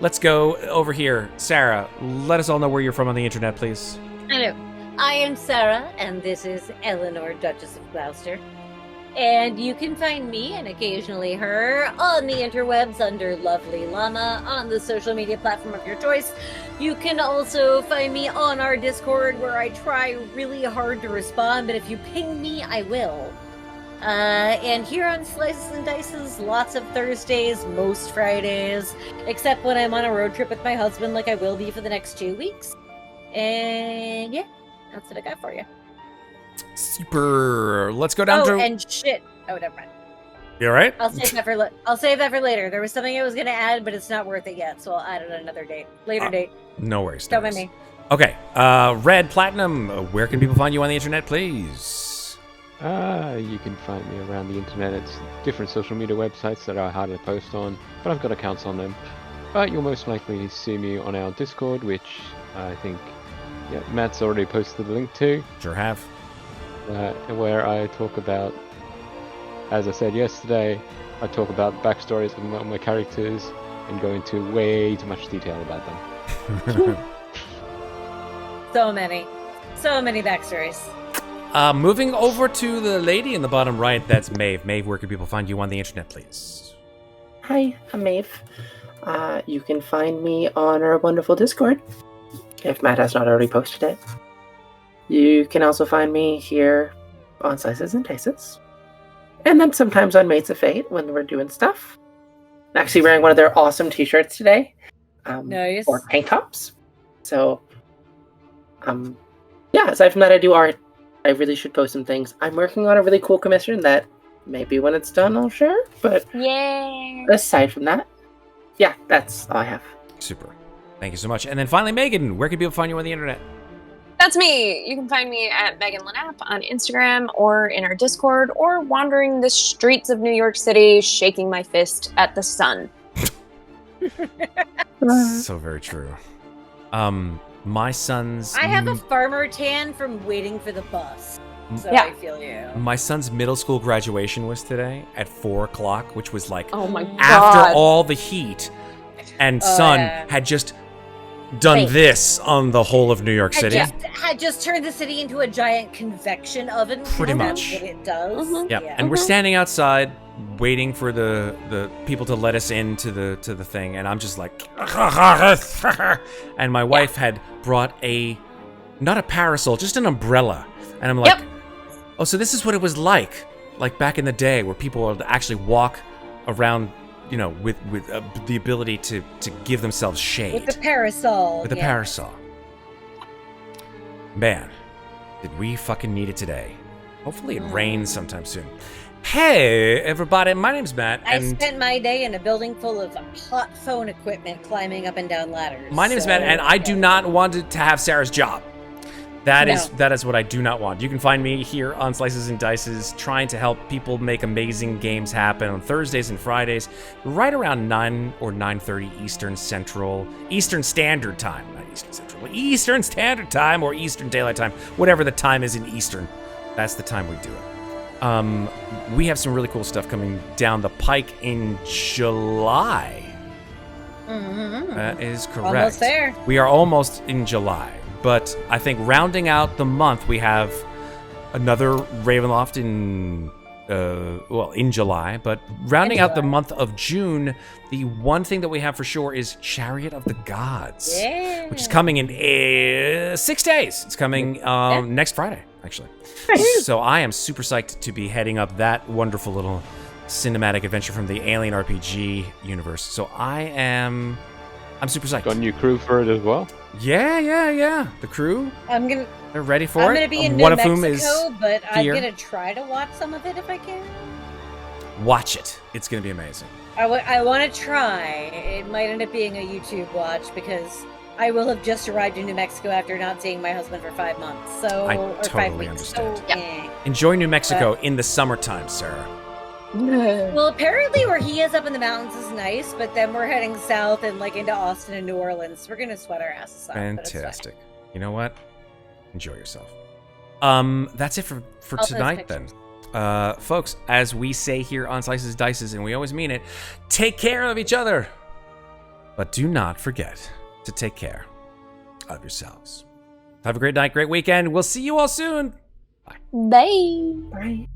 Let's go over here. Sarah, let us all know where you're from on the internet, please. Hello, I am Sarah, and this is Eleanor, Duchess of Gloucester. And you can find me, and occasionally her, on the interwebs under Lovely Llama, on the social media platform of your choice. You can also find me on our Discord, where I try really hard to respond, but if you ping me, I will. And here on Slices and Dices, lots of Thursdays, most Fridays, except when I'm on a road trip with my husband, like I will be for the next 2 weeks. And yeah, that's what I got for you. Super. Let's go down to. And shit. Oh, never mind. You all right? I'll save that for I'll save that for later. There was something I was gonna add, but it's not worth it yet, so I'll add it on another date. Later date. No worries. Don't mind me. Okay. Red Platinum, where can people find you on the internet, please? You can find me around the internet. It's different social media websites that I hardly post on, but I've got accounts on them. But you'll most likely see me on our Discord, which I think Matt's already posted the link to. Sure have. Where I talk about, as I said yesterday, I talk about backstories of my characters and go into way too much detail about them. So many backstories. Moving over to the lady in the bottom right, that's Maeve. Maeve, where can people find you on the internet, please? Hi, I'm Maeve. You can find me on our wonderful Discord, if Matt has not already posted it. You can also find me here on Slices and Dices. And then sometimes on Mates of Fate when we're doing stuff. I'm actually wearing one of their awesome t-shirts today. Nice. Or tank tops. So, yeah, aside from that, I do art. I really should post some things. I'm working on a really cool commission that maybe when it's done I'll share. But Yay! aside from that, yeah, that's all I have. Super. Thank you so much. And then finally, Megan, where can people find you on the internet? That's me. You can find me at Megan Lenapp on Instagram or in our Discord or wandering the streets of New York City shaking my fist at the sun. So very true. My son's... I have a farmer tan from waiting for the bus. So Yeah. I feel you. My son's middle school graduation was today at 4 o'clock, which was like Oh my god. after all the heat, and sun yeah. had just done Wait. this on the whole of New York City. Had just turned the city into a giant convection oven. Pretty That's much. what it does. Mhm. Yep. Yeah. And we're standing outside waiting for the people to let us into the thing, and I'm just like and my wife had brought not a parasol, just an umbrella. And I'm like, Yep. oh, so this is what it was like back in the day where people would actually walk around, with the ability to give themselves shade. With the parasol. With a parasol. Man, did we fucking need it today. Hopefully it rains sometime soon. Hey, everybody, my name's Matt, I and spent my day in a building full of hot phone equipment climbing up and down ladders. my name's Matt, and I do not want to have Sarah's job. That is what I do not want. You can find me here on Slices and Dices, trying to help people make amazing games happen on Thursdays and Fridays, right around 9 or 9:30 Eastern Standard Time, not Eastern Central, Eastern Standard Time or Eastern Daylight Time, whatever the time is in Eastern. That's the time we do it. We have some really cool stuff coming down the pike in July. Mm-hmm. That is correct. Almost there. We are almost in July. But I think rounding out the month, we have another Ravenloft in July. But rounding out the month of June, the one thing that we have for sure is Chariot of the Gods, which is coming in 6 days. It's coming next Friday, actually. So I am super psyched to be heading up that wonderful little cinematic adventure from the Alien RPG universe. So I'm super psyched. Got a new crew for it as well. Yeah. The crew, they're ready for it. I'm gonna be in One New of whom Mexico, is but I'm here. gonna try to watch some of it if I can. Watch it. It's gonna be amazing. I want to try. It might end up being a YouTube watch because I will have just arrived in New Mexico after not seeing my husband for 5 months. So I or 5 totally weeks. understand. So, Yeah. Enjoy New Mexico in the summertime, Sarah. Well, apparently where he is up in the mountains is nice, but then we're heading south and into Austin and New Orleans. We're gonna sweat our asses off. but it's fine. Fantastic. You know what? Enjoy yourself. That's it for I'll post tonight then. pictures. Folks, as we say here on Slices Dices, and we always mean it, take care of each other. But do not forget to take care of yourselves. Have a great night, great weekend. We'll see you all soon. Bye. Bye.